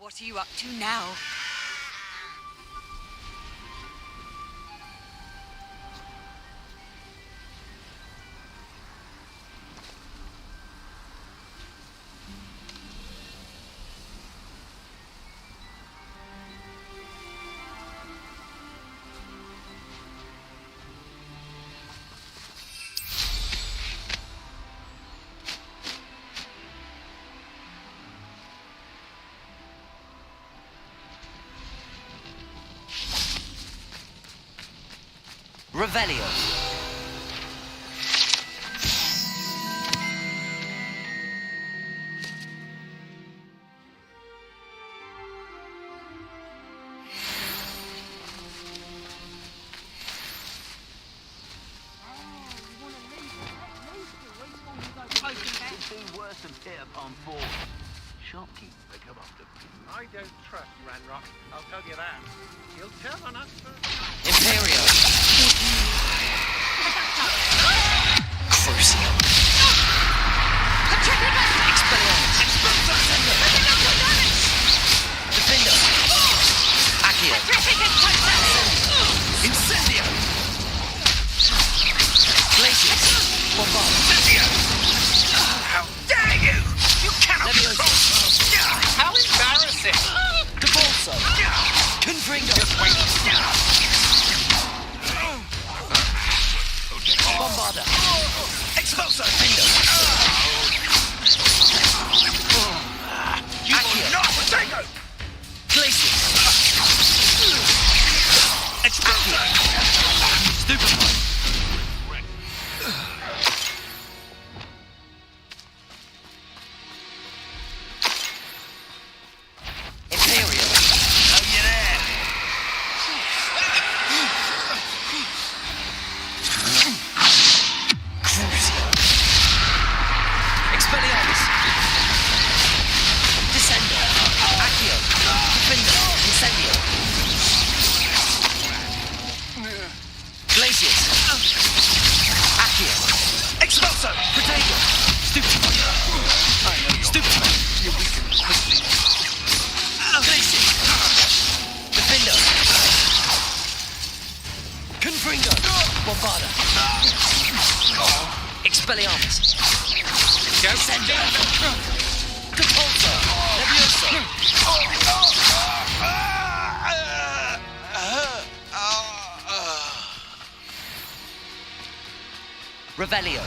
What are you up to now? Revelio. Do worse than hit upon four. Shopkeeper come after me. I don't trust Ranrock, I'll tell you that. He'll turn on us for... Imperio. Crucio. Expelliarmus. Defender. Accio. Incendio. Glacius. Bombard. Incendio. How dare you! You cannot... How embarrassing! Debolso. Confringo. Bombarda. Expulso! Findo. You will not Protego! Glacius. Expulso. Stupefy. Imperio. Oh, you there? Crucio. Expelliarmus. Descendo. Accio. Defender. Incendio. Glacius. Accio. Expulso! Protego. Stupefy. Stupefy. You weaken quickly. Glacius. Defender. Confringo. Bombarda. Expelliarmus. Descendo. Capulso. Levioso. Revelio.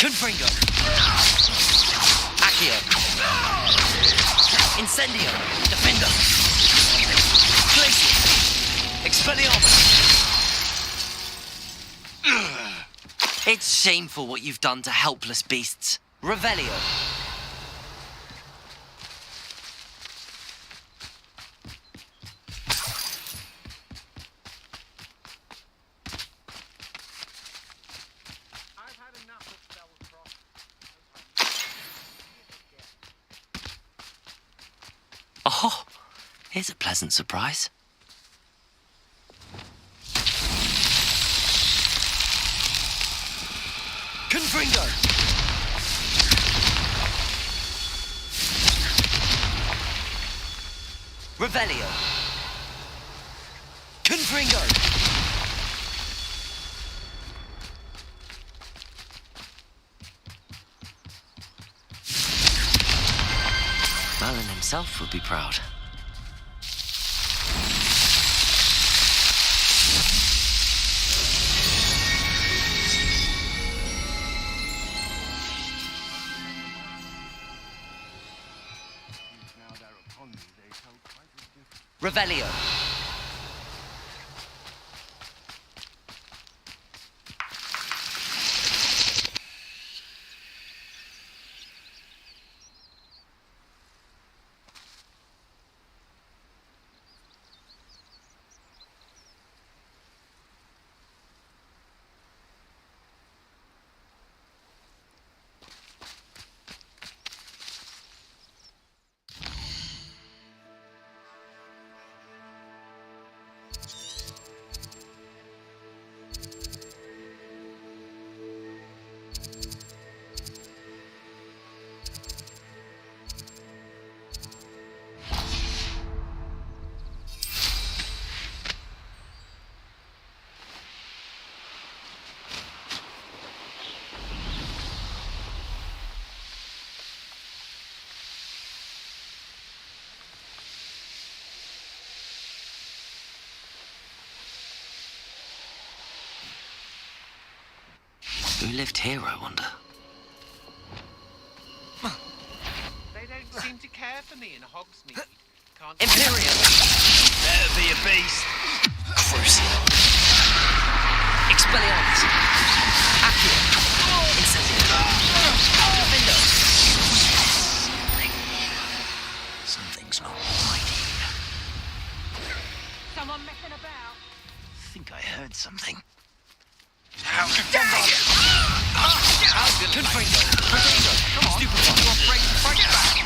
Confringo. Accio. Incendio. Defendo. Glacius. Expelliarmus. It's shameful what you've done to helpless beasts. Revelio. Oh, here's a pleasant surprise. Confringo! Revelio! Confringo! Merlin himself would be proud. Revelio. Who lived here, I wonder? They don't seem to care for me in Hogsmeade. Can't Imperium! Better be a beast. Crucial. Expelliarmus. Accio. Incendio. Defendo. Something's not right here. Someone messing about? I think I heard something. How dare you! Confringo. Protego. Come on. Stupefy. You're afraid to fight back.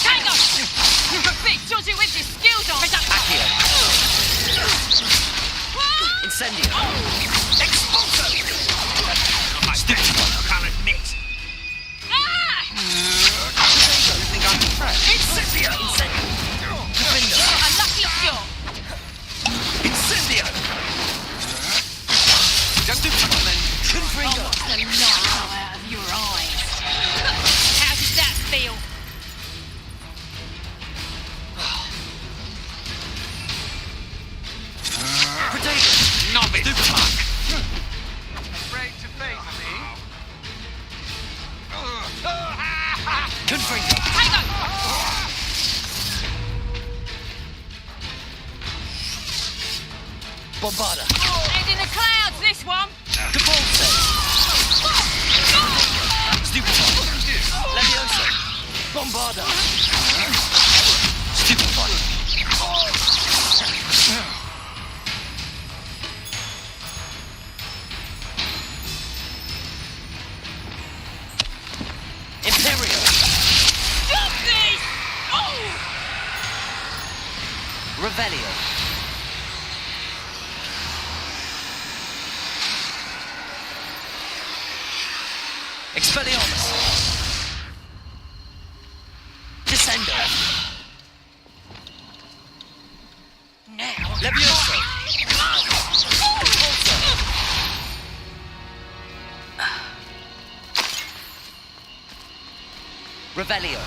Hang on! You're a bit dodgy with your skills on! Accio. Incendio. Expulso! Stupefy. I can't admit. Protego. You think I'm impressed? Incendio! Defendo. A lucky shot! Incendio! Stupefy. Confringo. The light out of your eyes. How does that feel? Protego. Novice! Stupefy. afraid to face me. Confringo. Hang on! Bombarda. Head in the clouds, this one! Defaulto. Stupefy. Levioso. Bombarda. Stupefy. Imperio. Stop this! Oh! Revelio. Expelliarmus. Descendo. Now. Levioso. Defaulto. Revelio.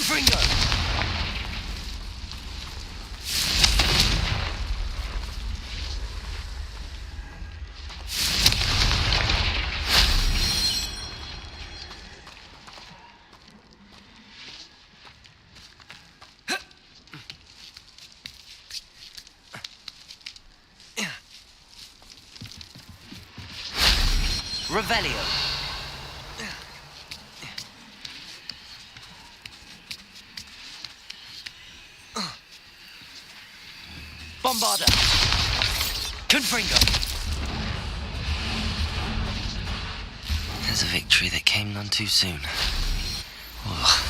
Confringo! Revelio. Bombarda! Confringo! There's a victory that came none too soon. Ugh.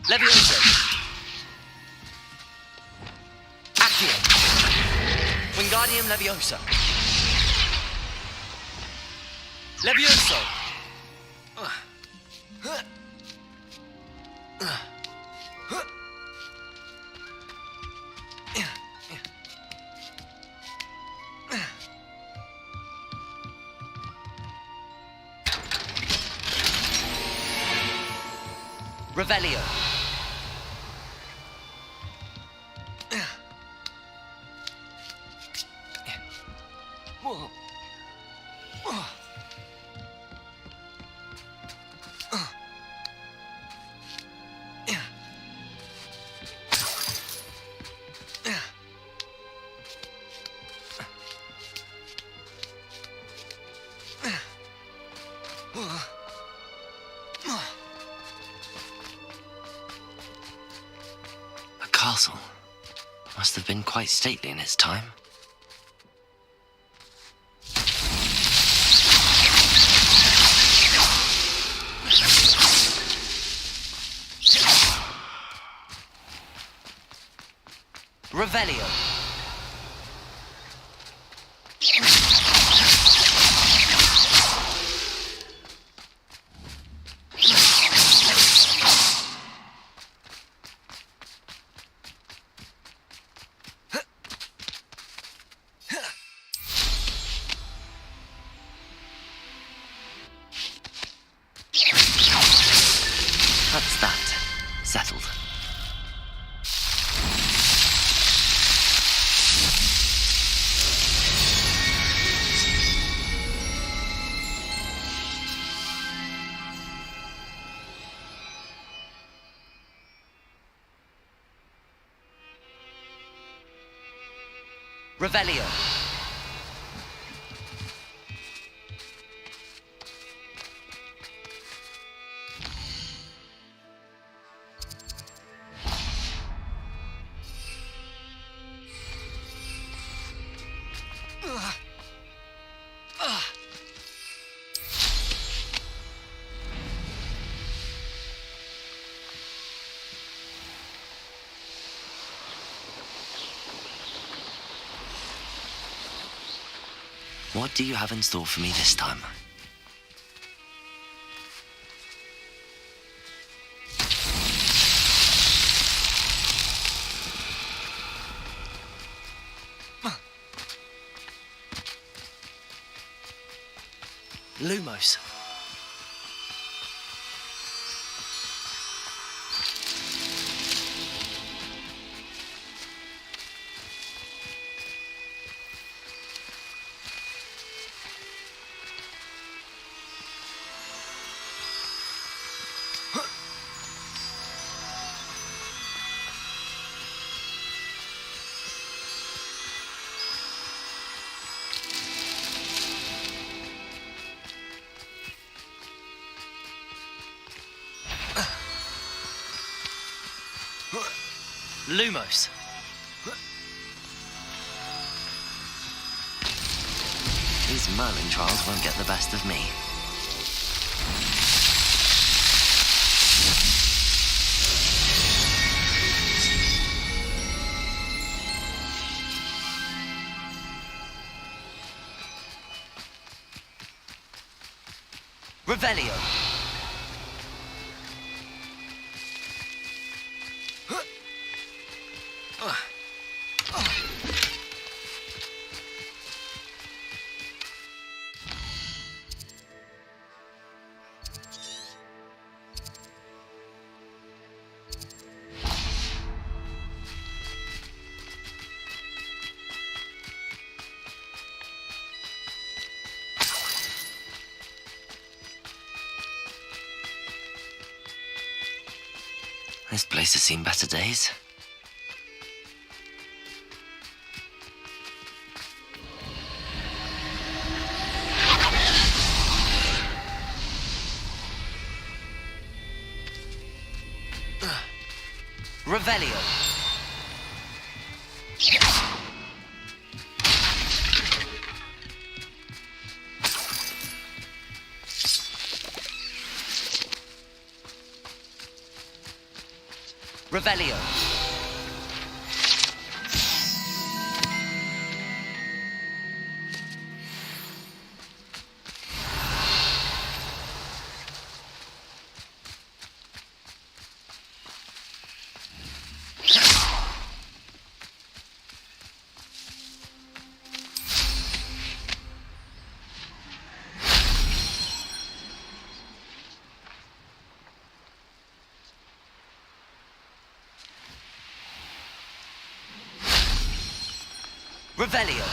Levioso! Accio! Wingardium Leviosa! Levioso! Revelio. A castle. Must have been quite stately in its time. Revelio. That's that. Settled. Revelio. What do you have in store for me this time? Lumos. Lumos. These Merlin trials won't get the best of me. Revelio. This place has seen better days. Revelio. Revelio. Revelio.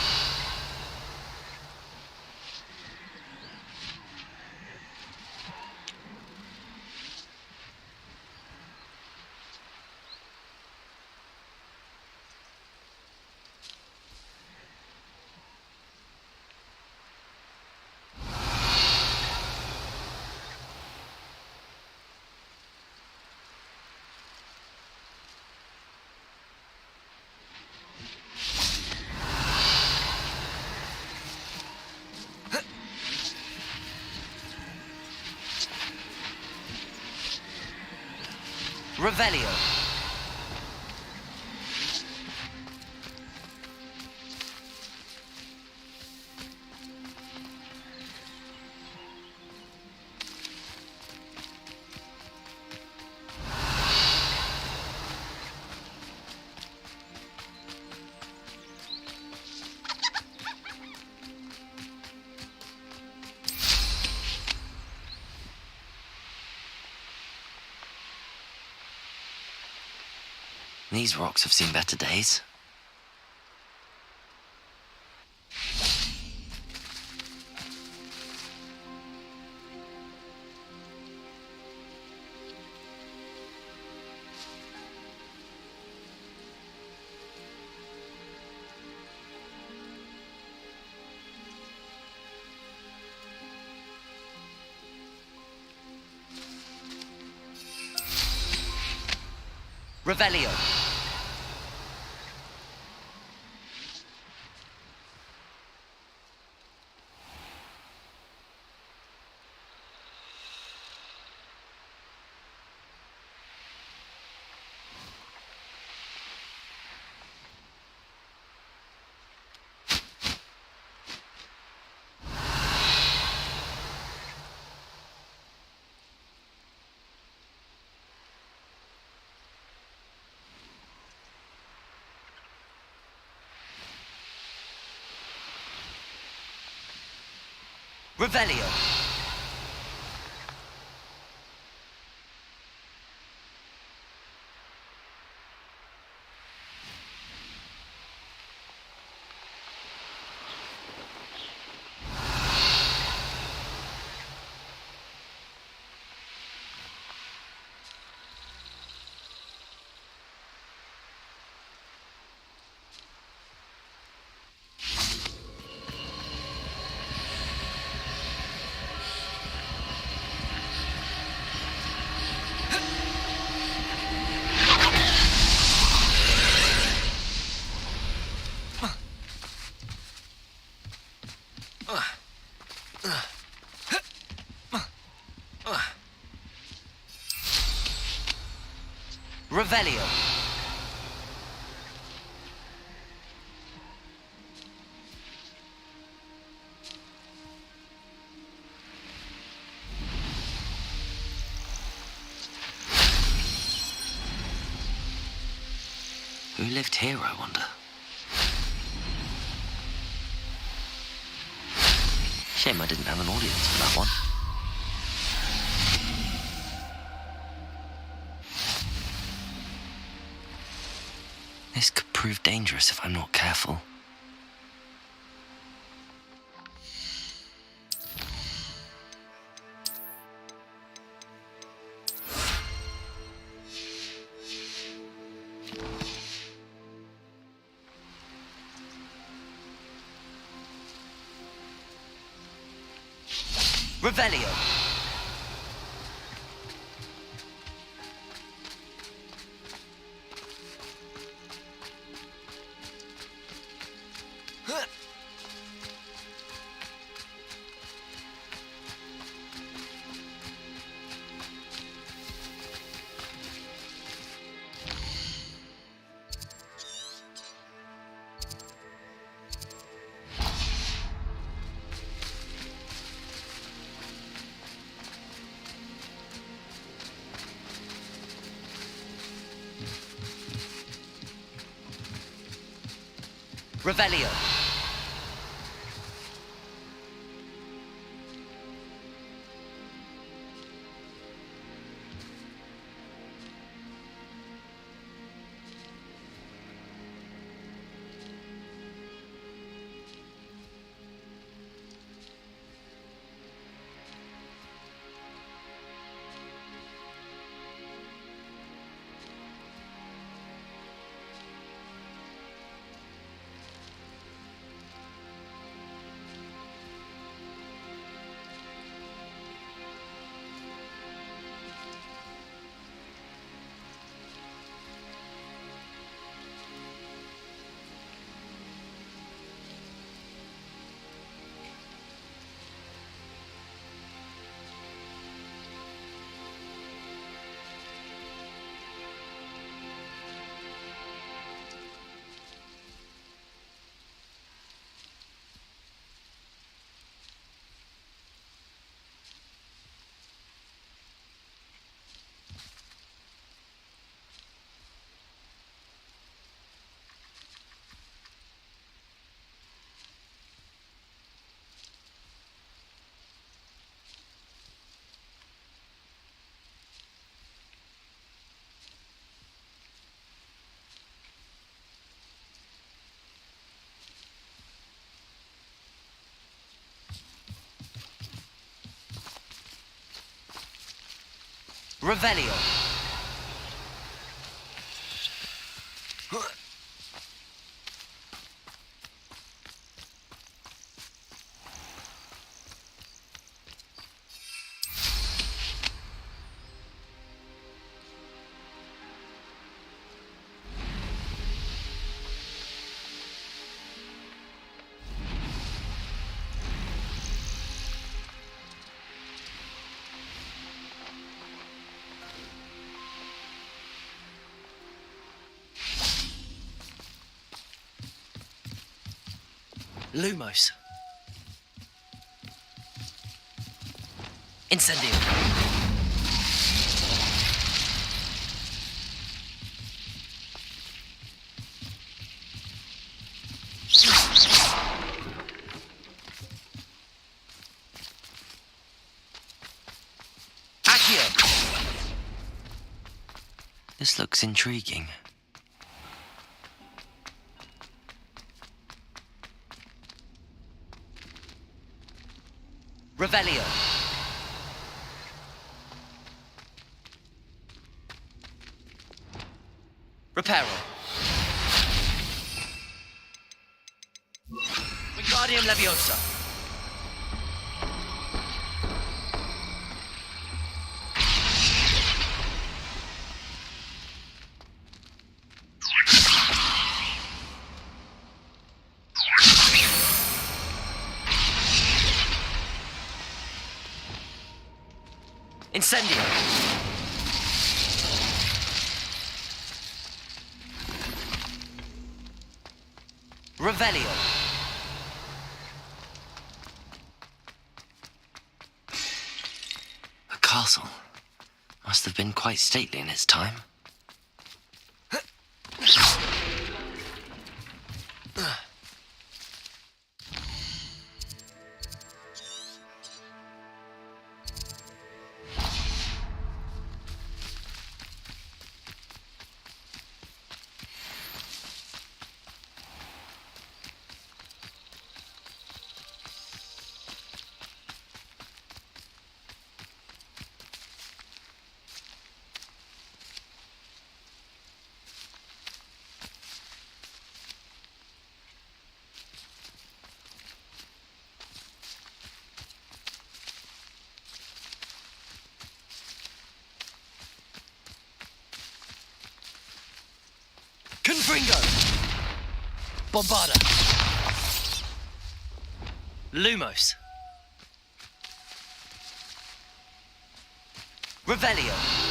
Revelio. These rocks have seen better days. Revelio. Revelio. Revelio. lived here, I wonder? Shame I didn't have an audience for that one. This could prove dangerous if I'm not careful. Revelio. Revelio. Revelio. Lumos. Incendio. Accio. This looks intriguing. Revelio. Reparo. Wingardium Leviosa. Incendio. Revelio. A castle. Must have been quite stately in its time. Confringo! Bombarda! Lumos! Revelio!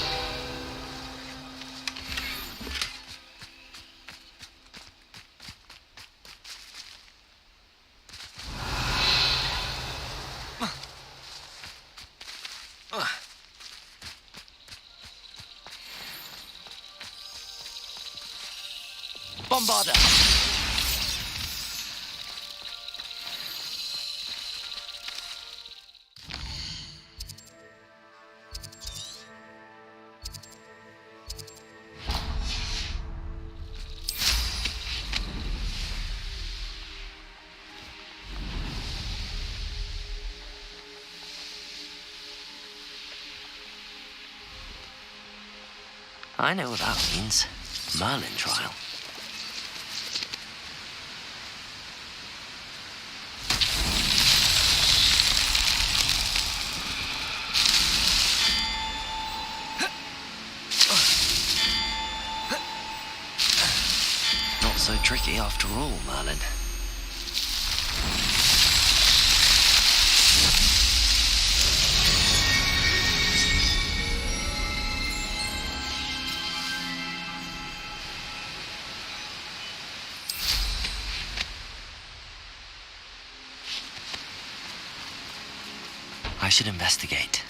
Bombarda! I know what that means. Merlin trial. Not so tricky after all, Merlin. I should investigate.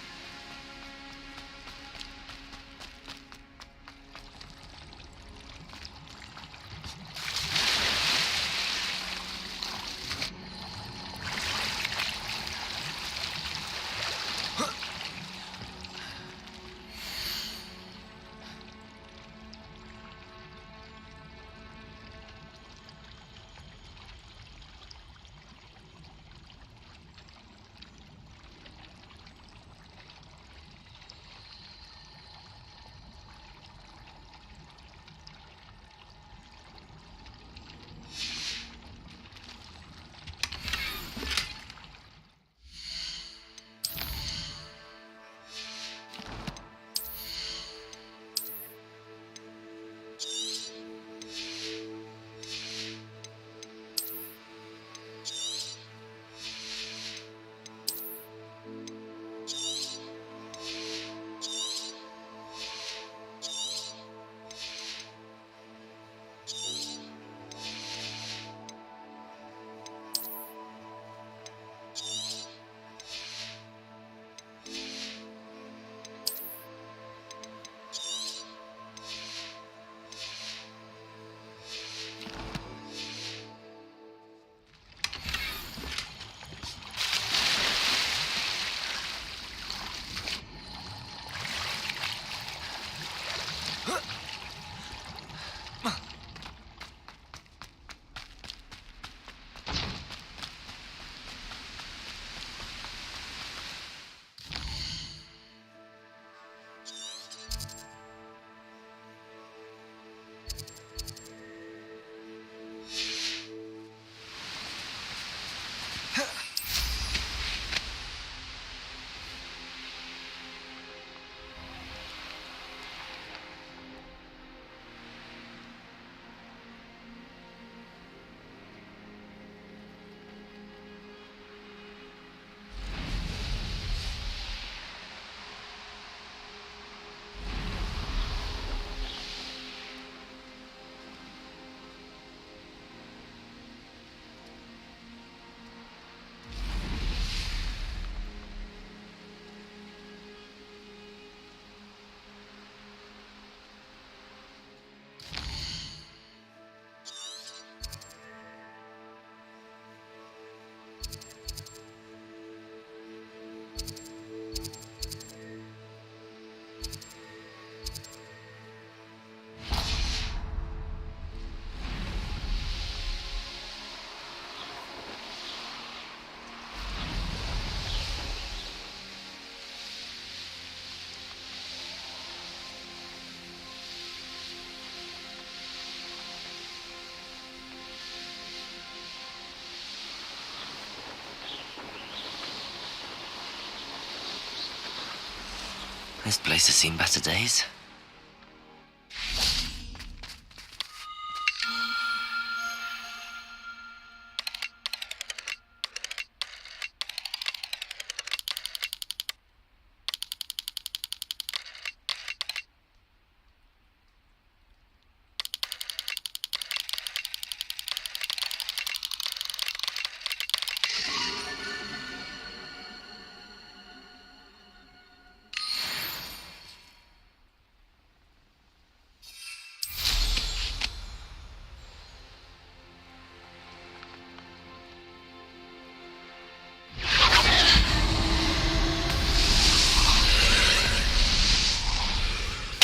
This place has seen better days.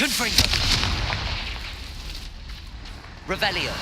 Confringo. Revelio.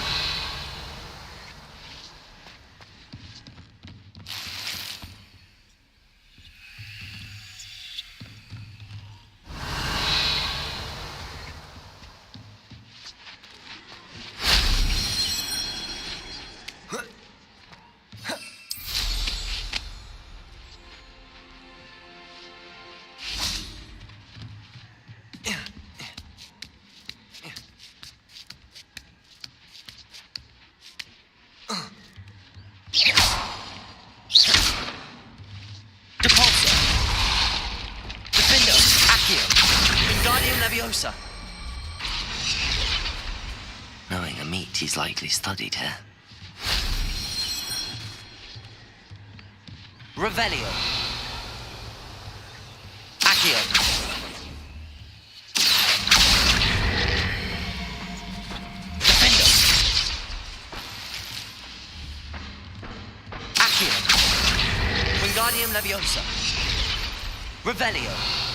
Leviosa. Knowing a meat he's likely studied here. Revelio. Accio. Defendo. Accio. Wingardium Leviosa. Revelio.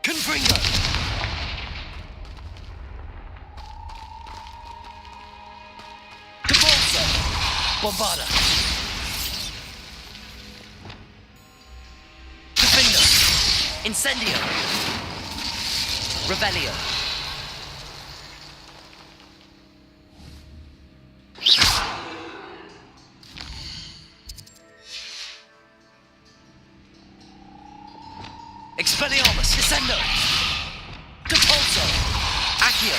Confringo. Cabolso. Bombarda. Defendo. Incendio. Revelio. Expelliarmus, Descendo! Compulso! Accio!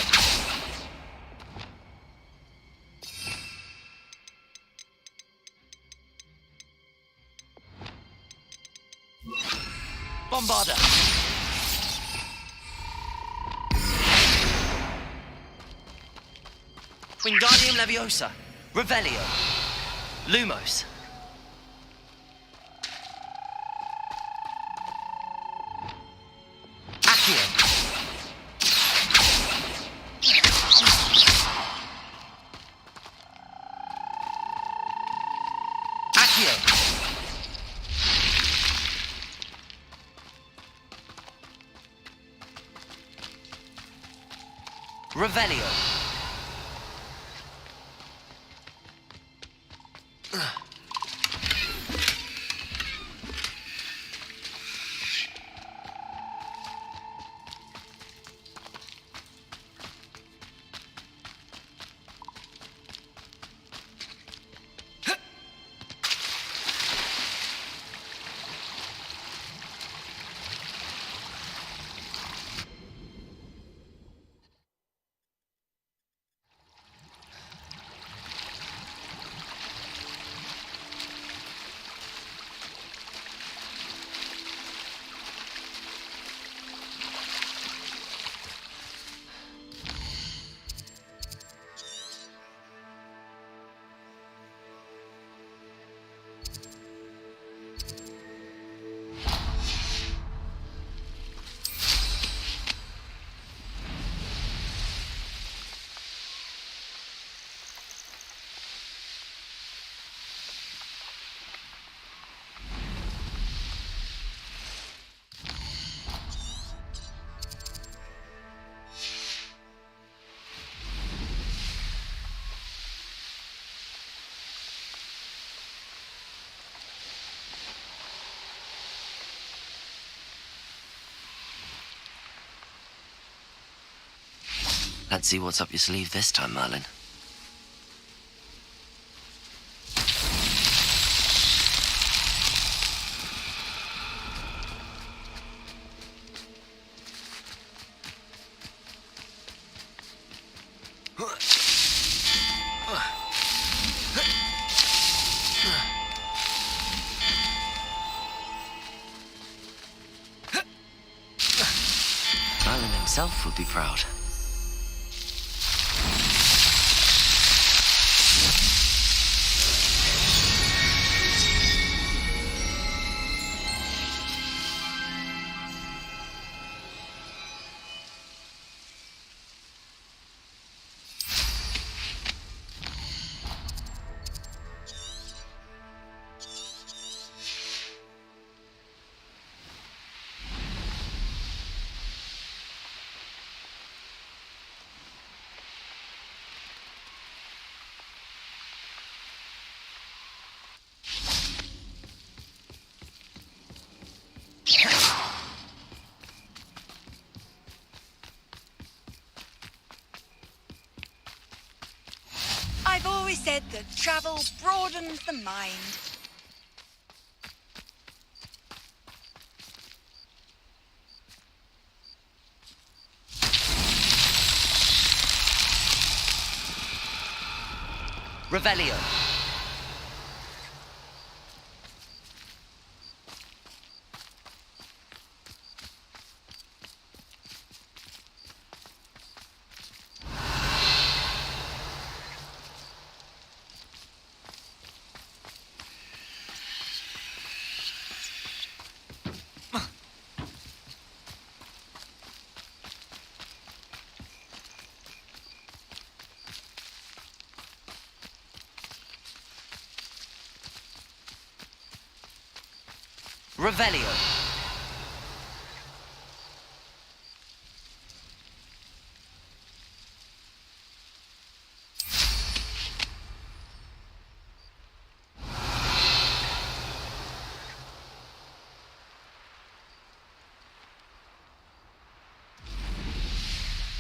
Bombarda! Wingardium Leviosa! Revelio! Lumos! Revelio. Let's see what's up your sleeve this time, Merlin. Merlin himself would be proud. I've always said that travel broadens the mind. Revelio. Revelio.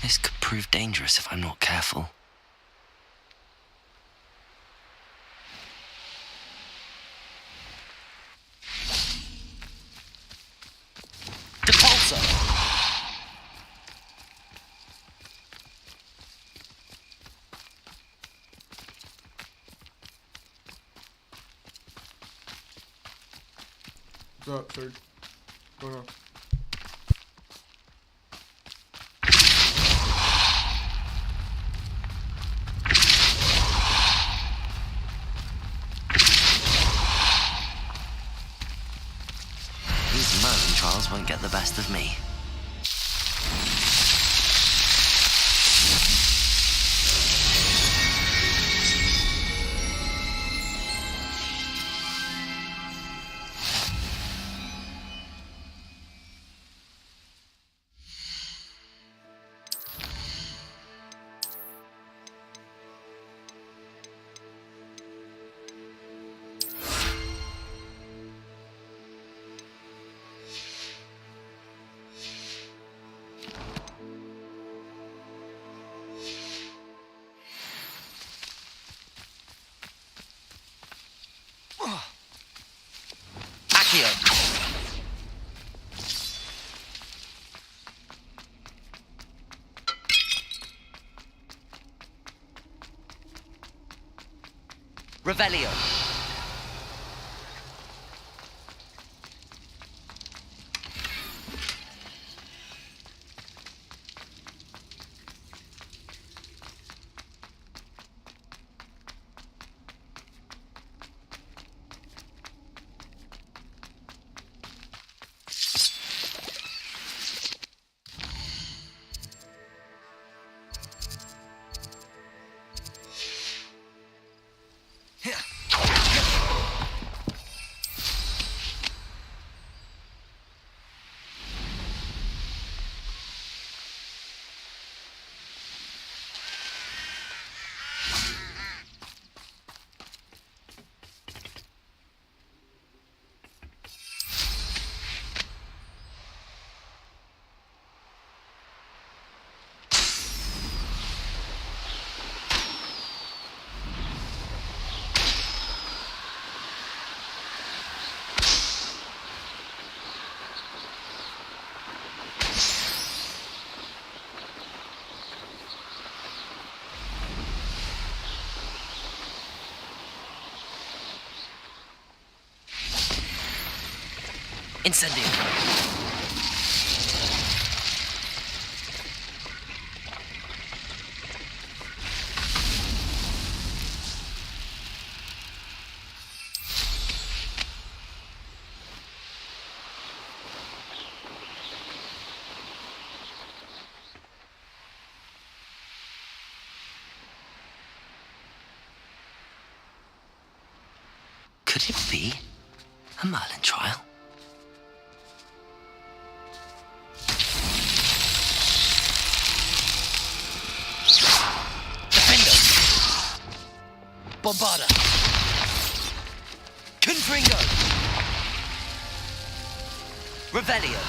This could prove dangerous if I'm not careful. What's up, sir? What's going on? These Merlin trials won't get the best of me. Revelio. Incendio. Could it be a Merlin trial? Defender! Bombarda! Confringo! Revelio!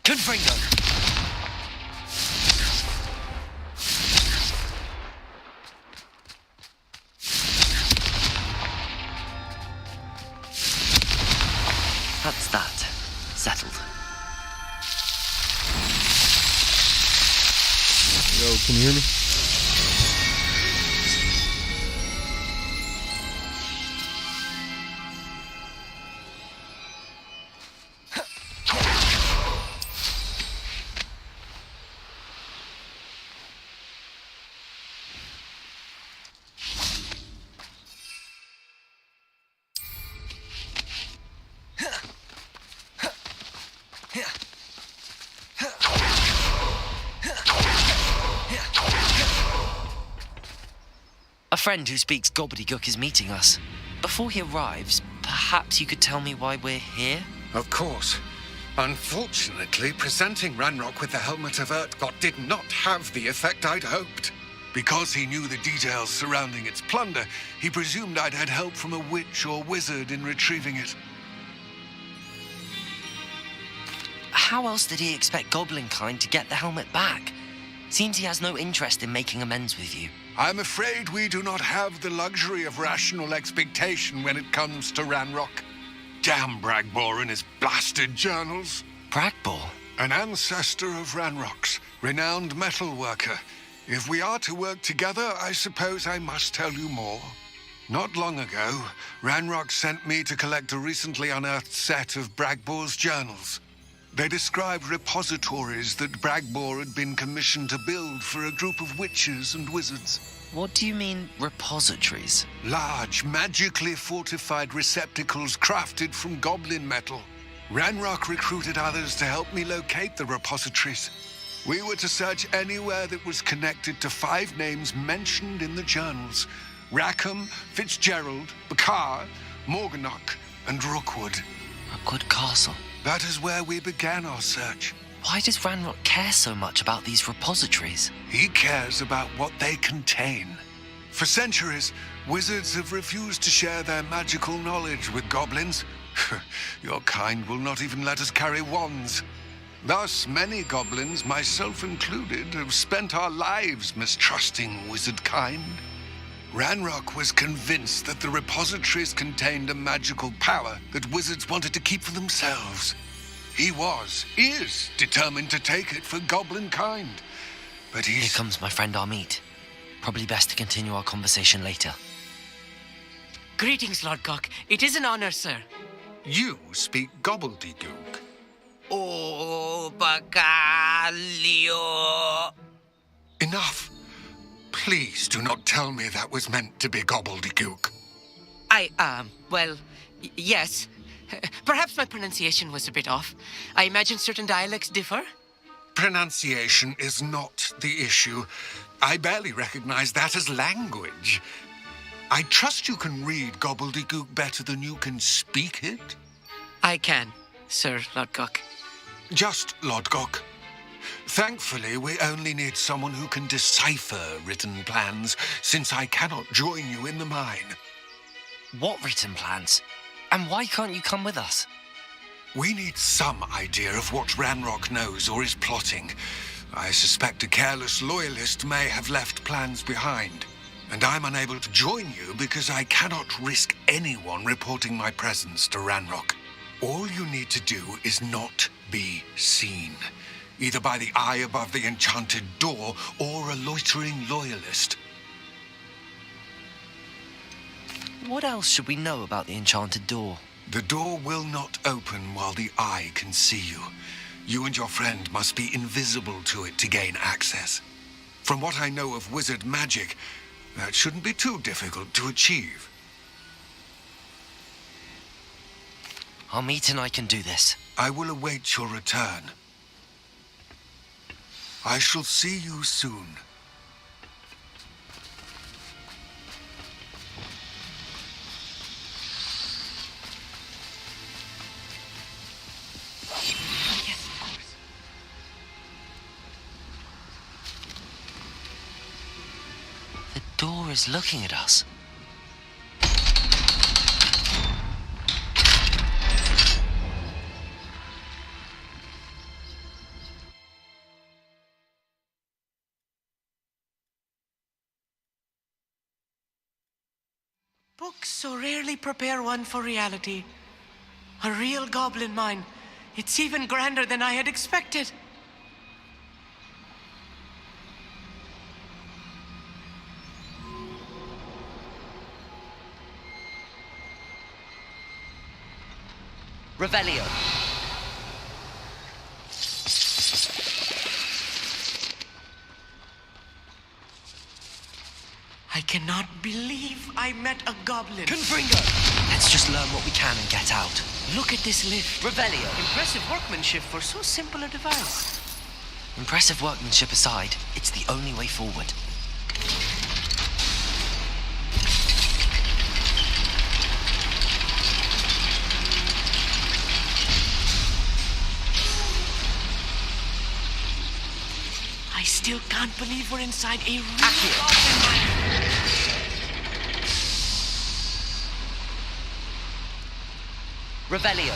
Confringo! That's that. Settled. Yo, can you hear me? A friend who speaks gobbledygook is meeting us. Before he arrives, perhaps you could tell me why we're here? Of course. Unfortunately, presenting Ranrock with the Helmet of Urtkot did not have the effect I'd hoped. Because he knew the details surrounding its plunder, he presumed I'd had help from a witch or wizard in retrieving it. How else did he expect Goblinkind to get the helmet back? Seems he has no interest in making amends with you. I'm afraid we do not have the luxury of rational expectation when it comes to Ranrock. Damn Bragbor and his blasted journals. Bragbor? An ancestor of Ranrock's, renowned metal worker. If we are to work together, I suppose I must tell you more. Not long ago, Ranrock sent me to collect a recently unearthed set of Bragbor's journals. They described repositories that Bragbor had been commissioned to build for a group of witches and wizards. What do you mean, repositories? Large, magically fortified receptacles crafted from goblin metal. Ranrock recruited others to help me locate the repositories. We were to search anywhere that was connected to 5 names mentioned in the journals: Rackham, Fitzgerald, Bakar, Morganach, and Rookwood. Rookwood Castle. That is where we began our search. Why does Ranrock care so much about these repositories? He cares about what they contain. For centuries, wizards have refused to share their magical knowledge with goblins. Your kind will not even let us carry wands. Thus, many goblins, myself included, have spent our lives mistrusting wizard kind. Ranrock was convinced that the repositories contained a magical power that wizards wanted to keep for themselves. He is determined to take it for goblin kind. But Here comes my friend Amit. Probably best to continue our conversation later. Greetings, Lord Gok. It is an honor, sir. You speak gobbledygook. Oh, Bacalio. Enough. Please do not tell me that was meant to be gobbledygook. Yes. Perhaps my pronunciation was a bit off. I imagine certain dialects differ. Pronunciation is not the issue. I barely recognize that as language. I trust you can read gobbledygook better than you can speak it. I can, Sir Lord Gok. Just Lord Gok. Thankfully, we only need someone who can decipher written plans, since I cannot join you in the mine. What written plans? And why can't you come with us? We need some idea of what Ranrock knows or is plotting. I suspect a careless loyalist may have left plans behind, and I'm unable to join you because I cannot risk anyone reporting my presence to Ranrock. All you need to do is not be seen, either by the eye above the enchanted door or a loitering loyalist. What else should we know about the enchanted door? The door will not open while the eye can see you. You and your friend must be invisible to it to gain access. From what I know of wizard magic, that shouldn't be too difficult to achieve. Our meet and I can do this. I will await your return. I shall see you soon. The door is looking at us. Books so rarely prepare one for reality. A real goblin mine. It's even grander than I had expected. Revelio. I cannot believe I met a goblin. Confringo! Let's just learn what we can and get out. Look at this lift. Revelio. Impressive workmanship for so simple a device. Impressive workmanship aside, it's the only way forward. I still can't believe we're inside a real goblin mine. Revelio.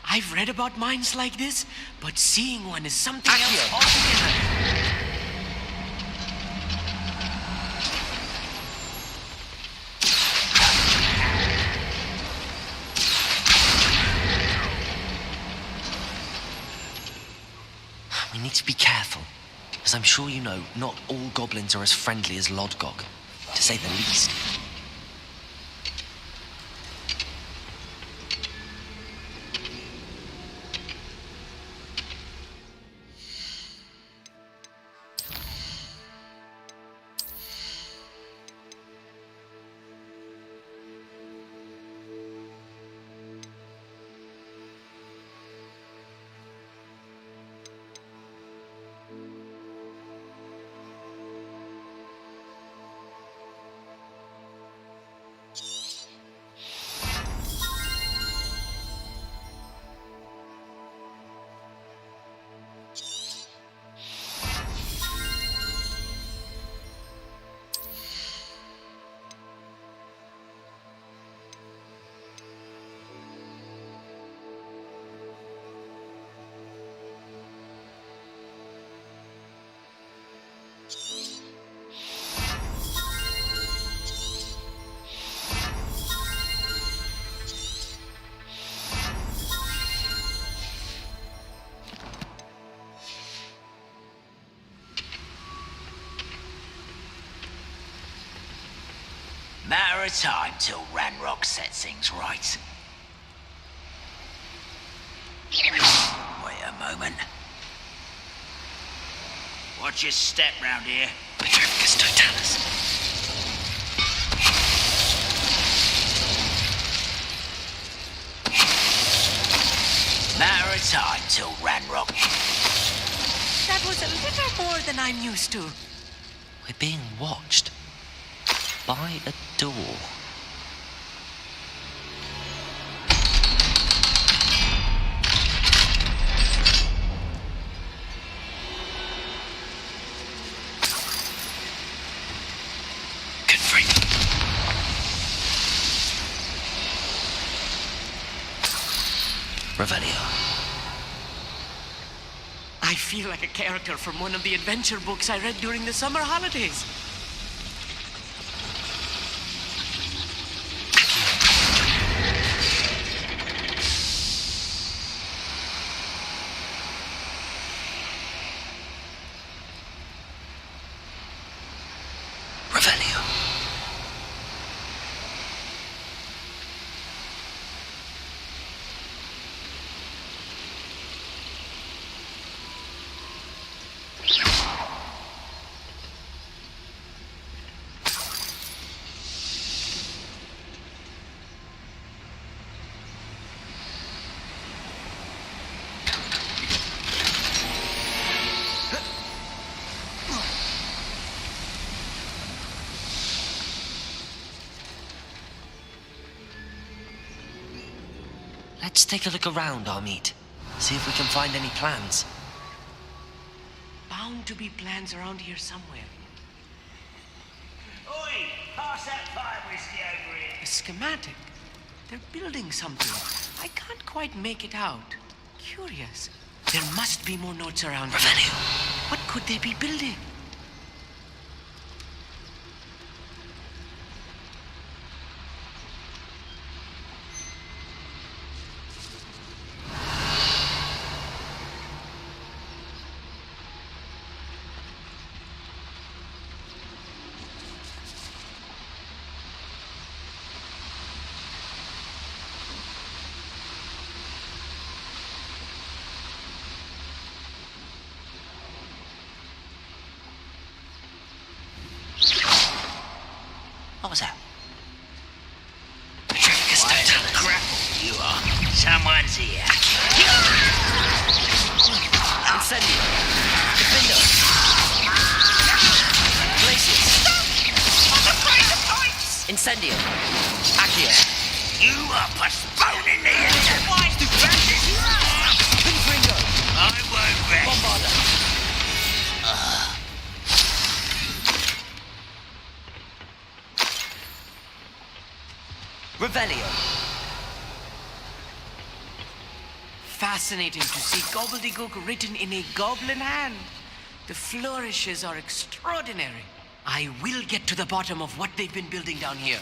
I've read about mines like this, but seeing one is something else altogether. We need to be careful. As I'm sure you know, not all goblins are as friendly as Lodgog, to say the least. Matter of time till Ranrock sets things right. Wait a moment. Watch your step round here. Petrificus totalis. Matter of time till Ranrock. That was a little more than I'm used to. We're being watched. By a door. Revelio. I feel like a character from one of the adventure books I read during the summer holidays. Revelio. Let's take a look around, Amit. See if we can find any plans. Bound to be plans around here somewhere. Oi, pass that fire whiskey over here. A schematic. They're building something. I can't quite make it out. Curious. There must be more notes around here. What could they be building? What was that? Petrificus totalis. Grapple, you are. Someone's here. Incendio. Defendo. Glacius. Incendio. Accio. You are postponing the attack. Why do practice? Pinfringo. I won't rest. Bombarda. Revelio. Fascinating to see gobbledygook written in a goblin hand. The flourishes are extraordinary. I will get to the bottom of what they've been building down here.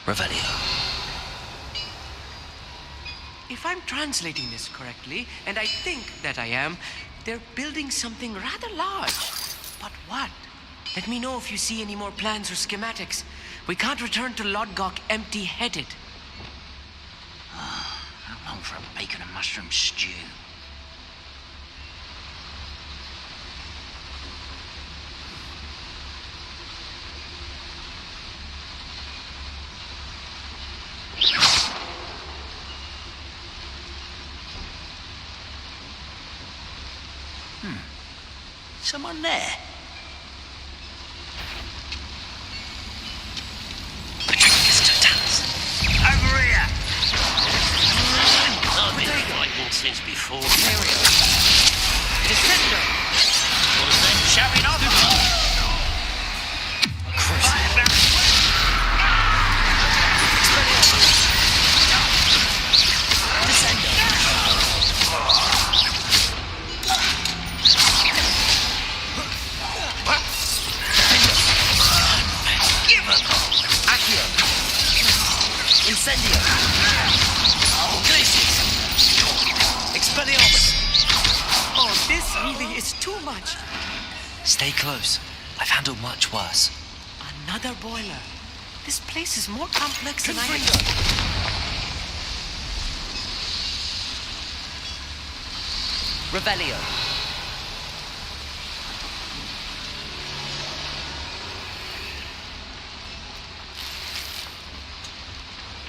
Revelio. If I'm translating this correctly, and I think that I am, they're building something rather large. But what? Let me know if you see any more plans or schematics. We can't return to Lodgok empty-headed. I long for a bacon and mushroom stew. Someone there? Petrificus totalis. Over here! I've been fighting since before. Descendo! Was that shoving off? Incendio. Glacius. Expelliarmus. Oh, this really is too much. Stay close. I've handled much worse. Another boiler. This place is more complex than I Confringo. Revelio.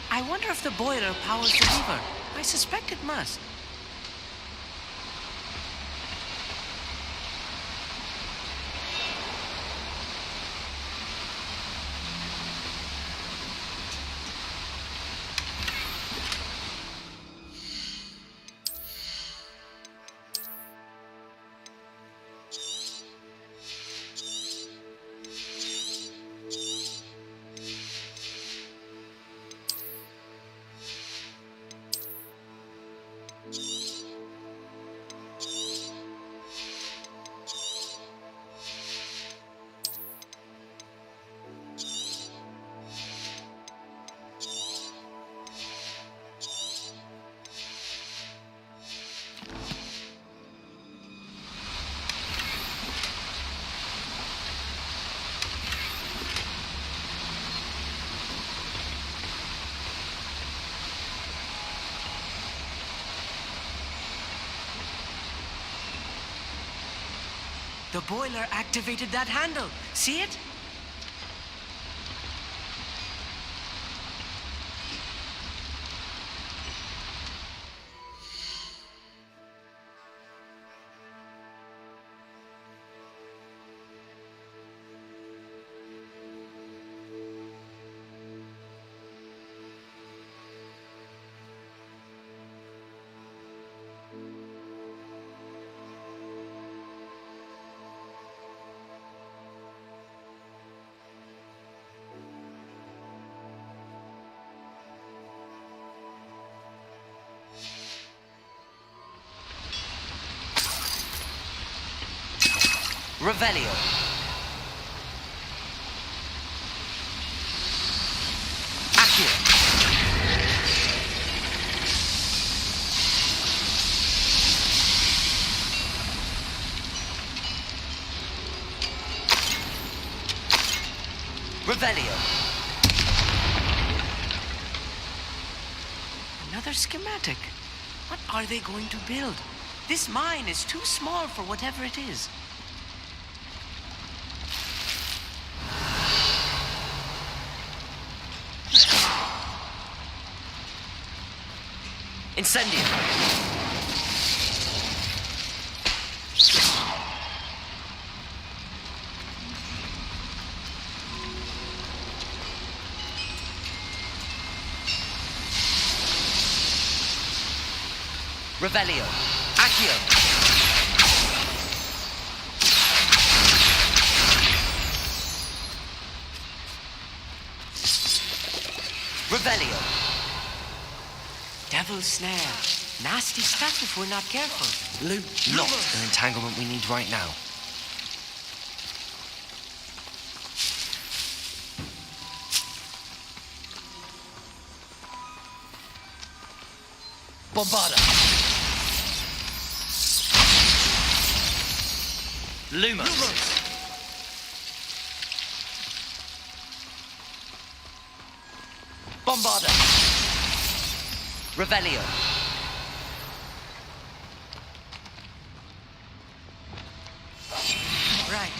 I wonder if the boiler powers the lever. I suspect it must. The boiler activated that handle. See it? Revelio. Accio. Revelio. Another schematic. What are they going to build? This mine is too small for whatever it is. Incendio. Revelio. Accio. Revelio. Devil's snare. Nasty stuff if we're not careful. Not an entanglement we need right now. Bombarda. Lumos. Bombarda. Revelio. Right.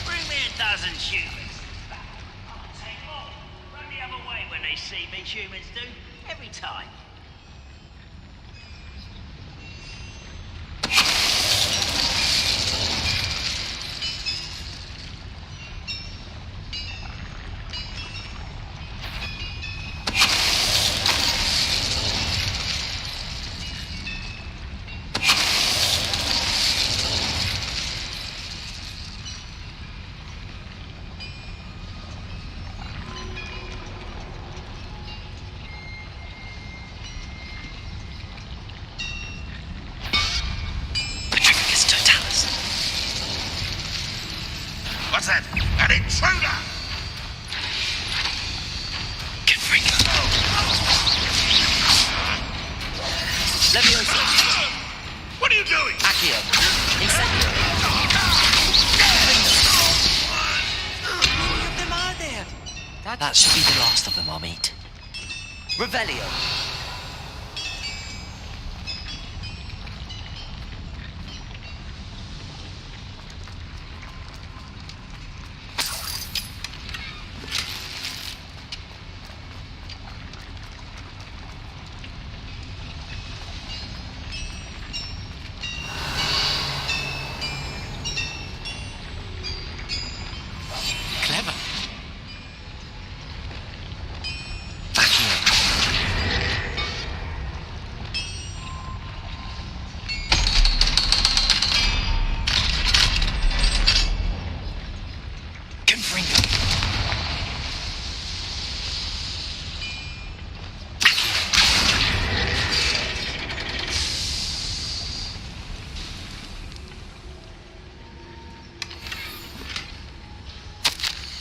Bring me a dozen humans. I'll take more. Run the other way when they see me, humans do. Every time. What's that? An intruder! Levioso. What are you doing? Accio. Incendio. How many of them are there? That should be the last of them I'll meet. Revelio. Clever. Accio.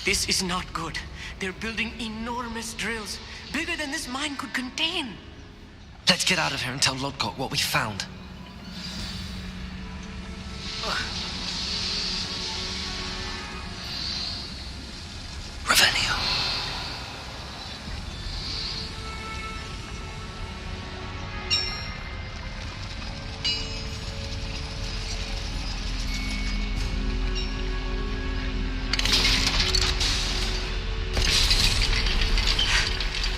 This is not good. They're building enormous drills, bigger than this mine could contain. Let's get out of here and tell Lodgok what we found. Revelio.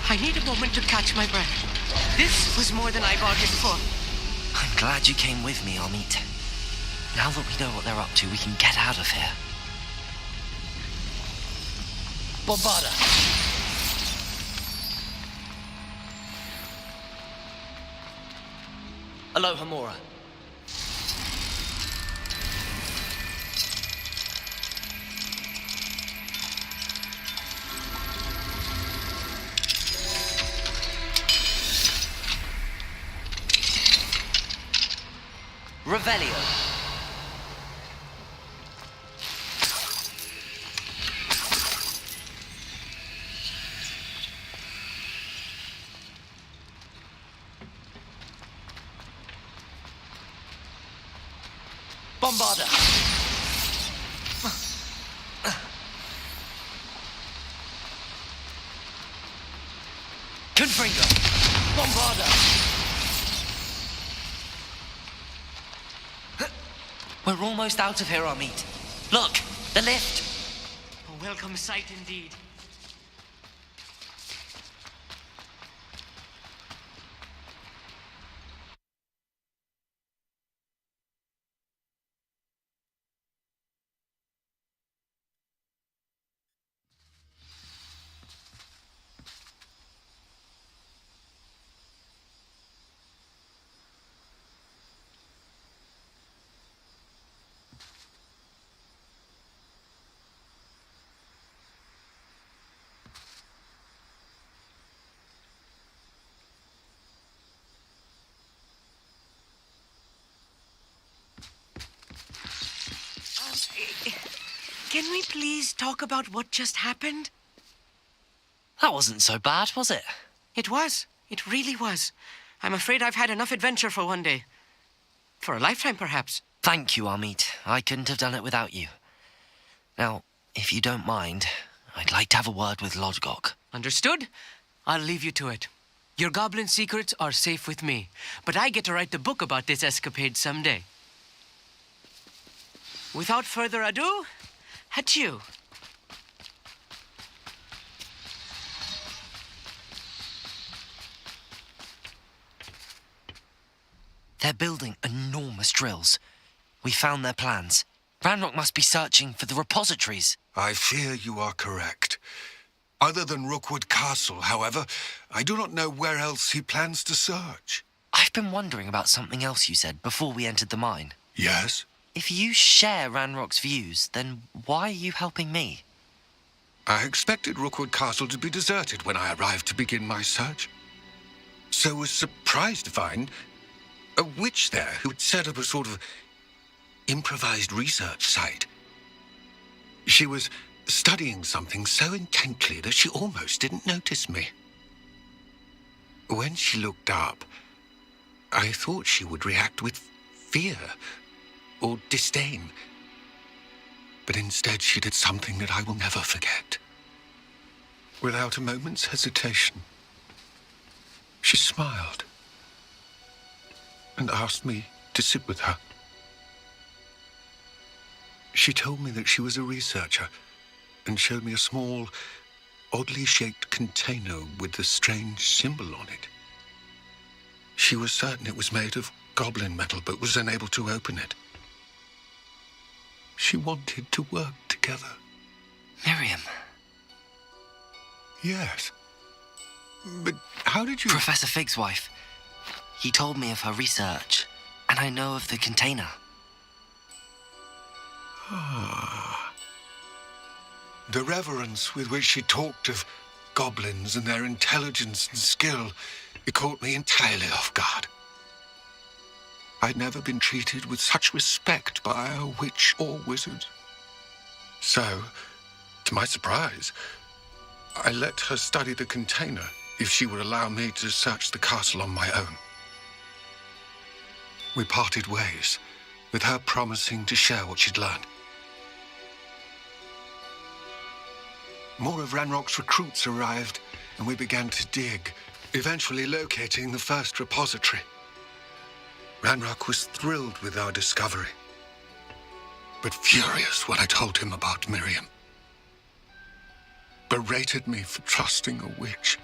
I need a moment to catch my breath. This was more than I bargained for. I'm glad you came with me, Amit. Now that we know what they're up to, we can get out of here. Bombarda! Aloha, Mora. Revelio. Bombarda. Confringo. Bombarda. We're almost out of here, Amit. Look, the lift. A welcome sight indeed. Can we please talk about what just happened? That wasn't so bad, was it? It was. It really was. I'm afraid I've had enough adventure for one day. For a lifetime, perhaps. Thank you, Amit. I couldn't have done it without you. Now, if you don't mind, I'd like to have a word with Lodgok. Understood? I'll leave you to it. Your goblin secrets are safe with me, but I get to write the book about this escapade someday. Without further ado, adieu. They're building enormous drills. We found their plans. Ranrock must be searching for the repositories. I fear you are correct. Other than Rookwood Castle, however, I do not know where else he plans to search. I've been wondering about something else you said before we entered the mine. Yes? If you share Ranrock's views, then why are you helping me? I expected Rookwood Castle to be deserted when I arrived to begin my search. So was surprised to find a witch there who had set up a sort of improvised research site. She was studying something so intently that she almost didn't notice me. When she looked up, I thought she would react with fear or disdain. But instead she did something that I will never forget. Without a moment's hesitation, she smiled and asked me to sit with her. She told me that she was a researcher and showed me a small, oddly shaped container with a strange symbol on it. She was certain it was made of goblin metal, but was unable to open it. She wanted to work together. Miriam. Yes. But how did you... Professor Fig's wife. He told me of her research, and I know of the container. Ah. The reverence with which she talked of goblins and their intelligence and skill, it caught me entirely off guard. I'd never been treated with such respect by a witch or wizard. So, To my surprise, I let her study the container if she would allow me to search the castle on my own. We parted ways, with her promising to share what she'd learned. More of Ranrock's recruits arrived, and we began to dig, eventually locating the first repository. Ranrock was thrilled with our discovery, but furious when I told him about Miriam. Berated me for trusting a witch,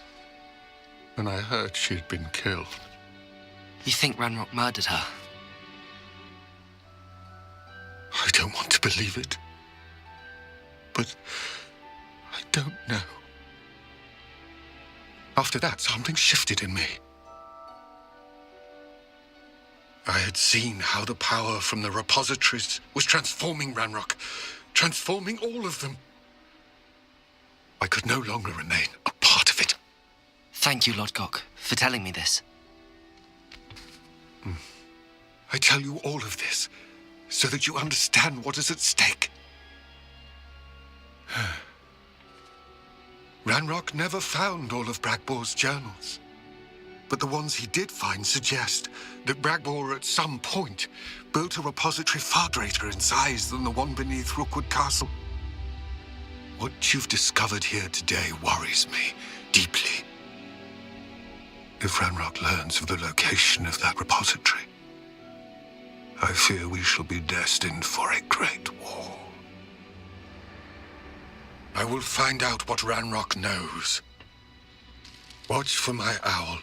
and I heard she'd been killed. You think Ranrock murdered her? I don't want to believe it, but I don't know. After that, something shifted in me. I had seen how the power from the repositories was transforming Ranrock, transforming all of them. I could no longer remain a part of it. Thank you, Lodgok, for telling me this. I tell you all of this so that you understand what is at stake. Ranrock never found all of Bragbor's journals, but the ones he did find suggest that Bragbor at some point built a repository far greater in size than the one beneath Rookwood Castle. What you've discovered here today worries me deeply. If Ranrock learns of the location of that repository, I fear we shall be destined for a great war. I will find out what Ranrock knows. Watch for my owl.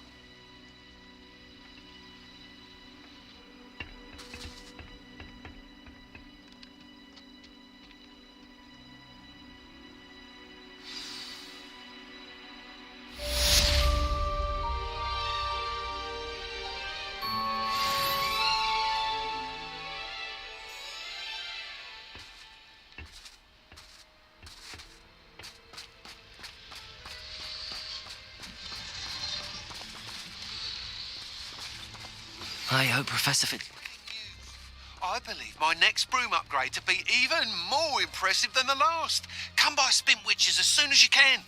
I hope Professor I believe my next broom upgrade to be even more impressive than the last. Come by Spin Witches as soon as you can.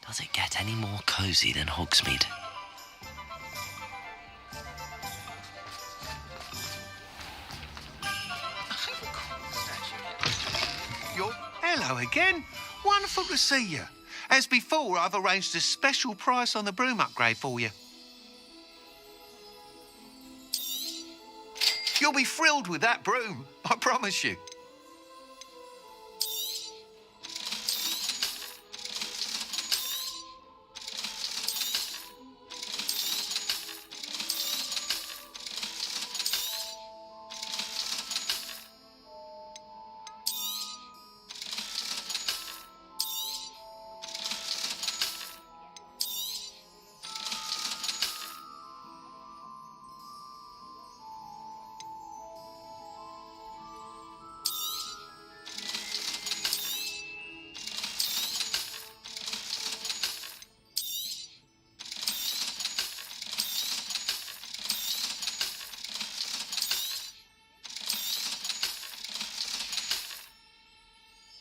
Does it get any more cozy than Hogsmeade? Hello again. Wonderful to see you. As before, I've arranged a special price on the broom upgrade for you. You'll be thrilled with that broom, I promise you.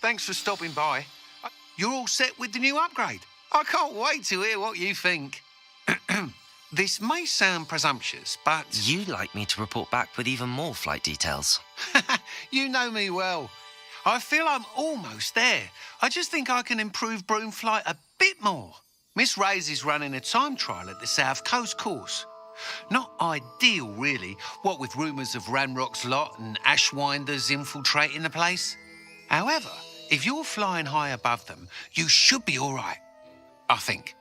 Thanks for stopping by. You're all set with the new upgrade. I can't wait to hear what you think. This may sound presumptuous, but... You'd like me to report back with even more flight details. You know me well. I feel I'm almost there. I just think I can improve broom flight a bit more. Miss Ray's is running a time trial at the South Coast course. Not ideal, really, what with rumours of Ranrock's lot and Ashwinders infiltrating the place. However, if you're flying high above them, you should be all right, I think.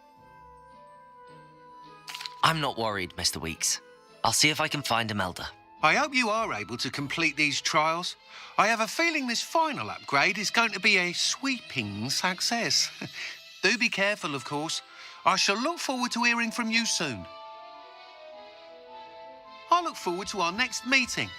I'm not worried, Mr. Weeks. I'll see if I can find Imelda. I hope you are able to complete these trials. I have a feeling this final upgrade is going to be a sweeping success. Do be careful, of course. I shall look forward to hearing from you soon. I look forward to our next meeting.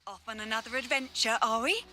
Off on another adventure, are we?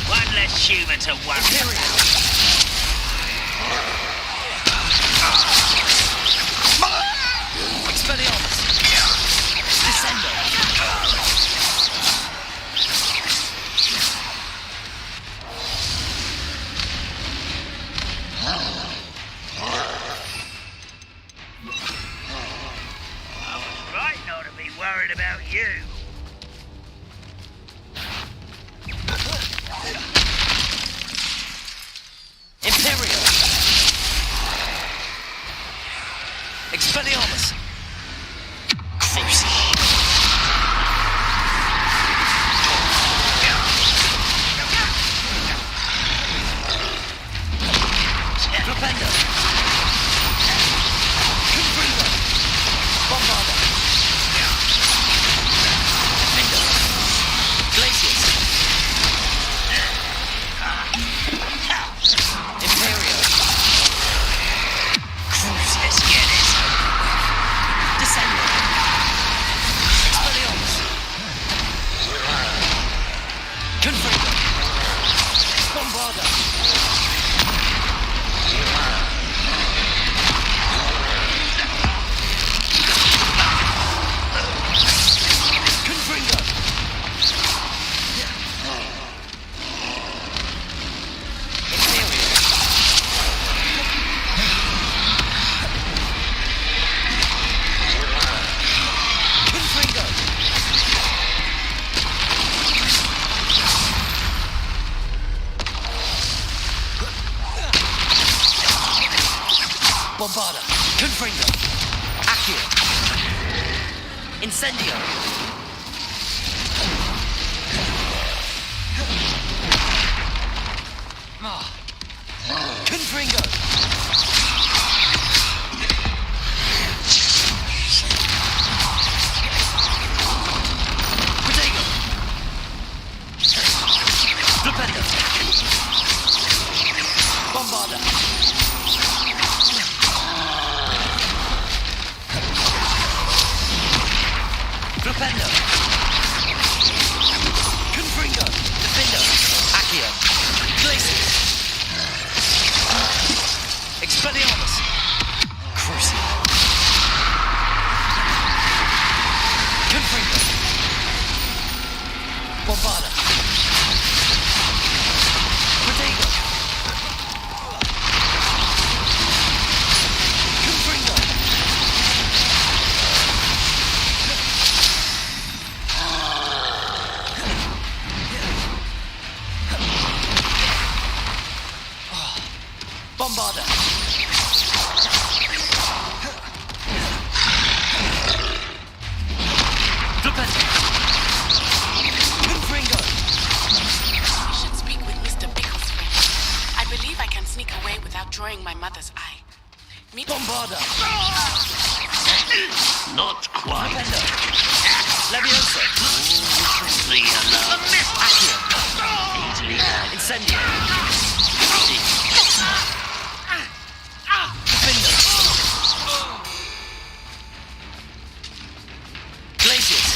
One less human to worry about. Expelliarmus! Descendo! I was right not to be worried about you. Expelliarmus! Propendo! Confringo! Bombarda! Mindo! Glacius! Imperio! Crucis Genis! Descendo! Expelliarmus! Confringo! Bombarda! Confringo! Bombarda! Confringo! Accio! Incendio! Confringo! Protego! Flipendo! Bombarda! Flipendo! Confringo! Defendo! Accio! Glacius! Expelliarmus! Crucial! Confringo! Bombarda! Protego! Confringo! Bombarda! Flipendo! Confringo! I should speak with Mr. Bicklesford. I believe I can sneak away without drawing my mother's eye. Meet Bombarda! Not quite. Flipendo! Levioso! Leave alone. Accio! Easily done. Incendio! Defendo! Glacius!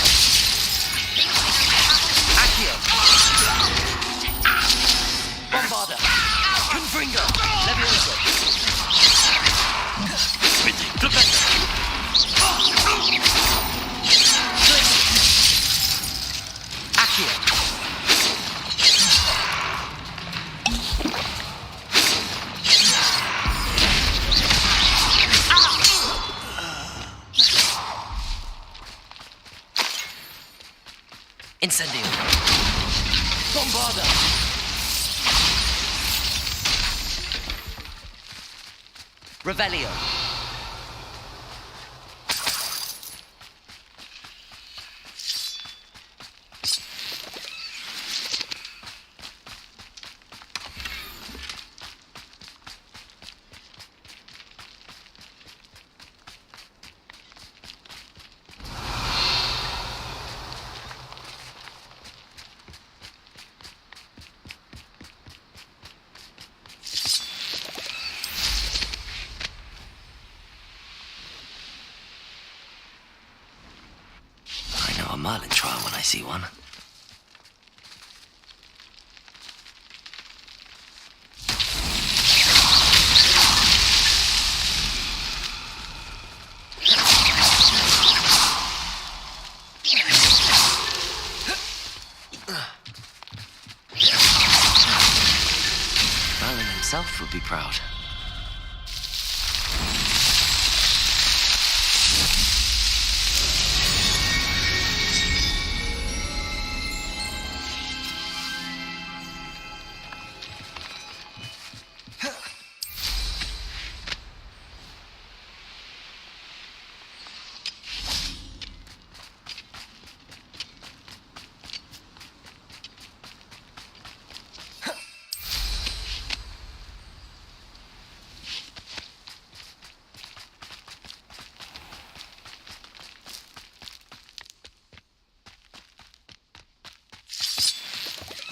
Accio! Bombarda! Confringo! Levioso! Flipendo! Glacius! Accio! Incendio! Bombarda! Revelio! I know a Merlin trial when I see one. Merlin himself would be proud.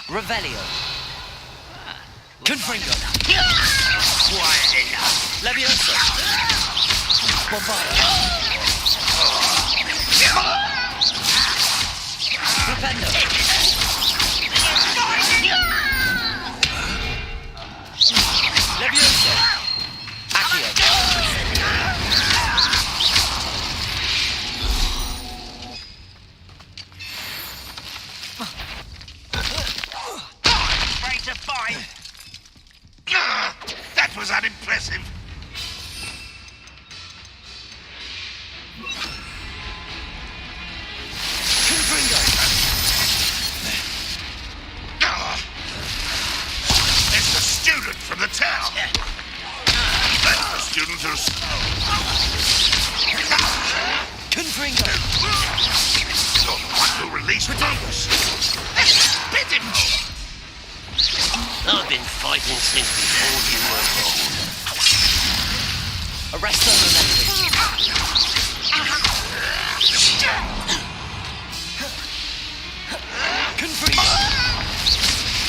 Revelio! Confringo! Quiet enough. Levioso! Bombarda! Flipendo! Levioso! Accio! Afraid to fight? That was unimpressive. Confringo! It's the student from the town. That's the student who's... Confringo! You're the one who released Potatoes. Let's spit him! I've been fighting since before you were born. Arrest them, Revelio. Confredo.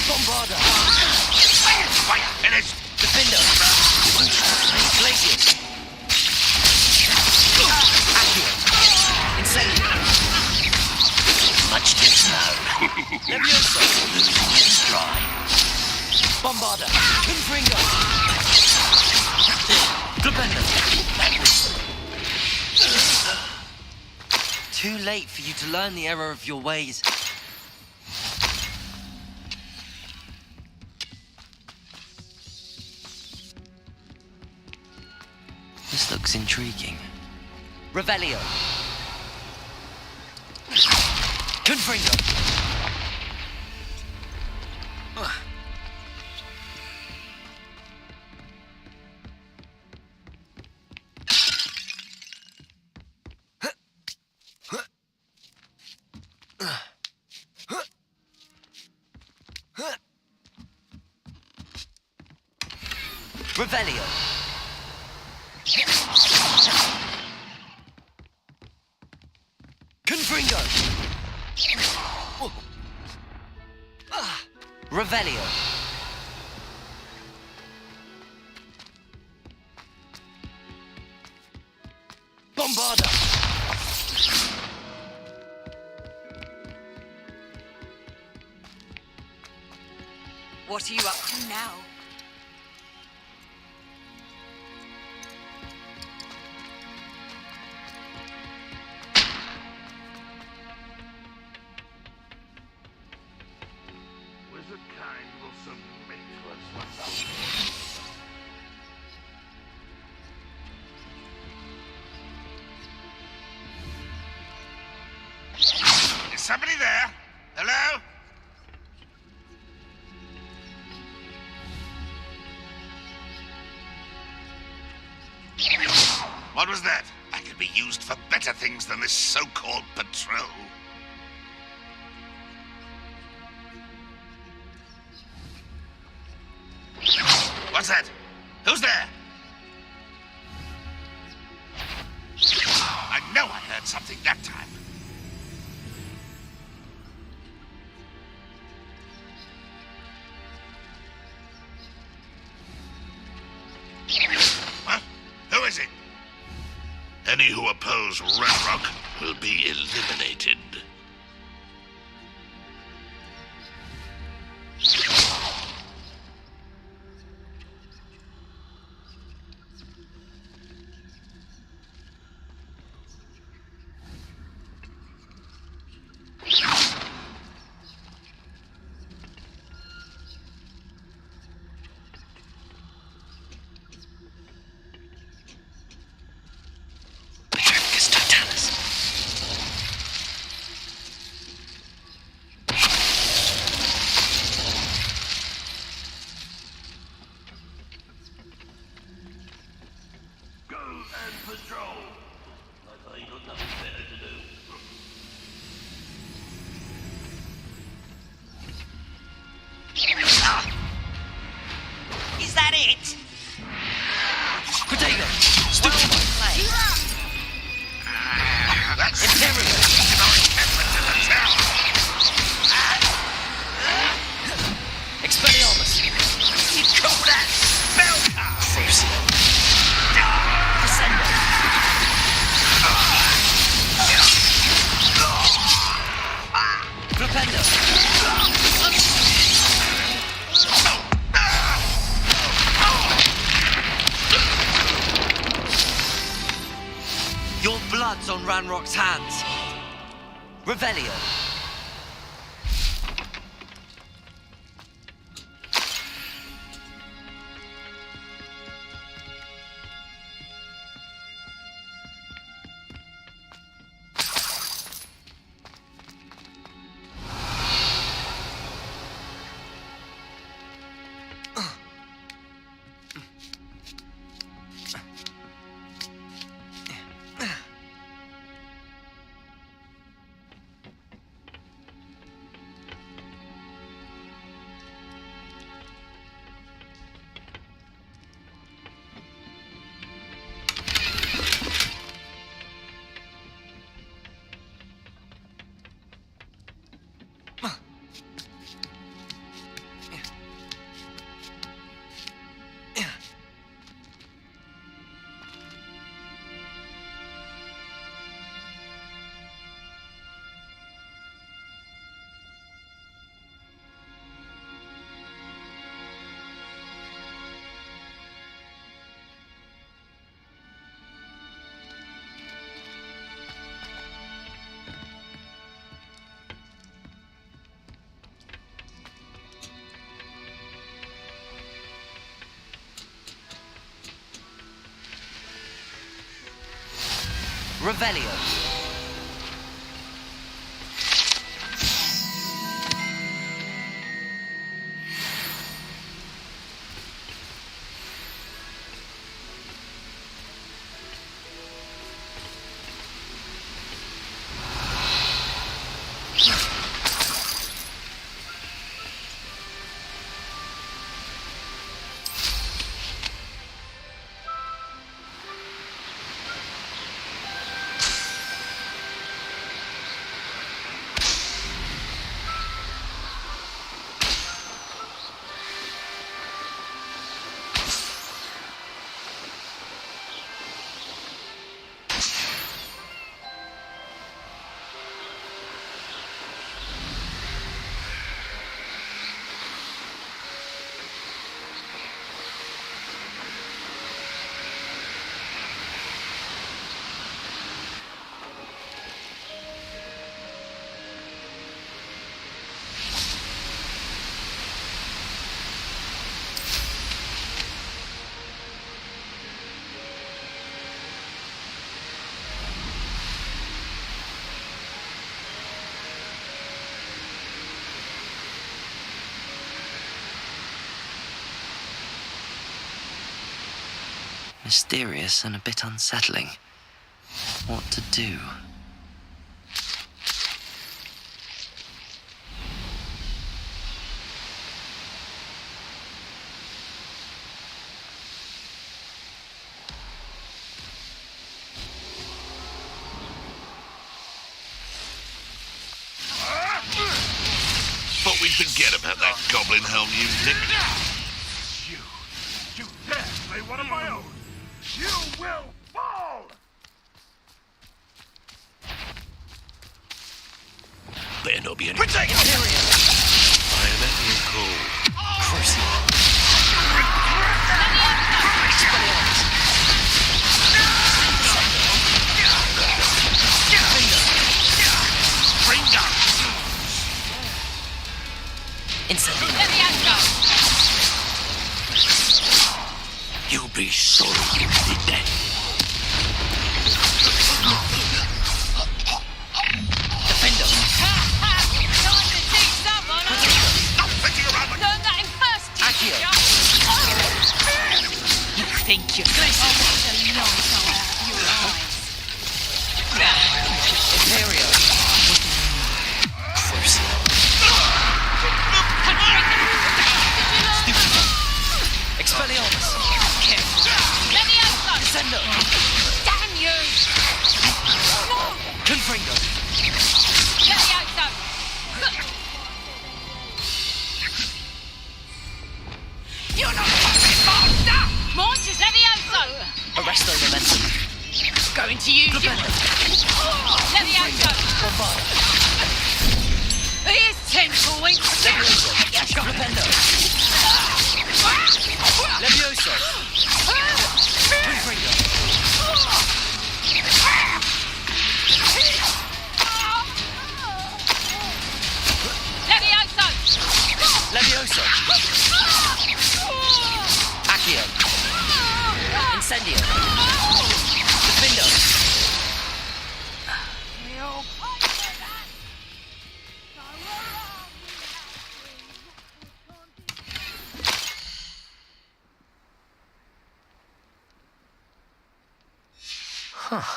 Bombarda. Fight finished. Defender. Glacius. Accio. Incendio. Much too slow. Levioso. Losing your stride. Bombarda. Confringo. Defender. Too late for you to learn the error of your ways. This looks intriguing. Revelio. Confringo. Revelio. Confringo. Revelio. Bombarda. What are you up to now? Wizard kind will submit to us once Is somebody there? Hello? What was that? I could be used for better things than this so-called patrol. What's that? Who's there? I know I heard something that time. Huh? Who is it? Any who oppose Ranrock will be eliminated. Is that it? Potato. Stupid. That's Imperial. Expelliarmus. You call that spellcast? Crucio. Crescendo. Flipendo. Your blood's on Ranrock's hands. Revelio. Revelio. Mysterious and a bit unsettling. What to do? Thought we'd forget about that goblin helm you nicked. You dare play one of my own! You will fall! Better not be any... Protect I am at your call. Crucible. You'll be sorry you did that. Defender. Time to teach someone. Stop thinking around like... Learn that in first teacher. You think you're good? I'll take the long time out of your eyes. Imperio. Expelliarmus. Leviosa. Descendo. Damn you! Confringo. Leviosa. You're not fucking master! Monsters Leviosa! Arresto momentum. Going to use you. Leviosa. Here's 10 points. Levioso. Flipendo. Levioso. Confringo. Levioso. Levioso. Accio. Incendio. Defendo. Huh.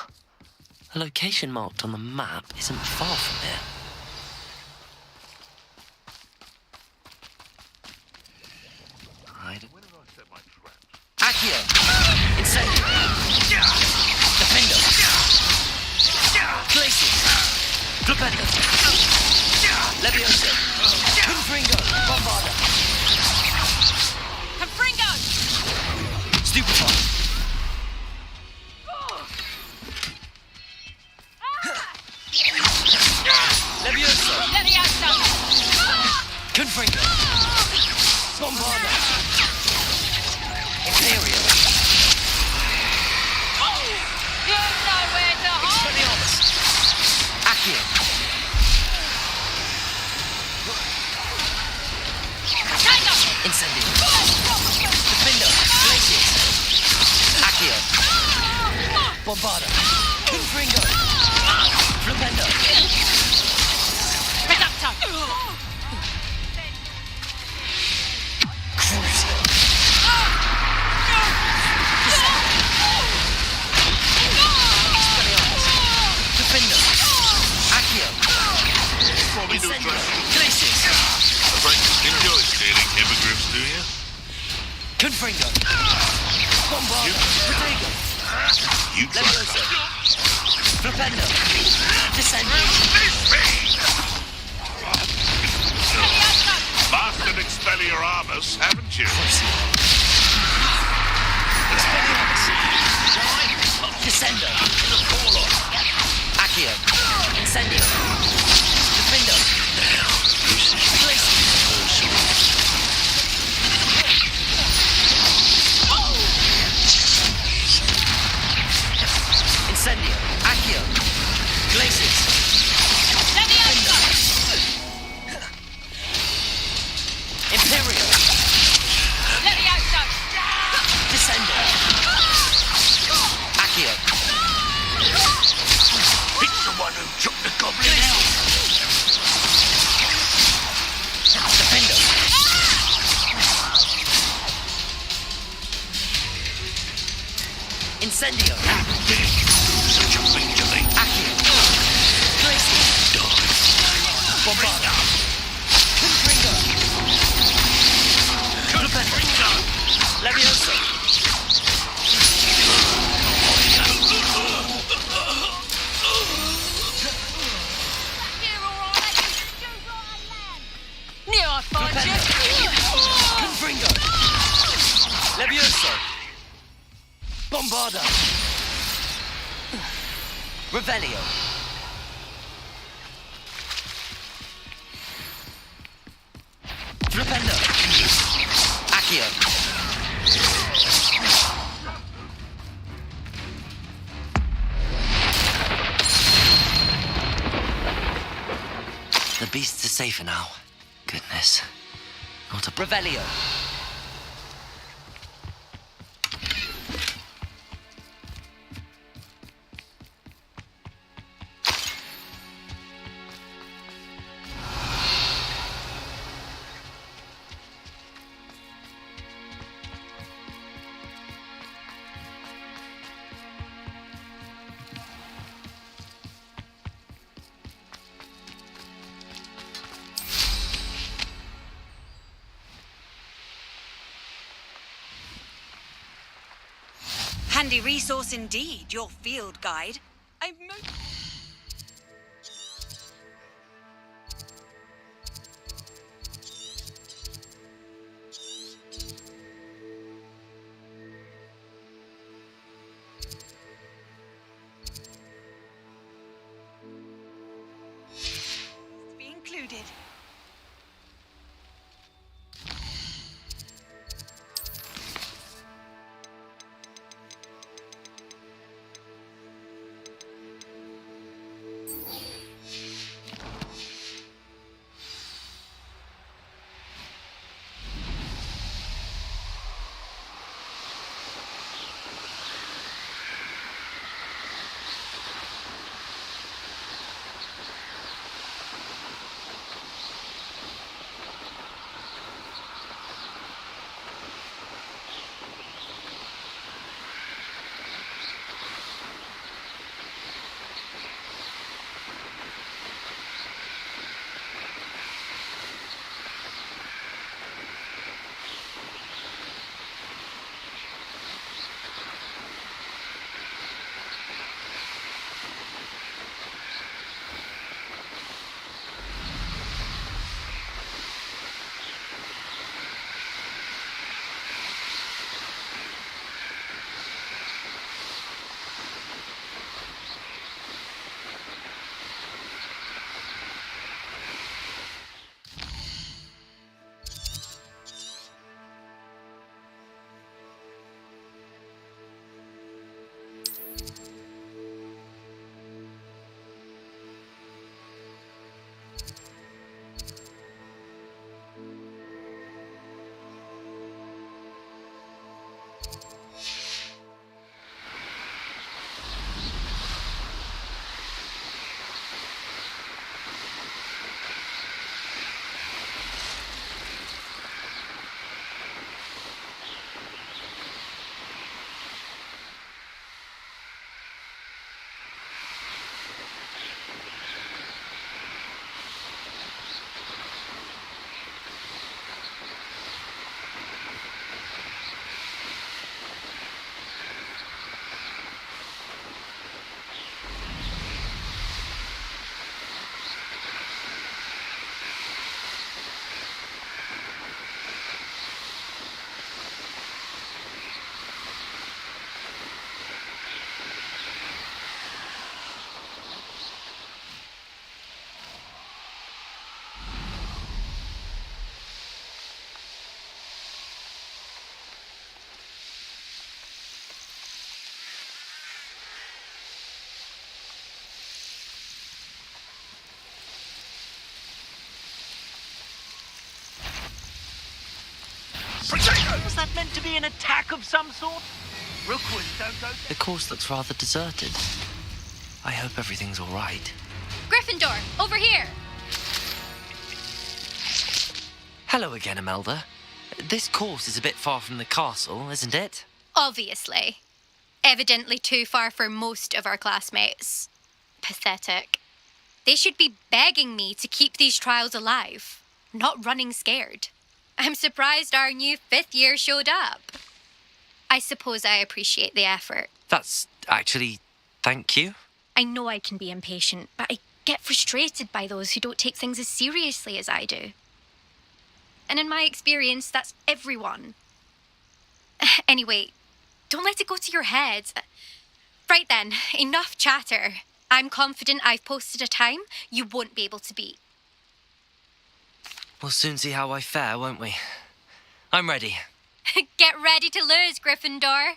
A location marked on the map isn't far from here. Accio! Incendio! Defendo! Glacius! Flipendo! Levioso! Confringo! Bombarda! Confringo! Stupefy! Levioso! Leviosa! Confringo! Bombarda! Imperio! You know where to hide! Expelliarmus! Accio! Tango! Incendio! Defendo! Glacius! Accio! Bombarda! Confringo! Flipendo! Reducto! Cruiser! Defender! Accio! What we do Glacius! Enjoy stealing hippogriffs, do you? Confringo! Bombardo! Protego! You try. Levioso! Flipendo! Descendo! Mastered Expelliarmus, haven't you? Descendo! Accio! Incendio! Defendo! Incendio! Accio! Glacius! Imperial! Descendo! Accio! It's the one who took the goblin out. Defendo! Incendio! Such a thing to me. Accio! Glacius! Bombardo! Confringo! Flipendo! Levioso! Near I find you. Confringo! Levioso! Bombardo! Revelio! Flipendo! Accio! The beasts are safer now. Goodness. Not a Revelio! Handy resource indeed, your field guide. I'm be included. Was that meant to be an attack of some sort? Rookwoods don't go... The course looks rather deserted. I hope everything's all right. Gryffindor, over here! Hello again, Imelda. This course is a bit far from the castle, isn't it? Obviously. Evidently too far for most of our classmates. Pathetic. They should be begging me to keep these trials alive, not running scared. I'm surprised our new 5th year showed up. I suppose I appreciate the effort. That's actually... thank you. I know I can be impatient, but I get frustrated by those who don't take things as seriously as I do. And in my experience, that's everyone. Anyway, don't let it go to your head. Right then, enough chatter. I'm confident I've posted a time you won't be able to beat. We'll soon see how I fare, won't we? I'm ready. Get ready to lose, Gryffindor.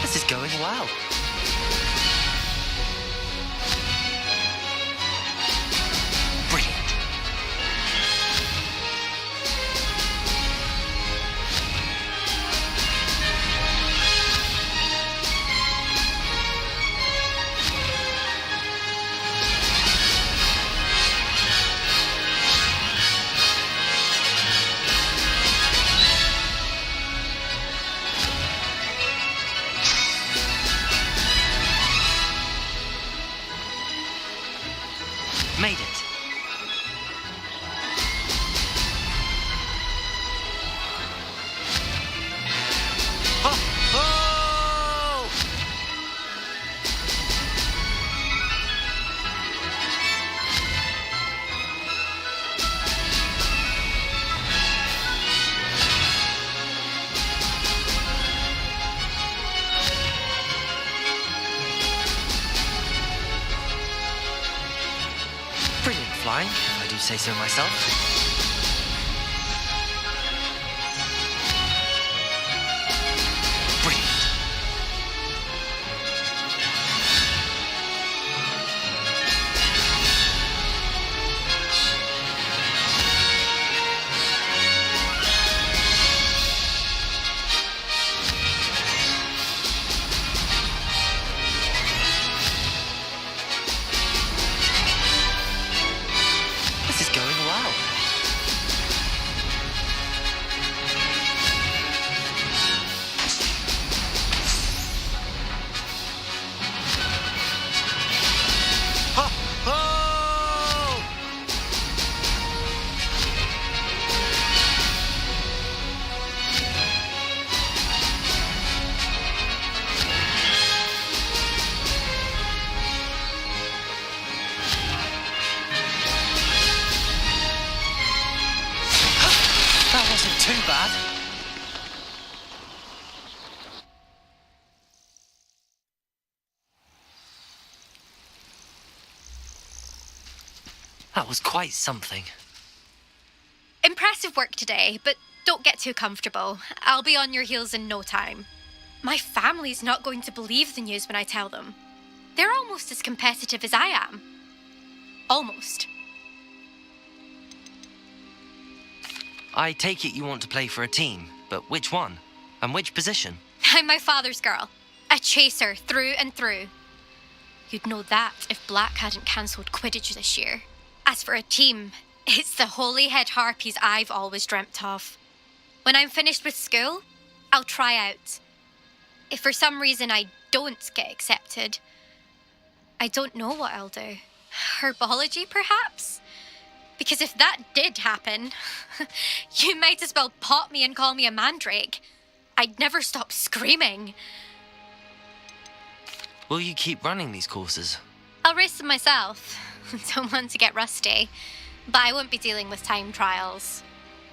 This is going well. Brilliant. Made it. Ho, ho! Brilliant flying, if I do say so myself. Brilliant. This is going well. Ho, ho! That wasn't too bad. That was quite something. Impressive work today, but don't get too comfortable. I'll be on your heels in no time. My family's not going to believe the news when I tell them. They're almost as competitive as I am. Almost. I take it you want to play for a team, but which one? And which position? I'm my father's girl. A chaser through and through. You'd know that if Black hadn't cancelled Quidditch this year. As for a team, it's the Holyhead Harpies I've always dreamt of. When I'm finished with school, I'll try out. If for some reason I don't get accepted, I don't know what I'll do. Herbology, perhaps? Because if that did happen, you might as well pot me and call me a mandrake. I'd never stop screaming. Will you keep running these courses? I'll race them myself. Don't want to get rusty. But I won't be dealing with time trials.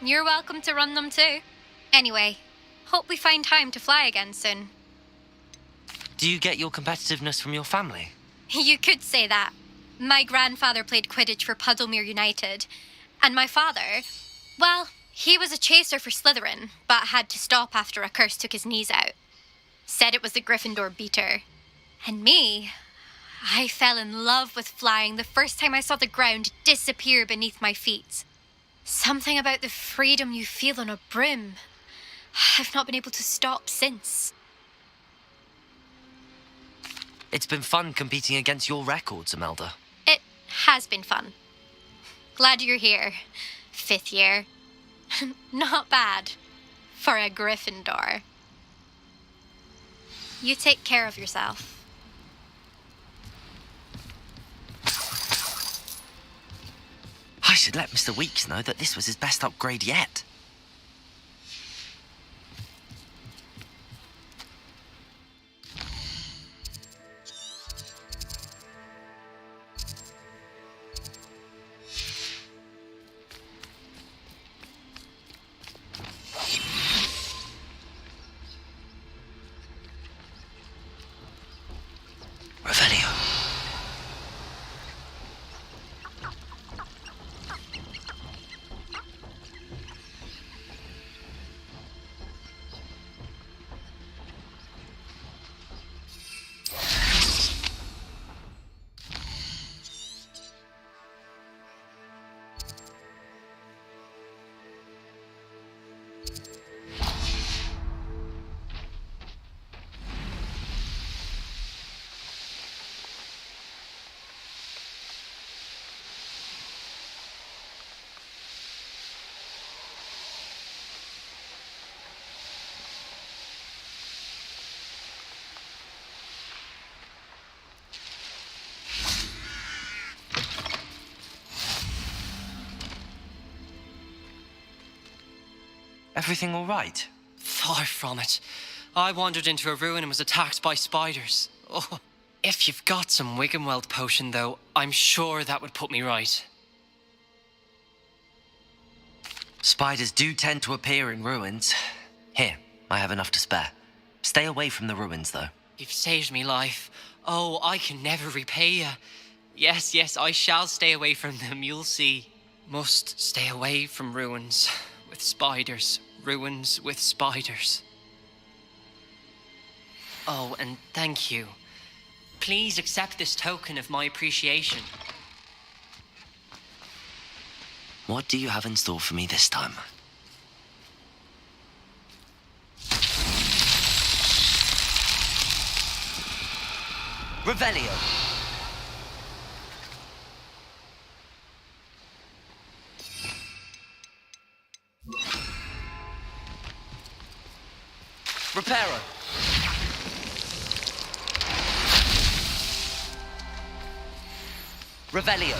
You're welcome to run them too. Anyway, hope we find time to fly again soon. Do you get your competitiveness from your family? You could say that. My grandfather played Quidditch for Puddlemere United. And my father, well, he was a chaser for Slytherin, but had to stop after a curse took his knees out. Said it was the Gryffindor beater. And me, I fell in love with flying the first time I saw the ground disappear beneath my feet. Something about the freedom you feel on a broom. I've not been able to stop since. It's been fun competing against your records, Imelda. It has been fun. Glad you're here. 5th year. Not bad. For a Gryffindor. You take care of yourself. I should let Mr. Weeks know that this was his best upgrade yet. Revelio. Everything all right? Far from it. I wandered into a ruin and was attacked by spiders. Oh, if you've got some Wiggenweld potion, though, I'm sure that would put me right. Spiders do tend to appear in ruins. Here, I have enough to spare. Stay away from the ruins, though. You've saved me life. Oh, I can never repay you. Yes, I shall stay away from them, you'll see. Must stay away from ruins with spiders. Ruins with spiders. Oh, and thank you. Please accept this token of my appreciation. What do you have in store for me this time? Revelio. Reparo. Revelio.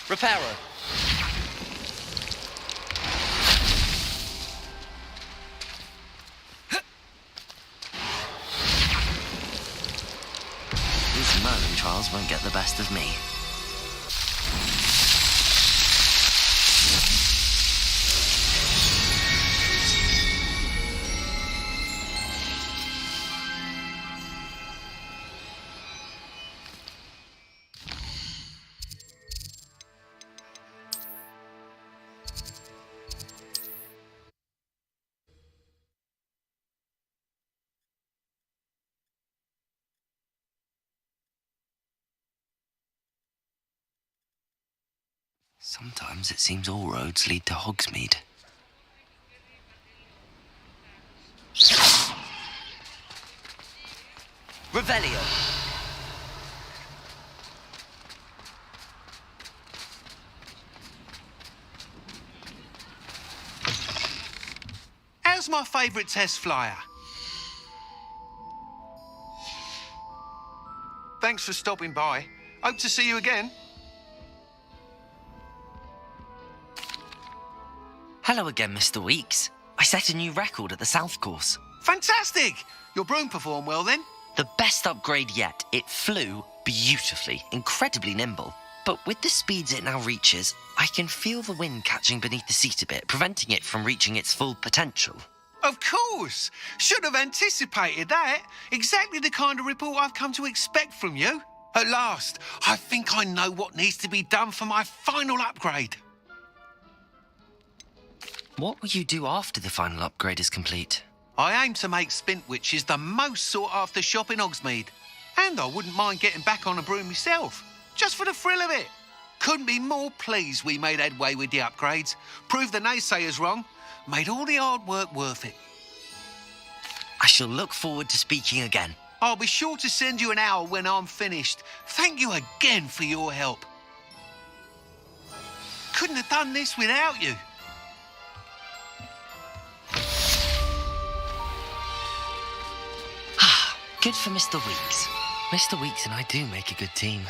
Reparo. These Merlin trials won't get the best of me. Sometimes it seems all roads lead to Hogsmeade. Revelio. How's my favourite test flyer? Thanks for stopping by. Hope to see you again. Hello again, Mr. Weeks. I set a new record at the South Course. Fantastic! Your broom performed well then? The best upgrade yet. It flew beautifully, incredibly nimble. But with the speeds it now reaches, I can feel the wind catching beneath the seat a bit, preventing it from reaching its full potential. Of course! Should have anticipated that. Exactly the kind of report I've come to expect from you. At last, I think I know what needs to be done for my final upgrade. What will you do after the final upgrade is complete? I aim to make Spintwitches the most sought-after shop in Hogsmeade. And I wouldn't mind getting back on a broom myself, just for the thrill of it. Couldn't be more pleased we made headway with the upgrades, proved the naysayers wrong, made all the hard work worth it. I shall look forward to speaking again. I'll be sure to send you an owl when I'm finished. Thank you again for your help. Couldn't have done this without you. Good for Mr. Weeks. Mr. Weeks and I do make a good team.